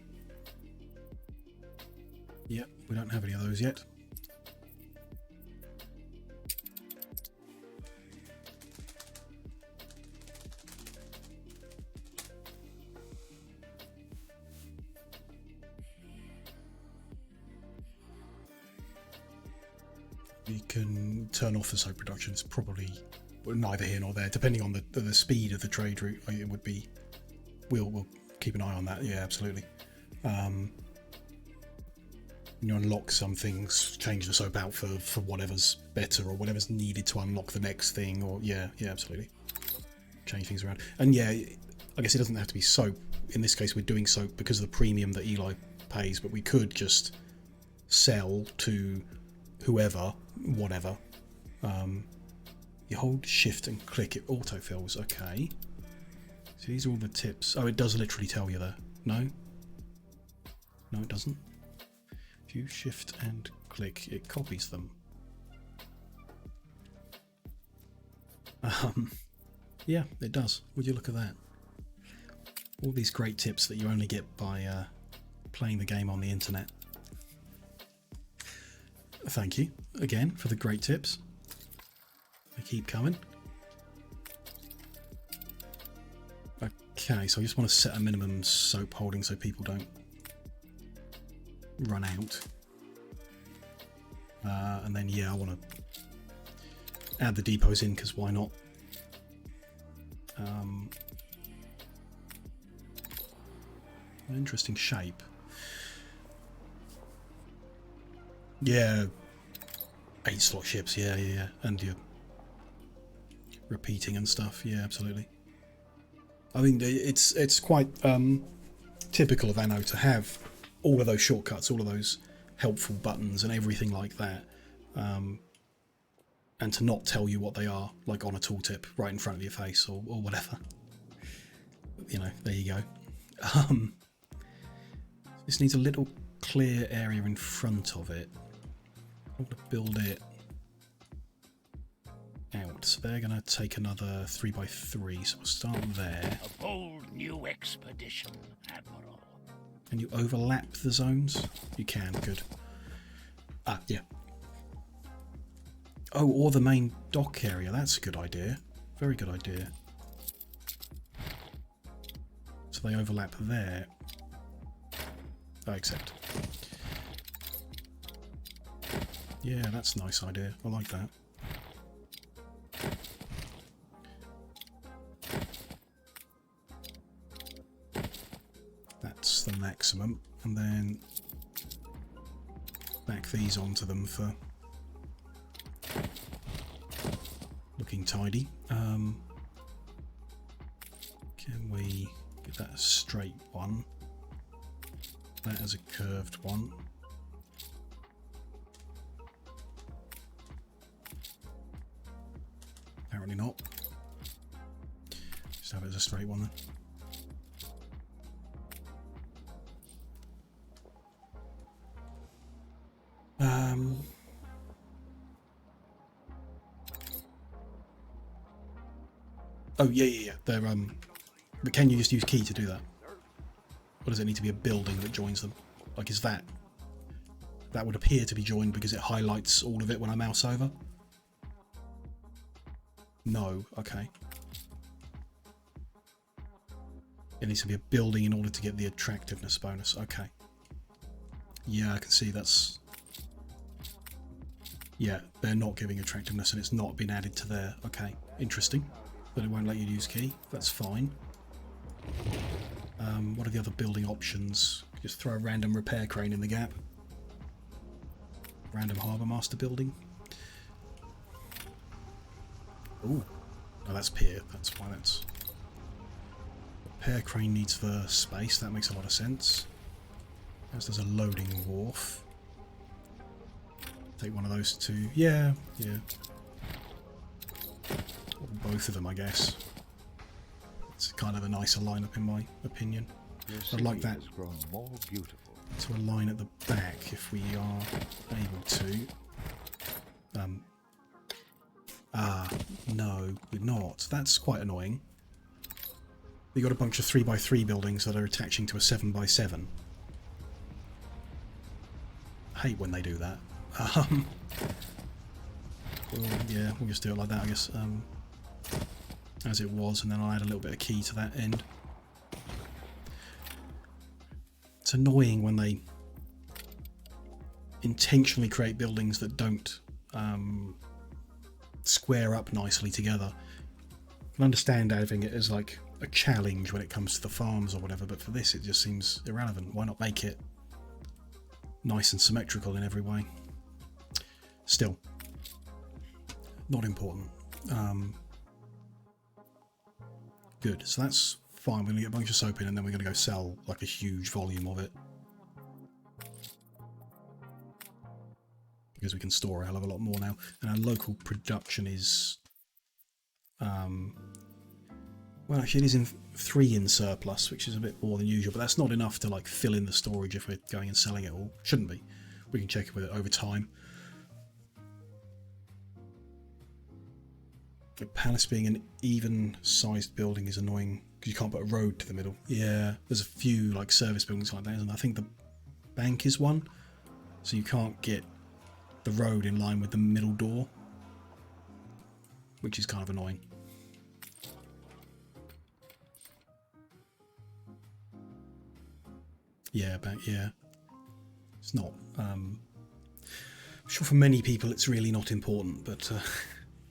Yep, we don't have any of those yet. You can turn off the soap production. It's probably neither here nor there, depending on the speed of the trade route. It would be. We'll keep an eye on that. Yeah, absolutely. You unlock some things, change the soap out for whatever's better or whatever's needed to unlock the next thing. Or yeah, absolutely. Change things around. And yeah, I guess it doesn't have to be soap. In this case, we're doing soap because of the premium that Eli pays, but we could just sell to whoever, whatever. You hold shift and click, it autofills. Okay. So these are all the tips. Oh, it does literally tell you there. No? No, it doesn't. If you shift and click, it copies them. Yeah, it does. Would you look at that? All these great tips that you only get by playing the game on the internet. Thank you again for the great tips. They keep coming. Okay, so I just want to set a minimum soap holding so people don't run out. And then yeah, I want to add the depots in because why not? Interesting shape. Yeah, 8 slot ships. Yeah, and you're repeating and stuff. Yeah, absolutely. I mean, it's quite typical of Anno to have all of those shortcuts, all of those helpful buttons and everything like that, and to not tell you what they are, like on a tooltip right in front of your face or whatever. You know, there you go. This needs a little clear area in front of it. I want to build it out. So they're going to take another 3x3. So we'll start there. A bold new expedition, Admiral. Can you overlap the zones? You can, good. Ah, yeah. Oh, or the main dock area. That's a good idea. Very good idea. So they overlap there. I accept. Yeah, that's a nice idea. I like that. That's the maximum. And then back these onto them for looking tidy. Can we get that a straight one? That as a curved one. Apparently not. Just have it as a straight one then. Oh yeah. They're but can you just use key to do that? Or does it need to be a building that joins them? Like, is that would appear to be joined because it highlights all of it when I mouse over? No, okay. It needs to be a building in order to get the attractiveness bonus. Okay. Yeah, I can see that's... Yeah, they're not giving attractiveness and it's not been added to there. Okay, interesting. But it won't let you use key. That's fine. What are the other building options? Just throw a random repair crane in the gap. Random harbour master building. Ooh, no, that's pier. That's why that's... Repair crane needs the space. That makes a lot of sense. As there's a loading wharf. Take one of those two. Yeah. Or both of them, I guess. It's kind of a nicer lineup in my opinion. I'd like that more beautiful. to align at the back if we are able to. No, we're not. That's quite annoying. We got a bunch of 3x3 buildings that are attaching to a 7x7. I hate when they do that. Well, yeah, we'll just do it like that, I guess. As it was, and then I'll add a little bit of key to that end. It's annoying when they intentionally create buildings that don't square up nicely together. I can understand having it as like a challenge when it comes to the farms or whatever, but for this it just seems irrelevant. Why not make it nice and symmetrical in every way? Still, not important. Good, so that's fine. We're going to get a bunch of soap in and then we're going to go sell like a huge volume of it. Because we can store a hell of a lot more now. And our local production is... well, actually it is in 3 in surplus, which is a bit more than usual, but that's not enough to like fill in the storage if we're going and selling it all. Shouldn't be. We can check it with it over time. The palace being an even-sized building is annoying because you can't put a road to the middle. Yeah, there's a few like service buildings like that, and I think the bank is one, so you can't get the road in line with the middle door, which is kind of annoying. Yeah, but yeah, it's not. I'm sure for many people it's really not important, but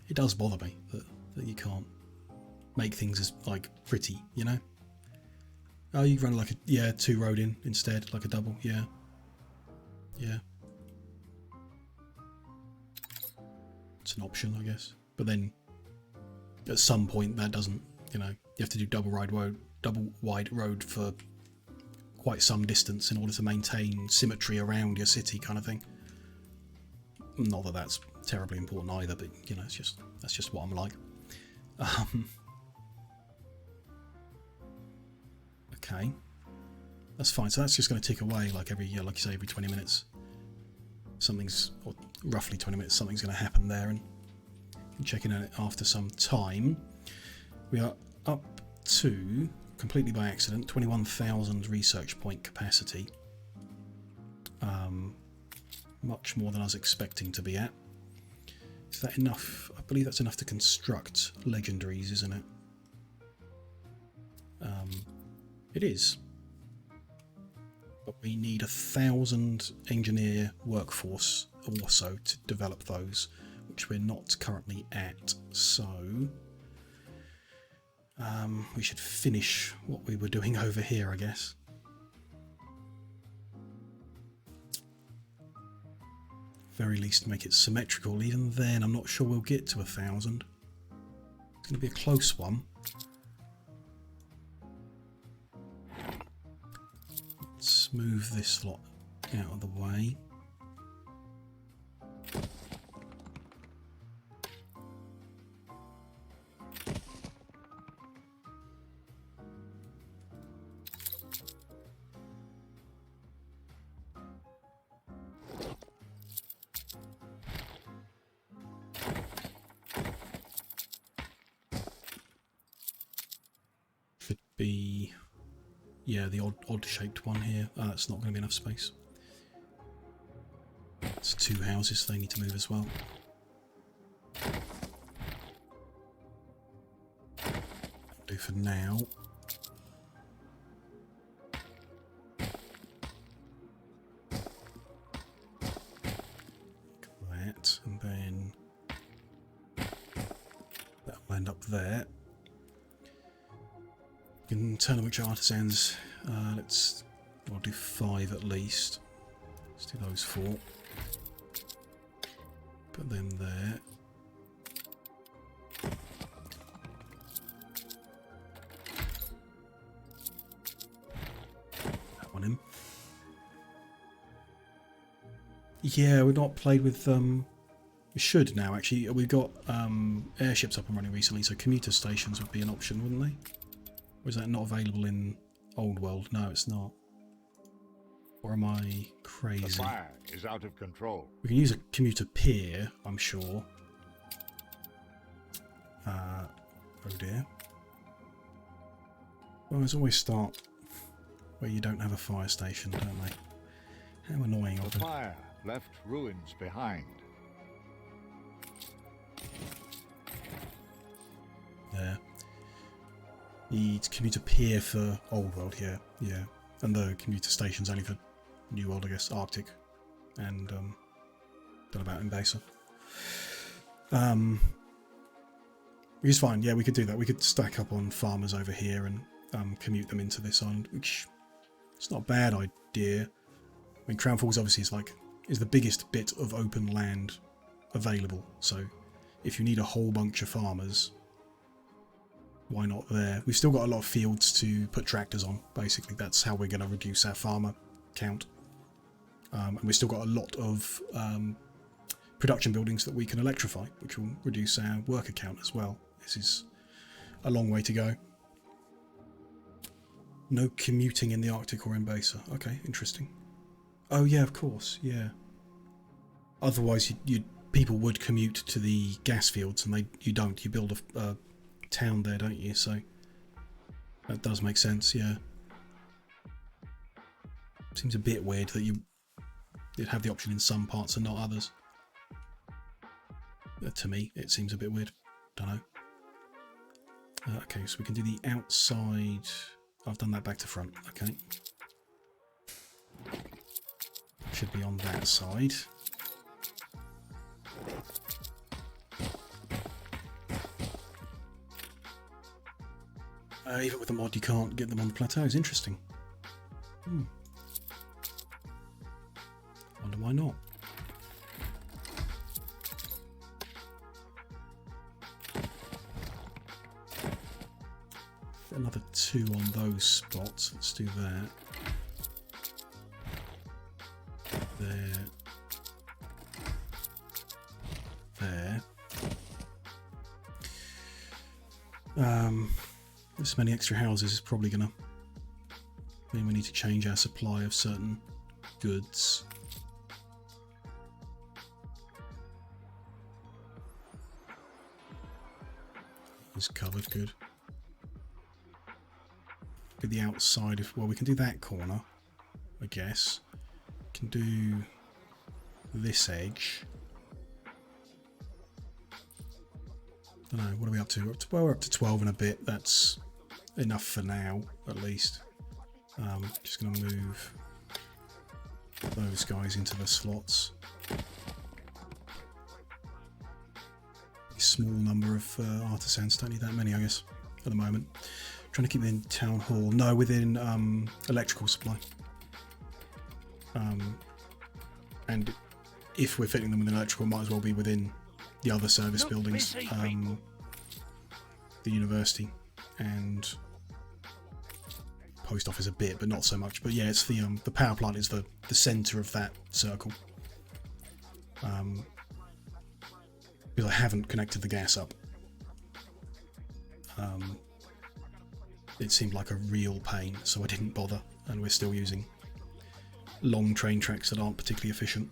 it does bother me that you can't make things as like pretty, you know. Oh, you run like a 2 road in instead, like a double. Yeah. It's an option, I guess. But then at some point that doesn't, you know, you have to do double wide road for quite some distance in order to maintain symmetry around your city, kind of thing. Not that that's terribly important either, but you know, that's just what I'm like. Okay. That's fine. So that's just going to tick away like every, like you say, every 20 minutes. Something's, or roughly 20 minutes, something's going to happen there, and checking on it after some time. We are up to, completely by accident, 21,000 research point capacity. Much more than I was expecting to be at. Is that enough? I believe that's enough to construct legendaries, isn't it? It is. But we need 1,000 engineer workforce also to develop those, which we're not currently at. So we should finish what we were doing over here, I guess. Very least make it symmetrical. Even then, I'm not sure we'll get to 1,000. It's going to be a close one. Let's move this lot out of the way. Be, yeah, the odd shaped one here. That's not going to be enough space. It's 2 houses, so they need to move as well. That'll do for now. Like that, and then that'll end up there. Internal artisans, I'll do 5 at least. Let's do those 4. Put them there. That one in. Yeah, we've not played with, we should now actually. We've got airships up and running recently, so commuter stations would be an option, wouldn't they? Or is that not available in Old World? No, it's not. Or am I crazy? The fire is out of control. We can use a commuter pier, I'm sure. Oh dear. Well, there's always start where you don't have a fire station, don't they? How annoying of them. The fire left ruins behind. There. Needs commuter pier for Old World, yeah. And the commuter station's only for New World, I guess, Arctic. And, don't know about Invasor. Which is fine, yeah, we could do that. We could stack up on farmers over here and commute them into this island, which it's not a bad idea. I mean, Crown Falls obviously is the biggest bit of open land available, so if you need a whole bunch of farmers, why not there? We've still got a lot of fields to put tractors on, basically. That's how we're going to reduce our farmer count. And we've still got a lot of production buildings that we can electrify, which will reduce our worker count as well. This is a long way to go. No commuting in the Arctic or in Invasor. Okay, interesting. Oh yeah, of course, yeah. Otherwise, people would commute to the gas fields, and you don't. You build a town there, don't you? So that does make sense, yeah. Seems a bit weird that you'd have the option in some parts and not others. To me, it seems a bit weird. Don't know. Okay, so we can do the outside. I've done that back to front. Okay. Should be on that side. Even with the mod, you can't get them on the plateaus. Interesting. Wonder why not. Another 2 on those spots. Let's do that. There. There. This many extra houses is probably gonna Then we need to change our supply of certain goods. It's covered, good. Get the outside of, well, we can do that corner, I guess. Can do this edge. I don't know, what are we up to? Well, we're up to 12 and a bit. That's enough for now, at least. Just going to move those guys into the slots. A small number of artisans, don't need that many, I guess, at the moment. Trying to keep them in town hall. No, within electrical supply. And if we're fitting them within electrical, might as well be within the other service buildings, the university and post office a bit, but not so much. But yeah, it's the power plant is the centre of that circle. Because I haven't connected the gas up. It seemed like a real pain, so I didn't bother, and we're still using long train tracks that aren't particularly efficient.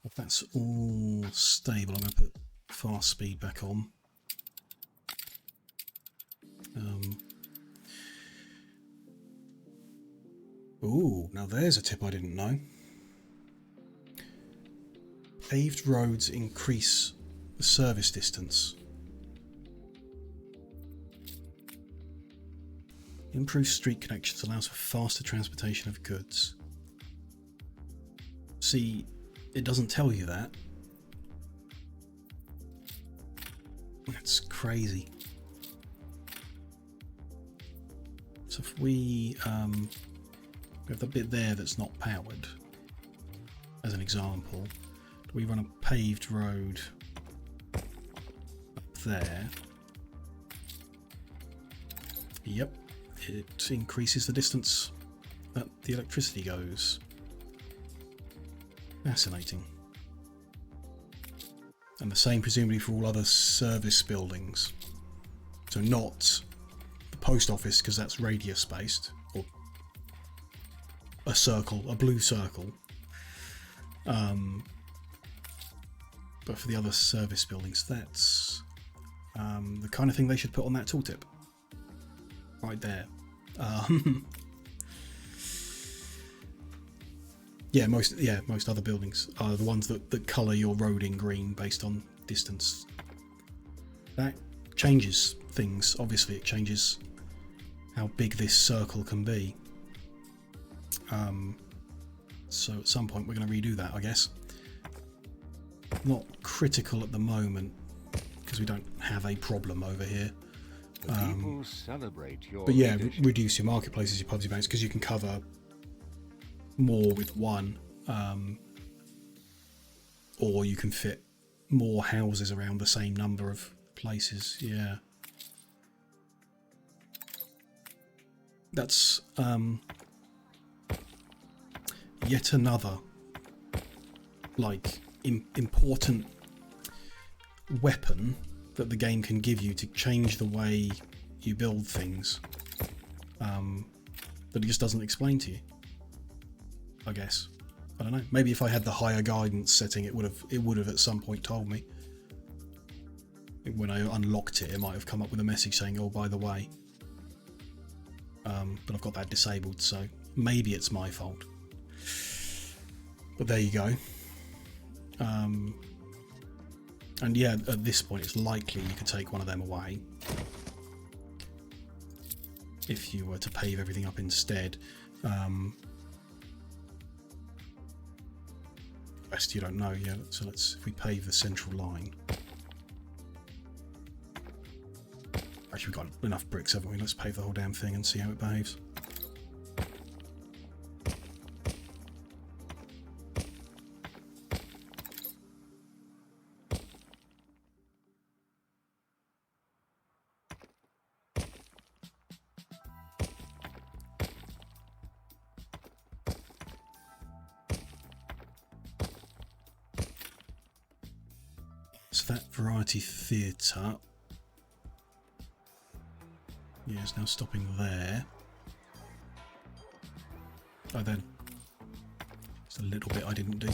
If that's all stable, I'm going to put fast speed back on. Ooh, now there's a tip I didn't know. Paved roads increase the service distance. Improved street connections allows for faster transportation of goods. See, it doesn't tell you that. That's crazy. So if we have the bit there that's not powered, as an example, we run a paved road up there. Yep, it increases the distance that the electricity goes. Fascinating. And the same presumably for all other service buildings. So not the post office, because that's radius based, or a circle, a blue circle. But for the other service buildings, that's the kind of thing they should put on that tooltip. Right there. Most other buildings are the ones that colour your road in green based on distance. That changes things. Obviously, it changes how big this circle can be. So at some point we're going to redo that, I guess. Not critical at the moment because we don't have a problem over here. People celebrate your but yeah, leadership. reduce your marketplaces, your pubs, your banks, because you can cover more with one, or you can fit more houses around the same number of places. Yeah, that's yet another important weapon that the game can give you to change the way you build things, that it just doesn't explain to you, I guess. I don't know, maybe if I had the higher guidance setting, it would have at some point told me. When I unlocked it, it might have come up with a message saying, oh, by the way, but I've got that disabled, so maybe it's my fault. But there you go. And yeah, at this point it's likely you could take one of them away if you were to pave everything up instead. Best you don't know. Yeah, so if we pave the central line. Actually, we've got enough bricks, haven't we? Let's pave the whole damn thing and see how it behaves. So that variety theatre, Yeah, it's now stopping there. Oh, then. Just a little bit I didn't do.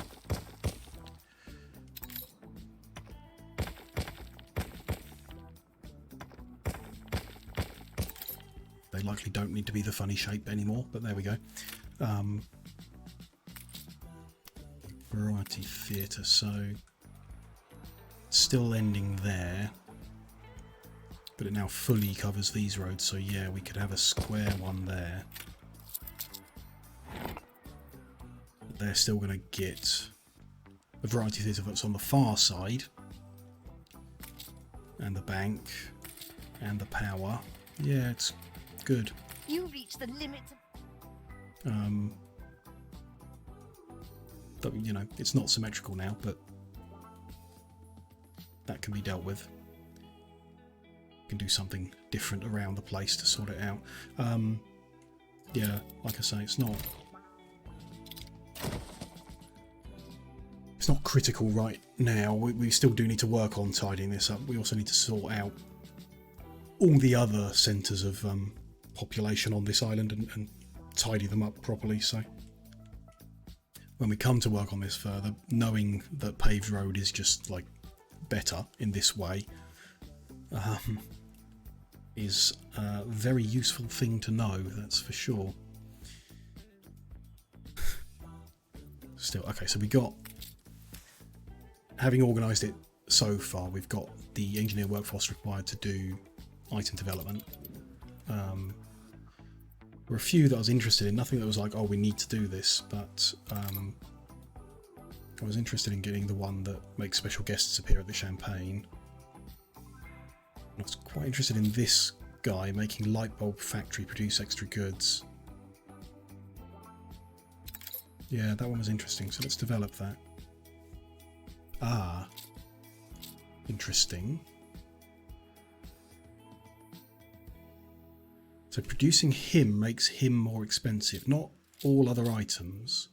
They likely don't need to be the funny shape anymore, but there we go. Variety theatre, so still ending there, but it now fully covers these roads, so yeah, we could have a square one there. But they're still going to get a variety theatre that's on the far side, and the bank, and the power. Yeah, it's good. You reach the limits of... You know, it's not symmetrical now, but that can be dealt with. You can do something different around the place to sort it out. Yeah, like I say, it's not critical right now. We still do need to work on tidying this up. We also need to sort out all the other centres of population on this island and tidy them up properly. So when we come to work on this further, knowing that paved road is just like better in this way is a very useful thing to know, that's for sure. Still, okay, so we got, having organised it so far, we've got the engineer workforce required to do item development. There were a few that I was interested in, nothing that was like, oh, we need to do this, but I was interested in getting the one that makes special guests appear at the champagne. I was quite interested in this guy making light bulb factory produce extra goods. Yeah, that one was interesting, so let's develop that. Ah, interesting. So producing him makes him more expensive, not all other items,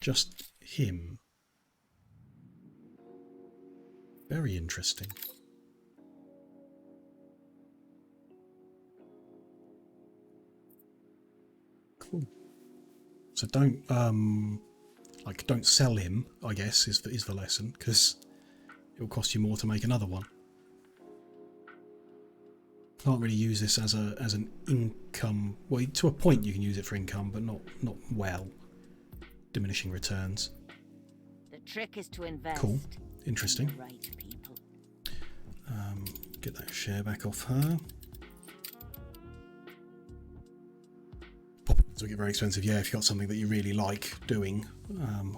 just him. Very interesting. Cool. So don't sell him, I guess, is the lesson, because it will cost you more to make another one. Can't really use this as an income. Well, to a point you can use it for income, but not well. Diminishing returns. The trick is to invest. Cool. Interesting. In the right people. Get that share back off her. Pop-ups will get very expensive. Yeah, if you've got something that you really like doing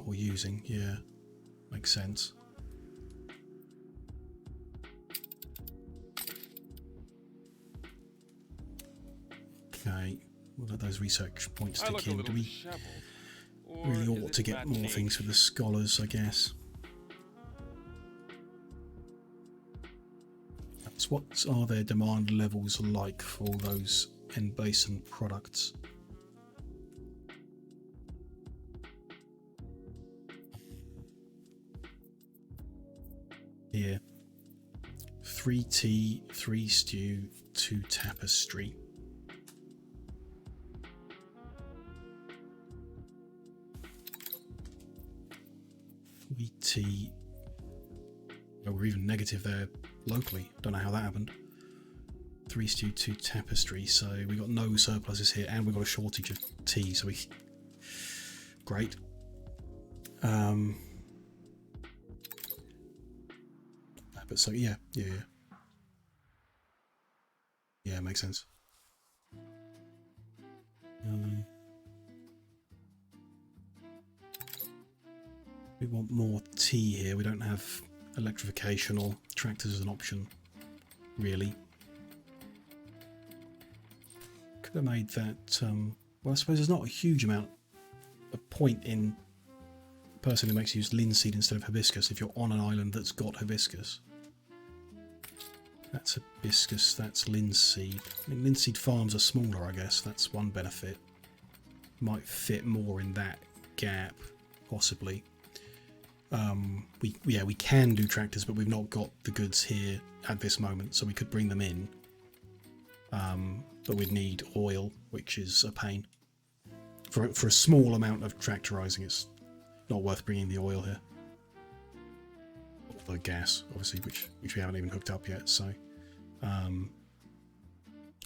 or using, yeah, makes sense. Okay, we'll let those research points stick in. Do we really ought to get more things for the scholars, I guess? So what are their demand levels like for all those end basin products? Here, 3 tea, 3 stew, 2 tapestry. Wheat tea. Oh, we're even negative there locally. Don't know how that happened. 3 stew, 2 tapestry. So we got no surpluses here, and we've got a shortage of tea. So we great. But so yeah, makes sense. We want more tea here. We don't have electrification or tractors as an option, really. Could have made that. Well, I suppose there's not a huge amount of point in personally makes use linseed instead of hibiscus if you're on an island that's got hibiscus. That's hibiscus, that's linseed. I mean, linseed farms are smaller, I guess. That's one benefit. Might fit more in that gap, possibly. We can do tractors, but we've not got the goods here at this moment, so we could bring them in. but we'd need oil, which is a pain. For a small amount of tractorizing, it's not worth bringing the oil here. Or the gas, obviously, which we haven't even hooked up yet. So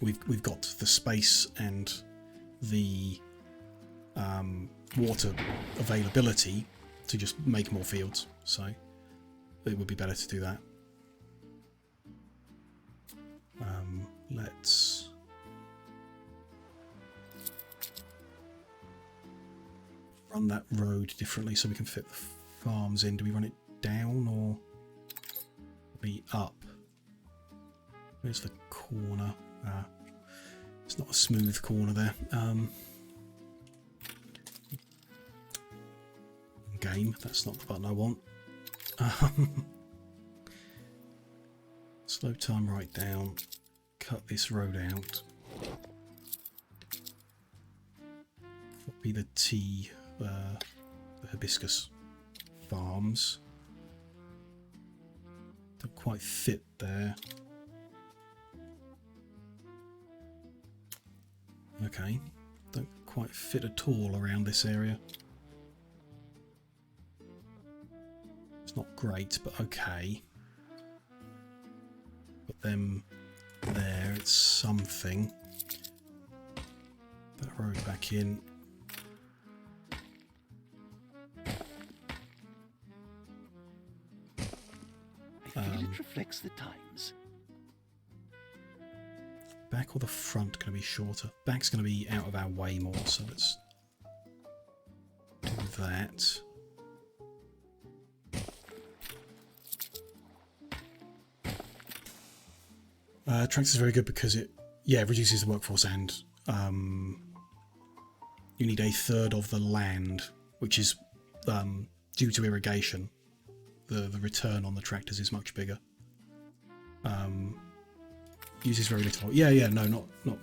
we've got the space and the water availability to just make more fields. So it would be better to do that. Let's run that road differently so we can fit the farms in. Do we run it down or be up? Where's the corner? It's not a smooth corner there. Game, that's not the button I want. Slow time right down. Cut this road out. Copy the tea, the hibiscus farms. Don't quite fit there. Okay, don't quite fit at all around this area. It's not great, but okay. Put them there, it's something. That road back in. I feel it reflects the times. Back or the front going to be shorter? Back's going to be out of our way more, so let's do that. Tractor is very good because it reduces the workforce and you need 1/3 of the land, which is due to irrigation. The return on the tractors is much bigger. Uses very little. No, not.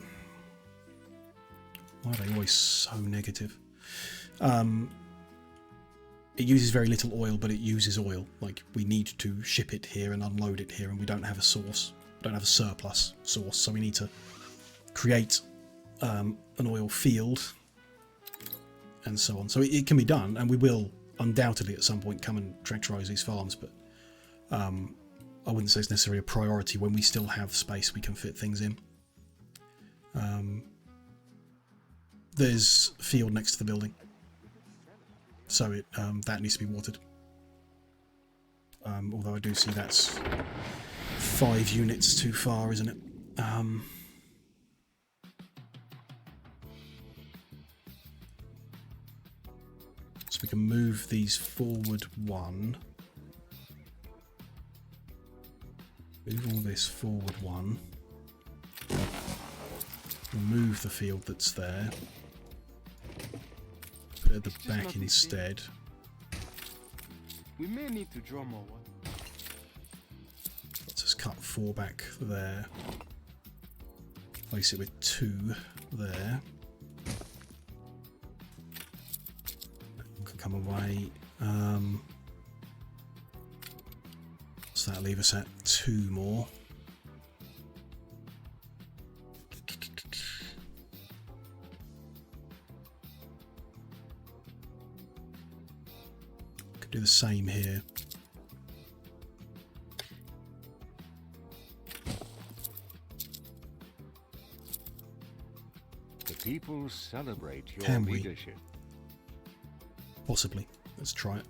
Why are they always so negative? It uses very little oil, but it uses oil. Like, we need to ship it here and unload it here, and we don't have a source. We don't have a surplus source, so we need to create an oil field and so on. So it can be done, and we will undoubtedly at some point come and tractorize these farms, but I wouldn't say it's necessarily a priority when we still have space we can fit things in. There's a field next to the building, so that needs to be watered. Although I do see that's 5 units too far, isn't it? So we can move these forward 1. Move all this forward 1. Remove the field that's there. Put it at the back instead. We may need to draw more water. Let's just cut 4 back there. Place it with 2 there. Can come away. So that'll leave us at 2 more. Could do the same here. The people celebrate your Can we? leadership. Possibly. Let's try it.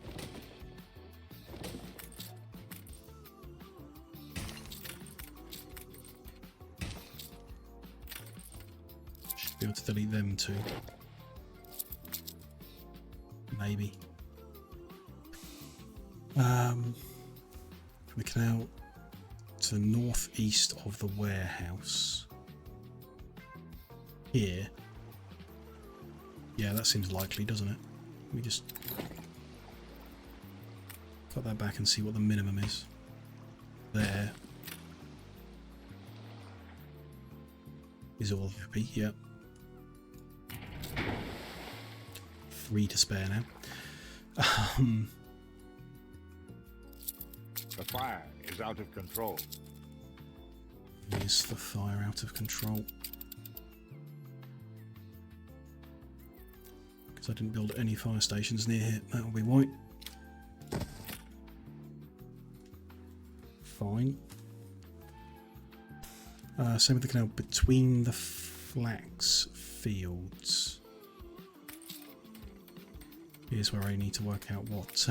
Should be able to delete them too. Maybe. From the canal to the northeast of the warehouse. Here. Yeah, that seems likely, doesn't it? Let me just cut that back and see what the minimum is. There. Is all happy, yep. 3 to spare now. The fire is out of control. Is the fire out of control? Because I didn't build any fire stations near here. That'll be white. Fine. Same with the canal between the flax fields. Here's where I need to work out what.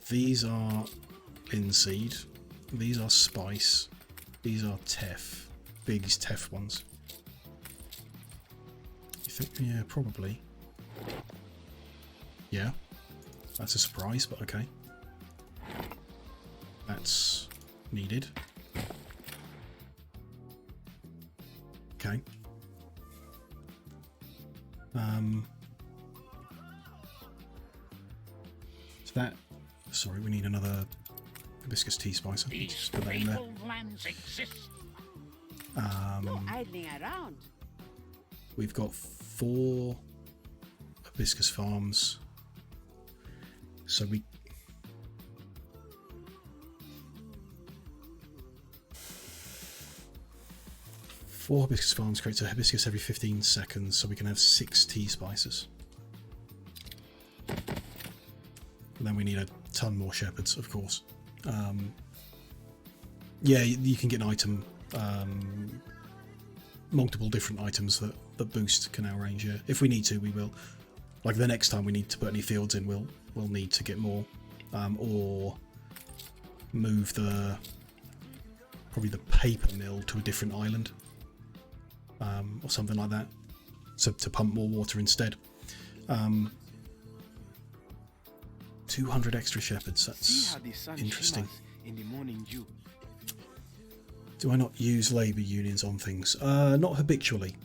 These are linseed. These are spice. These are teff. These teff ones. You think? Yeah, probably. Yeah. That's a surprise, but okay. That's needed. Okay. So that. Sorry, we need another hibiscus tea spice. Just put that in there. No idling around. We've got 4 hibiscus farms. So we. Four hibiscus farms creates a hibiscus every 15 seconds, so we can have 6 tea spices. And then we need a ton more shepherds, of course. Yeah, you can get an item, multiple different items that boost canal range. Yeah. If we need to, we will. Like the next time we need to put any fields in, we'll need to get more, or move probably the paper mill to a different island, or something like that, so to pump more water instead. 200 extra shepherds. That's interesting. In the morning dew. Do I not use labour unions on things? Not habitually.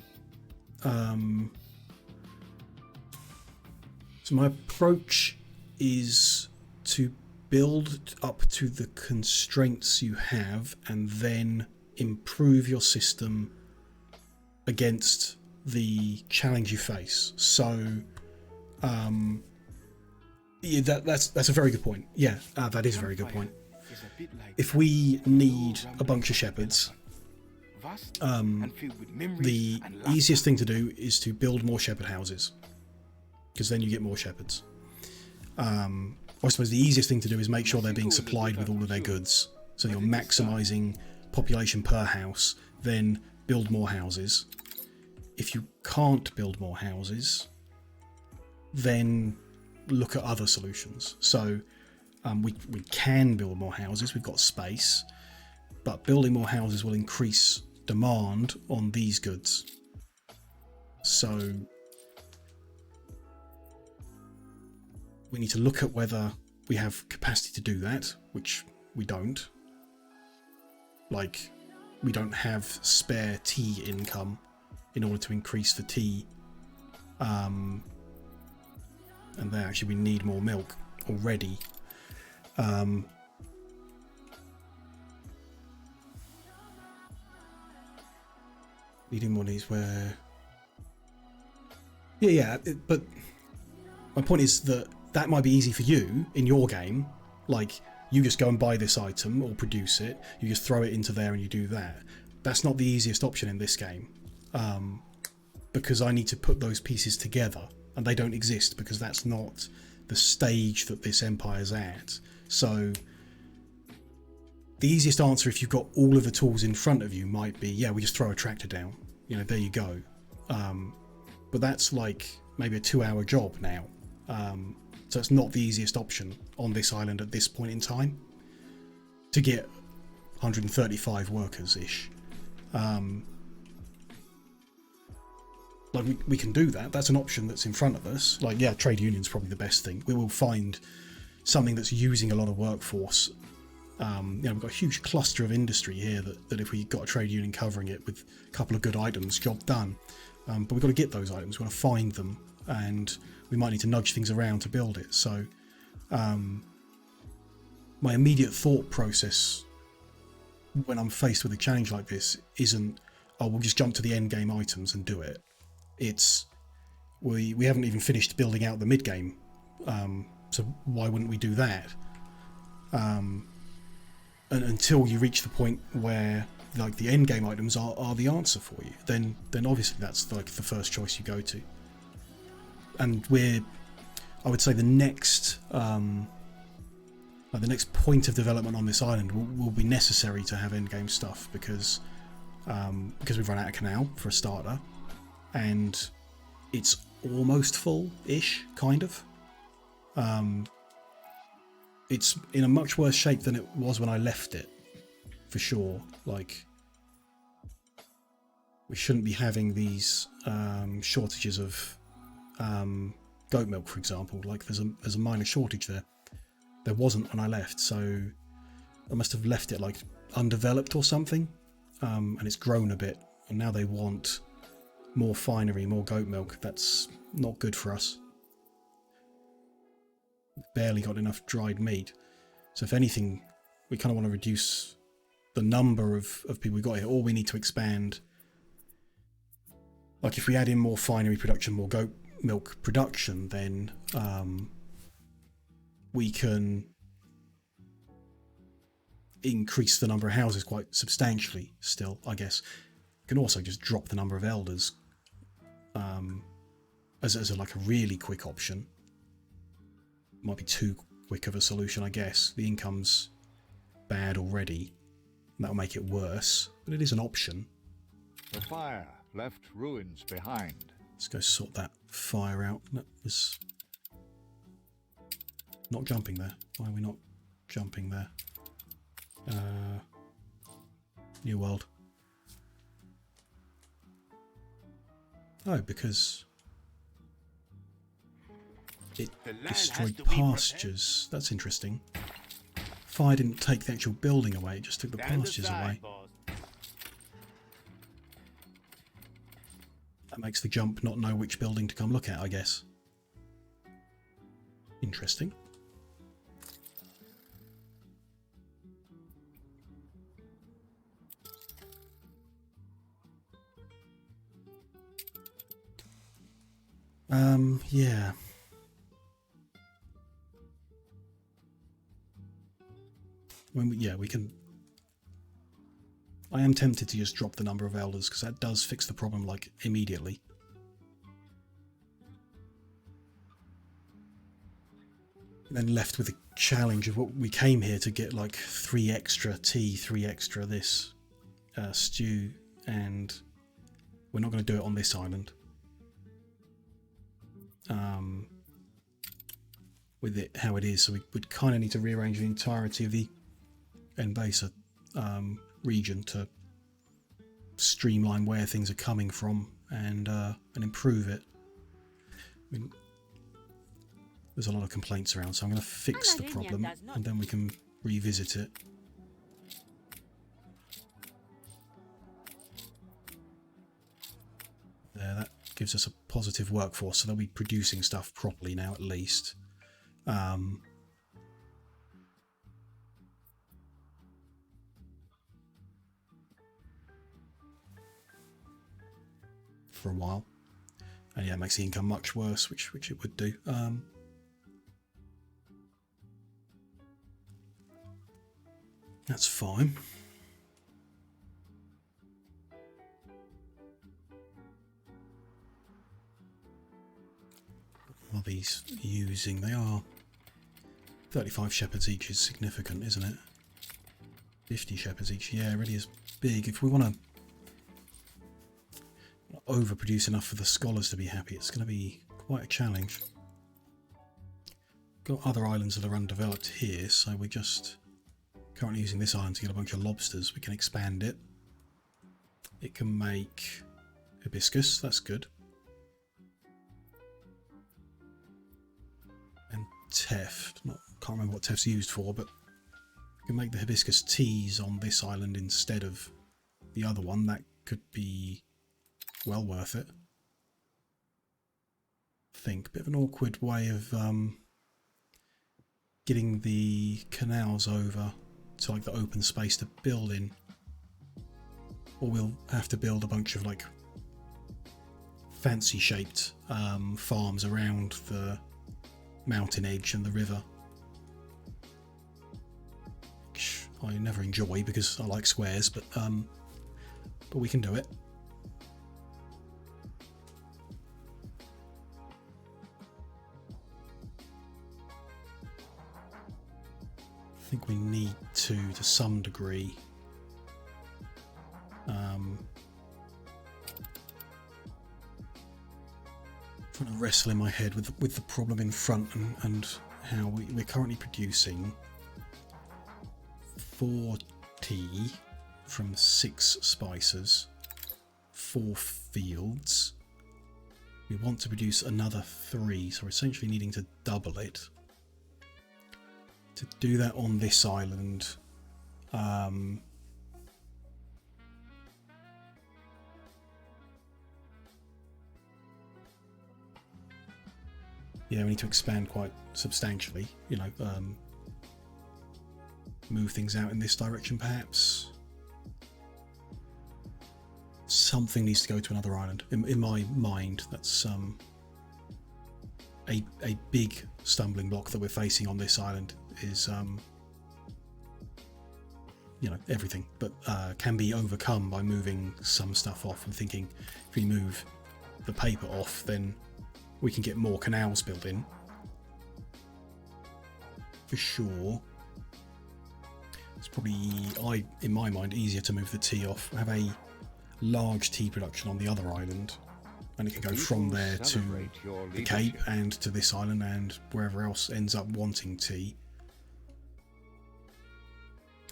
So my approach is to build up to the constraints you have and then improve your system against the challenge you face. So yeah, that's a very good point. Yeah, that is a very good point. If we need a bunch of shepherds, the easiest thing to do is to build more shepherd houses, because then you get more shepherds. I suppose the easiest thing to do is make sure they're being supplied with all of their goods, so you're maximising population per house, then build more houses. If you can't build more houses, then look at other solutions. So we can build more houses, we've got space, but building more houses will increase demand on these goods. So we need to look at whether we have capacity to do that, which we don't. Like, we don't have spare tea income in order to increase the tea. And then actually we need more milk already. Needing more needs where... but my point is that might be easy for you in your game. Like, you just go and buy this item or produce it, you just throw it into there and you do that. That's not the easiest option in this game, because I need to put those pieces together, and they don't exist because that's not the stage that this empire's at. So the easiest answer, if you've got all of the tools in front of you, might be, yeah, we just throw a tractor down, you know, there you go. But that's like maybe a 2-hour job now. So it's not the easiest option on this island at this point in time to get 135 workers-ish. Like, we can do that. That's an option that's in front of us. Like, yeah, trade union's probably the best thing. We will find something that's using a lot of workforce. You know, we've got a huge cluster of industry here that if we got a trade union covering it with a couple of good items, job done. But we've got to get those items, we've got to find them, and we might need to nudge things around to build it. So my immediate thought process when I'm faced with a challenge like this isn't, oh, we'll just jump to the end game items and do it. It's we haven't even finished building out the mid game So why wouldn't we do that? And until you reach the point where like the end game items are the answer for you, then obviously that's like the first choice you go to. And I would say the next point of development on this island will be necessary to have end game stuff, because we've run out of canal for a starter, and it's almost full-ish, kind of. It's in a much worse shape than it was when I left it, for sure. Like, we shouldn't be having these shortages of goat milk, for example. Like, there's a minor shortage there. There wasn't when I left, so I must have left it like undeveloped or something, and it's grown a bit, and now they want more finery, more goat milk. That's not good for us. Barely got enough dried meat. So if anything, we kind of want to reduce the number of people we got here, or we need to expand. Like, if we add in more finery production, more goat milk production, then we can increase the number of houses quite substantially still, I guess. We can also just drop the number of elders as like a really quick option. Might be too quick of a solution, I guess. The income's bad already. That'll make it worse, but it is an option. The fire left ruins behind. Let's go sort that fire out. That was not jumping there. Why are we not jumping there? New world. Oh, because it destroyed pastures. That's interesting. Fire didn't take the actual building away, it just took the pastures away. That makes the jump not know which building to come look at, I guess. Interesting. Yeah. We can. I am tempted to just drop the number of elders, because that does fix the problem, like, immediately. And then left with the challenge of what we came here to get, like 3 extra tea, 3 extra this stew, and we're not going to do it on this island. With it how it is, so we would kind of need to rearrange the entirety of the N-Basa region to streamline where things are coming from and improve it. I mean, there's a lot of complaints around, so I'm going to fix the problem and then we can revisit it. There, that gives us a positive workforce, so they'll be producing stuff properly now at least. For a while, and yeah, it makes the income much worse, which it would do. That's fine. What are these using? They are 35 shepherds each is significant, isn't it? 50 shepherds each, yeah, it really is big. If we want to overproduce enough for the scholars to be happy, it's going to be quite a challenge. Got other islands that are undeveloped here, so we're just currently using this island to get a bunch of lobsters. We can expand it. It can make hibiscus, that's good. And teff, can't remember what teff's used for, but we can make the hibiscus teas on this island instead of the other one. That could be well worth it. I think. Bit of an awkward way of getting the canals over to like the open space to build in. Or we'll have to build a bunch of like fancy shaped farms around the mountain edge and the river, which I never enjoy because I like squares, but we can do it. I think we need to some degree. Trying to wrestle in my head with the problem in front and how we're currently producing 4 tea from 6 spices, 4 fields. We want to produce another 3, so we're essentially needing to double it. To do that on this island, yeah, we need to expand quite substantially, you know, move things out in this direction perhaps. Something needs to go to another island. In my mind, that's a big stumbling block that we're facing on this island is, you know, everything, but can be overcome by moving some stuff off and thinking if we move the paper off, then we can get more canals built in. For sure. It's probably, in my mind, easier to move the tea off. Have a large tea production on the other island, and it can go from there to the Cape and to this island and wherever else ends up wanting tea.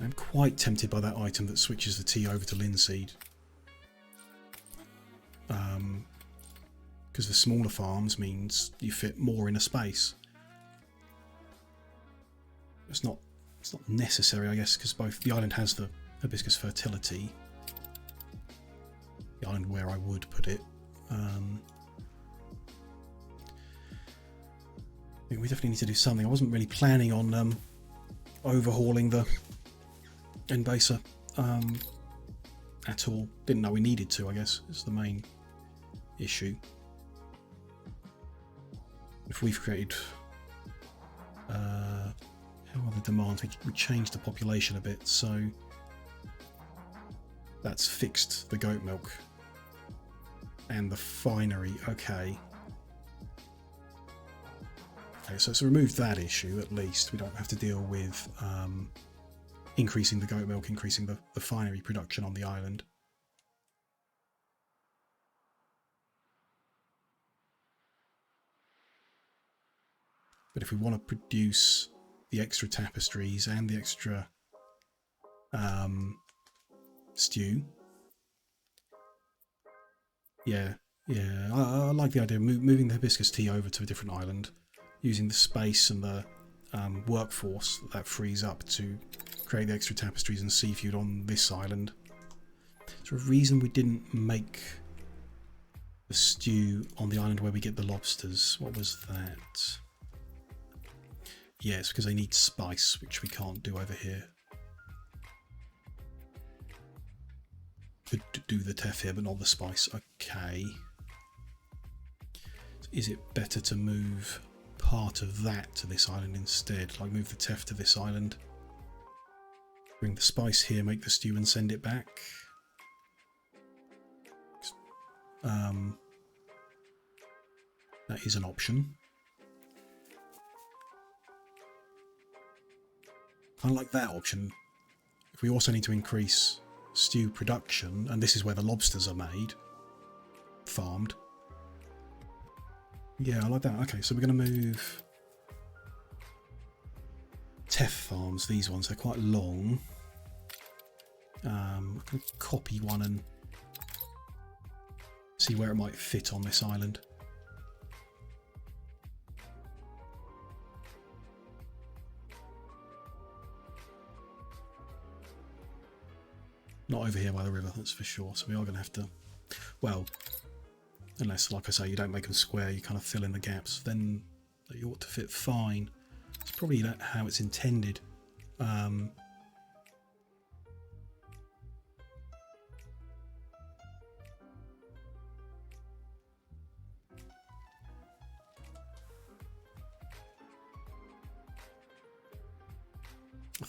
I'm quite tempted by that item that switches the tea over to linseed. Because the smaller farms means you fit more in a space. It's not necessary, I guess, because both the island has the hibiscus fertility. The island where I would put it. I think we definitely need to do something. I wasn't really planning on overhauling the Enbaser at all. Didn't know we needed to, I guess, is the main issue. If we've created how are the demands? We changed the population a bit, so that's fixed the goat milk and the finery. Okay, so it's removed that issue. At least we don't have to deal with increasing the goat milk, increasing the finery production on the island. But if we want to produce the extra tapestries and the extra stew, yeah, I like the idea of moving the hibiscus tea over to a different island, using the space and the workforce that frees up to create the extra tapestries and seafood on this island. Is there a reason we didn't make the stew on the island where we get the lobsters? What was that? Yeah, it's because they need spice, which we can't do over here. Could do the teff here, but not the spice. Okay. So is it better to move part of that to this island instead? Like move the teff to this island, bring the spice here, make the stew and send it back? That is an option. I like that option. If we also need to increase stew production, and this is where the lobsters are made, farmed. Yeah, I like that. Okay, so we're going to move teff farms, these ones, they're quite long. I'm going to copy one and see where it might fit on this island. Not over here by the river, that's for sure. So we are going to have to, well, unless, like I say, you don't make them square, you kind of fill in the gaps, then they ought to fit fine. It's probably how it's intended.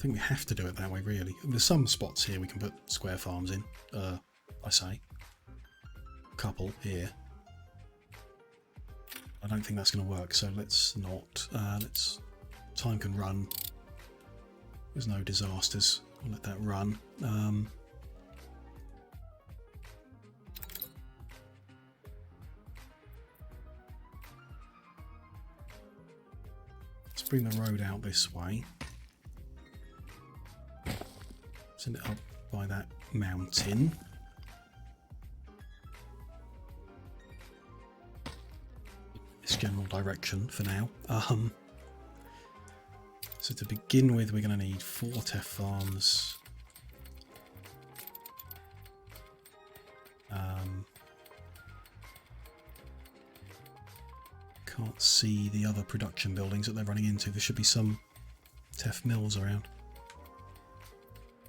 think we have to do it that way, really. There's some spots here we can put square farms in, I say. A couple here. I don't think that's going to work, so let's not. Time can run. There's no disasters. I'll let that run. Let's bring the road out this way. Send it up by that mountain. This general direction for now. So to begin with, we're going to need 4 TEF farms. Can't see the other production buildings that they're running into. There should be some TEF mills around.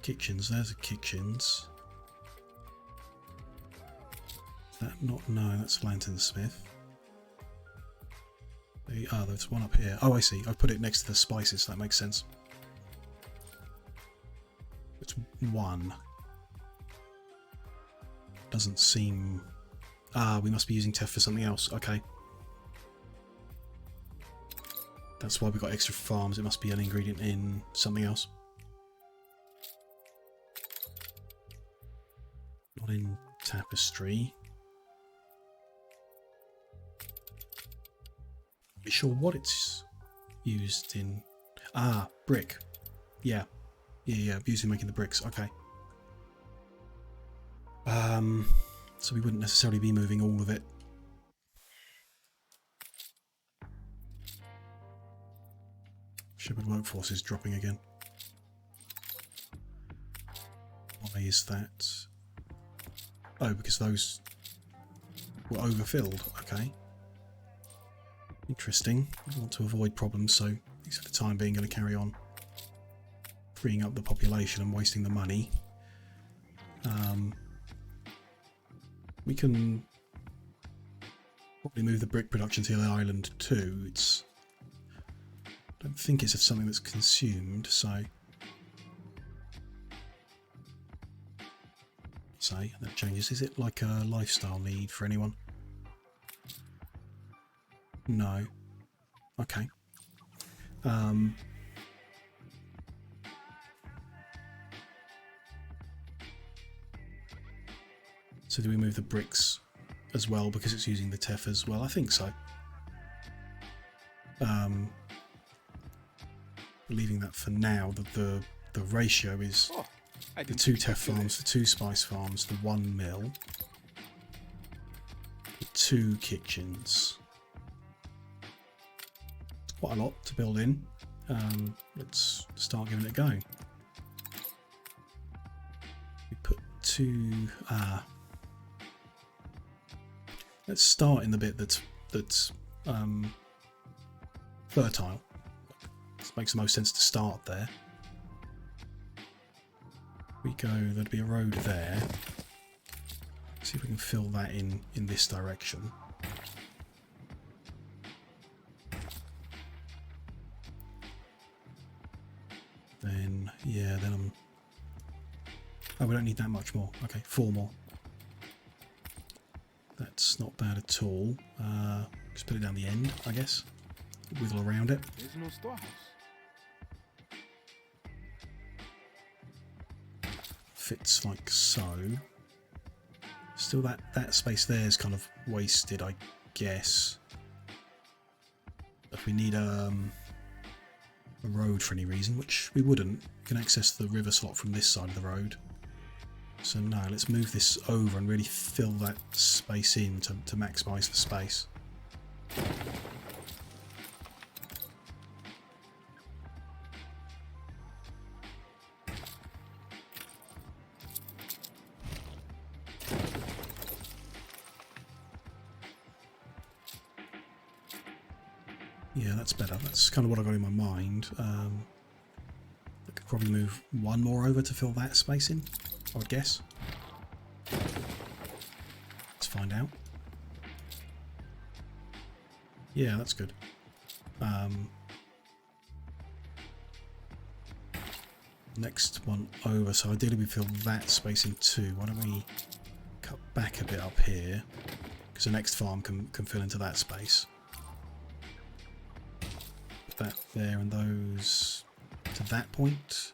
Kitchens, there's a kitchens. Is that not? No, that's Lanternsmith. There's one up here. Oh, I see. I've put it next to the spices, so that makes sense. It's 1. Doesn't seem... we must be using TEF for something else. Okay. That's why we've got extra farms. It must be an ingredient in something else. Not in tapestry. Be sure what it's used in. Brick. Yeah. Used in making the bricks. Okay. So we wouldn't necessarily be moving all of it. Shepherd workforce is dropping again. Why is that? Oh, because those were overfilled. Okay. Interesting. I want to avoid problems, so these for the time being going to carry on freeing up the population and wasting the money. We can probably move the brick production to the island too. I don't think it's something that's consumed, so that changes. Is it like a lifestyle need for anyone? No. Okay. So do we move the bricks as well because it's using the TEF as well? I think so. Leaving that for now. The ratio is the 2 TEF farms, the 2 spice farms, the 1 mill, the 2 kitchens. Quite a lot to build in. Let's start giving it a go. We put 2. Let's start in the bit that's fertile. It makes the most sense to start there. We go. There'd be a road there. See if we can fill that in this direction. Then, yeah, then I'm... Oh, we don't need that much more. Okay, 4 more. That's not bad at all. Just put it down the end, I guess. Wiggle around it. There's no storehouse. Fits like so. Still that space there is kind of wasted, I guess. If we need a road for any reason, which we wouldn't, we can access the river slot from this side of the road. So no, let's move this over and really fill that space in to maximise the space. Yeah, that's better. That's kind of what I got in my mind. I could probably move 1 more over to fill that space in, I would guess. Let's find out. Yeah, that's good. next one over. So ideally we fill that space in two. Why don't we cut back a bit up here? Because the next farm can fill into that space. Put that there and those to that point.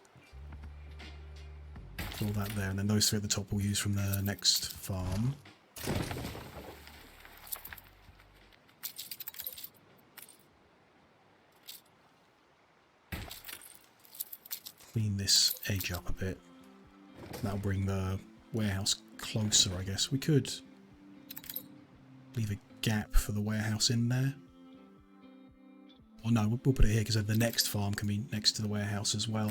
Fill that there, and then those three at the top we'll use from the next farm. Clean this edge up a bit. That'll bring the warehouse closer, I guess. We could leave a gap for the warehouse in there. Or no, we'll put it here because the next farm can be next to the warehouse as well.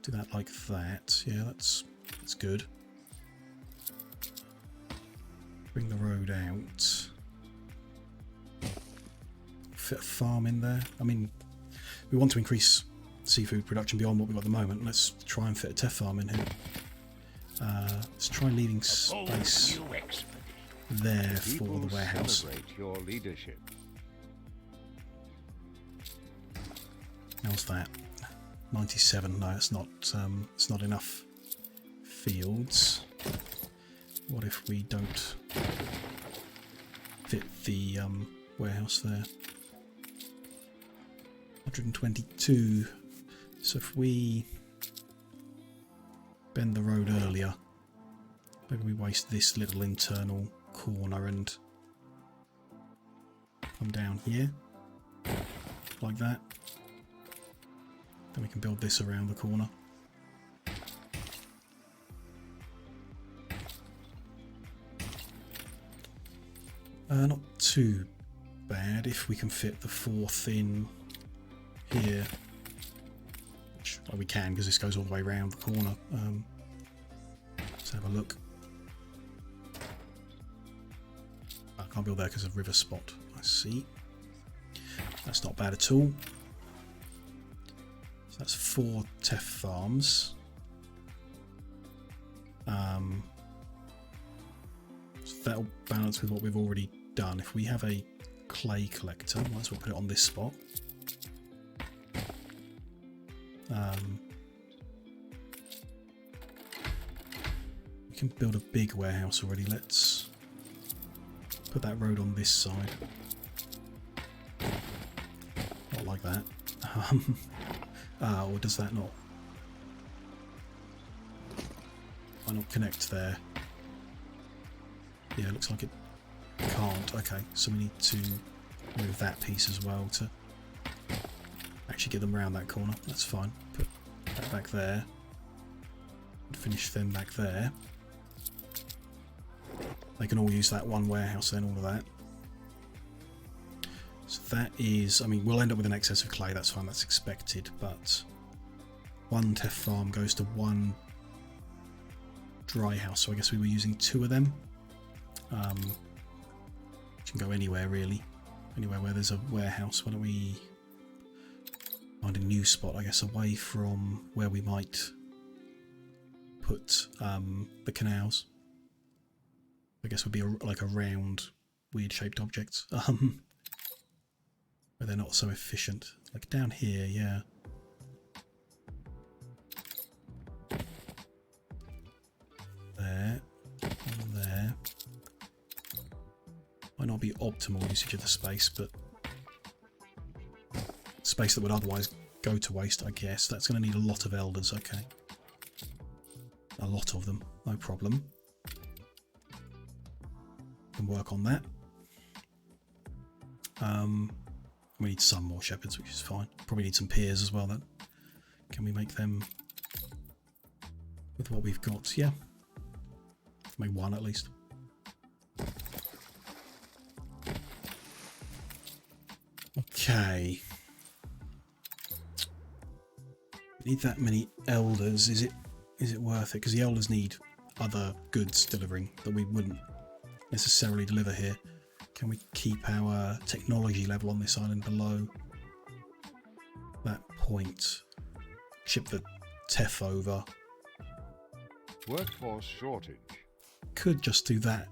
Do that like that. Yeah, that's good. Bring the road out. Fit a farm in there. I mean, we want to increase seafood production beyond what we've got at the moment. Let's try and fit a teff farm in here. Let's try leaving space there for the warehouse. Celebrate your leadership. How's that? 97. No, it's not enough fields. What if we don't fit the warehouse there? 122. So if we bend the road earlier, maybe we waste this little internal corner and come down here like that. Then we can build this around the corner. Not too bad if we can fit the fourth in here. Which, well, we can because this goes all the way around the corner. Let's have a look. I can't build there because of river spot. I see. That's not bad at all. So that's 4 teff farms. So that'll balance with what we've already done. If we have a clay collector, might as well put it on this spot. We can build a big warehouse already. Let's put that road on this side. Not like that. Or does that not? Why not connect there? Yeah, looks like it can't. Okay, so we need to move that piece as well to actually get them around that corner. That's fine. Put that back there. And finish them back there. They can all use that one warehouse then, all of that. So that is, I mean, we'll end up with an excess of clay, that's fine, that's expected, but 1 teff farm goes to 1 dry house, so I guess we were using 2 of them. Can go anywhere really, anywhere where there's a warehouse. Why don't we find a new spot, I guess, away from where we might put the canals. I guess would be like a round, weird shaped object. Where they're not so efficient. Like down here, yeah. There. And there. Might not be optimal usage of the space, but space that would otherwise go to waste, I guess. That's going to need a lot of elders, okay. A lot of them, no problem. Can work on that. We need some more shepherds, which is fine. Probably need some peers as well then. Can we make them with what we've got? Yeah. Make 1 at least. Okay. Need that many elders. Is it worth it? Because the elders need other goods delivering that we wouldn't necessarily deliver here. Can we keep our technology level on this island below that point? Ship the teff over. Workforce shortage. Could just do that.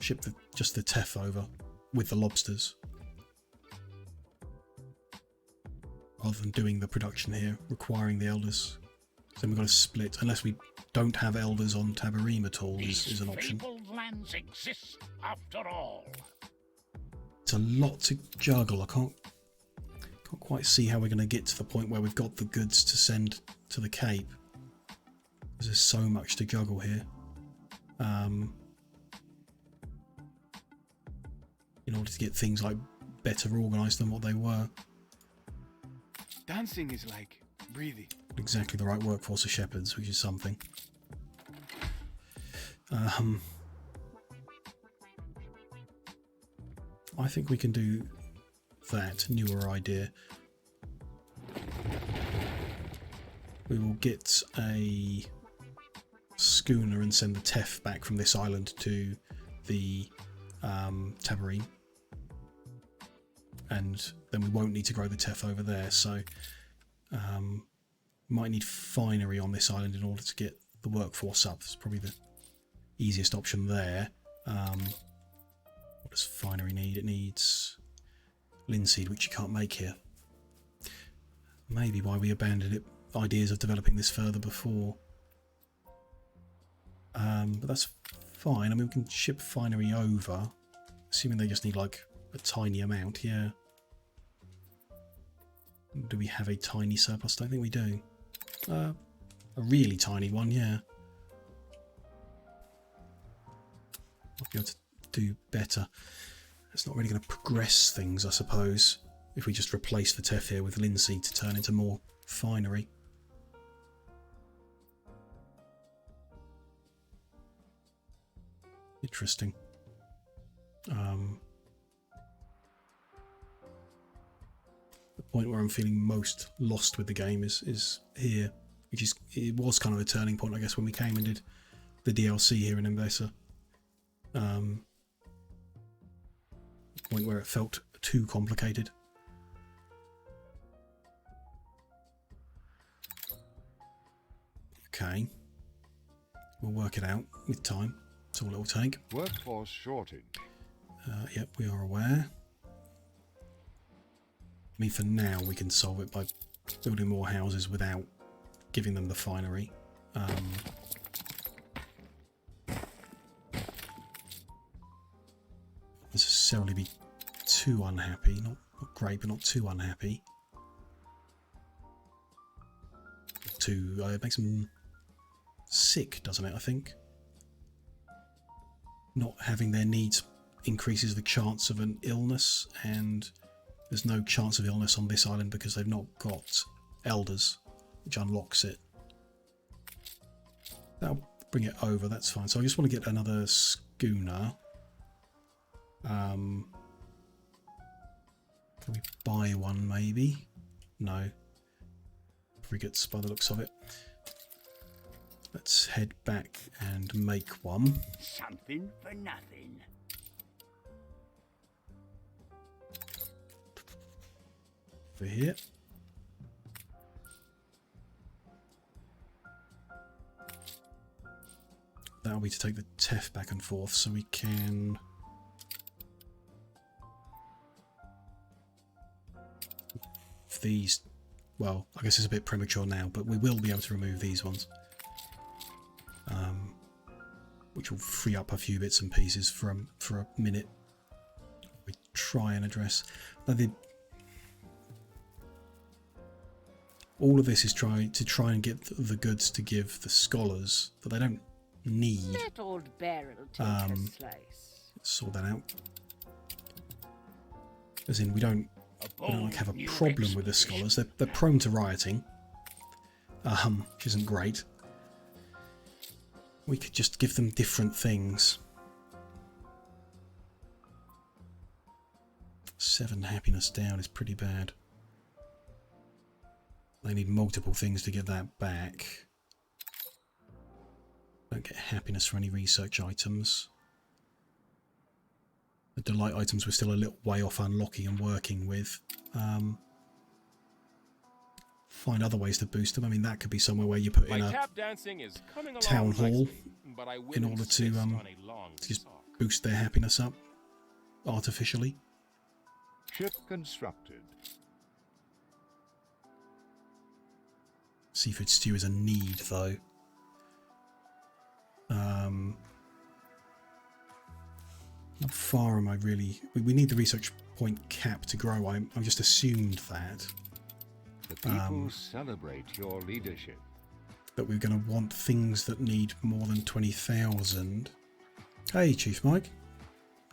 Ship just the teff over. with the lobsters, rather than doing the production here, requiring the elders. So we've got to split, unless we don't have elders on Tabarim at all, is an option. Fabled lands exist after all. It's a lot to juggle. I can't quite see how we're going to get to the point where we've got the goods to send to the Cape. There's so much to juggle here. In order to get things like better organised than what they were. Dancing is like breathing. Exactly the right workforce of shepherds, which is something. I think we can do that newer idea. We will get a schooner and send the Tef back from this island to the Tabarim, and then we won't need to grow the Tef over there, so might need finery on this island in order to get the workforce up. It's probably the easiest option there. What does finery need? It needs linseed, which you can't make here. Maybe why we abandoned it. Ideas of developing this further before. But that's fine. I mean, we can ship finery over, assuming they just need like a tiny amount. Yeah. Do we have a tiny surplus? I don't think we do. A really tiny one, yeah. I'll be able to do better. It's not really going to progress things, I suppose, if we just replace the Tef here with linseed to turn into more finery. Interesting. The point where I'm feeling most lost with the game is here, which is, it was kind of a turning point, I guess, when we came and did the DLC here in Innovator. Point where it felt too complicated. Okay, we'll work it out with time. That's all it will take. Workforce shortage. Yep, we are aware. I mean, for now we can solve it by building more houses without giving them the finery. Necessarily be too unhappy. Not great, but not too unhappy. It makes them sick, doesn't it, I think? Not having their needs increases the chance of an illness, and there's no chance of illness on this island because they've not got elders, which unlocks it. That'll bring it over, that's fine. So I just want to get another schooner. Can we buy one maybe? No. Frigates by the looks of it. Let's head back and make one. Something for nothing. Over here. That'll be to take the Tef back and forth, so we can... These, well, I guess it's a bit premature now, but we will be able to remove these ones, which will free up a few bits and pieces for a minute. We try and address. Now all of this is try and get the goods to give the scholars that they don't need. Let old Beryl take a slice. Let's sort that out. As in, we don't like have a problem with the scholars. They're prone to rioting, which isn't great. We could just give them different things. 7 happiness down is pretty bad. They need multiple things to get that back. Don't get happiness for any research items. The delight items we're still a little way off unlocking and working with. Find other ways to boost them. I mean, that could be somewhere where you put in a town hall in order to just boost their happiness up. artificially. Ship constructed. Seafood stew is a need, though. How far am I really... We need the research point cap to grow. I just assumed that. The people celebrate your leadership. That we're going to want things that need more than 20,000. Hey, Chief Mike.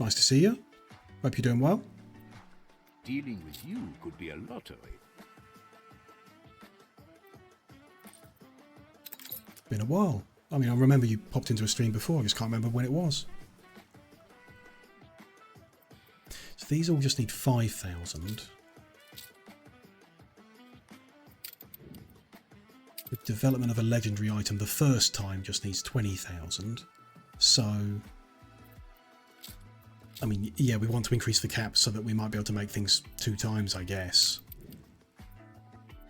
Nice to see you. Hope you're doing well. Dealing with you could be a lottery. Been a while. I mean, I remember you popped into a stream before. I just can't remember when it was. So these all just need 5,000. The development of a legendary item the first time just needs 20,000. So, I mean, yeah, we want to increase the cap so that we might be able to make things 2 times, I guess.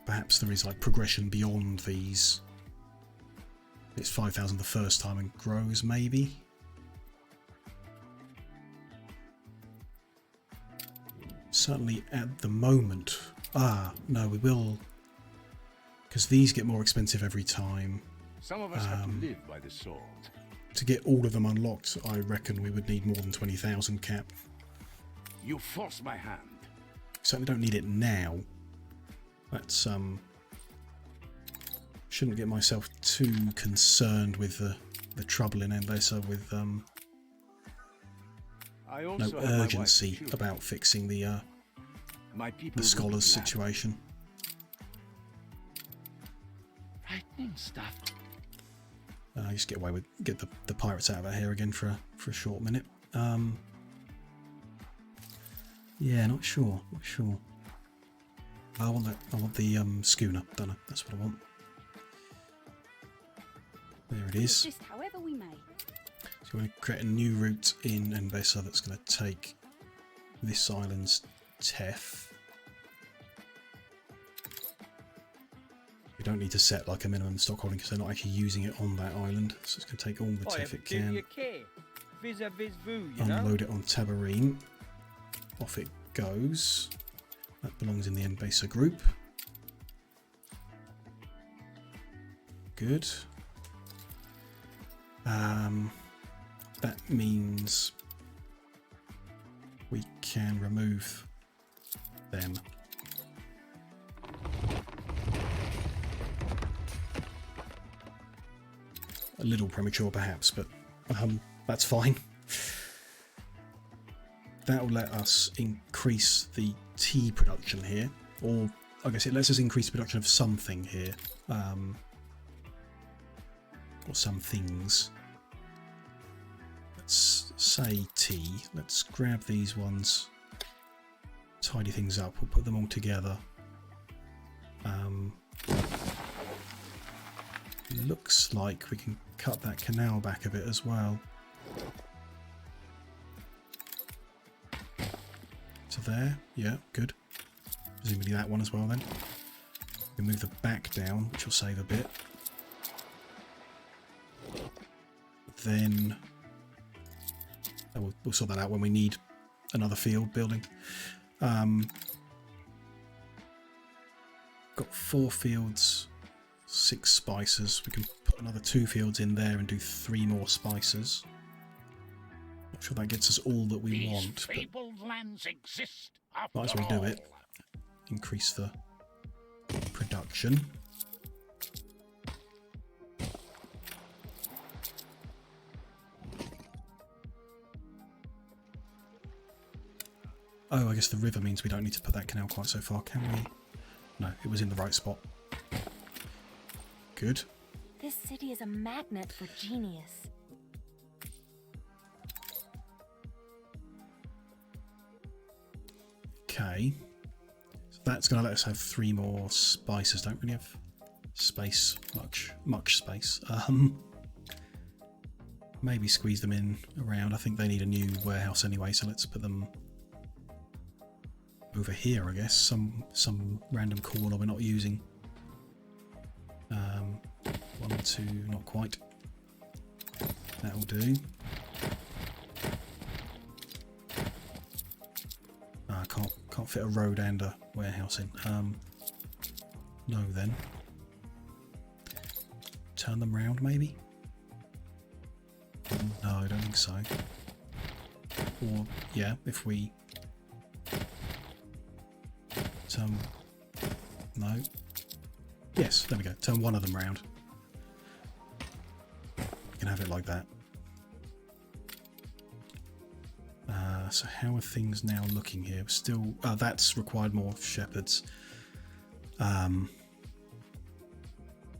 Perhaps there is like progression beyond these. It's 5,000 the first time and grows, maybe. Certainly at the moment. Ah, no, we will. Because these get more expensive every time. Some of us have to live by the sword. To get all of them unlocked, I reckon we would need more than 20,000 cap. You force my hand. Certainly don't need it now. That's shouldn't get myself too concerned with the trouble in Embesa with no urgency about fixing the scholars situation. Frightening stuff. Just get the pirates out of our hair again for a short minute. Yeah, not sure. I want that. I want the schooner. Don't know. That's what I want. There it is. Just however we may. So we're going to create a new route in Embesa that's going to take this island's TEF. We don't need to set like a minimum stockholding because they're not actually using it on that island. So it's going to take all the TEF it can. Unload it on Tabarine. Off it goes. That belongs in the Embesa group. Good. That means we can remove them. A little premature perhaps, but that's fine. That will let us increase the tea production here, or I guess it lets us increase the production of something here, or some things. Let's say tea. Let's grab these ones, tidy things up. We'll put them all together. Looks like we can cut that canal back a bit as well. To there, yeah, good. Presumably that one as well then. We move the back down, which will save a bit. Then we'll sort that out when we need another field building. Got 4 fields, 6 spices. We can put another 2 fields in there and do 3 more spices. Not sure that gets us all that we want, but lands exist might as well do it. Increase the production. Oh, I guess the river means we don't need to put that canal quite so far, can we? No, it was in the right spot. Good. This city is a magnet for genius. Okay. So that's going to let us have 3 more spices. Don't really have space, much space. Maybe squeeze them in around. I think they need a new warehouse anyway, so let's put them over here, I guess. Some random corner we're not using. 1, 2, not quite. That'll do. Can't fit a road and a warehouse in. No then. Turn them round maybe? No, I don't think so. Or, yeah, if we... turn... no. Yes, there we go. Turn one of them round. You can have it like that. So how are things now looking here? Still, that's required more shepherds.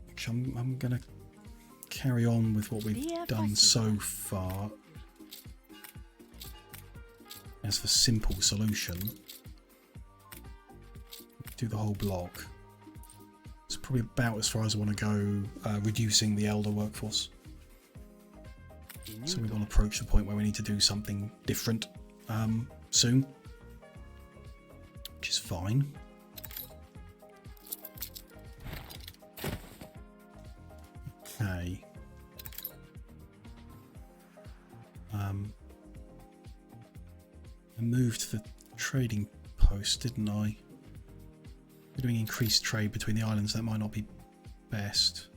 Which I'm going to carry on with what we've done so far as the simple solution. Do the whole block. It's probably about as far as I want to go, reducing the elder workforce. So we will approach the point where we need to do something different soon, which is fine. Okay. I moved the trading post, didn't I? We're doing increased trade between the islands. That might not be best.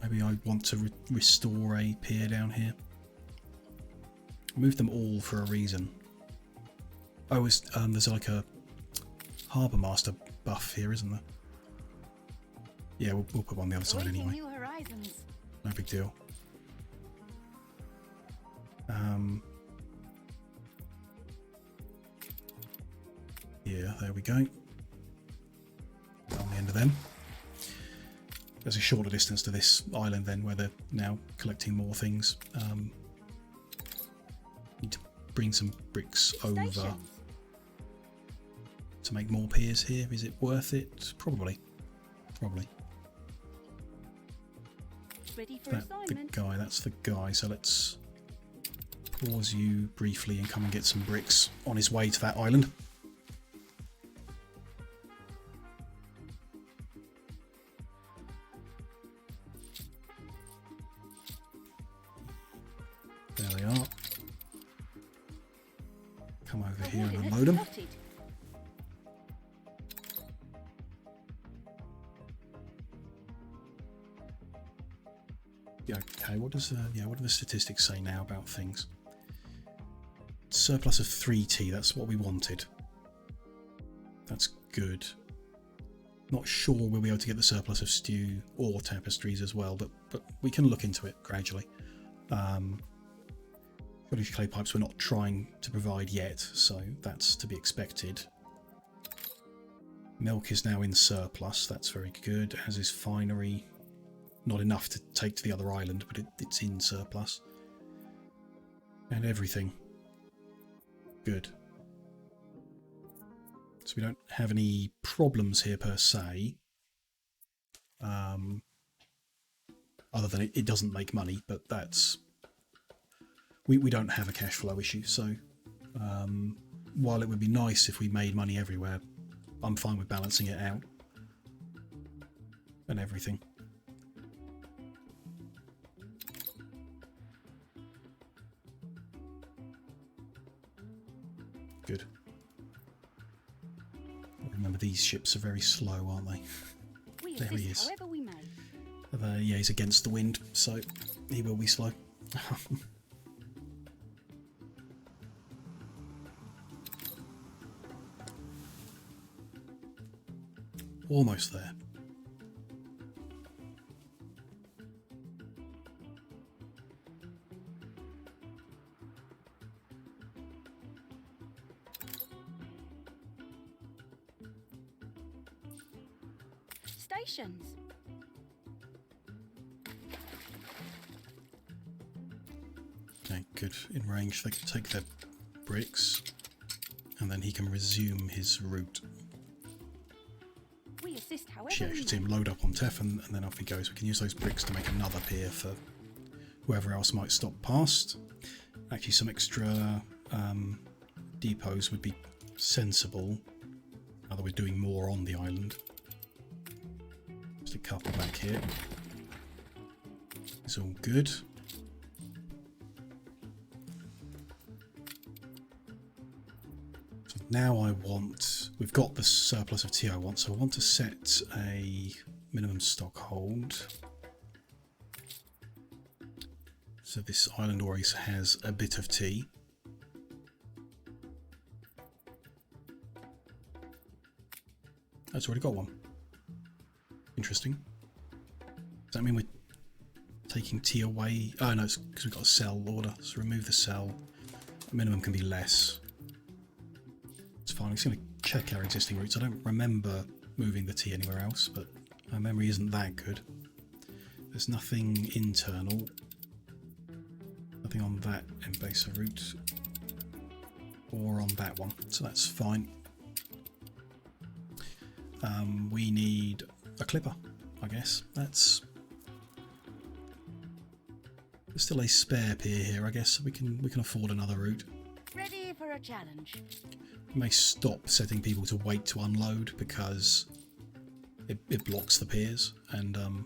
Maybe I want to restore a pier down here. Move them all for a reason. Oh, there's like a harbour master buff here, isn't there? Yeah, we'll put one on the other side anyway. New horizons. No big deal. Yeah, there we go. On the end of them. There's a shorter distance to this island then, where they're now collecting more things. Need to bring some bricks over to make more piers here. Is it worth it? Probably. Probably. Ready for assignment. The guy, that's the guy. So let's pause you briefly and come and get some bricks on his way to that island. There they are. Come over here and unload them. Yeah, okay, what do the statistics say now about things? Surplus of 3T, that's what we wanted. That's good. Not sure we'll be able to get the surplus of stew or tapestries as well, but we can look into it gradually. British clay pipes we're not trying to provide yet, so that's to be expected. Milk is now in surplus, that's very good, as is finery. Not enough to take to the other island, but it's in surplus. And everything. Good. So we don't have any problems here per se. Other than it doesn't make money, but that's... We don't have a cash flow issue, so while it would be nice if we made money everywhere, I'm fine with balancing it out. And everything. Good. Remember, these ships are very slow, aren't they? There he is. Yeah, he's against the wind, so he will be slow. Almost there. Stations. Okay, good. In range, they can take their bricks, and then he can resume his route. We assist however Yeah, should see him load up on Tef, and then off he goes. We can use those bricks to make another pier for whoever else might stop past. Actually, some extra depots would be sensible, now that we're doing more on the island. Just a couple back here. It's all good. Now we've got the surplus of tea I want, so I want to set a minimum stock hold. So this island always has a bit of tea. Oh, it's already got one. Interesting. Does that mean we're taking tea away? Oh no, it's because we've got a sell order. So remove the sell. The minimum can be less. It's fine. I'm just going to check our existing routes. I don't remember moving the tea anywhere else, but my memory isn't that good. There's nothing internal. Nothing on that innovator route. Or on that one. So that's fine. We need a clipper, I guess. There's still a spare pier here, I guess. We can afford another route. Ready for a challenge. We may stop setting people to wait to unload because it blocks the piers, and the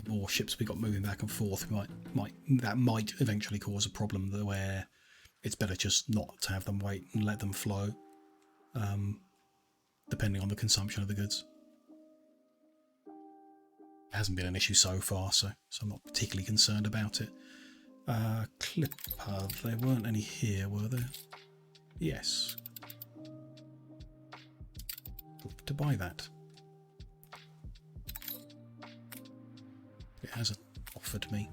more ships we got moving back and forth, that might eventually cause a problem where it's better just not to have them wait and let them flow. Depending on the consumption of the goods. It hasn't been an issue so far, so I'm not particularly concerned about it. Clipper, there weren't any here, were there? Yes. To buy that. It hasn't offered me.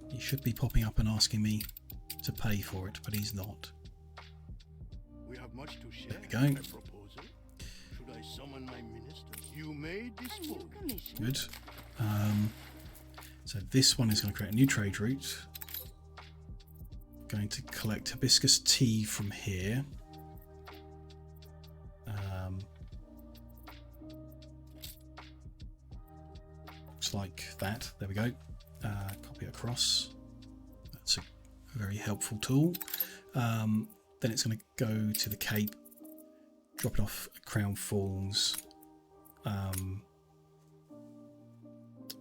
He should be popping up and asking me to pay for it, but he's not. We have much to share. There we go. A proposal. Should I summon my minister? You may dispose. Good. So this one is going to create a new trade route. Going to collect hibiscus tea from here. Looks like that. There we go. Copy it across. That's a very helpful tool. Then it's going to go to the Cape, drop it off at Crown Falls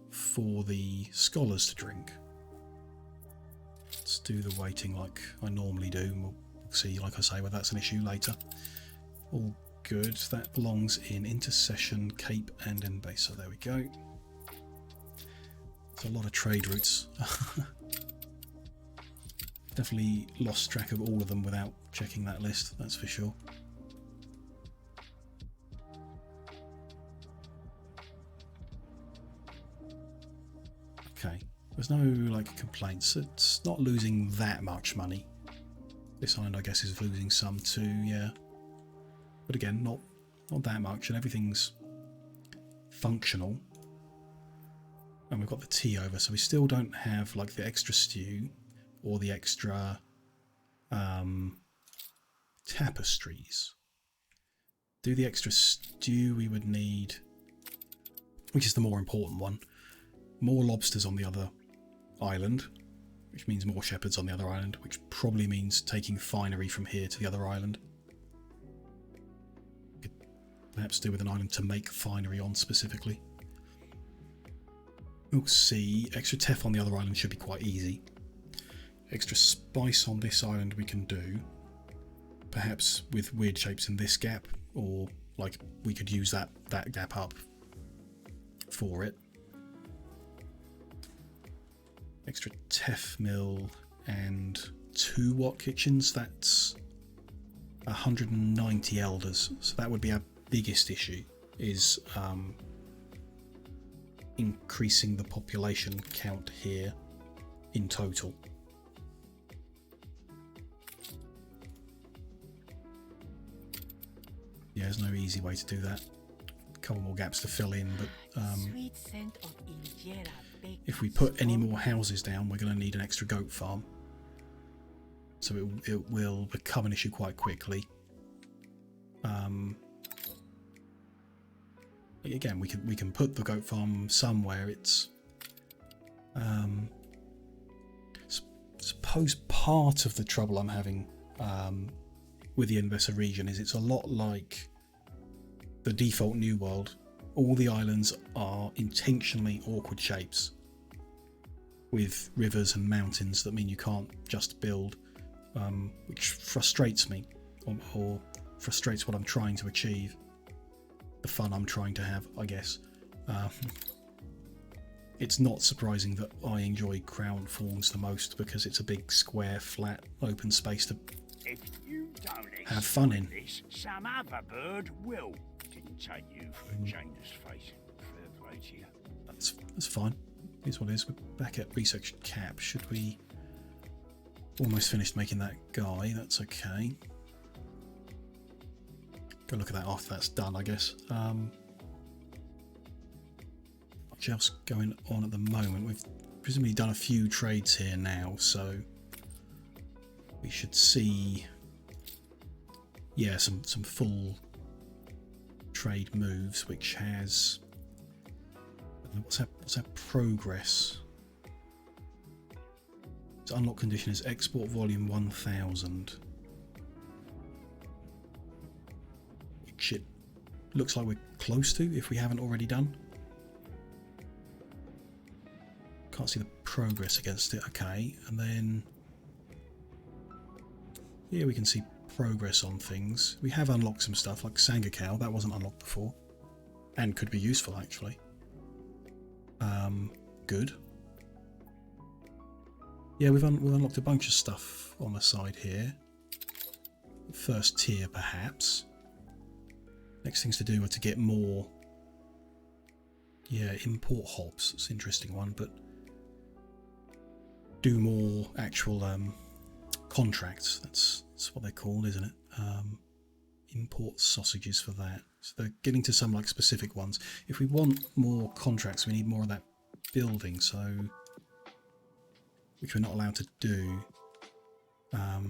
for the scholars to drink. Let's do the waiting like I normally do. We'll see, like I say, whether that's an issue later. All good. That belongs in Intercession, Cape, and Embase. So there we go. There's a lot of trade routes. Definitely lost track of all of them without checking that list, that's for sure. Okay, there's no like complaints. It's not losing that much money. This island, I guess, is losing some too, yeah. But again, not that much, and everything's functional. And we've got the tea over, so we still don't have like the extra stew or the extra tapestries. Do the extra stew we would need, which is the more important one, more lobsters on the other island, which means more shepherds on the other island, which probably means taking finery from here to the other island. Could perhaps do with an island to make finery on specifically. We'll see. Extra teff on the other island should be quite easy. Extra spice on this island we can do. Perhaps with weird shapes in this gap, or like we could use that gap up for it. Extra teff mill and 2 watt kitchens, that's 190 elders. So that would be our biggest issue, is increasing the population count here in total. Yeah, there's no easy way to do that. A couple more gaps to fill in, but if we put any more houses down, we're going to need an extra goat farm. So it will become an issue quite quickly. Again, we can put the goat farm somewhere. It's suppose part of the trouble I'm having with the Innovator region is it's a lot like the default New World. All the islands are intentionally awkward shapes. with rivers and mountains that mean you can't just build, which frustrates me, or frustrates what I'm trying to achieve, the fun I'm trying to have, I guess. It's not surprising that I enjoy Crown Falls the most, because it's a big square flat open space to If you don't have fun in. this, some other bird will. Didn't take you for a Janus face. Fair play to you. That's fine. Here's what it is. We're back at research cap. Should we... Almost finished making that guy. That's okay. Go look at that after that's done, I guess. Much else going on at the moment. We've presumably done a few trades here now, so we should see, yeah, some full trade moves, which has, what's that progress? So unlock condition is export volume 1000, which it looks like we're close to if we haven't already done. Can't see the progress against it. Okay, and then here we can see progress on things. We have unlocked some stuff like Sangakau. That wasn't unlocked before and could be useful actually. Good. Yeah, we've unlocked a bunch of stuff on the side here. First tier perhaps. Next things to do are to get more, yeah, import hops. It's an interesting one, but do more actual contracts. That's what they're called, isn't it? Import sausages for that. So they're getting to some like specific ones. If we want more contracts, we need more of that building, so which we're not allowed to do. How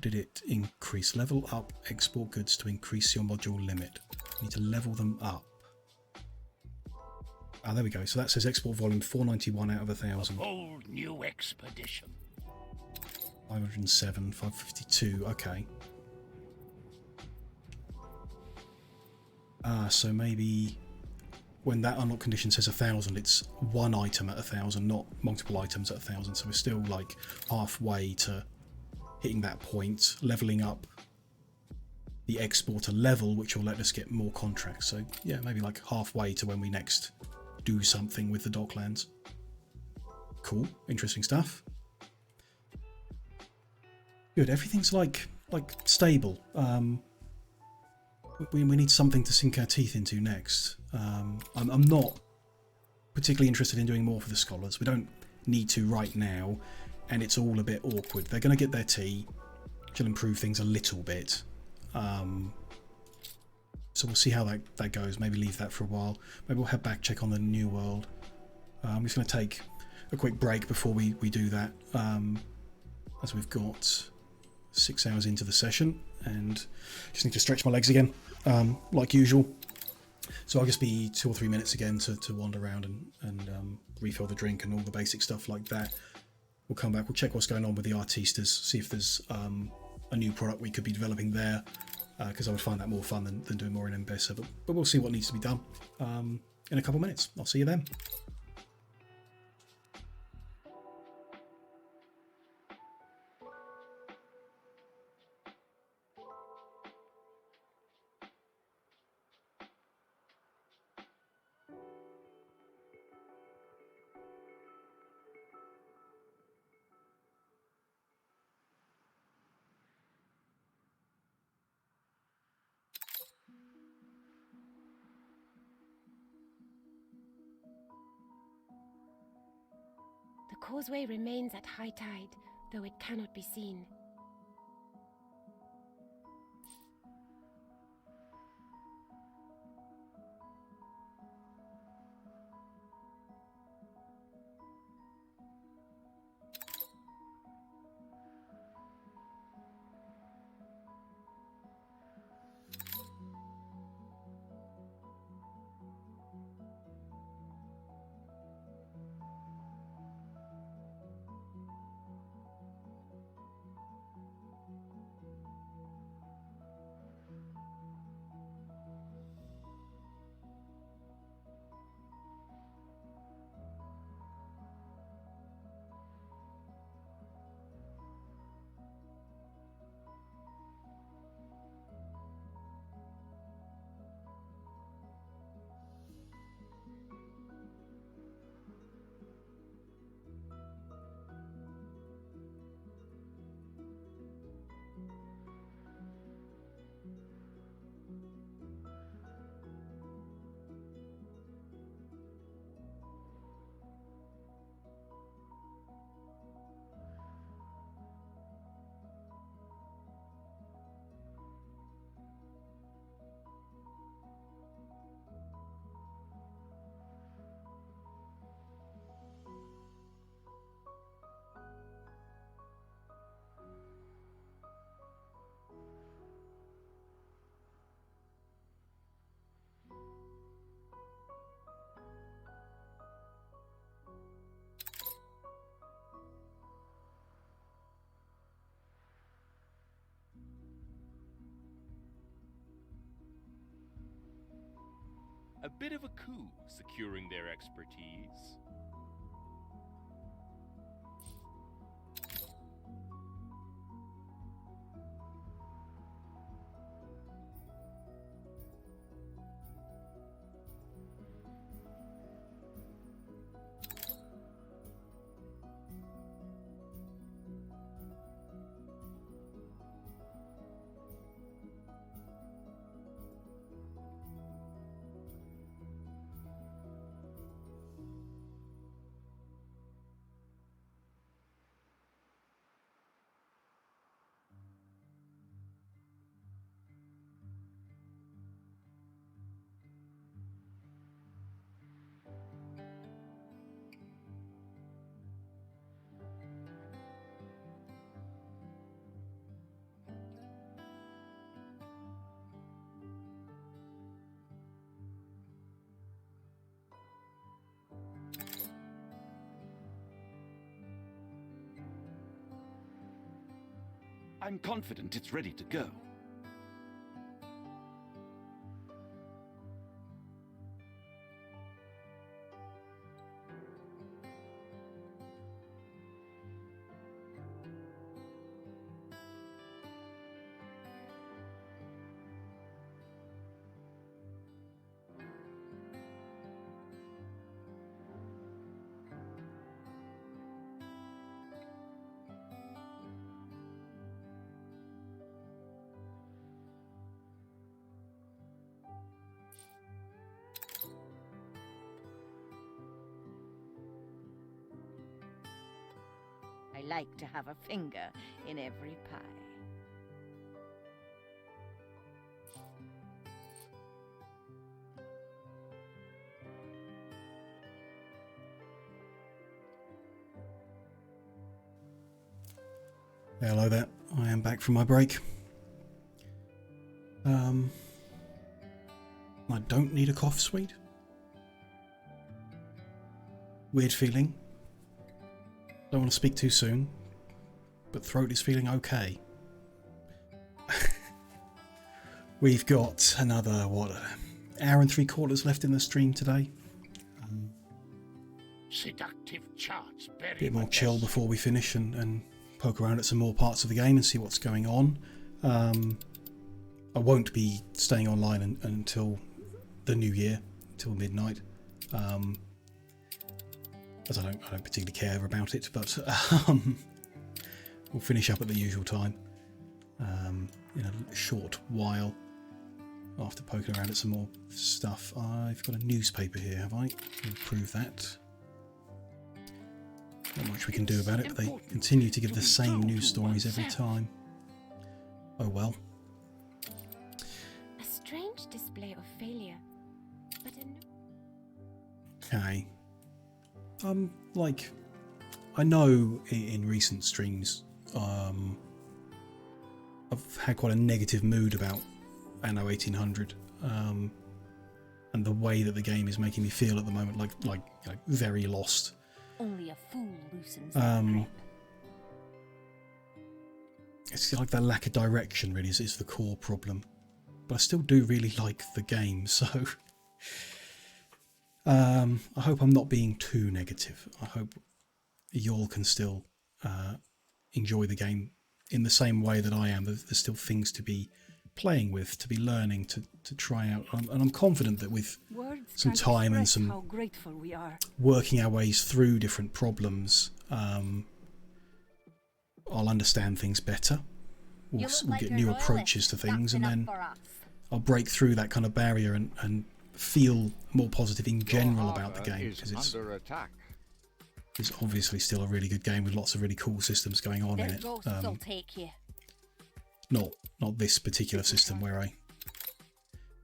did it increase? Level up export goods to increase your module limit. You need to level them up. Ah, there we go. So that says export volume 491 out of 1000. Bold new expedition. 507, 552. Okay. So maybe when that unlock condition says 1000, it's one item at 1000, not multiple items at 1000. So we're still like halfway to hitting that point, leveling up the exporter level, which will let us get more contracts. So yeah, maybe like halfway to when we next do something with the Docklands. Cool, interesting stuff. Good, everything's like stable. We need something to sink our teeth into next. I'm not particularly interested in doing more for the scholars. We don't need to right now, and it's all a bit awkward. They're going to get their tea, which will improve things a little bit. So we'll see how that goes. Maybe leave that for a while. Maybe we'll head back, check on the new world. I'm just going to take a quick break before we do that, as we've got 6 hours into the session and just need to stretch my legs again, like usual. So I'll just be 2 or 3 minutes again to wander around and refill the drink and all the basic stuff like that. We'll come back, we'll check what's going on with the artistas, see if there's a new product we could be developing there, because I would find that more fun than doing more in M-Besa, but we'll see what needs to be done in a couple of minutes. I'll see you then. The causeway remains at high tide, though it cannot be seen. a bit of a coup securing their expertise. I'm confident it's ready to go. I like to have a finger in every pie. Hello there, I am back from my break. I don't need a cough suite. Weird feeling. Don't want to speak too soon, but throat is feeling okay. We've got another, hour and 3/4 left in the stream today. Seductive charts, A bit more chill before we finish and poke around at some more parts of the game and see what's going on. I won't be staying online until the new year, until midnight. As I don't particularly care about it, but we'll finish up at the usual time in a short while after poking around at some more stuff. I've got a newspaper here, have I? I'll prove that. Not much we can do about it, but they continue to give the same news stories every time. Oh well. A strange display of failure, but Okay. I know in recent streams, I've had quite a negative mood about Anno 1800, and the way that the game is making me feel at the moment, like very lost. Only a fool loosens their grip. It's like that lack of direction really is the core problem, but I still do really like the game, so I hope I'm not being too negative. I hope y'all can still enjoy the game in the same way that I am. There's still things to be playing with, to be learning, to try out, and I'm confident that with some time and some how grateful we are. working our ways through different problems, I'll understand things better. We'll get new approaches to things, and then I'll break through that kind of barrier and feel more positive in general about the game, because it's obviously still a really good game with lots of really cool systems going on in it. Not this particular system where I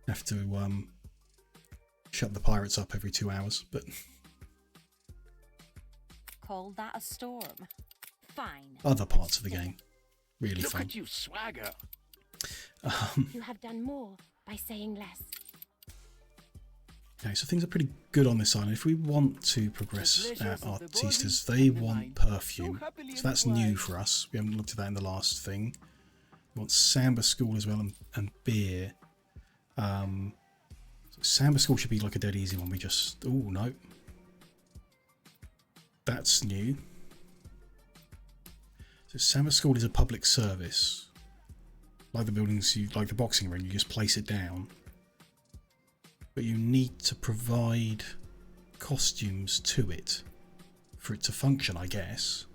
have to shut the pirates up every 2 hours, but Call that a storm? Fine. other parts of the game really Look fun. at you swagger. you have done more by saying less. Okay, so things are pretty good on this island. If we want to progress our artistas, they want perfume. So that's new for us. We haven't looked at that in the last thing. We want Samba School as well, and beer. So Samba School should be like a dead easy one. We just... Oh, no. That's new. So Samba School is a public service. Like the buildings, like the boxing ring, you just place it down. But you need to provide costumes to it for it to function, I guess.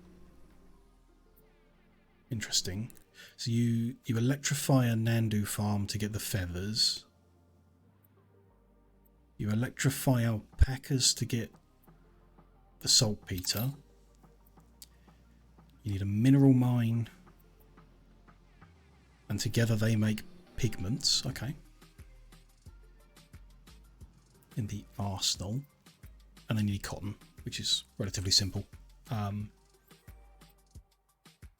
Interesting. So you electrify a Nandu farm to get the feathers. You electrify alpacas to get the saltpeter. You need a mineral mine. And together they make pigments. Okay. In the arsenal. And then you need cotton, which is relatively simple.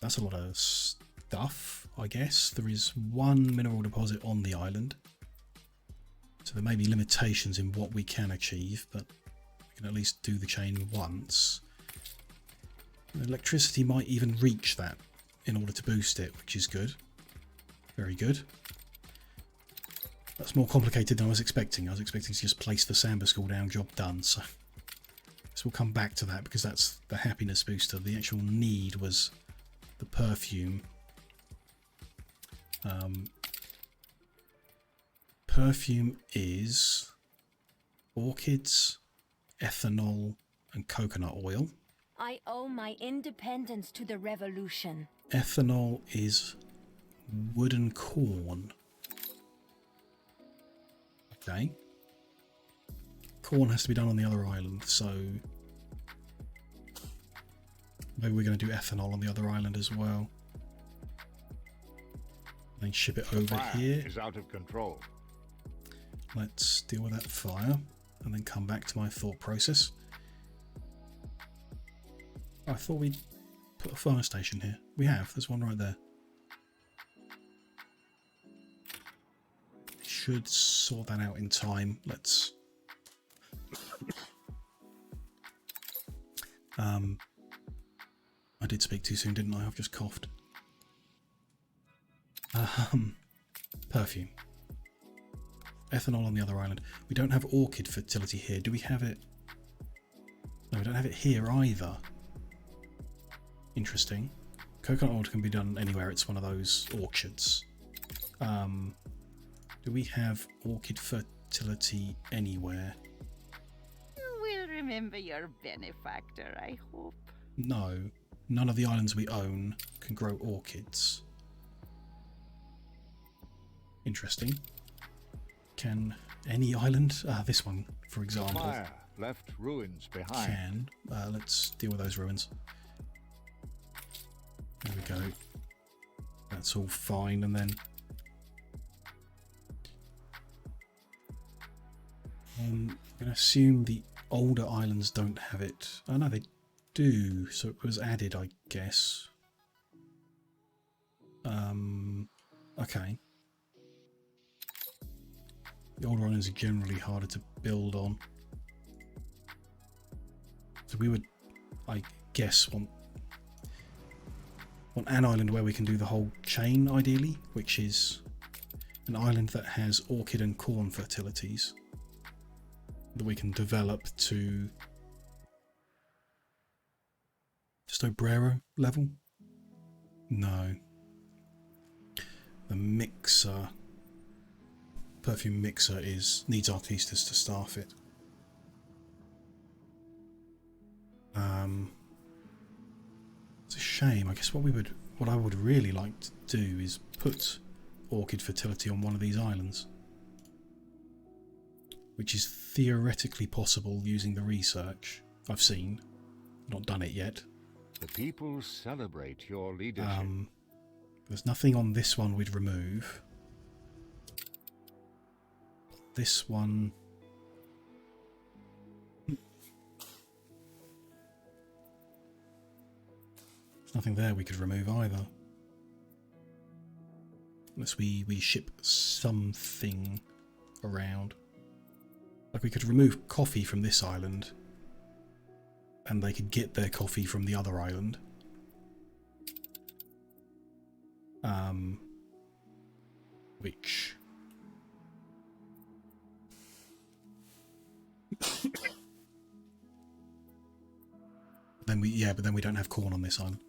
That's a lot of stuff, I guess. There is one mineral deposit on the island. So there may be limitations in what we can achieve, but we can at least do the chain once. Electricity might even reach that in order to boost it, which is good. Very good. That's more complicated than I was expecting. I was expecting to just place the Samba School down, job done. So we'll come back to that because that's the happiness booster. The actual need was the perfume. Perfume is orchids, ethanol, and coconut oil. I owe my independence to the revolution. Ethanol is wooden corn. Okay. Corn has to be done on the other island, so maybe we're going to do ethanol on the other island as well. Then ship it over here. Is out of control. Let's deal with that fire and then come back to my thought process. I thought we'd put a fire station here. We have. There's one right there. Should sort that out in time. Let's... I did speak too soon, didn't I? I've just coughed. Perfume. Ethanol on the other island. We don't have orchid fertility here. Do we have it? No, we don't have it here either. Interesting. Coconut oil can be done anywhere. It's one of those orchards. Do we have orchid fertility anywhere? We'll remember your benefactor, I hope. No. None of the islands we own can grow orchids. Interesting. Can any island, this one, for example, Fire left ruins behind. can. Let's deal with those ruins. There we go. That's all fine, and then I'm going to assume the older islands don't have it. Oh no, they do. So it was added, I guess. Okay. The older islands are generally harder to build on. So we would, I guess, want an island where we can do the whole chain, ideally, which is an island that has orchid and corn fertilities that we can develop to just Obrero level. No. The mixer, perfume mixer, needs artistas to staff it. It's a shame. I guess what I would really like to do is put orchid fertility on one of these islands, which is theoretically possible using the research I've seen. Not done it yet. The people celebrate your leadership. There's nothing on this one we'd remove. This one... There's nothing there we could remove either. Unless we ship something around. Like we could remove coffee from this island, and they could get their coffee from the other island. Which then we don't have corn on this island.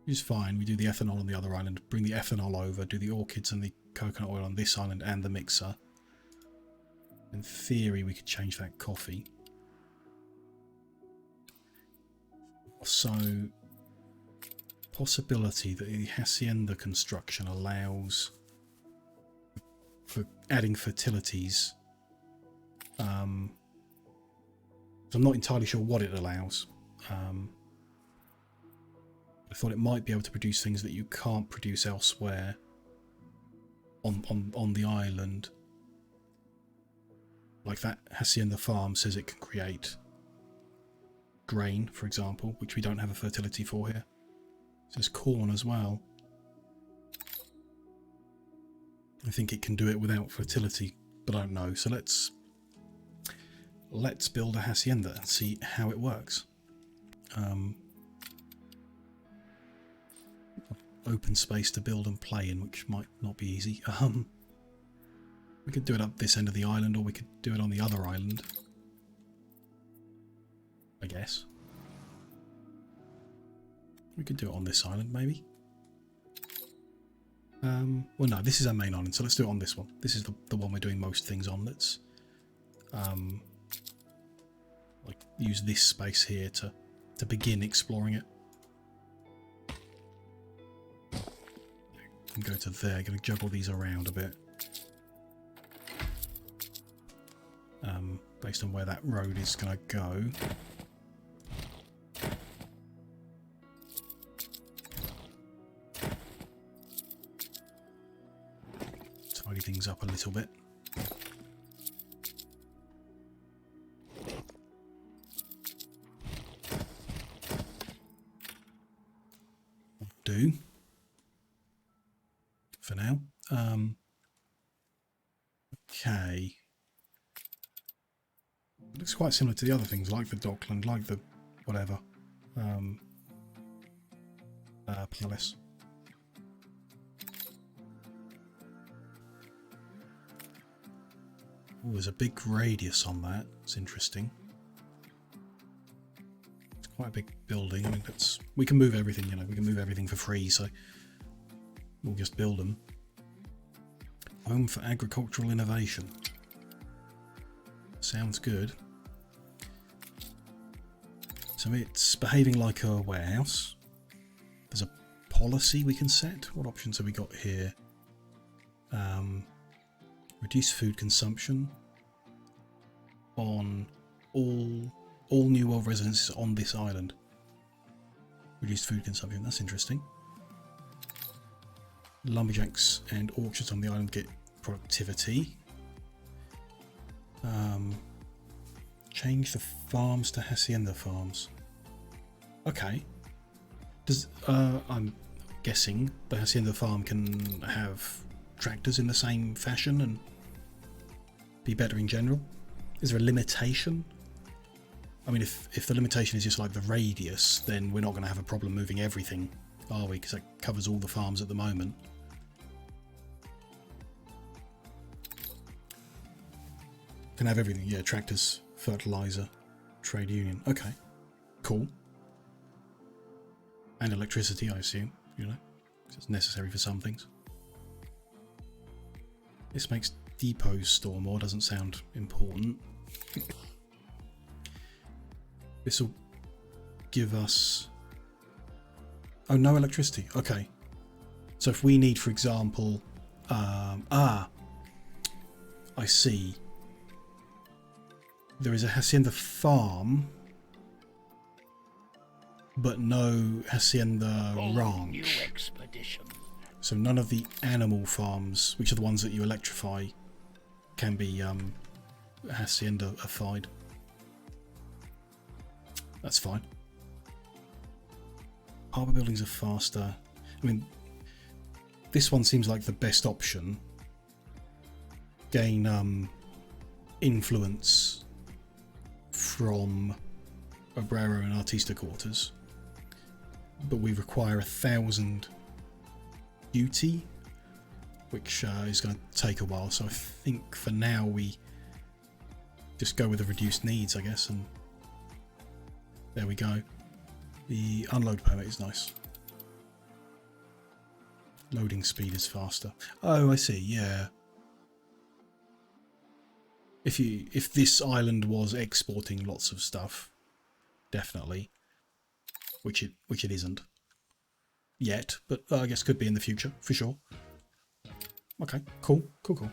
Which is fine. We do the ethanol on the other island, bring the ethanol over, do the orchids and the coconut oil on this island and the mixer. In theory, we could change that coffee. So, possibility that the hacienda construction allows for adding fertilities. So I'm not entirely sure what it allows. I thought it might be able to produce things that you can't produce elsewhere on the island. Like that hacienda farm says it can create grain, for example, which we don't have a fertility for here. It says corn as well. I think it can do it without fertility, but I don't know. So let's build a hacienda and see how it works. Open space to build and play in, which might not be easy. We could do it up this end of the island, or we could do it on the other island, I guess. We could do it on this island, maybe. Well, no, this is our main island, so let's do it on this one. This is the one we're doing most things on. Let's like use this space here to begin exploring it. And go to there. Going to juggle these around a bit, based on where that road is going to go. Tidy things up a little bit. Do for now. Okay. It looks quite similar to the other things, like the Dockland, like the whatever. Palace. Oh, there's a big radius on that. It's interesting. It's quite a big building. I mean, we can move everything, you know, we can move everything for free, so we'll just build them. Home for agricultural innovation. Sounds good. So it's behaving like a warehouse. There's a policy we can set. What options have we got here? Reduce food consumption on all New World residences on this island. Reduce food consumption. That's interesting. Lumberjacks and orchards on the island get productivity. Change the farms to hacienda farms. Okay. Does I'm guessing the hacienda farm can have tractors in the same fashion and be better in general? Is there a limitation? I mean, if the limitation is just like the radius, then we're not going to have a problem moving everything, are we? Because that covers all the farms at the moment. Can have everything, yeah, tractors, fertilizer, trade union. Okay, cool. And electricity, I assume, you know, because it's necessary for some things. This makes depots store more, doesn't sound important. This will give us... Oh, no electricity, okay. So if we need, for example, I see. There is a hacienda farm, but no hacienda ranch. New expedition. So none of the animal farms, which are the ones that you electrify, can be hacienda-ified. That's fine. Harbour buildings are faster. I mean, this one seems like the best option. Gain influence from Obrero and Artista quarters, but we require 1,000 duty, which is going to take a while. So I think for now we just go with the reduced needs, I guess, and there we go. The unload permit is nice. Loading speed is faster. Oh, I see, yeah. If this island was exporting lots of stuff, definitely. Which it isn't. Yet, but I guess could be in the future, for sure. Okay, cool.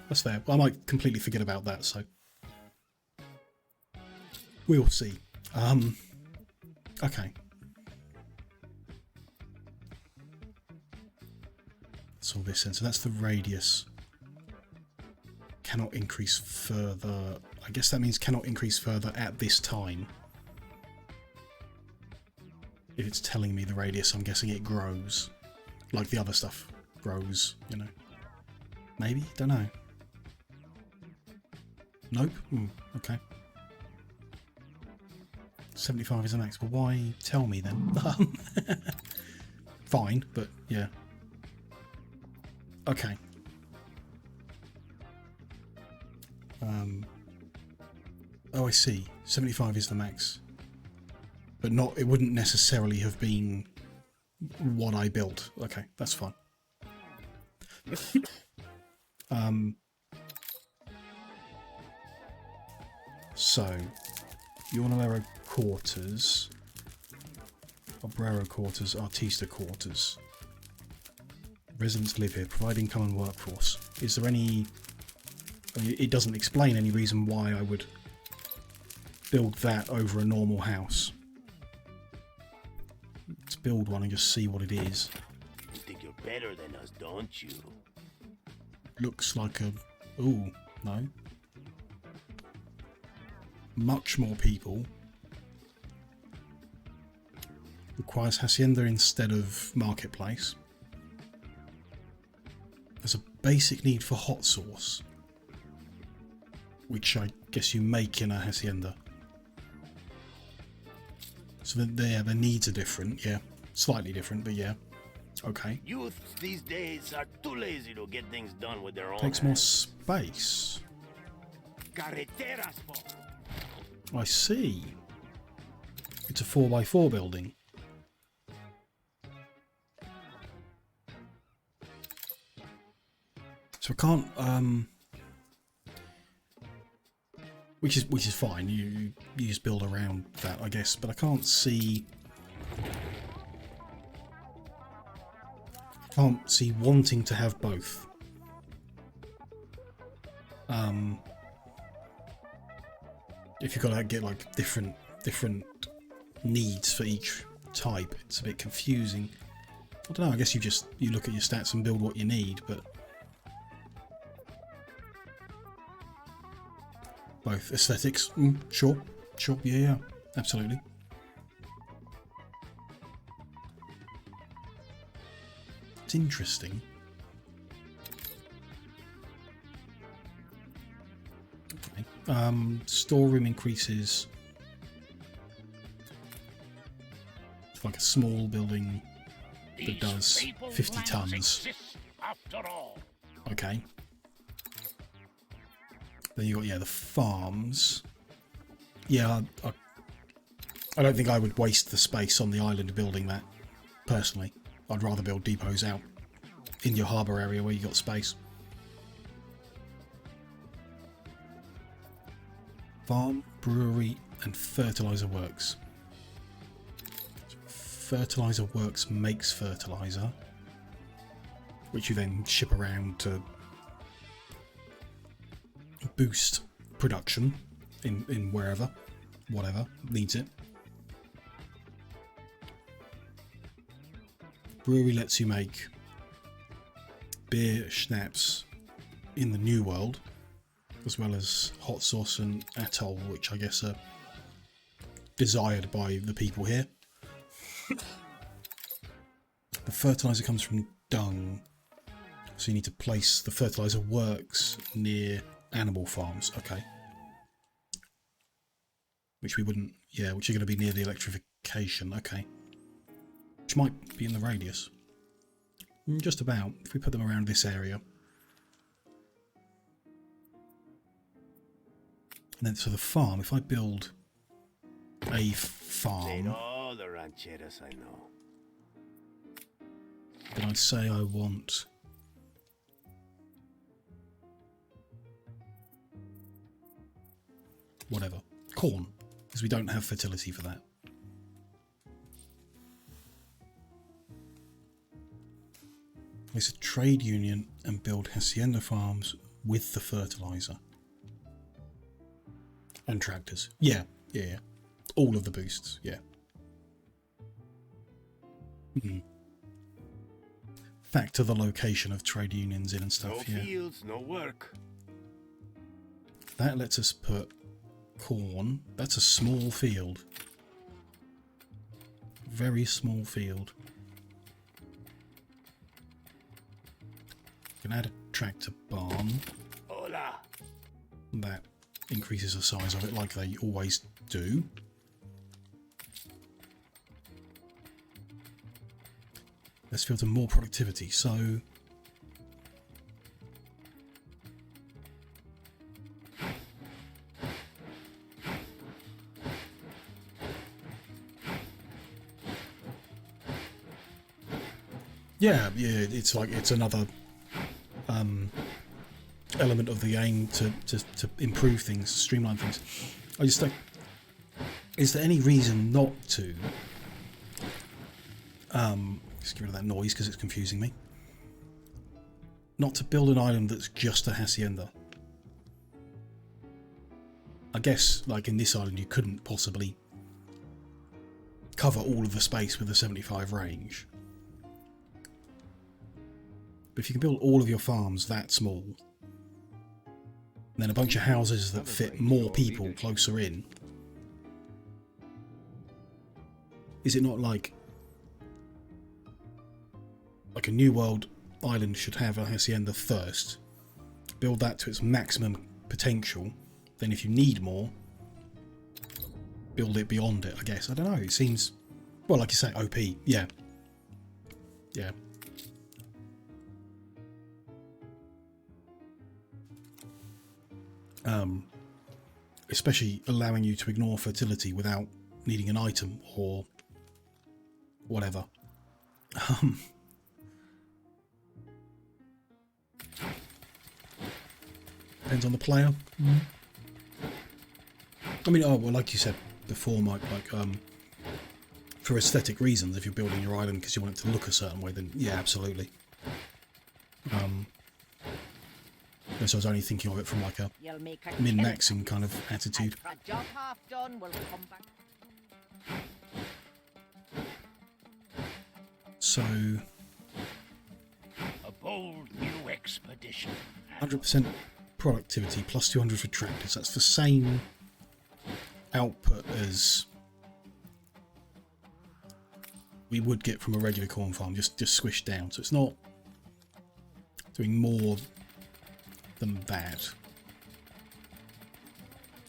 That's fair. I might completely forget about that, so we'll see. Okay. That's all this then. So that's the radius. Cannot increase further. I guess that means cannot increase further at this time. If it's telling me the radius, I'm guessing it grows. Like the other stuff grows, you know. Maybe? Don't know. Nope? Okay. 75 is the max. Well, why tell me then? Fine, but yeah. Okay. Oh, I see. 75 is the max. But not, it wouldn't necessarily have been what I built. Okay, that's fine. So, Yornalero quarters, Obrero quarters, Artista quarters. Residents live here, provide income and workforce. Is there any... I mean, it doesn't explain any reason why I would build that over a normal house. Let's build one and just see what it is. You think you're better than us, don't you? Looks like a... Ooh, no. Much more people. Requires hacienda instead of marketplace. There's a basic need for hot sauce, which I guess you make in a hacienda. So the needs are different, yeah. Slightly different, but yeah. Okay. Youth these days are too lazy to get things done with their own Takes more hands. space. Carreteras, I see. It's a 4x4 building. So I can't which is fine. You just build around that, I guess, but I can't see wanting to have both. If you've got to get like different needs for each type, it's a bit confusing. I don't know, I guess you look at your stats and build what you need, but both aesthetics, sure, yeah, absolutely. It's interesting. Okay. Storeroom increases. It's like a small building that does 50 tons. Okay. Then you got, yeah, the farms. Yeah, I don't think I would waste the space on the island building that, personally. I'd rather build depots out in your harbour area where you got space. Farm, brewery, and fertiliser works. Fertiliser works makes fertiliser, which you then ship around to boost production in wherever, whatever needs it. Brewery lets you make beer, schnapps in the New World, as well as hot sauce and atoll, which I guess are desired by the people here. The fertilizer comes from dung, so you need to place the fertilizer works near animal farms. Okay. Which we wouldn't, yeah, which are going to be near the electrification. Okay. Which might be in the radius. Just about, if we put them around this area. And then so the farm, if I build a farm, all the rancheras I know. then I'd say I want whatever, corn, because we don't have fertility for that. It's a trade union and build hacienda farms with the fertilizer. And tractors. Yeah. All of the boosts, yeah. Factor the location of trade unions in and stuff, No fields, no work. That lets us put corn. That's a small field. Very small field. You can add a tractor barn. Hola. That increases the size of it like they always do. Let's filter more productivity, so yeah, it's like it's another element of the aim to improve things, streamline things. I just don't. Is there any reason not to? Just get rid of that noise because it's confusing me. Not to build an island that's just a hacienda. I guess, like in this island, you couldn't possibly cover all of the space with a 75 range. But if you can build all of your farms that small, and then a bunch of houses that fit more people closer in, is it not like a New World island should have a hacienda first, build that to its maximum potential, then if you need more, build it beyond it, I guess. I don't know, it seems, well, like you say, OP, yeah. Especially allowing you to ignore fertility without needing an item or whatever. Depends on the player. I mean, well, like you said before, Mike, for aesthetic reasons, if you're building your island because you want it to look a certain way, then yeah, absolutely. So I was only thinking of it from like a min-maxing kind of attitude. Job half done, we'll come back. So A bold new expedition. 100% productivity plus 200 for tractors. That's the same output as we would get from a regular corn farm, just squished down. So it's not doing more than that.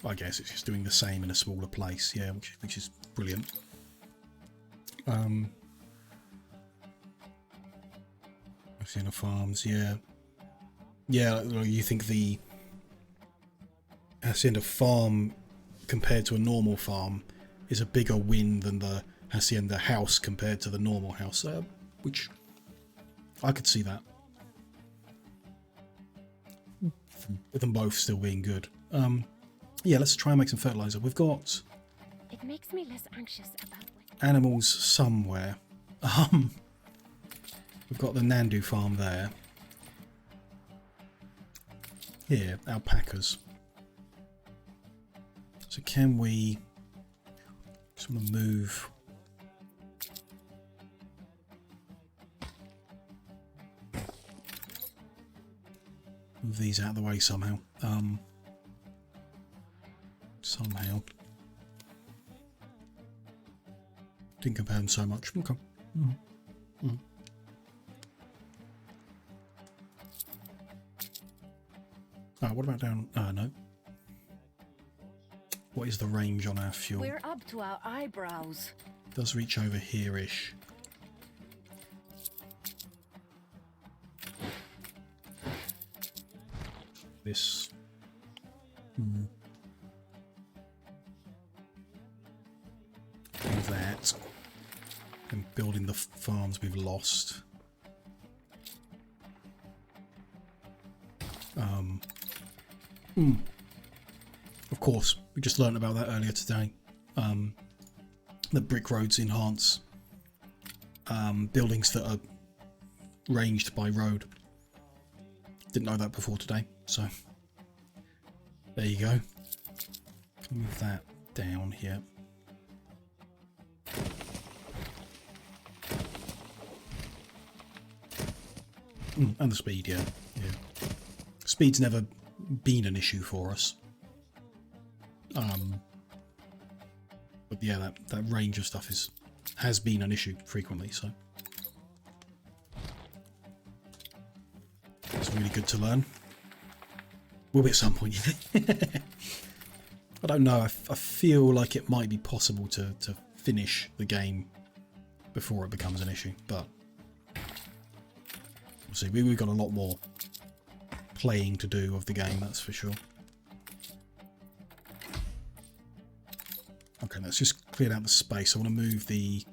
I guess it's just doing the same in a smaller place, yeah, which is brilliant. Hacienda farms, yeah. Yeah, you think the Hacienda farm compared to a normal farm is a bigger win than the Hacienda house compared to the normal house, which I could see that. With them both still being good. Yeah, let's try and make some fertilizer. We've got It makes me less anxious about what animals somewhere. We've got the Nandu farm there. Here, alpacas. So can we just want to move these out of the way somehow. Somehow. Didn't compare them so much. Okay. What about down? No. What is the range on our fuel? We're up to our eyebrows. It does reach over here-ish. This. that. And building the farms we've lost. Of course, we just learned about that earlier today. The brick roads enhance buildings that are ranged by road. Didn't know that before today, so there you go. Move that down here. And the speed, yeah. Speed's never been an issue for us. But yeah, that range of stuff has been an issue frequently, so it's really good to learn. Will be at some point. I don't know. I feel like it might be possible to finish the game before it becomes an issue, but we'll see. We've got a lot more playing to do of the game, that's for sure. Okay, let's just clear out the space. I want to move the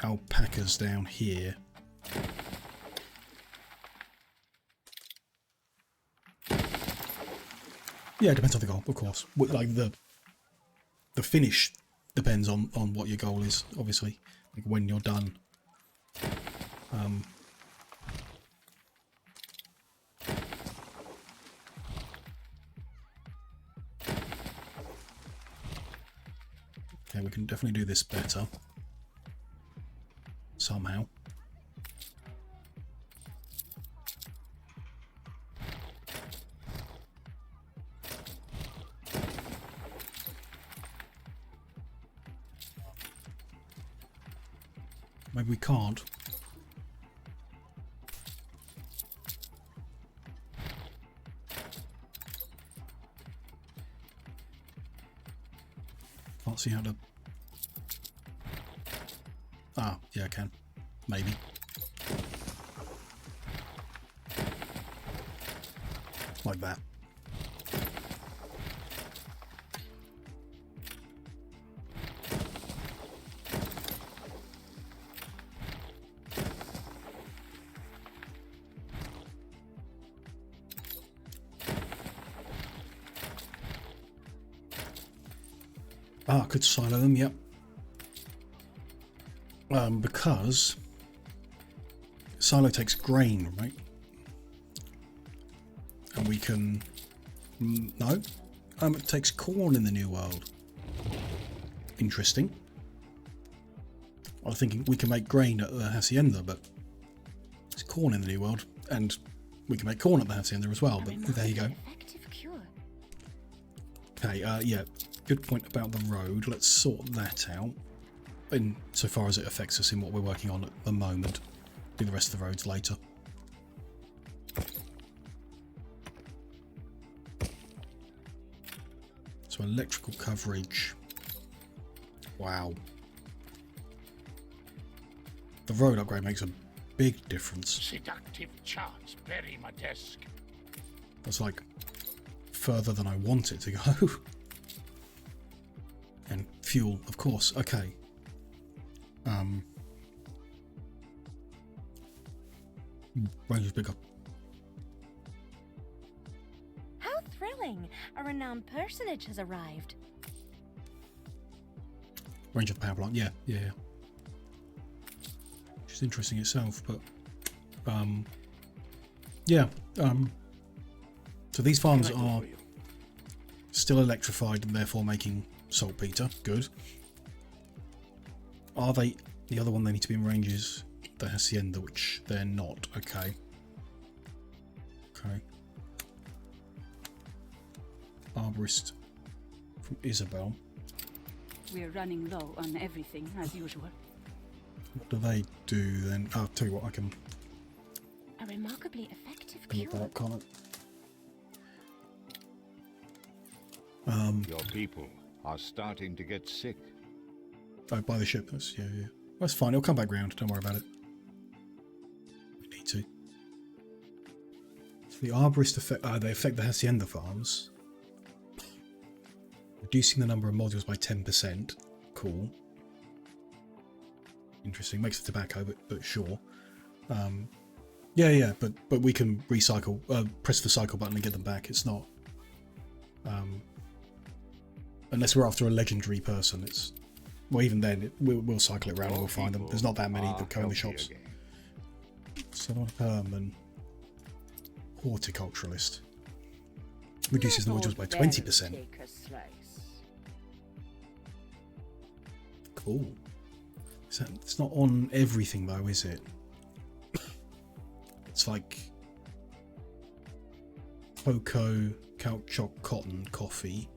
alpacas down here. Yeah, it depends on the goal, of course. Like the finish depends on what your goal is, obviously. Like when you're done. Okay, we can definitely do this better. Somehow. Maybe we can't. Can't see how to... Ah, yeah, I can. Maybe. Like that. Ah, I could silo them, yep. Because silo takes grain, right? And we can... No. It takes corn in the New World. Interesting. I was thinking we can make grain at the Hacienda, but it's corn in the New World. And we can make corn at the Hacienda as well, but there you go. Okay, yeah. Good point about the road. Let's sort that out. In so far as it affects us in what we're working on at the moment. Do the rest of the roads later. So electrical coverage. Wow. The road upgrade makes a big difference. Seductive charts bury my desk. That's like further than I want it to go. And fuel, of course. Okay. Range is bigger. How thrilling! A renowned personage has arrived. Range of the power plant, yeah. Which is interesting itself, but yeah. So these farms are still electrified and therefore making saltpeter. Good. Are they? The other one they need to be in range is the Hacienda, which they're not. Okay. Arborist from Isabel. We're running low on everything as usual. What do they do then? I'll tell you what, I can... A remarkably effective look that up, can't I? Your people are starting to get sick. Oh, by the ship. That's, yeah. That's fine. It'll come back round. Don't worry about it. We need to. So the arborist affect... they affect the Hacienda farms. Reducing the number of modules by 10%. Cool. Interesting. Makes the tobacco, but sure. Yeah, but we can recycle, press the cycle button and get them back. It's not, unless we're after a legendary person, it's, well, even then, we'll cycle it around and we'll find them. There's not that many that go in the shops. Southern Herman, horticulturalist. Reduces the modules by 20%. Cool. It's not on everything though, is it? It's like cocoa, caoutchouc, cotton, coffee,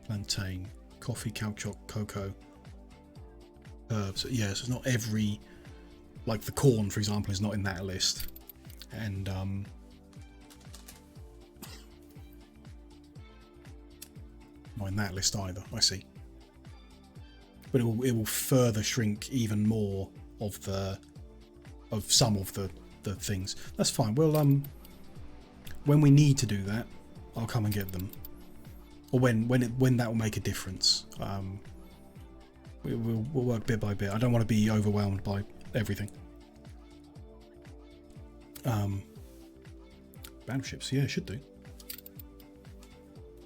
plantain, coffee, caoutchouc, cocoa, herbs. Yeah, so it's not every, like the corn, for example, is not in that list. And not in that list either, I see. But it will further shrink even more of some of the things. That's fine. We'll when we need to do that, I'll come and get them. Or when that will make a difference. We'll work bit by bit. I don't want to be overwhelmed by everything. Battleships, yeah, should do.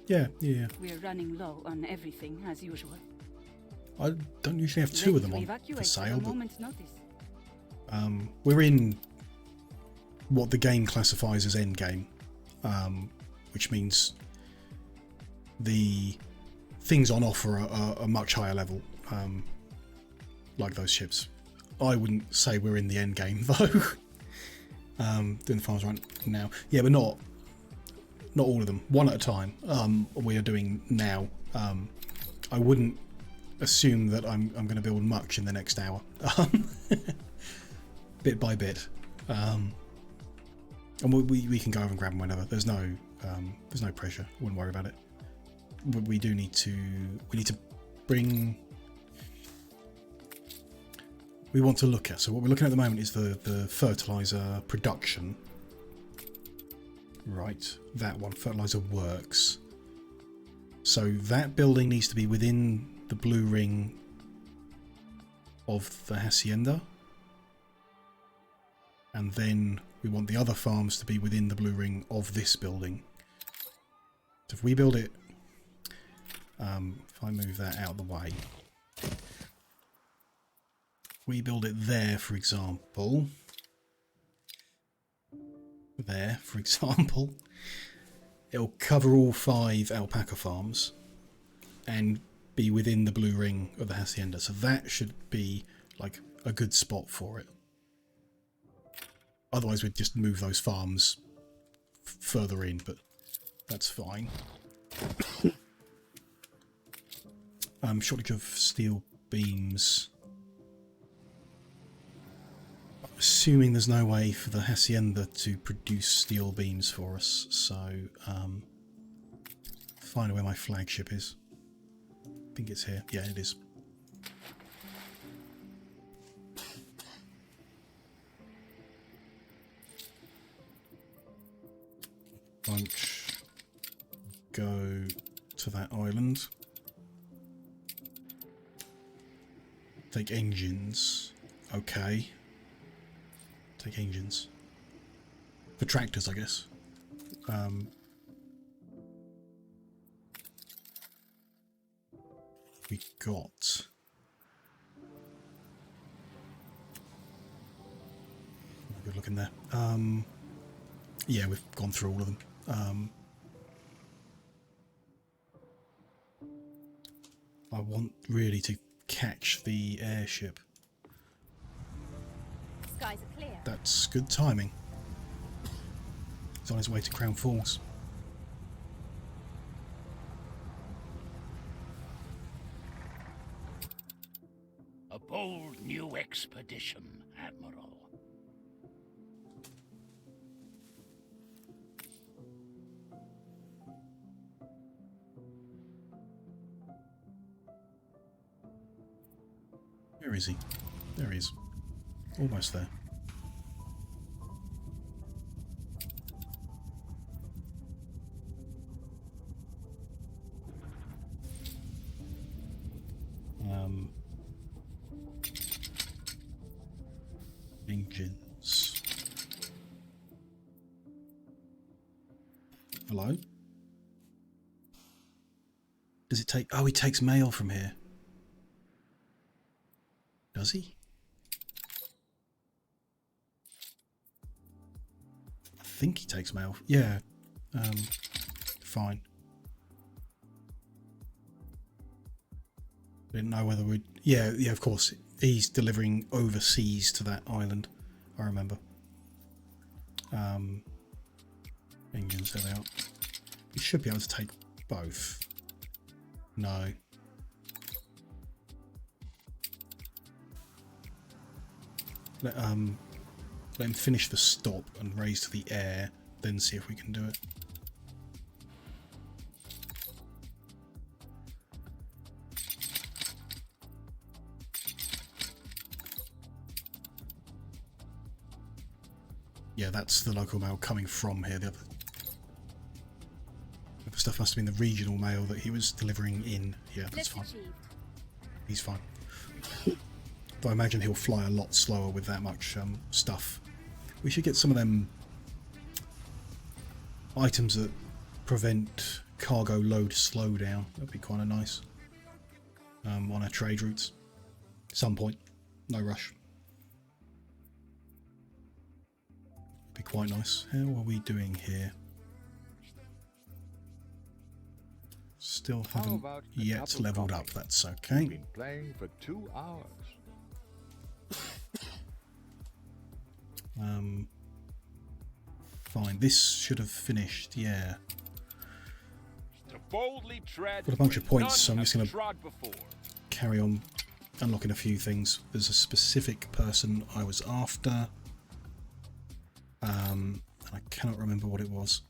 Yeah. We're running low on everything as usual. I don't usually have two of them on for sale, but notice. we're in what the game classifies as endgame, which means the things on offer are a much higher level, like those ships. I wouldn't say we're in the endgame though. Doing the farms right now, yeah, but not all of them. One at a time. We are doing now. I wouldn't assume that I'm going to build much in the next hour, bit by bit, and we can go over and grab them whenever. There's no pressure. Wouldn't worry about it. But we need to bring. We want to look at. So what we're looking at the moment is the fertilizer production. Right, that one, fertilizer works. So that building needs to be within the blue ring of the hacienda, and then we want the other farms to be within the blue ring of this building. So if we build it, if I move that out of the way, we build it there, for example, it'll cover all 5 alpaca farms and be within the blue ring of the hacienda, so that should be like a good spot for it. Otherwise we'd just move those farms further in, but that's fine. Shortage of steel beams. Assuming there's no way for the hacienda to produce steel beams for us, so find where my flagship is. I think it's here. Yeah, it is. Bunch. Go to that island. Take engines. Okay. Take engines. For tractors, I guess. We got... Good looking there. Yeah, we've gone through all of them. I want really to catch the airship. Skies are clear. That's good timing. He's on his way to Crown Falls. A bold new expedition, Admiral. Where is he? There he is. Almost there. engines. Hello? Does it take... Oh, he takes mail from here. Does he? I think he takes mail. Yeah. Fine. Didn't know whether we'd... Yeah, of course. He's delivering overseas to that island. I remember. Engines, there they are. We should be able to take both. No. Let him finish the stop and raise to the air, then see if we can do it. Yeah, that's the local mail coming from here. The other stuff must have been the regional mail that he was delivering in. Yeah, that's fine. He's fine. Though I imagine he'll fly a lot slower with that much stuff. We should get some of them items that prevent cargo load slowdown. That'd be kind of nice. On our trade routes. Some point. No rush. Be quite nice. How are we doing here? Still haven't yet leveled up. That's okay. Been playing for 2 hours. Fine. This should have finished. Yeah. To boldly tread Got a bunch of points, so I'm none just going have to trod before. carry on unlocking a few things. There's a specific person I was after. And I cannot remember what it was.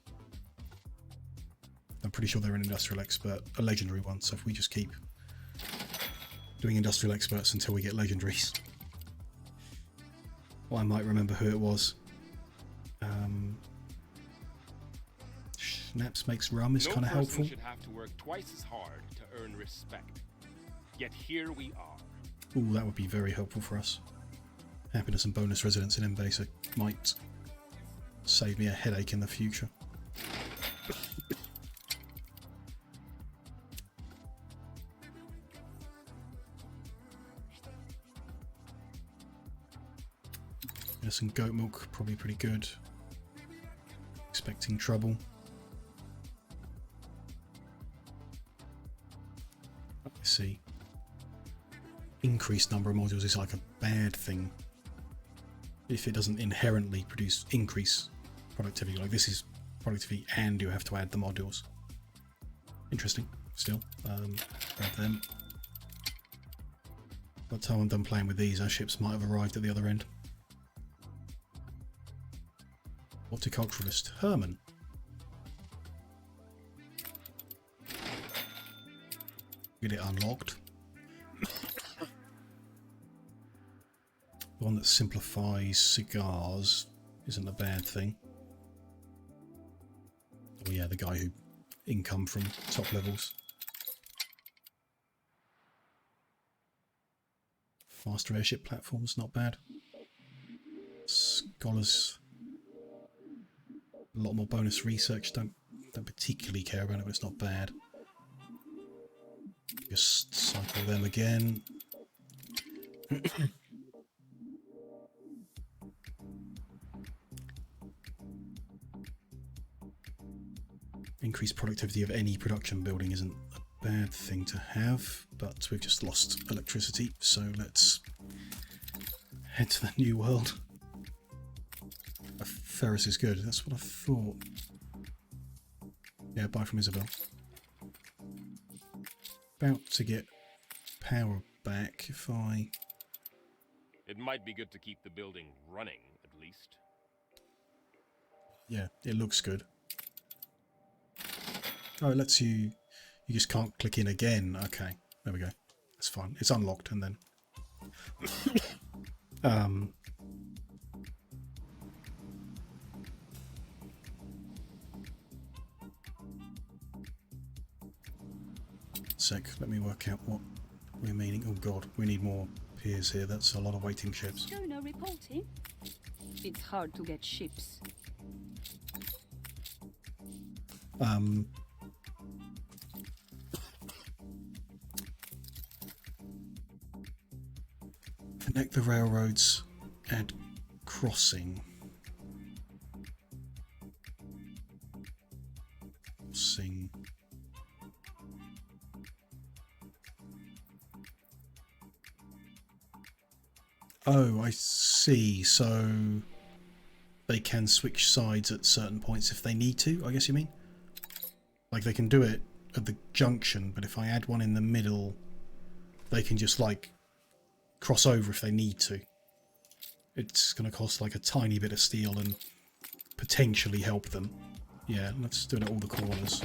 I'm pretty sure they're an industrial expert, a legendary one, so if we just keep doing industrial experts until we get legendaries. Well, I might remember who it was. Schnapps makes rum is kind of helpful. No person should have to work twice as hard to earn respect. Yet here we are. Ooh, that would be very helpful for us. Happiness and bonus residence in M-Basic might save me a headache in the future. Some goat milk, probably pretty good. Expecting trouble. Let's see. Increased number of modules is like a bad thing. If it doesn't inherently produce increase productivity, like this is productivity and you have to add the modules. Interesting, still. Grab them. By the time I'm done playing with these, our ships might have arrived at the other end. Horticulturalist Herman. Get it unlocked. The one that simplifies cigars isn't a bad thing. Oh yeah, the guy who income from top levels. Faster airship platforms, not bad. Scholars. A lot more bonus research, don't particularly care about it, but it's not bad. Just cycle them again. Increased productivity of any production building isn't a bad thing to have, but we've just lost electricity, so let's head to the new world. Ferris is good, that's what I thought. Yeah, buy from Isabel. About to get power back if I... It might be good to keep the building running, at least. Yeah, it looks good. Oh, it lets you... You just can't click in again. Okay, there we go. That's fine. It's unlocked and then... Sec, let me work out what we're meaning. Oh god, we need more piers here. That's a lot of waiting ships. Schooner reporting. It's hard to get ships. Connect the railroads, add crossing. Crossing. Oh, I see. So they can switch sides at certain points if they need to, I guess you mean? Like they can do it at the junction, but if I add one in the middle, they can just like cross over if they need to. It's going to cost like a tiny bit of steel and potentially help them. Yeah, let's do it at all the corners.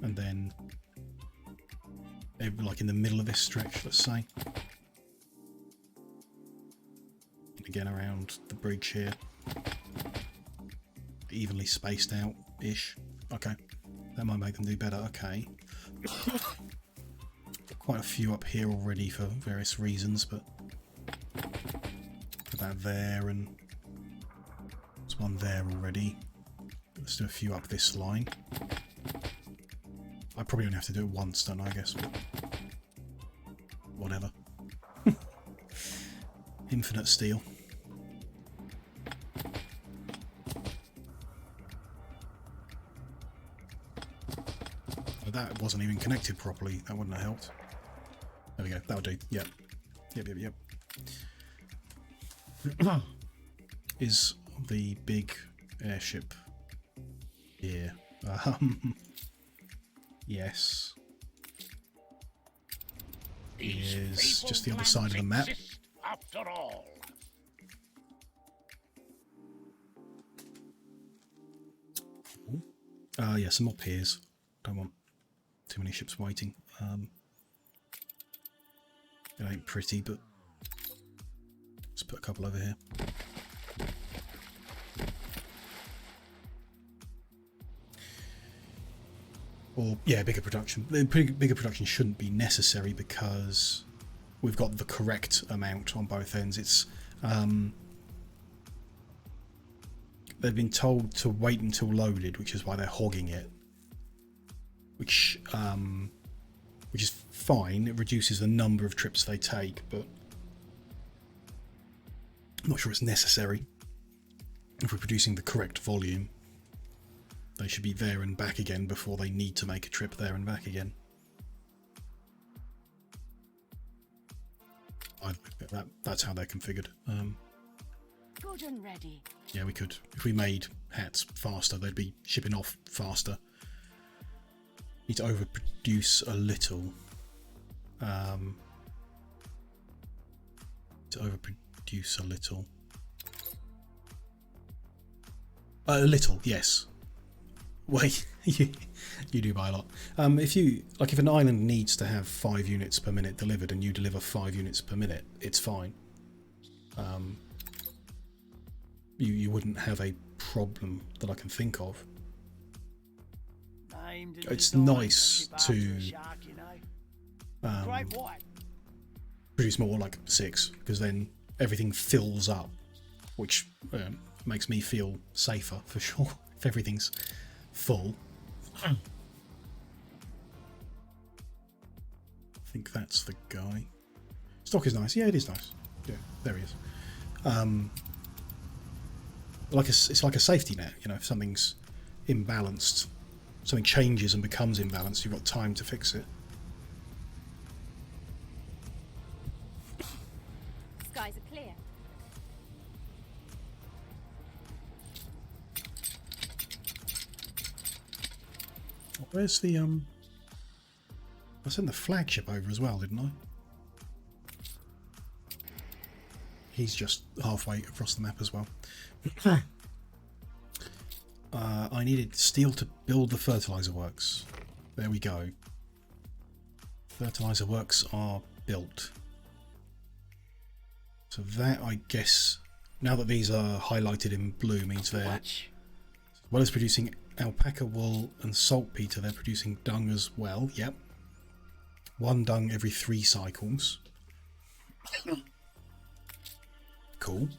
And then like in the middle of this stretch, let's say. And again around the bridge here. Evenly spaced out-ish. Okay. That might make them do better. Okay. Quite a few up here already for various reasons, but put that there, and there's one there already. Let's do a few up this line. I probably only have to do it once, don't I guess, but whatever. Infinite steel. Oh, that wasn't even connected properly. That wouldn't have helped. There we go. That'll do. Yep. Yep. Is the big airship here? Yes. Is just the other side of the map. After all. Yeah, some more piers. Don't want too many ships waiting. It ain't pretty, but let's put a couple over here. Or, yeah, bigger production. The bigger production shouldn't be necessary because we've got the correct amount on both ends. It's they've been told to wait until loaded, which is why they're hogging it. Which is fine. It reduces the number of trips they take, but I'm not sure it's necessary. If we're producing the correct volume, they should be there and back again before they need to make a trip there and back again. That's how they're configured. Good and ready. Yeah, we could. If we made hats faster, they'd be shipping off faster. Need to overproduce a little. A little, yes. Wait, you do buy a lot. If an island needs to have 5 units per minute delivered and you deliver 5 units per minute, it's fine. You wouldn't have a problem that I can think of. It's nice to produce more, like 6, because then everything fills up, which makes me feel safer for sure if everything's full. I think that's the guy. Stock is nice. Yeah, it is nice. Yeah, there he is. It's like a safety net. You know, if something's imbalanced, something changes and becomes imbalanced, you've got time to fix it. Skies are clear. Where's the I sent the flagship over as well, didn't I? He's just halfway across the map as well. I needed steel to build the fertilizer works. There we go. Fertilizer works are built. So that, I guess, now that these are highlighted in blue, means they're, as well as producing alpaca wool and saltpeter, they're producing dung as well. Yep. 1 dung every 3 cycles. Cool.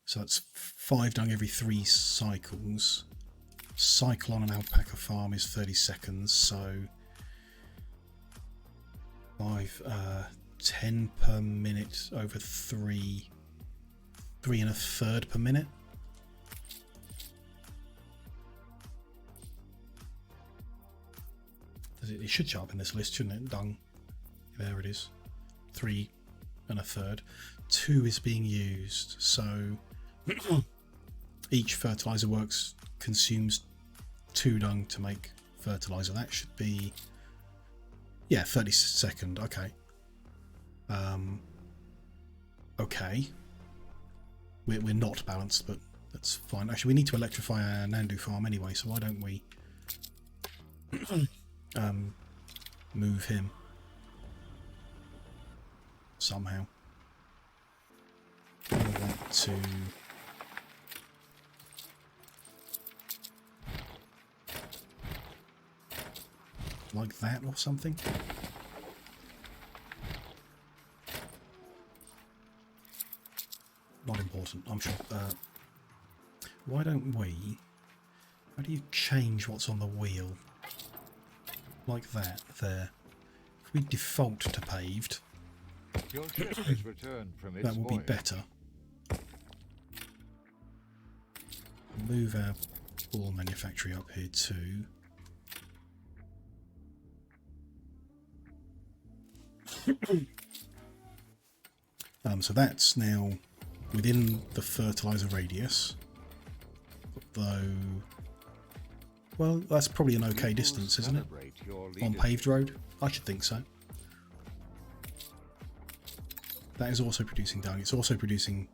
So that's 5 dung every 3 cycles. Cycle on an alpaca farm is 30 seconds, so 10 per minute over 3 1/3 per minute. It should show up in this list, shouldn't it? Dung. There it is. 3 1/3. 2 is being used, so each fertilizer works consumes 2 dung to make fertilizer. That should be, yeah, 30-second. Okay. Okay. We're not balanced, but that's fine. Actually, we need to electrify our Nandu farm anyway, so why don't we move him somehow. Move that to like that or something. Not important, I'm sure. Why don't we... How do you change what's on the wheel? Like that, there. If we default to paved, Your ship has returned from its that will be voyage. better. Move our ball manufactory up here too. So that's now within the fertilizer radius, though, well, that's probably an okay distance, isn't it? On paved road? I should think so. That is also producing dung. It's also producing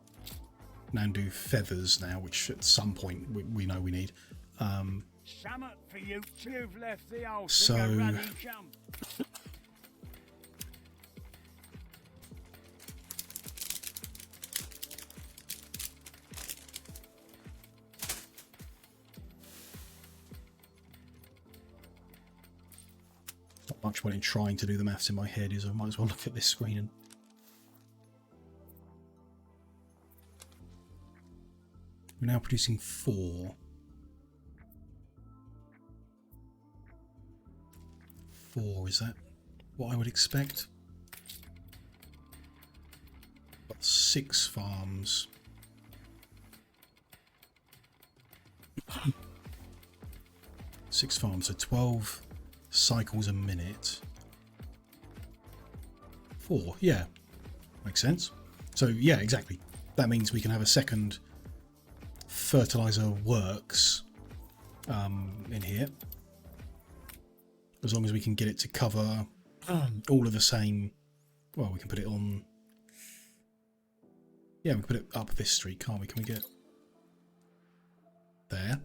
Nandu feathers now, which at some point we know we need. Summat for you. You've left the old So- thing a running jump. Not much when in trying to do the maths in my head is I might as well look at this screen and... We're now producing 4. 4, is that what I would expect? Got 6 farms. Six farms, so 12 cycles a minute. 4, yeah. Makes sense. So yeah, exactly. That means we can have a second fertilizer works in here. As long as we can get it to cover all of the same... Well, we can put it on... Yeah, we can put it up this street, can't we? Can we get... There.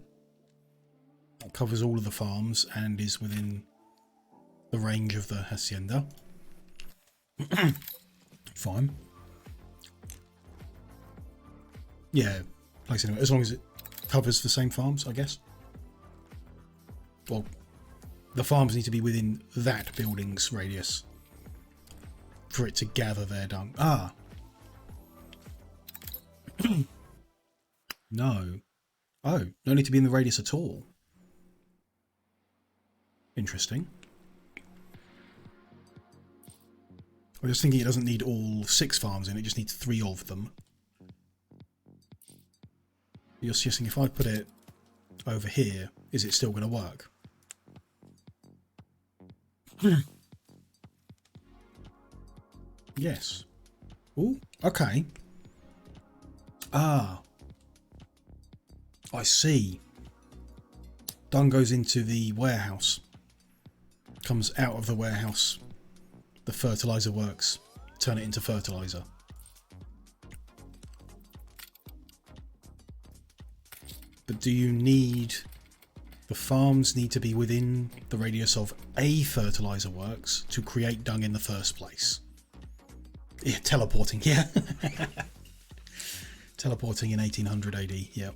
That covers all of the farms and is within the range of the hacienda. Fine. Yeah, like I said, as long as it covers the same farms, I guess. Well, the farms need to be within that building's radius for it to gather their dung. Ah. No. Oh, no need to be in the radius at all. Interesting. I was thinking it doesn't need all 6 farms in, it just needs 3 of them. You're suggesting if I put it over here, is it still going to work? Yes. Ooh, okay. Ah. I see. Dung goes into the warehouse. Comes out of the warehouse. The fertilizer works. Turn it into fertilizer. But do you need... The farms need to be within the radius of a fertilizer works to create dung in the first place. Yeah, teleporting, yeah. Teleporting in 1800 AD, yeah.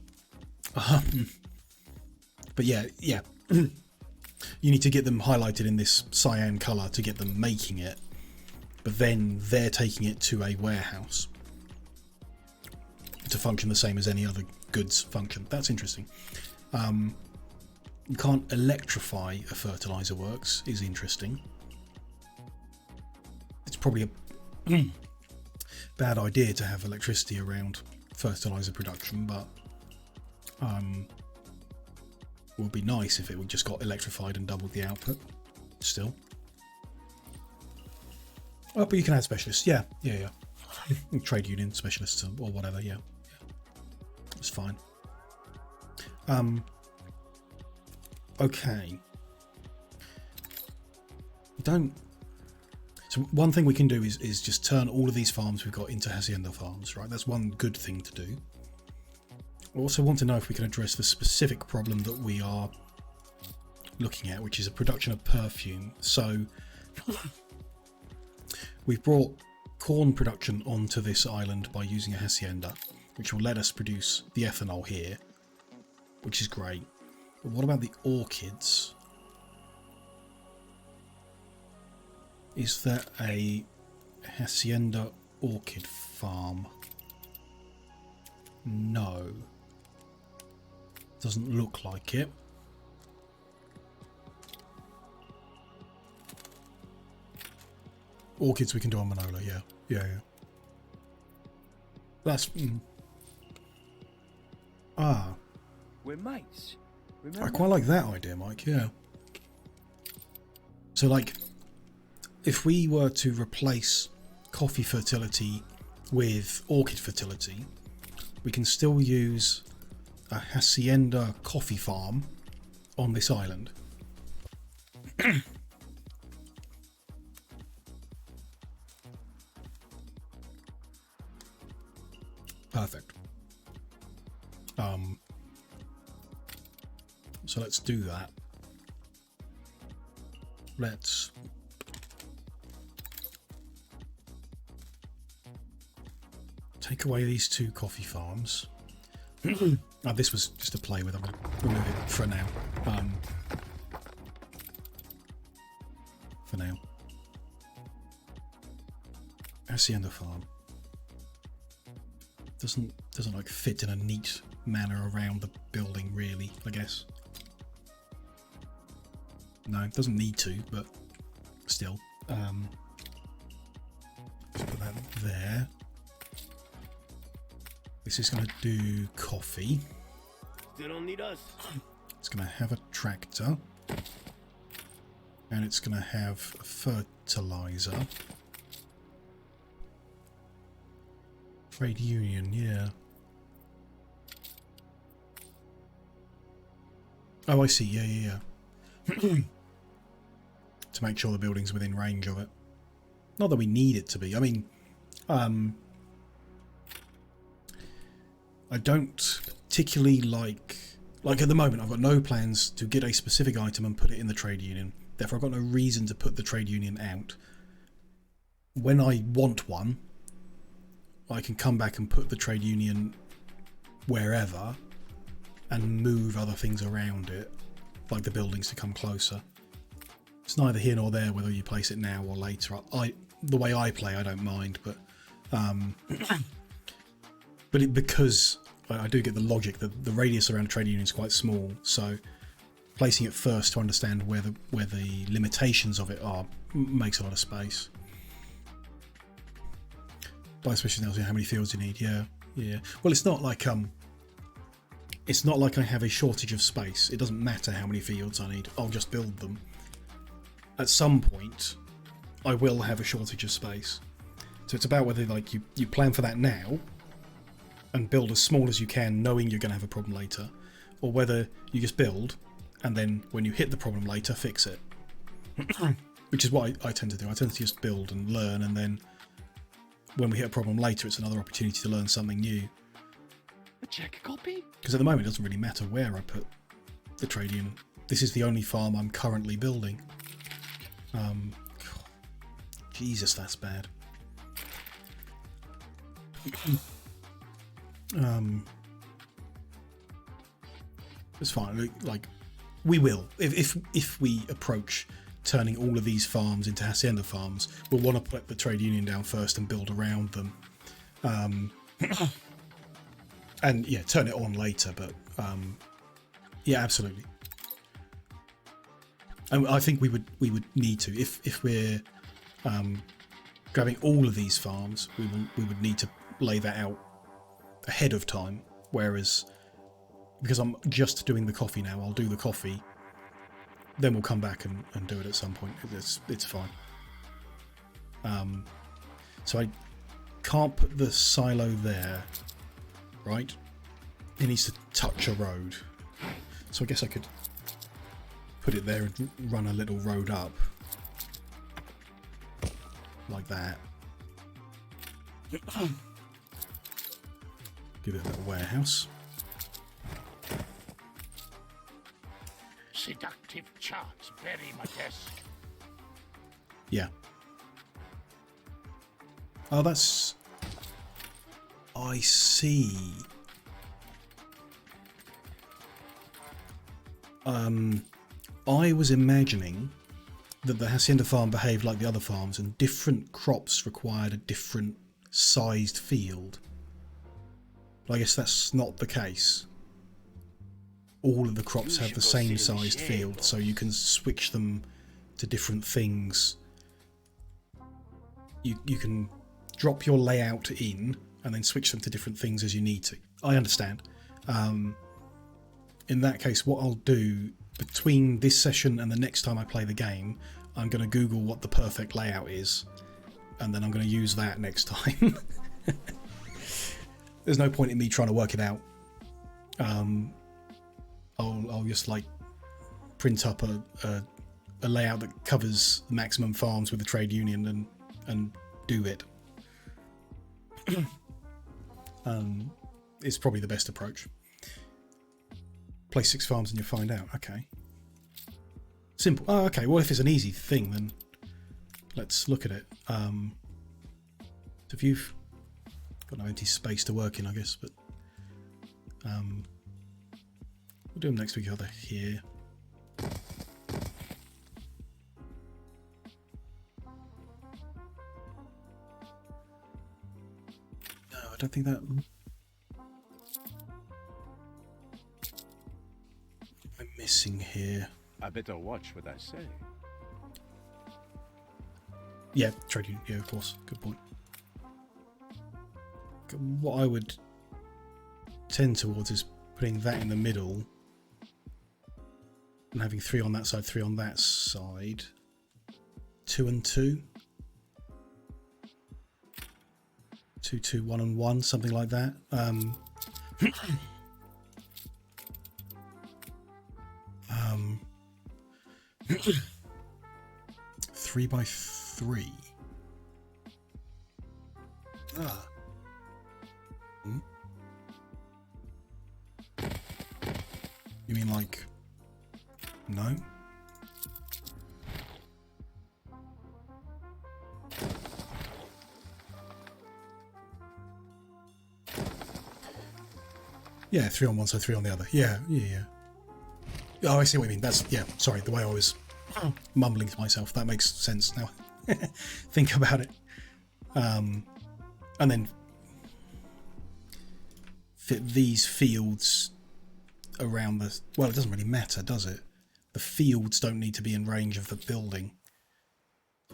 But yeah. You need to get them highlighted in this cyan colour to get them making it, but then they're taking it to a warehouse to function the same as any other goods function. That's interesting. You can't electrify a fertilizer works is interesting. It's probably a bad idea to have electricity around fertilizer production, but it would be nice if it just got electrified and doubled the output still. Oh, but you can add specialists. Yeah. Trade union specialists or whatever. Yeah. It's fine. Okay. So one thing we can do is just turn all of these farms we've got into hacienda farms, right? That's one good thing to do. I also want to know if we can address the specific problem that we are looking at, which is a production of perfume. So we've brought corn production onto this island by using a hacienda, which will let us produce the ethanol here, which is great. But what about the orchids? Is there a hacienda orchid farm? No. Doesn't look like it. Orchids we can do on Manola, yeah. That's... We're mates. Remember? I quite like that idea, Mike, yeah. So, like, if we were to replace coffee fertility with orchid fertility, we can still use a hacienda coffee farm on this island. Perfect. So let's do that. Let's take away these 2 coffee farms. Oh, this was just a play with. I'm going to remove it for now. Hacienda farm doesn't like fit in a neat manner around the building, really. I guess. No, it doesn't need to, but still. Let's put that there. This is going to do coffee. They don't need us. It's going to have a tractor. And it's going to have a fertilizer. Trade union, yeah. Oh, I see. Yeah. To make sure the building's within range of it. Not that we need it to be. I mean, I don't particularly like at the moment I've got no plans to get a specific item and put it in the trade union. Therefore I've got no reason to put the trade union out. When I want one, I can come back and put the trade union wherever and move other things around it, like the buildings to come closer. It's neither here nor there whether you place it now or later. The way I play, I don't mind, but because I do get the logic that the radius around a trade union is quite small, so placing it first to understand where the limitations of it are makes a lot of space. Buy special tells you how many fields you need. Yeah. Well, it's not like I have a shortage of space. It doesn't matter how many fields I need. I'll just build them. At some point, I will have a shortage of space. So it's about whether like you plan for that now and build as small as you can, knowing you're going to have a problem later, or whether you just build and then when you hit the problem later, fix it. Which is what I tend to do. I tend to just build and learn, and then when we hit a problem later, it's another opportunity to learn something new. A check copy? Because at the moment, it doesn't really matter where I put the trade union. This is the only farm I'm currently building. Jesus, that's bad. It's fine. Like, we will. If we approach turning all of these farms into hacienda farms, we'll want to put the trade union down first and build around them. And yeah, turn it on later, but yeah, absolutely. And I think we would need to, if we're grabbing all of these farms, we would need to lay that out ahead of time. Whereas, because I'm just doing the coffee now, I'll do the coffee, then we'll come back and do it at some point. It's fine. So I can't put the silo there, right? It needs to touch a road. So I guess I could put it there and run a little road up. Like that. Give it a little warehouse. Seductive charts bury my desk. Yeah. Oh, that's... I see. I was imagining that the hacienda farm behaved like the other farms and different crops required a different sized field. But I guess that's not the case. All of the crops have the same sized field, so you can switch them to different things. You can drop your layout in and then switch them to different things as you need to. I understand. In that case, what I'll do between this session and the next time I play the game, I'm going to Google what the perfect layout is, and then I'm going to use that next time. There's no point in me trying to work it out. I'll just like print up a layout that covers maximum farms with the trade union and do it. It's probably the best approach. Place 6 farms and you'll find out. Okay. Simple. Oh, okay. Well, if it's an easy thing, then let's look at it. So if you've got no empty space to work in, I guess, but we'll do them next week. Are they here? No, I don't think that. I'm missing here. I better watch what I say. Yeah, trade union. Yeah, of course. Good point. What I would tend towards is putting that in the middle and having 3 on that side, 3 on that side. 2 and 2. 2, 2, 1 and 1, something like that. 3 by 3. Ah. You mean like... No? Yeah, 3 on one side, 3 on the other. Yeah. Oh, I see what you mean. That's... Yeah, sorry, the way I was mumbling to myself. That makes sense now. Think about it. And then fit these fields around the... Well, it doesn't really matter, does it? The fields don't need to be in range of the building.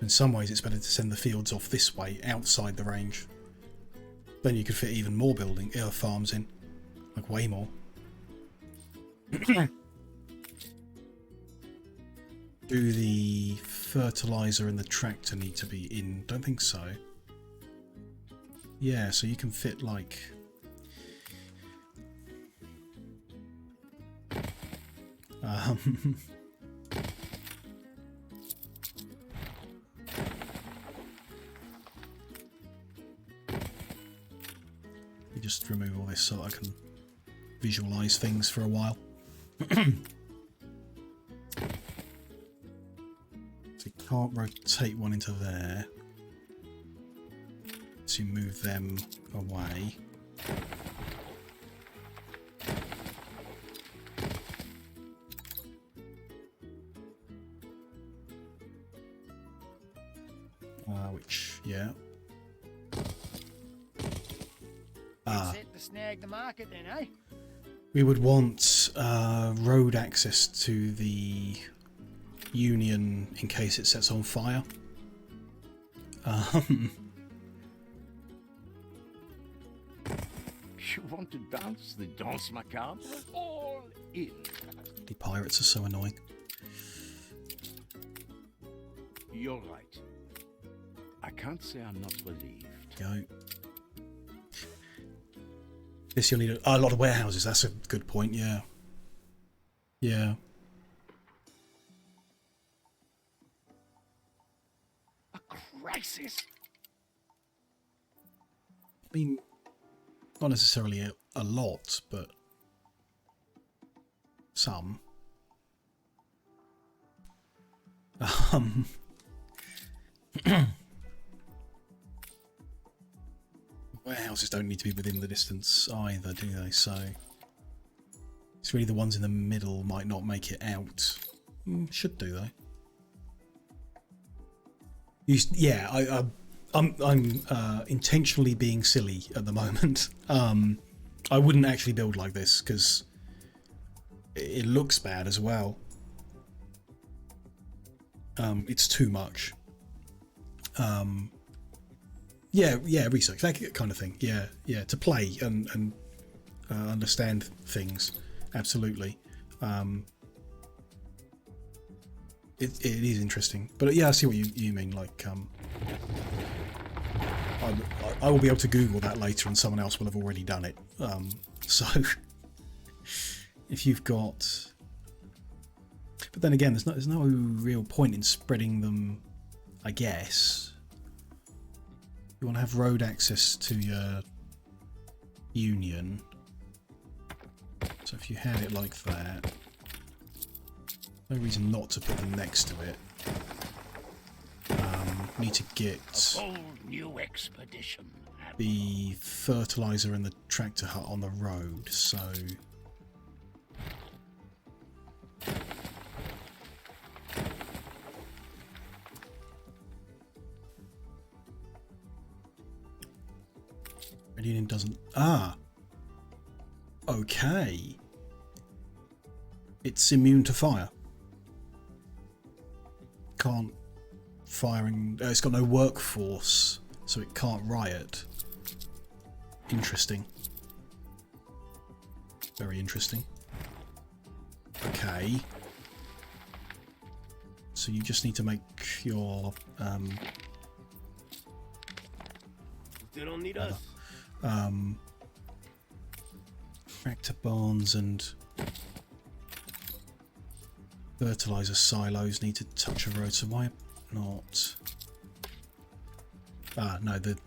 In some ways, it's better to send the fields off this way, outside the range. Then you could fit even more farms in. Like, way more. Do the fertilizer and the tractor need to be in? Don't think so. Yeah, so you can fit like... You just remove all this so I can visualize things for a while. So you can't rotate one into there. So you move them away. Which, yeah. Set to snag the market then, eh? We would want road access to the Union in case it sets on fire. You want to dance the danse macabre? All in. The pirates are so annoying. You're right. I can't say I'm not relieved. Go. This you'll need a lot of warehouses. That's a good point. Yeah. Yeah. A crisis. I mean, not necessarily a lot, but some. Warehouses don't need to be within the distance either, do they? So it's really the ones in the middle might not make it out. Should do though. Yeah, I'm intentionally being silly at the moment. I wouldn't actually build like this because it looks bad as well. It's too much. Yeah, research, that kind of thing. Yeah, to play and understand things. Absolutely. It is interesting, but yeah, I see what you mean. Like, I will be able to Google that later, and someone else will have already done it. So if you've got, but then again, there's no real point in spreading them, I guess. You want to have road access to your Union. So if you had it like that, no reason not to put them next to it. Need to get a whole new expedition. The fertilizer and the tractor hut on the road, so Union doesn't. Okay. It's immune to fire. Can't firing. It's got no workforce, so it can't riot. Interesting. Very interesting. Okay. So you just need to make your They don't need us. tractor barns and fertilizer silos need to touch a road, so why not? No, the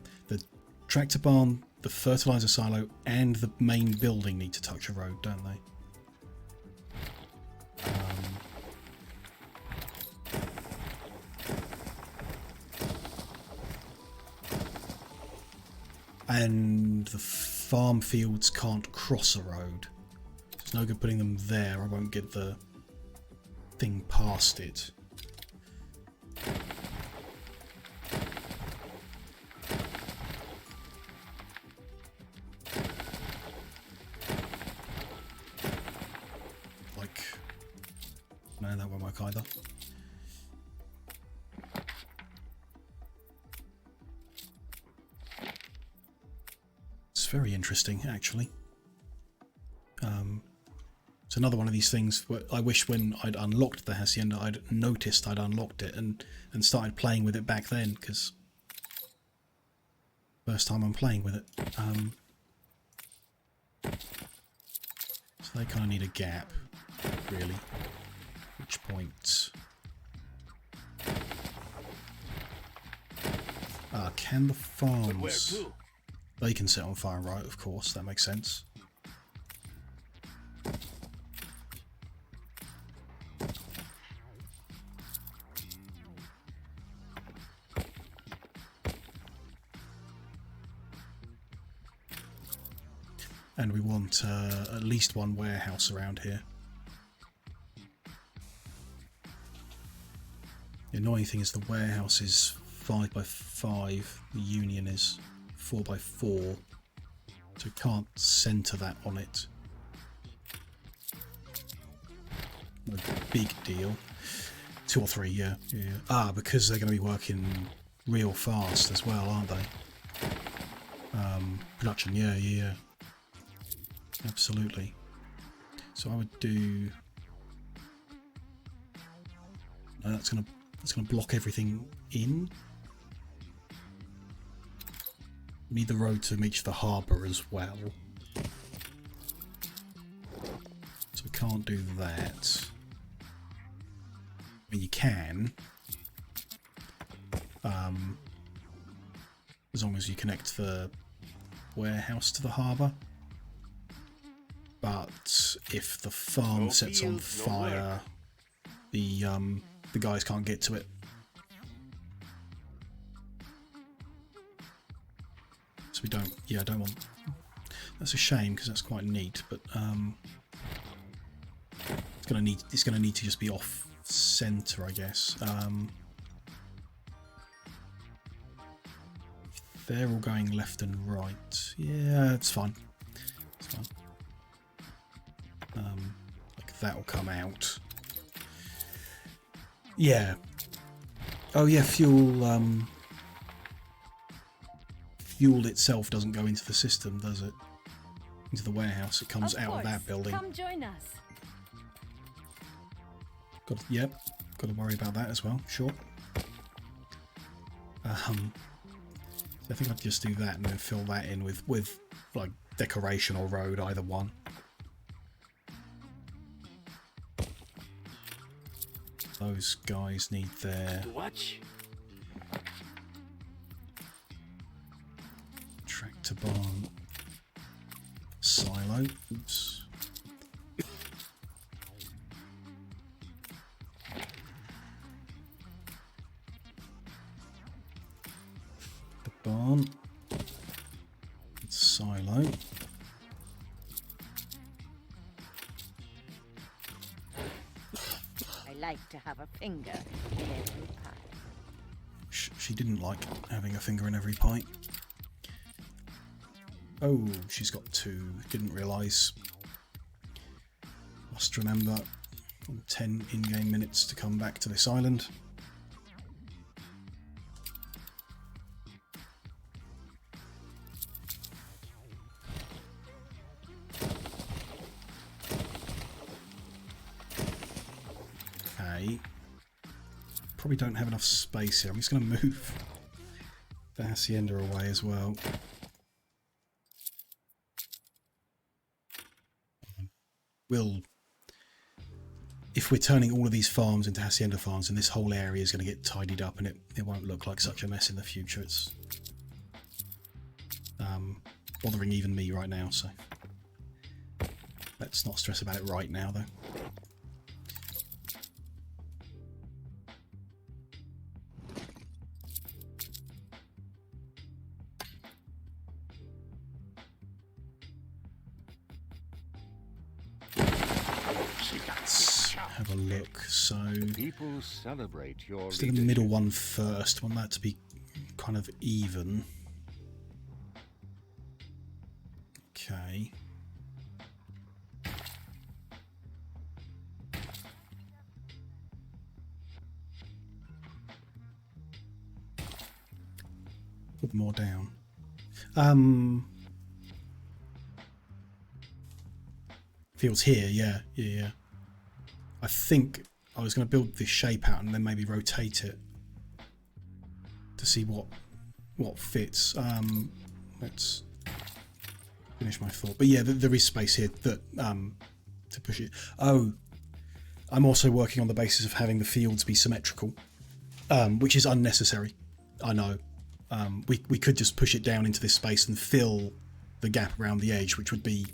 tractor barn, the fertilizer silo and the main building need to touch a road, don't they? And the farm fields can't cross a road. It's no good putting them there. I won't get the thing past it. Like, no, that won't work either. Very interesting, actually. It's another one of these things where I wish when I'd unlocked the Hacienda I'd noticed I'd unlocked it and started playing with it back then, because first time I'm playing with it. So they kind of need a gap, really. Which point? Can the farms... They can set on fire, right? Of course, that makes sense. And we want at least one warehouse around here. The annoying thing is the warehouse is 5x5. The Union is 4x4. So we can't centre that on it. No big deal. 2 or 3, yeah. Ah, because they're going to be working real fast as well, aren't they? Production, yeah. Absolutely. So I would do. No, that's gonna block everything in. We need the road to reach the harbour as well. So we can't do that. I mean, you can. As long as you connect the warehouse to the harbour. But if the farm sets on fire, the guys can't get to it. So we don't. Yeah, I don't want. That's a shame because that's quite neat. But it's gonna need to just be off center, I guess. They're all going left and right. Yeah, it's fine. It's fine. Like that will come out. Yeah. Oh yeah, fuel. Fuel itself doesn't go into the system, does it? Into the warehouse. It comes out of that building. Come join us. Yep. Got to worry about that as well. Sure. So I think I'd just do that and then fill that in with like decoration or road, either one. Those guys need their tractor barn silo. Oops. The barn silo. Like to have a finger in every pie. She didn't like having a finger in every pie. Oh, she's got 2. Didn't realise. Must remember 10 in-game minutes to come back to this island. Probably don't have enough space here. I'm just going to move the hacienda away as well. If we're turning all of these farms into hacienda farms, then this whole area is going to get tidied up and it won't look like such a mess in the future. It's bothering even me right now, so let's not stress about it right now though. Have a look. So people celebrate your let's do the middle one first. I want that to be kind of even. Okay. Put more down. Fields here, yeah. I think I was going to build this shape out and then maybe rotate it to see what fits. Let's finish my thought. But yeah, there is space here that to push it. Oh, I'm also working on the basis of having the fields be symmetrical, which is unnecessary. I know. We could just push it down into this space and fill the gap around the edge, which would be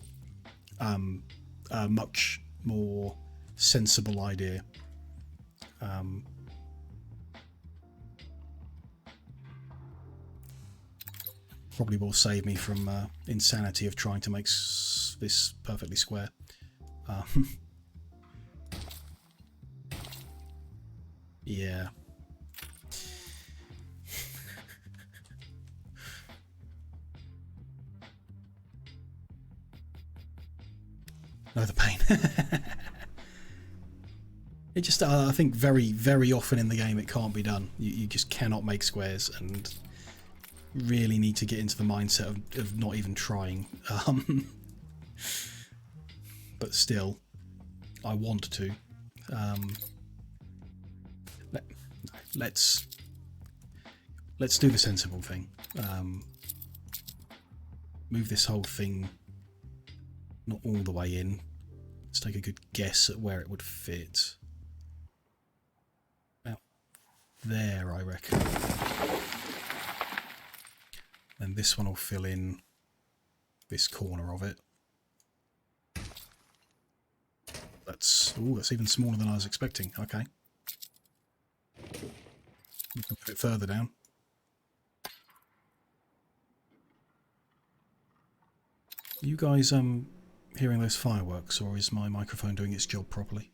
a much more sensible idea. Probably will save me from insanity of trying to make this perfectly square. Yeah. Know the pain. It just, I think very, very often in the game it can't be done. You just cannot make squares, and really need to get into the mindset of not even trying. But still, I want to. Let's do the sensible thing. Move this whole thing not all the way in. Let's take a good guess at where it would fit. About there, I reckon. And this one will fill in this corner of it. That's even smaller than I was expecting. Okay. We can put it further down. Are you guys hearing those fireworks, or is my microphone doing its job properly?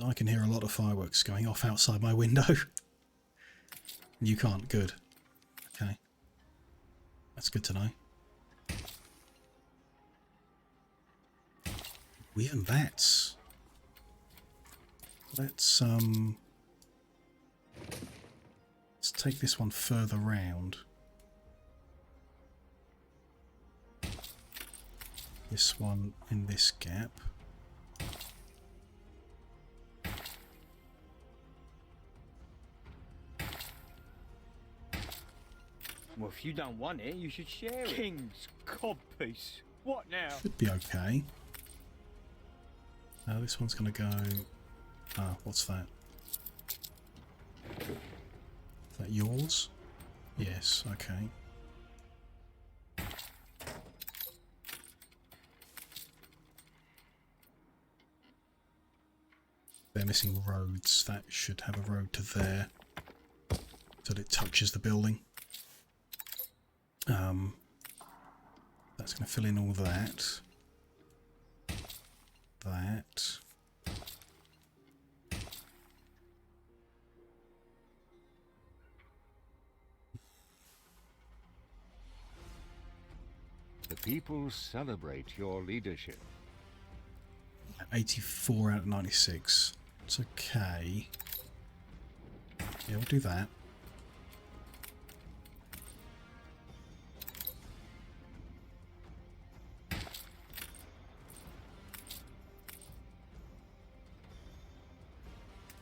I can hear a lot of fireworks going off outside my window. You can't. Good. Okay. That's good to know. Even that. Let's take this one further round. This one in this gap. Well, if you don't want it, you should share it. King's codpiece. What now? Should be okay. This one's going to go... Ah, what's that? Is that yours? Yes, okay. They're missing roads. That should have a road to there, so that it touches the building. That's going to fill in all that. That. The people celebrate your leadership. 84 out of 96. It's okay. Yeah, we'll do that.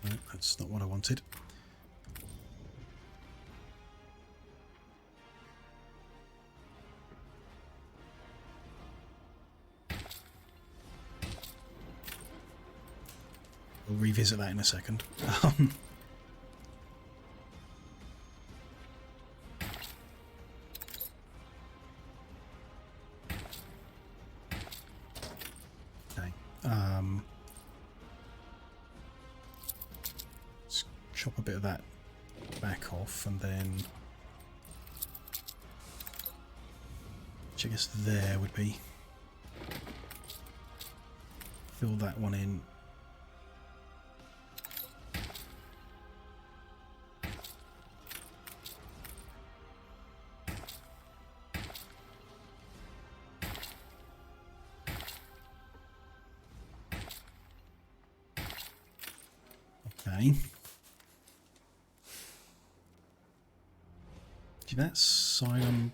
No, that's not what I wanted. We'll revisit that in a second. Okay. Let's chop a bit of that back off, and then, which I guess there would be, fill that one in. Okay. See, that side I'm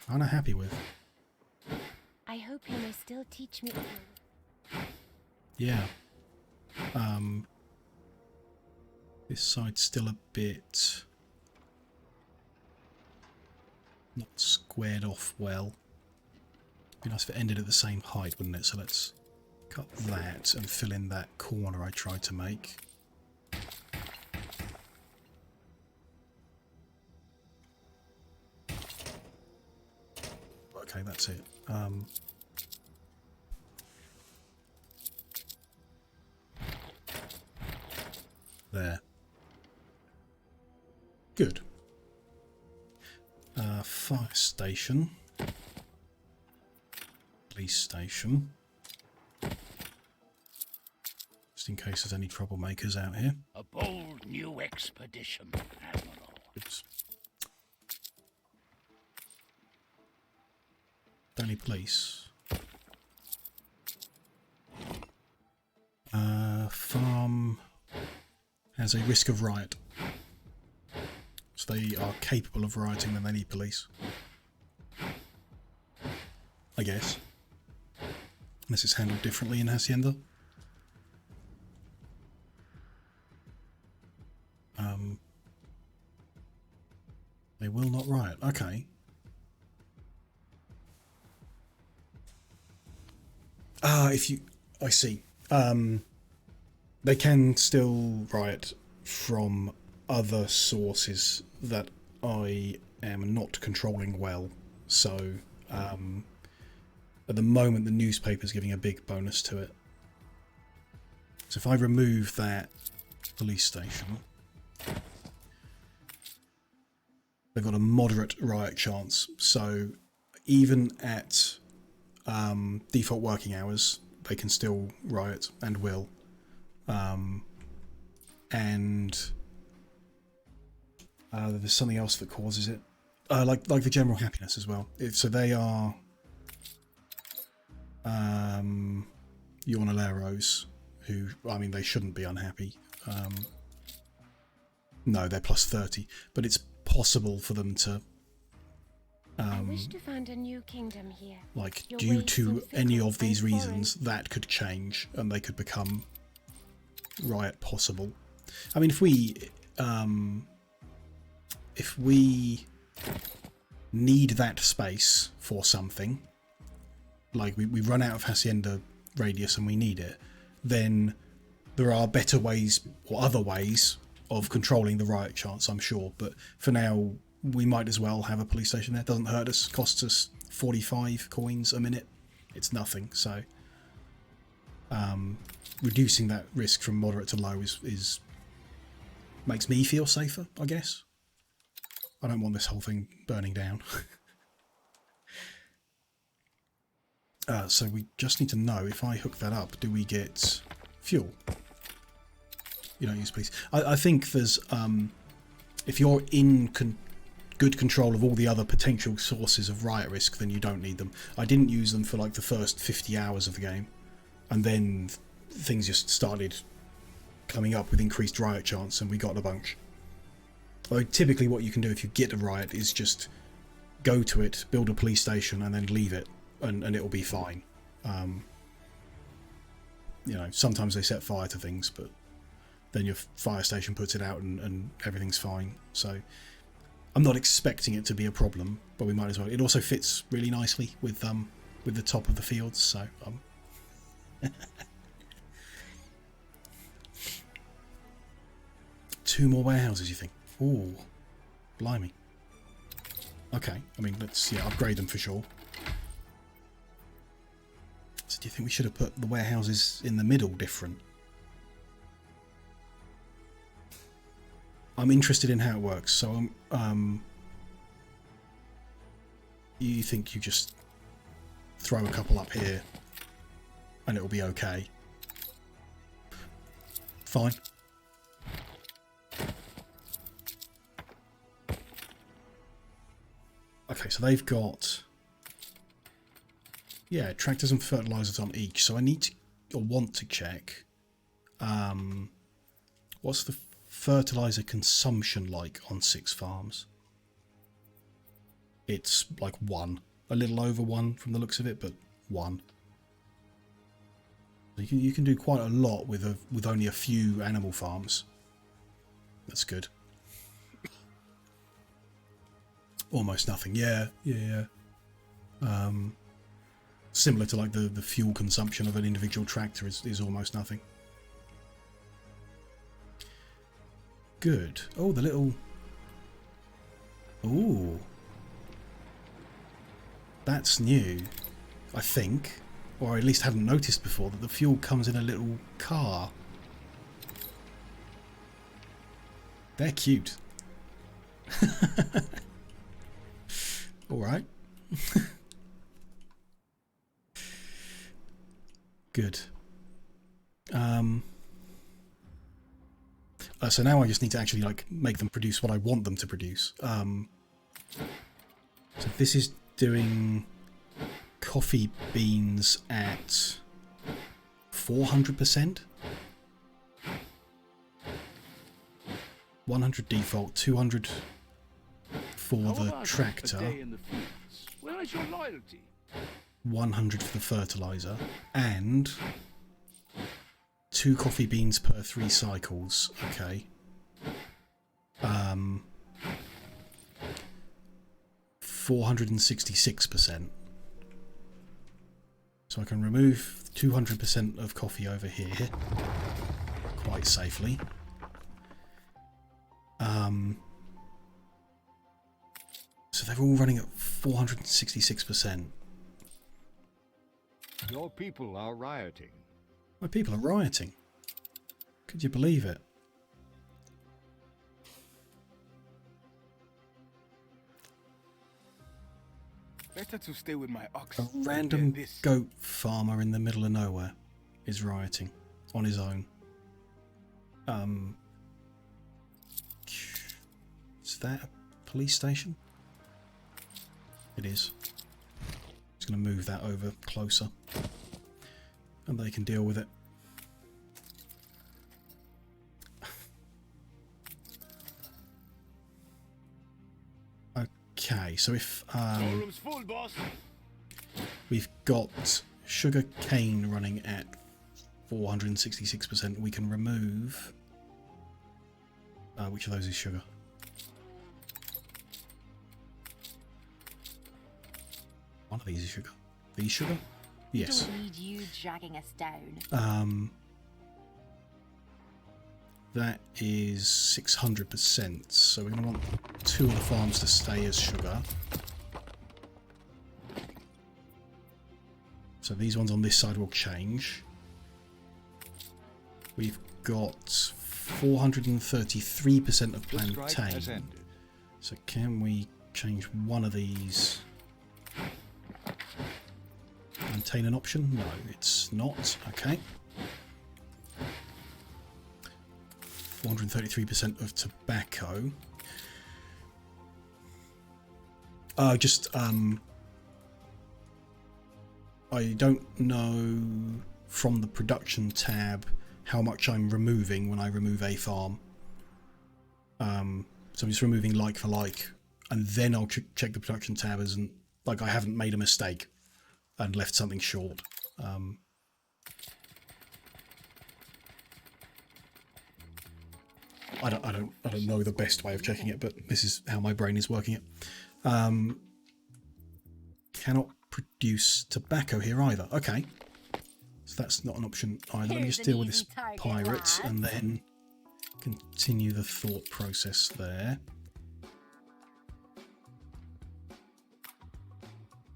kind of happy with. I hope you may still teach me. Yeah. This side's still a bit not squared off well. Be nice if it ended at the same height, wouldn't it? So let's cut that and fill in that corner I tried to make. Okay, that's it. There. Good. Fire station. Police station. Just in case there's any troublemakers out here. A bold new expedition, Admiral. Oops. police. Farm has a risk of riot. So they are capable of rioting when they need police. I guess. Unless it's handled differently in Hacienda. They will not riot. Okay. I see. They can still riot from other sources that I am not controlling well. So, at the moment, the newspaper's giving a big bonus to it. So if I remove that police station, they've got a moderate riot chance. So even at default working hours, they can still riot and will. And there's something else that causes it, like the general happiness as well. So they are Jornaleros, who, I mean, they shouldn't be unhappy. No, they're plus 30, but it's possible for them to I wish to find a new kingdom here. like, Your due ways to seem any fickle of these and reasons, that could change and they could become riot possible. I mean, if we need that space for something, like we run out of Hacienda radius and we need it, then there are better ways or other ways of controlling the riot chance, I'm sure. But for now, we might as well have a police station there. It doesn't hurt us. Costs us 45 coins a minute. It's nothing. So reducing that risk from moderate to low is makes me feel safer, I guess. I don't want this whole thing burning down. So we just need to know, if I hook that up, do we get fuel? You don't use police. I think there's, if you're in good control of all the other potential sources of riot risk, then you don't need them. I didn't use them for like the first 50 hours of the game, and then things just started coming up with increased riot chance, and we got a bunch. Although typically what you can do if you get a riot is just go to it, build a police station, and then leave it, and it'll be fine. You know, sometimes they set fire to things, but then your fire station puts it out and everything's fine. So I'm not expecting it to be a problem, but we might as well. It also fits really nicely with the top of the fields, so two more warehouses, you think? Ooh, blimey. Okay, I mean, let's upgrade them for sure. So do you think we should have put the warehouses in the middle different? I'm interested in how it works, so you think you just throw a couple up here and it'll be okay? Fine. Okay, so they've got, yeah, tractors and fertilizers on each. So I need to, or want to check, what's the fertilizer consumption like on 6 farms? It's like 1, a little over 1 from the looks of it, but 1. You can do quite a lot with only a few animal farms. That's good. Almost nothing. Yeah. Similar to like the fuel consumption of an individual tractor is almost nothing. Good. Oh, the little... Ooh. That's new, I think. Or I at least hadn't noticed before that the fuel comes in a little car. They're cute. Alright. Good. So now I just need to actually like make them produce what I want them to produce. So this is doing coffee beans at 400%. 100 default, 200 for the tractor, Where is your loyalty? 100 for the fertilizer, and 2 coffee beans per 3 cycles. Okay. 466%. So I can remove 200% of coffee over here quite safely. So they're all running at 466%. Your people are rioting. My people are rioting. Could you believe it? Better to stay with my ox. A random goat farmer in the middle of nowhere is rioting on his own. Is that a police station? It is. Just going to move that over closer, and they can deal with it. Okay, so if full, boss. we've got sugar cane running at 466%, we can remove. Which of those is sugar? One of these is sugar. These sugar? Yes. Don't need you dragging us down. That is 600%. So we're going to want 2 of the farms to stay as sugar. So these ones on this side will change. We've got 433% of plantain. So can we change one of these? Plantain an option? No, it's not. Okay. 433% of tobacco. I don't know from the production tab how much I'm removing when I remove a farm. So I'm just removing like for like, and then I'll check the production tab as like I haven't made a mistake and left something short. I don't know the best way of checking it, but this is how my brain is working it. Cannot produce tobacco here either. Okay, so that's not an option either. Let me just deal with this pirate and then continue the thought process there.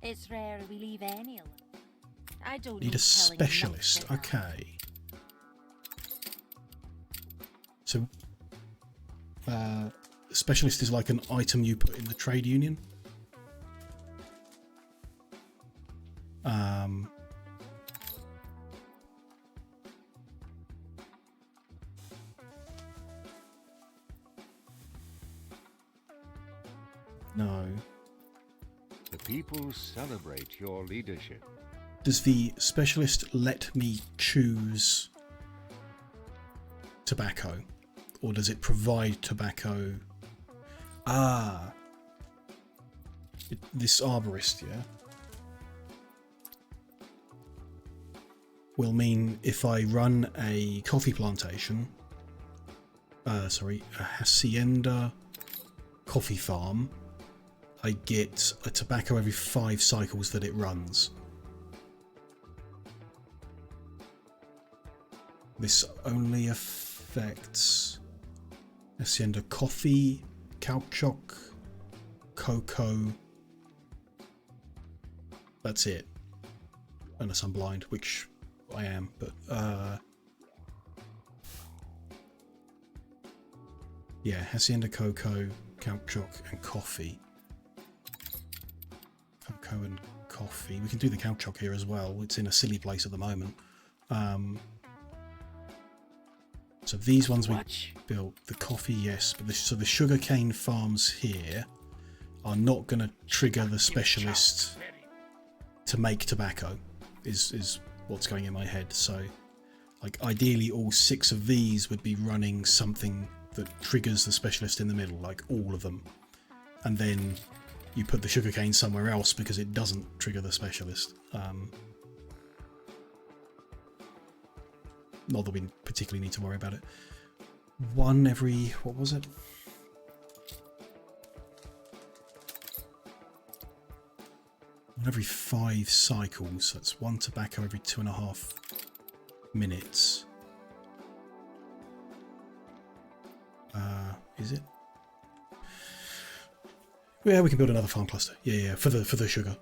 It's rare we leave any alone. I don't need a specialist. Okay. So, specialist is like an item you put in the trade union. No. The people celebrate your leadership. Does the specialist let me choose tobacco? Or does it provide tobacco? This arborist, yeah? Will mean if I run a coffee plantation, a hacienda coffee farm, I get a tobacco every 5 cycles that it runs. This only affects hacienda coffee, caoutchouc, cocoa. That's it. Unless I'm blind, which I am, but yeah, hacienda cocoa, caoutchouc and coffee. Cocoa and coffee. We can do the caoutchouc here as well. It's in a silly place at the moment. So these ones we built. The coffee, yes, but so the sugarcane farms here are not going to trigger the specialist to make tobacco is what's going in my head. So like ideally all 6 of these would be running something that triggers the specialist in the middle, like all of them, and then you put the sugarcane somewhere else because it doesn't trigger the specialist. Not that we particularly need to worry about it. One every, what was it? One every 5 cycles, so that's 1 tobacco every 2.5 minutes. Is it? Yeah, we can build another farm cluster. Yeah, for the sugar.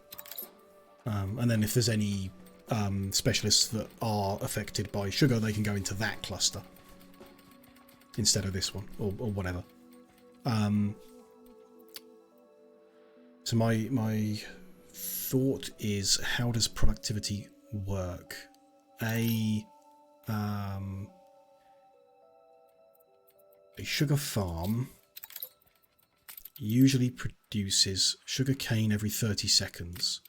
And then if there's any specialists that are affected by sugar, they can go into that cluster instead of this one, or whatever. So my thought is, how does productivity work? A sugar farm usually produces sugar cane every 30 seconds,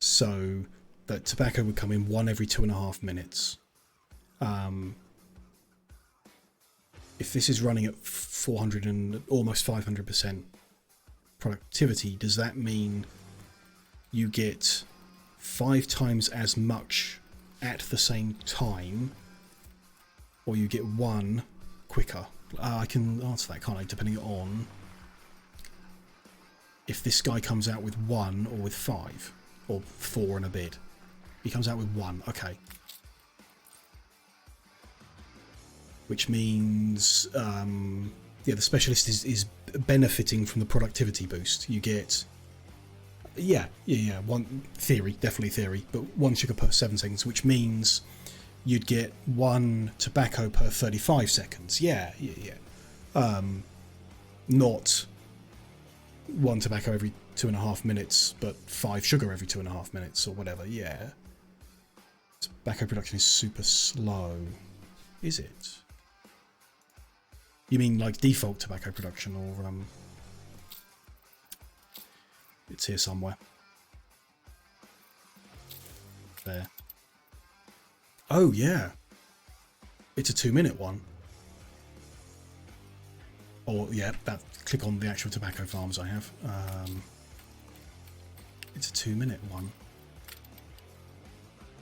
so that tobacco would come in 1 every 2.5 minutes. If this is running at 400 and almost 500% productivity, does that mean you get 5 times as much at the same time, or you get 1 quicker? I can answer that, can't I, depending on if this guy comes out with 1 or with 5 or 4 and a bit. He comes out with 1, okay. Which means yeah, the specialist is benefiting from the productivity boost. You get one theory, definitely theory, but 1 sugar per 7 seconds, which means you'd get 1 tobacco per 35 seconds. Yeah. Not 1 tobacco every 2.5 minutes, but 5 sugar every 2.5 minutes or whatever. Yeah. Tobacco production is super slow. Is it? You mean like default tobacco production, or it's here somewhere. There. Oh yeah. It's a 2-minute one. Or yeah, click on the actual tobacco farms I have. It's a 2-minute one.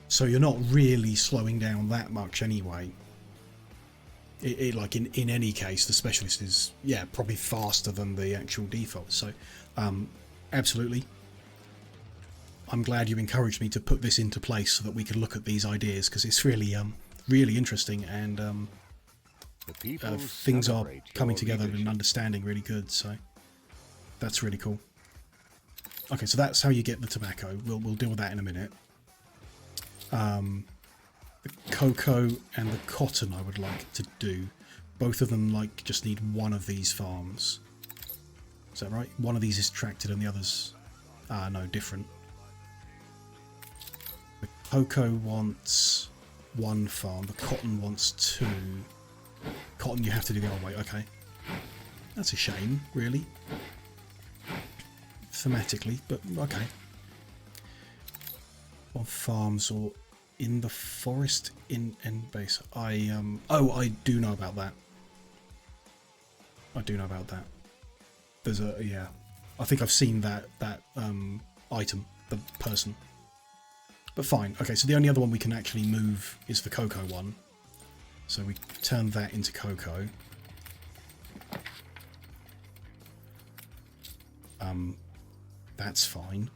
So you're not really slowing down that much anyway. It like in any case, the specialist is probably faster than the actual default. So absolutely. I'm glad you encouraged me to put this into place so that we could look at these ideas, because it's really really interesting, and things are coming together and understanding really good. So that's really cool. Okay, so that's how you get the tobacco. We'll deal with that in a minute. The cocoa and the cotton I would like to do. Both of them just need 1 of these farms. Is that right? One of these is tracted and the others no, different. The cocoa wants 1 farm, the cotton wants 2. Cotton you have to do the other way, okay. That's a shame, really. Thematically, but okay. On farms or in the forest in base. I do know about that. I do know about that. There's a I think I've seen that item, the person. But fine. Okay, so the only other one we can actually move is the cocoa one. So we turn that into cocoa. That's fine.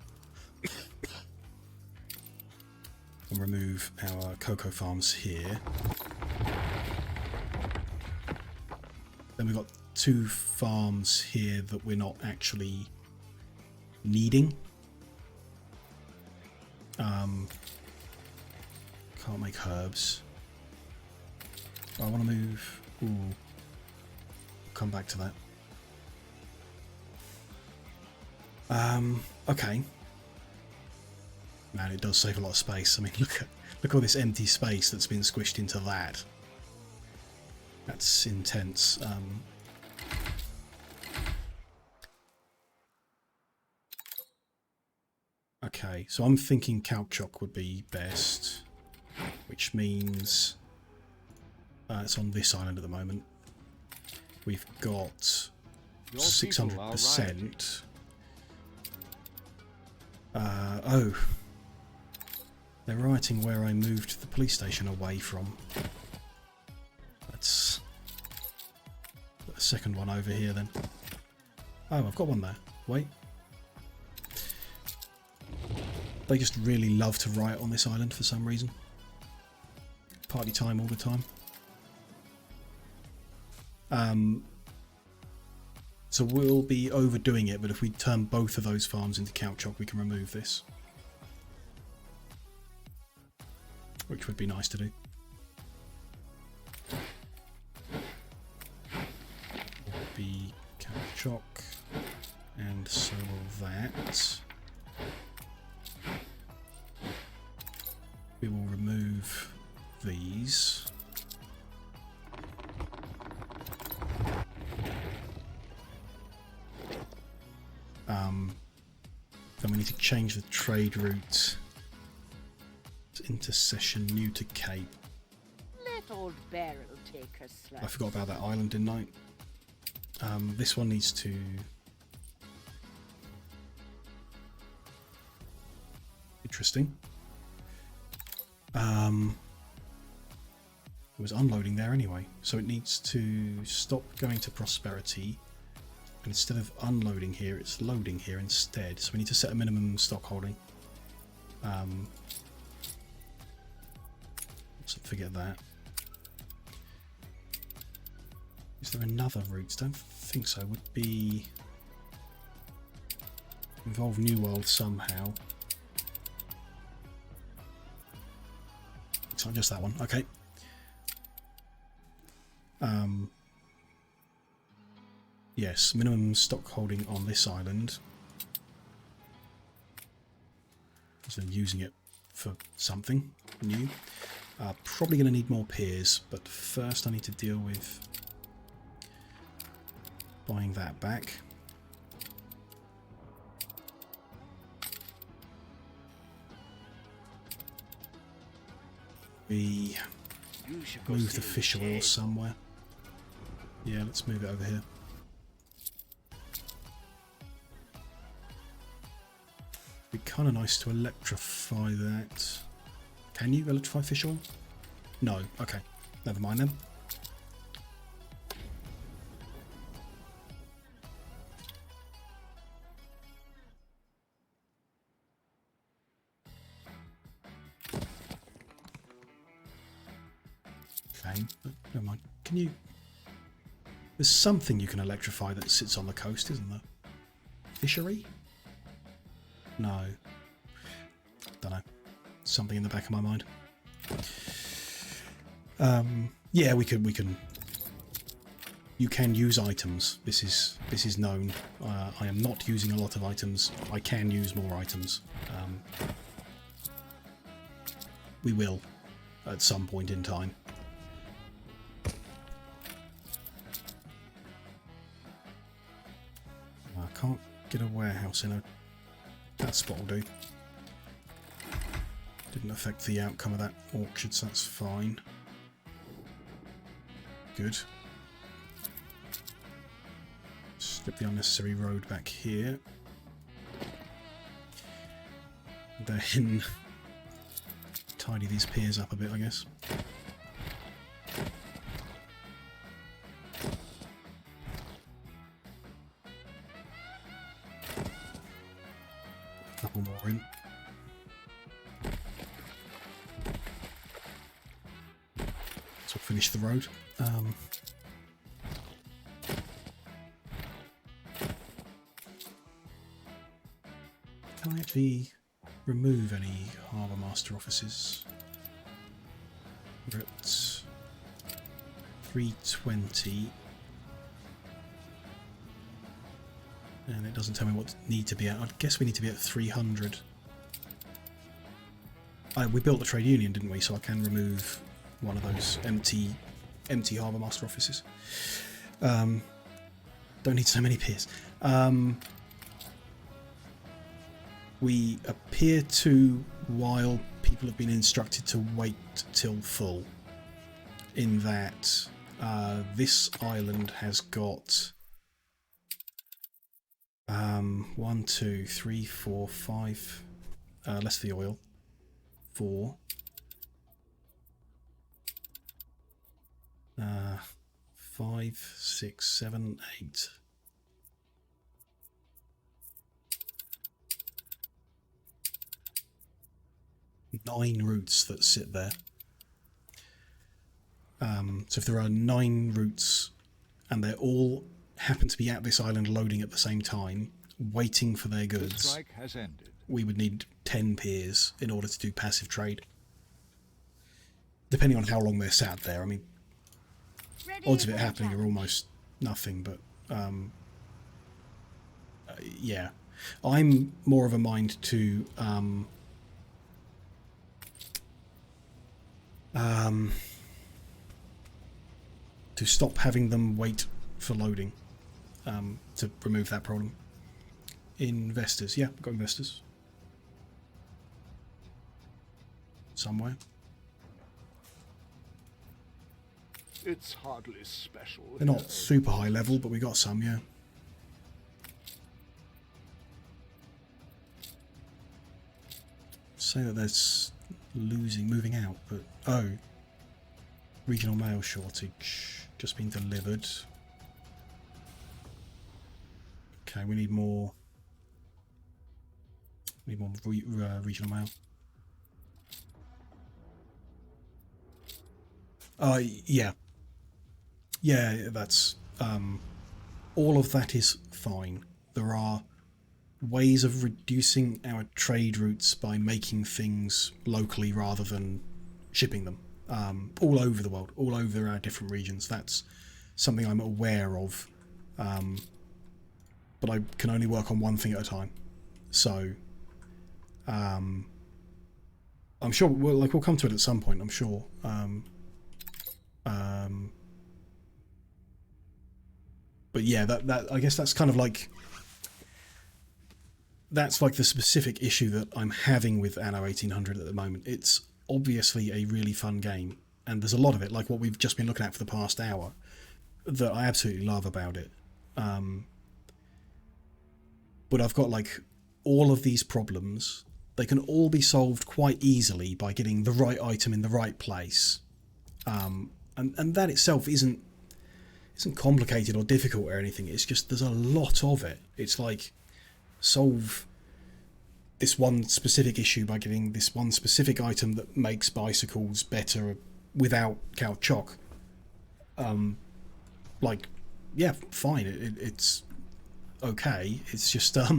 And remove our cocoa farms here. Then we've got 2 farms here that we're not actually needing. Can't make herbs. I want to move. Ooh. Come back to that. Okay. Man, it does save a lot of space. I mean, look at all this empty space that's been squished into that. That's intense. Okay, so I'm thinking Kalchok would be best, which means it's on this island at the moment. We've got 600%. Oh, they're writing where I moved the police station away from. That's a second one over here then. Oh, I've got one there. Wait. They just really love to riot on this island for some reason. Party time all the time. So we'll be overdoing it, but if we turn both of those farms into Kalchok, we can remove this. Which would be nice to do. Will be Kalchok, and so will that. We will remove these. Then we need to change the trade route to Intercession New to Cape. Let old Beryl take her slice. I forgot about that island, didn't I? This one needs to... Interesting. It was unloading there anyway, so it needs to stop going to prosperity, and instead of unloading here, it's loading here instead. So we need to set a minimum stock holding. So forget that. Is there another route? Don't think so. Would be involve New World somehow. It's not just that one. Okay. Yes, minimum stock holding on this island. So using it for something new. Probably going to need more piers, but first I need to deal with buying that back. We move the fish oil somewhere. Yeah, let's move it over here. It'd be kind of nice to electrify that. Can you electrify fish oil? No. Okay. Never mind then. Okay, but never mind. Can you... There's something you can electrify that sits on the coast, isn't there? Fishery? No. Don't know. Something in the back of my mind. Yeah, we can. You can use items. This is known. I am not using a lot of items. I can use more items. We will at some point in time. I can't get a warehouse in a... That spot will do. Didn't affect the outcome of that auction, so that's fine. Good. Strip the unnecessary road back here. Then tidy these piers up a bit, I guess. A couple more in. So we'll finish the road. Can I actually remove any Harbour Master offices? We're at 320. And it doesn't tell me what need to be at. I guess we need to be at 300. We built the trade union, didn't we? So I can remove one of those empty Harbour Master offices. Don't need so many piers. We appear to, while people have been instructed to wait till full, in that this island has got 1, 2, 3, 4, 5, less the oil, 4, 5, 6, 7, 8. Nine routes that sit there. So if there are 9 routes and they all happen to be at this island loading at the same time, waiting for their goods, The strike has ended. we would need 10 piers in order to do passive trade. Depending on how long they're sat there. I mean, odds of it happening are almost nothing, but yeah. I'm more of a mind to stop having them wait for loading, to remove that problem. Investors, yeah, we've got investors. Somewhere. It's hardly special. They're not super high level, but we got some, yeah. Say that there's moving out, but oh, regional mail shortage just been delivered. Okay, we need more. Need more regional mail. Yeah. Yeah, that's all of that is fine. There are ways of reducing our trade routes by making things locally rather than shipping them all over the world, all over our different regions. That's something I'm aware of, but I can only work on one thing at a time. So I'm sure we'll come to it at some point, I'm sure. But yeah, that I guess that's kind of like, that's like the specific issue that I'm having with Anno 1800 at the moment. It's obviously a really fun game, and there's a lot of it, like what we've just been looking at for the past hour, that I absolutely love about it. But I've got like all of these problems. They can all be solved quite easily by getting the right item in the right place. And that itself isn't complicated or difficult or anything. It's just there's a lot of it. It's like solve this one specific issue by getting this one specific item that makes bicycles better without cow chock. Like, yeah, fine. It's okay. It's just I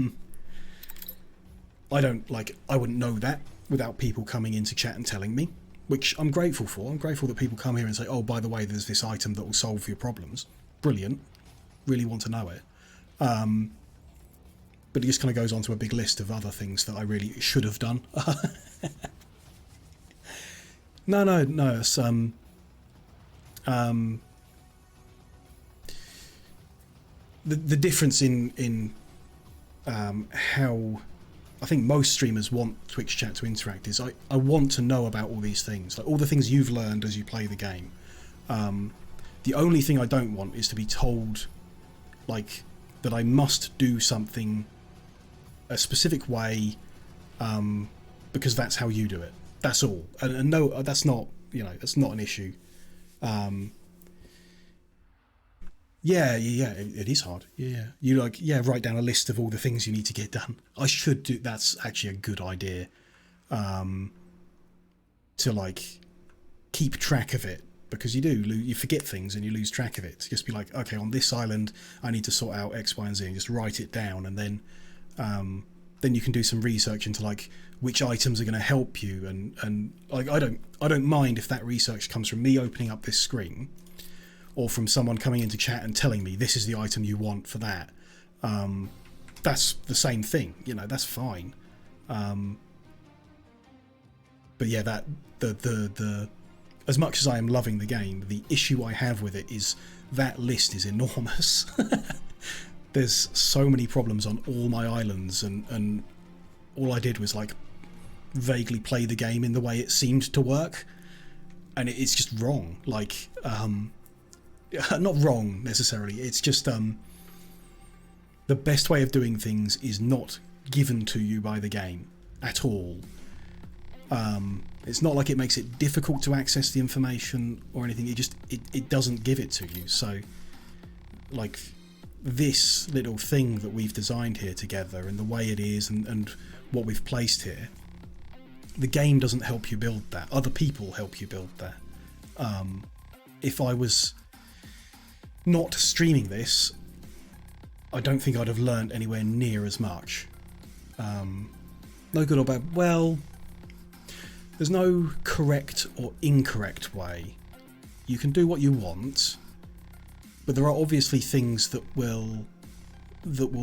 wouldn't know that without people coming into chat and telling me, which I'm grateful for. I'm grateful that people come here and say, oh, by the way, there's this item that will solve your problems. Brilliant. Really want to know it. But it just kind of goes on to a big list of other things that I really should have done. No, it's the difference in how I think most streamers want Twitch chat to interact is I want to know about all these things, like all the things you've learned as you play the game. The only thing I don't want is to be told like that I must do something a specific way because that's how you do it. That's all. And no, that's not, that's not an issue. Yeah, it is hard. Yeah. You write down a list of all the things you need to get done. I should do, that's actually a good idea. To like keep track of it, because you forget things and you lose track of it. To just be like, okay, on this island I need to sort out X, Y, and Z, and just write it down, and then you can do some research into like which items are going to help you, and like I don't mind if that research comes from me opening up this screen, or from someone coming into chat and telling me this is the item you want for that. That's the same thing, that's fine. But yeah, that the as much as I am loving the game, the issue I have with it is that list is enormous. There's so many problems on all my islands, and all I did was like vaguely play the game in the way it seemed to work, and it's just wrong. Like, not wrong necessarily, it's just the best way of doing things is not given to you by the game at all. It's not like it makes it difficult to access the information or anything, it doesn't give it to you. So like this little thing that we've designed here together and the way it is and what we've placed here, the game doesn't help you build that. Other people help you build that. If I was not streaming this, I don't think I'd have learned anywhere near as much. No good or bad. Well, there's no correct or incorrect way. You can do what you want, but there are obviously things that will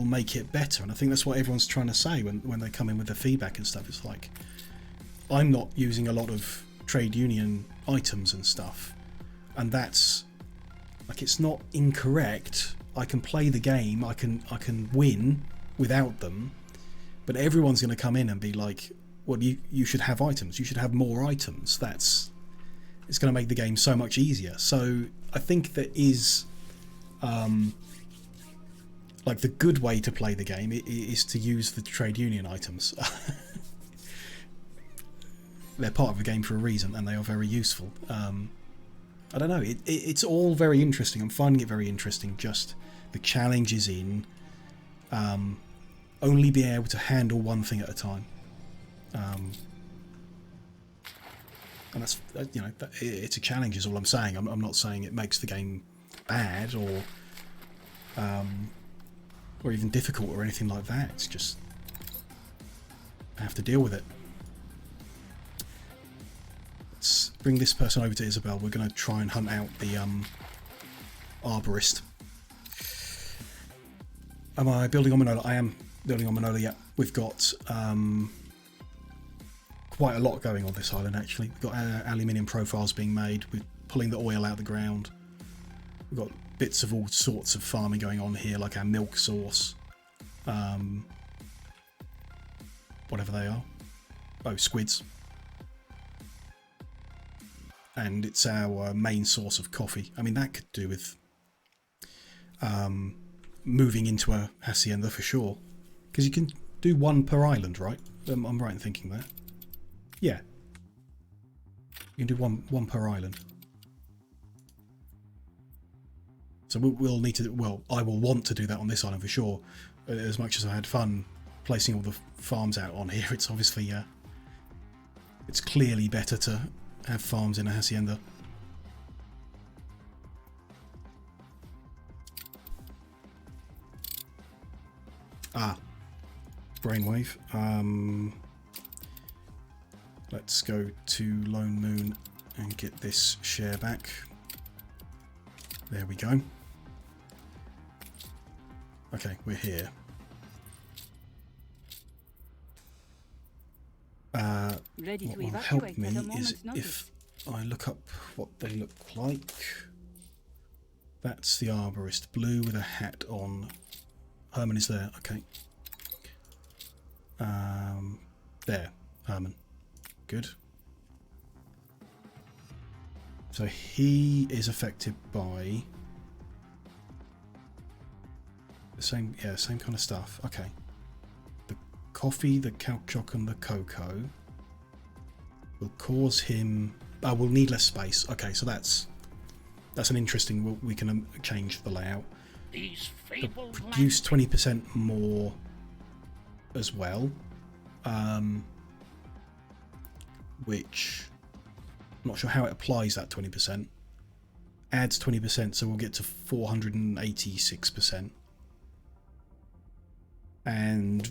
make it better, and I think that's what everyone's trying to say when they come in with their feedback and stuff. It's like, I'm not using a lot of trade union items and stuff, and that's like, it's not incorrect. I can play the game, I can win without them, but everyone's going to come in and be like, well, you should have items, you should have more items. It's going to make the game so much easier. So I think that is like the good way to play the game is to use the trade union items. They're part of the game for a reason, and they are very useful. I don't know, it's all very interesting. I'm finding it very interesting. Just the challenge is in only being able to handle one thing at a time. And that's, you know, it's a challenge is all I'm saying. I'm not saying it makes the game bad or even difficult or anything like that. It's just I have to deal with it. Let's bring this person over to Isabel. We're going to try and hunt out the arborist. Am I building on Manola? I am building on Manola, yeah. We've got quite a lot going on this island, actually. We've got aluminium profiles being made. We're pulling the oil out of the ground. We've got bits of all sorts of farming going on here, like our milk source. Whatever they are. Oh, squids. And it's our main source of coffee. I mean, that could do with moving into a hacienda for sure. Because you can do one per island, right? I'm right in thinking that. Yeah. You can do one per island. So we'll need to, well, I will want to do that on this island for sure. As much as I had fun placing all the farms out on here, it's obviously, it's clearly better to have farms in a hacienda. Ah, brainwave. Let's go to Lone Moon and get this share back. There we go. Okay, we're here. Ready what to will evacuate help me at a is moment's notice. if I look up what they look like. That's the arborist, blue with a hat on. Herman is there, okay. There, Herman. Good. So he is affected by the same, yeah, same kind of stuff. Okay. The coffee, the caoutchouc, and the cocoa will cause him. Oh, we'll need less space. Okay, so that's an interesting. We can change the layout. These They'll produce 20% more as well, which I'm not sure how it applies that 20%. Adds 20%, so we'll get to 486%. And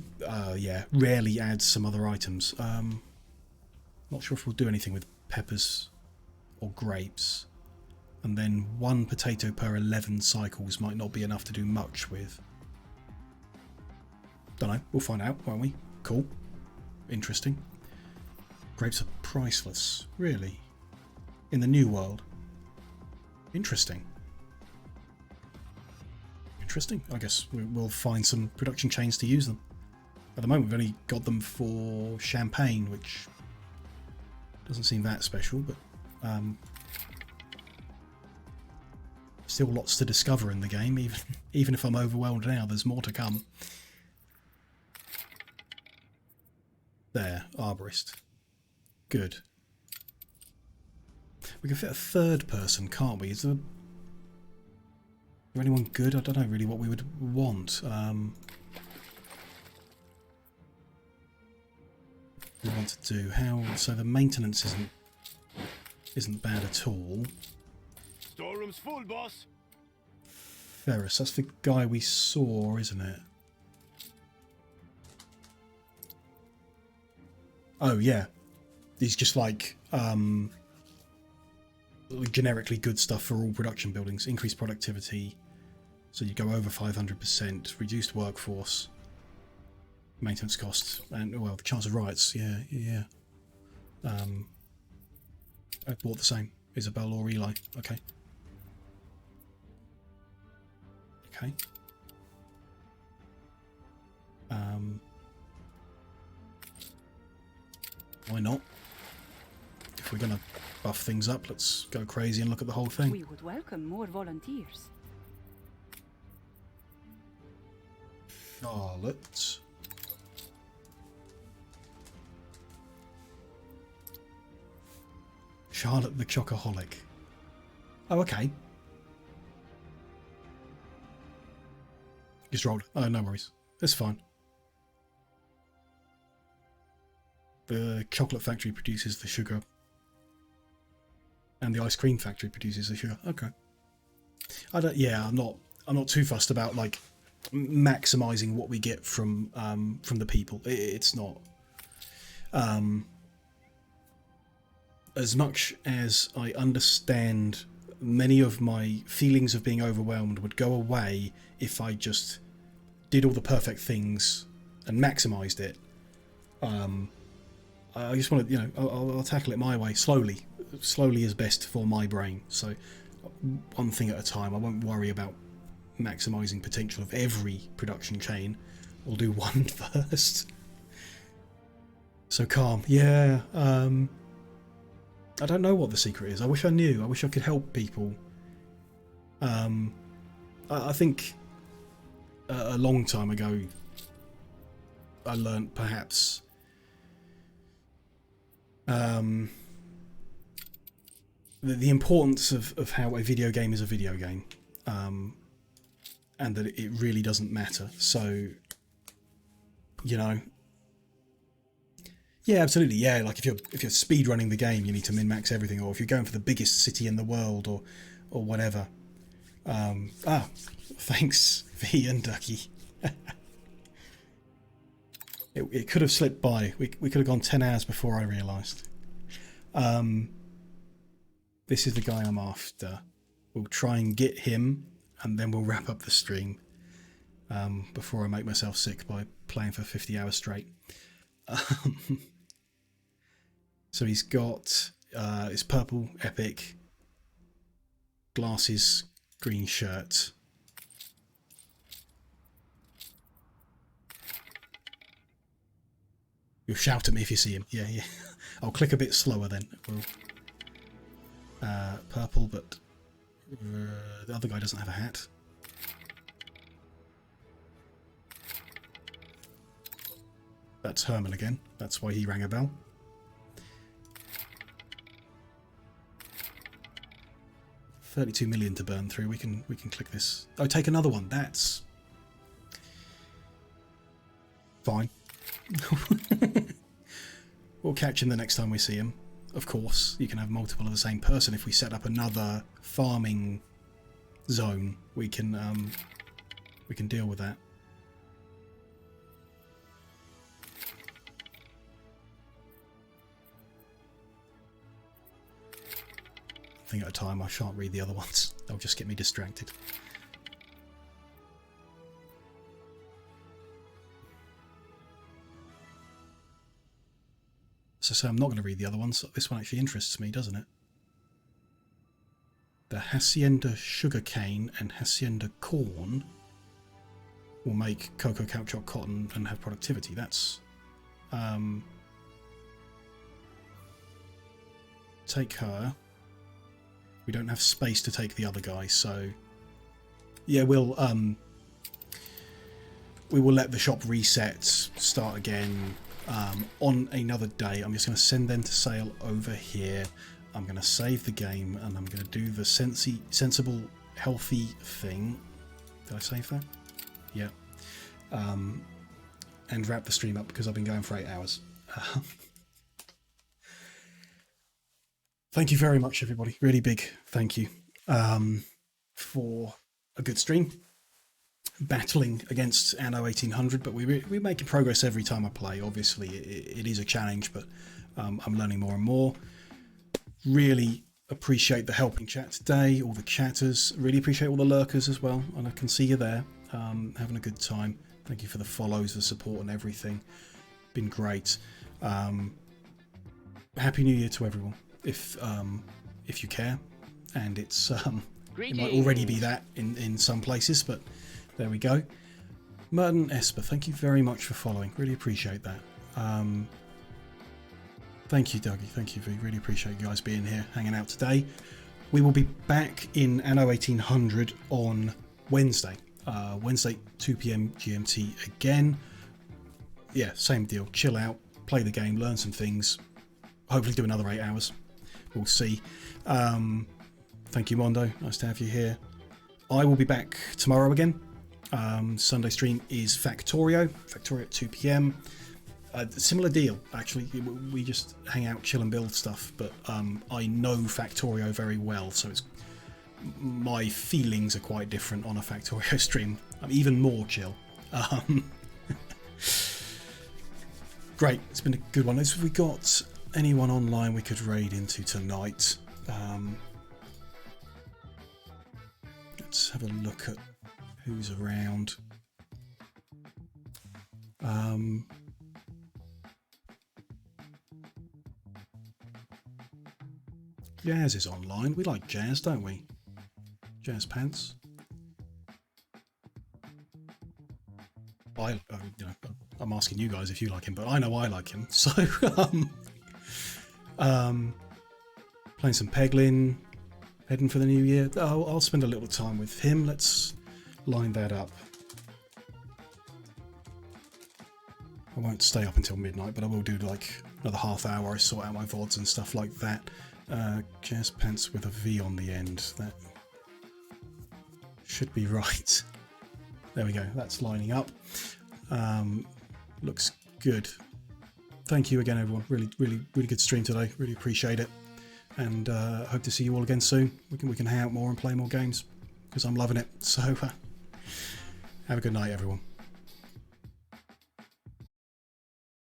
yeah, rarely adds some other items. Not sure if we'll do anything with peppers or grapes. And then 1 potato per 11 cycles might not be enough to do much with. Don't know, we'll find out, won't we? Cool. Interesting. Grapes are priceless, really. In the new world. Interesting. Interesting. I guess we'll find some production chains to use them. At the moment, we've only got them for champagne, which doesn't seem that special, but still lots to discover in the game. Even if I'm overwhelmed now, there's more to come. There, arborist. Good. We can fit a third person, can't we? Is there anyone good? I don't know really what we would want. We want to do how? So the maintenance isn't bad at all. Storeroom's full, boss. Ferris, that's the guy we saw, isn't it? Oh yeah, he's just like generically good stuff for all production buildings. Increased productivity, so you go over 500%. Reduced workforce, maintenance costs, and well, the chance of riots. Yeah. I bought the same. Isabel or Eli. Okay. Why not? If we're gonna buff things up, let's go crazy and look at the whole thing. We would welcome more volunteers. Charlotte. Charlotte the Chocoholic. Oh, okay. Just rolled. Oh, no worries. It's fine. The chocolate factory produces the sugar. And the ice cream factory produces the sugar. Okay. I'm not too fussed about like maximizing what we get from the people. It's not as much as I understand many of my feelings of being overwhelmed would go away if I just did all the perfect things and maximized it. I just want to, I'll tackle it my way, slowly. Slowly is best for my brain. So one thing at a time. I won't worry about maximizing potential of every production chain. We'll do one first. So calm. Yeah. I don't know what the secret is. I wish I knew. I wish I could help people. I think a long time ago I learnt perhaps the importance of how a video game is a video game, and that it really doesn't matter. So, yeah, absolutely, yeah. Like if you're speed running the game, you need to min max everything, or if you're going for the biggest city in the world, or whatever. Thanks, V and Ducky. It could have slipped by. We could have gone 10 hours before I realised. This is the guy I'm after. We'll try and get him, and then we'll wrap up the stream before I make myself sick by playing for 50 hours straight. So he's got his purple epic, glasses, green shirt. You'll shout at me if you see him. Yeah. I'll click a bit slower then. Purple, but the other guy doesn't have a hat. That's Herman again. That's why he rang a bell. $32 million to burn through. We can click this. Oh, take another one. That's fine. We'll catch him the next time we see him. Of course, you can have multiple of the same person. If we set up another farming zone, we can deal with that. Thing at a time. I shan't read the other ones. They'll just get me distracted. So I'm not going to read the other ones. This one actually interests me, doesn't it? The Hacienda Sugarcane and Hacienda Corn will make cocoa, calcite, cotton, and have productivity. That's take her. We don't have space to take the other guy, so yeah, we will let the shop reset, start again on another day. I'm just going to send them to sale over here. I'm going to save the game, and I'm going to do the sensible, healthy thing. Did I save that? Yeah. And wrap the stream up because I've been going for 8 hours. Thank you very much, everybody. Really big thank you for a good stream. Battling against Anno 1800, but we're making progress every time I play. Obviously, it is a challenge, but I'm learning more and more. Really appreciate the helping chat today, all the chatters. Really appreciate all the lurkers as well, and I can see you there, having a good time. Thank you for the follows, the support, and everything. Been great. Happy New Year to everyone. If you care, and it's it might already be that in some places, but there we go. Merton Esper, thank you very much for following. Really appreciate that. Thank you, Dougie. Thank you, V. Really appreciate you guys being here, hanging out today. We will be back in Anno 1800 on Wednesday. Wednesday, 2 PM GMT again. Yeah, same deal. Chill out, play the game, learn some things. Hopefully do another 8 hours. We'll see. Thank you, Mondo. Nice to have you here. I will be back tomorrow again. Sunday stream is Factorio at 2 PM. Similar deal, actually. We just hang out, chill and build stuff, but I know Factorio very well, so my feelings are quite different on a Factorio stream. I'm even more chill. Great, it's been a good one. Have we got anyone online we could raid into tonight? Let's have a look at who's around. Jazz is online. We like Jazz, don't we? Jazz Pants. I'm asking you guys if you like him, but I know I like him. So, playing some Peglin, heading for the new year. I'll spend a little time with him. Let's line that up. I won't stay up until midnight, but I will do like another half hour. I sort out my VODs and stuff like that. Jazz Pants with a V on the end. That should be right. There we go. That's lining up. Looks good. Thank you again, everyone. Really good stream today. Really appreciate it. And hope to see you all again soon. We can hang out more and play more games because I'm loving it. So have a good night, everyone.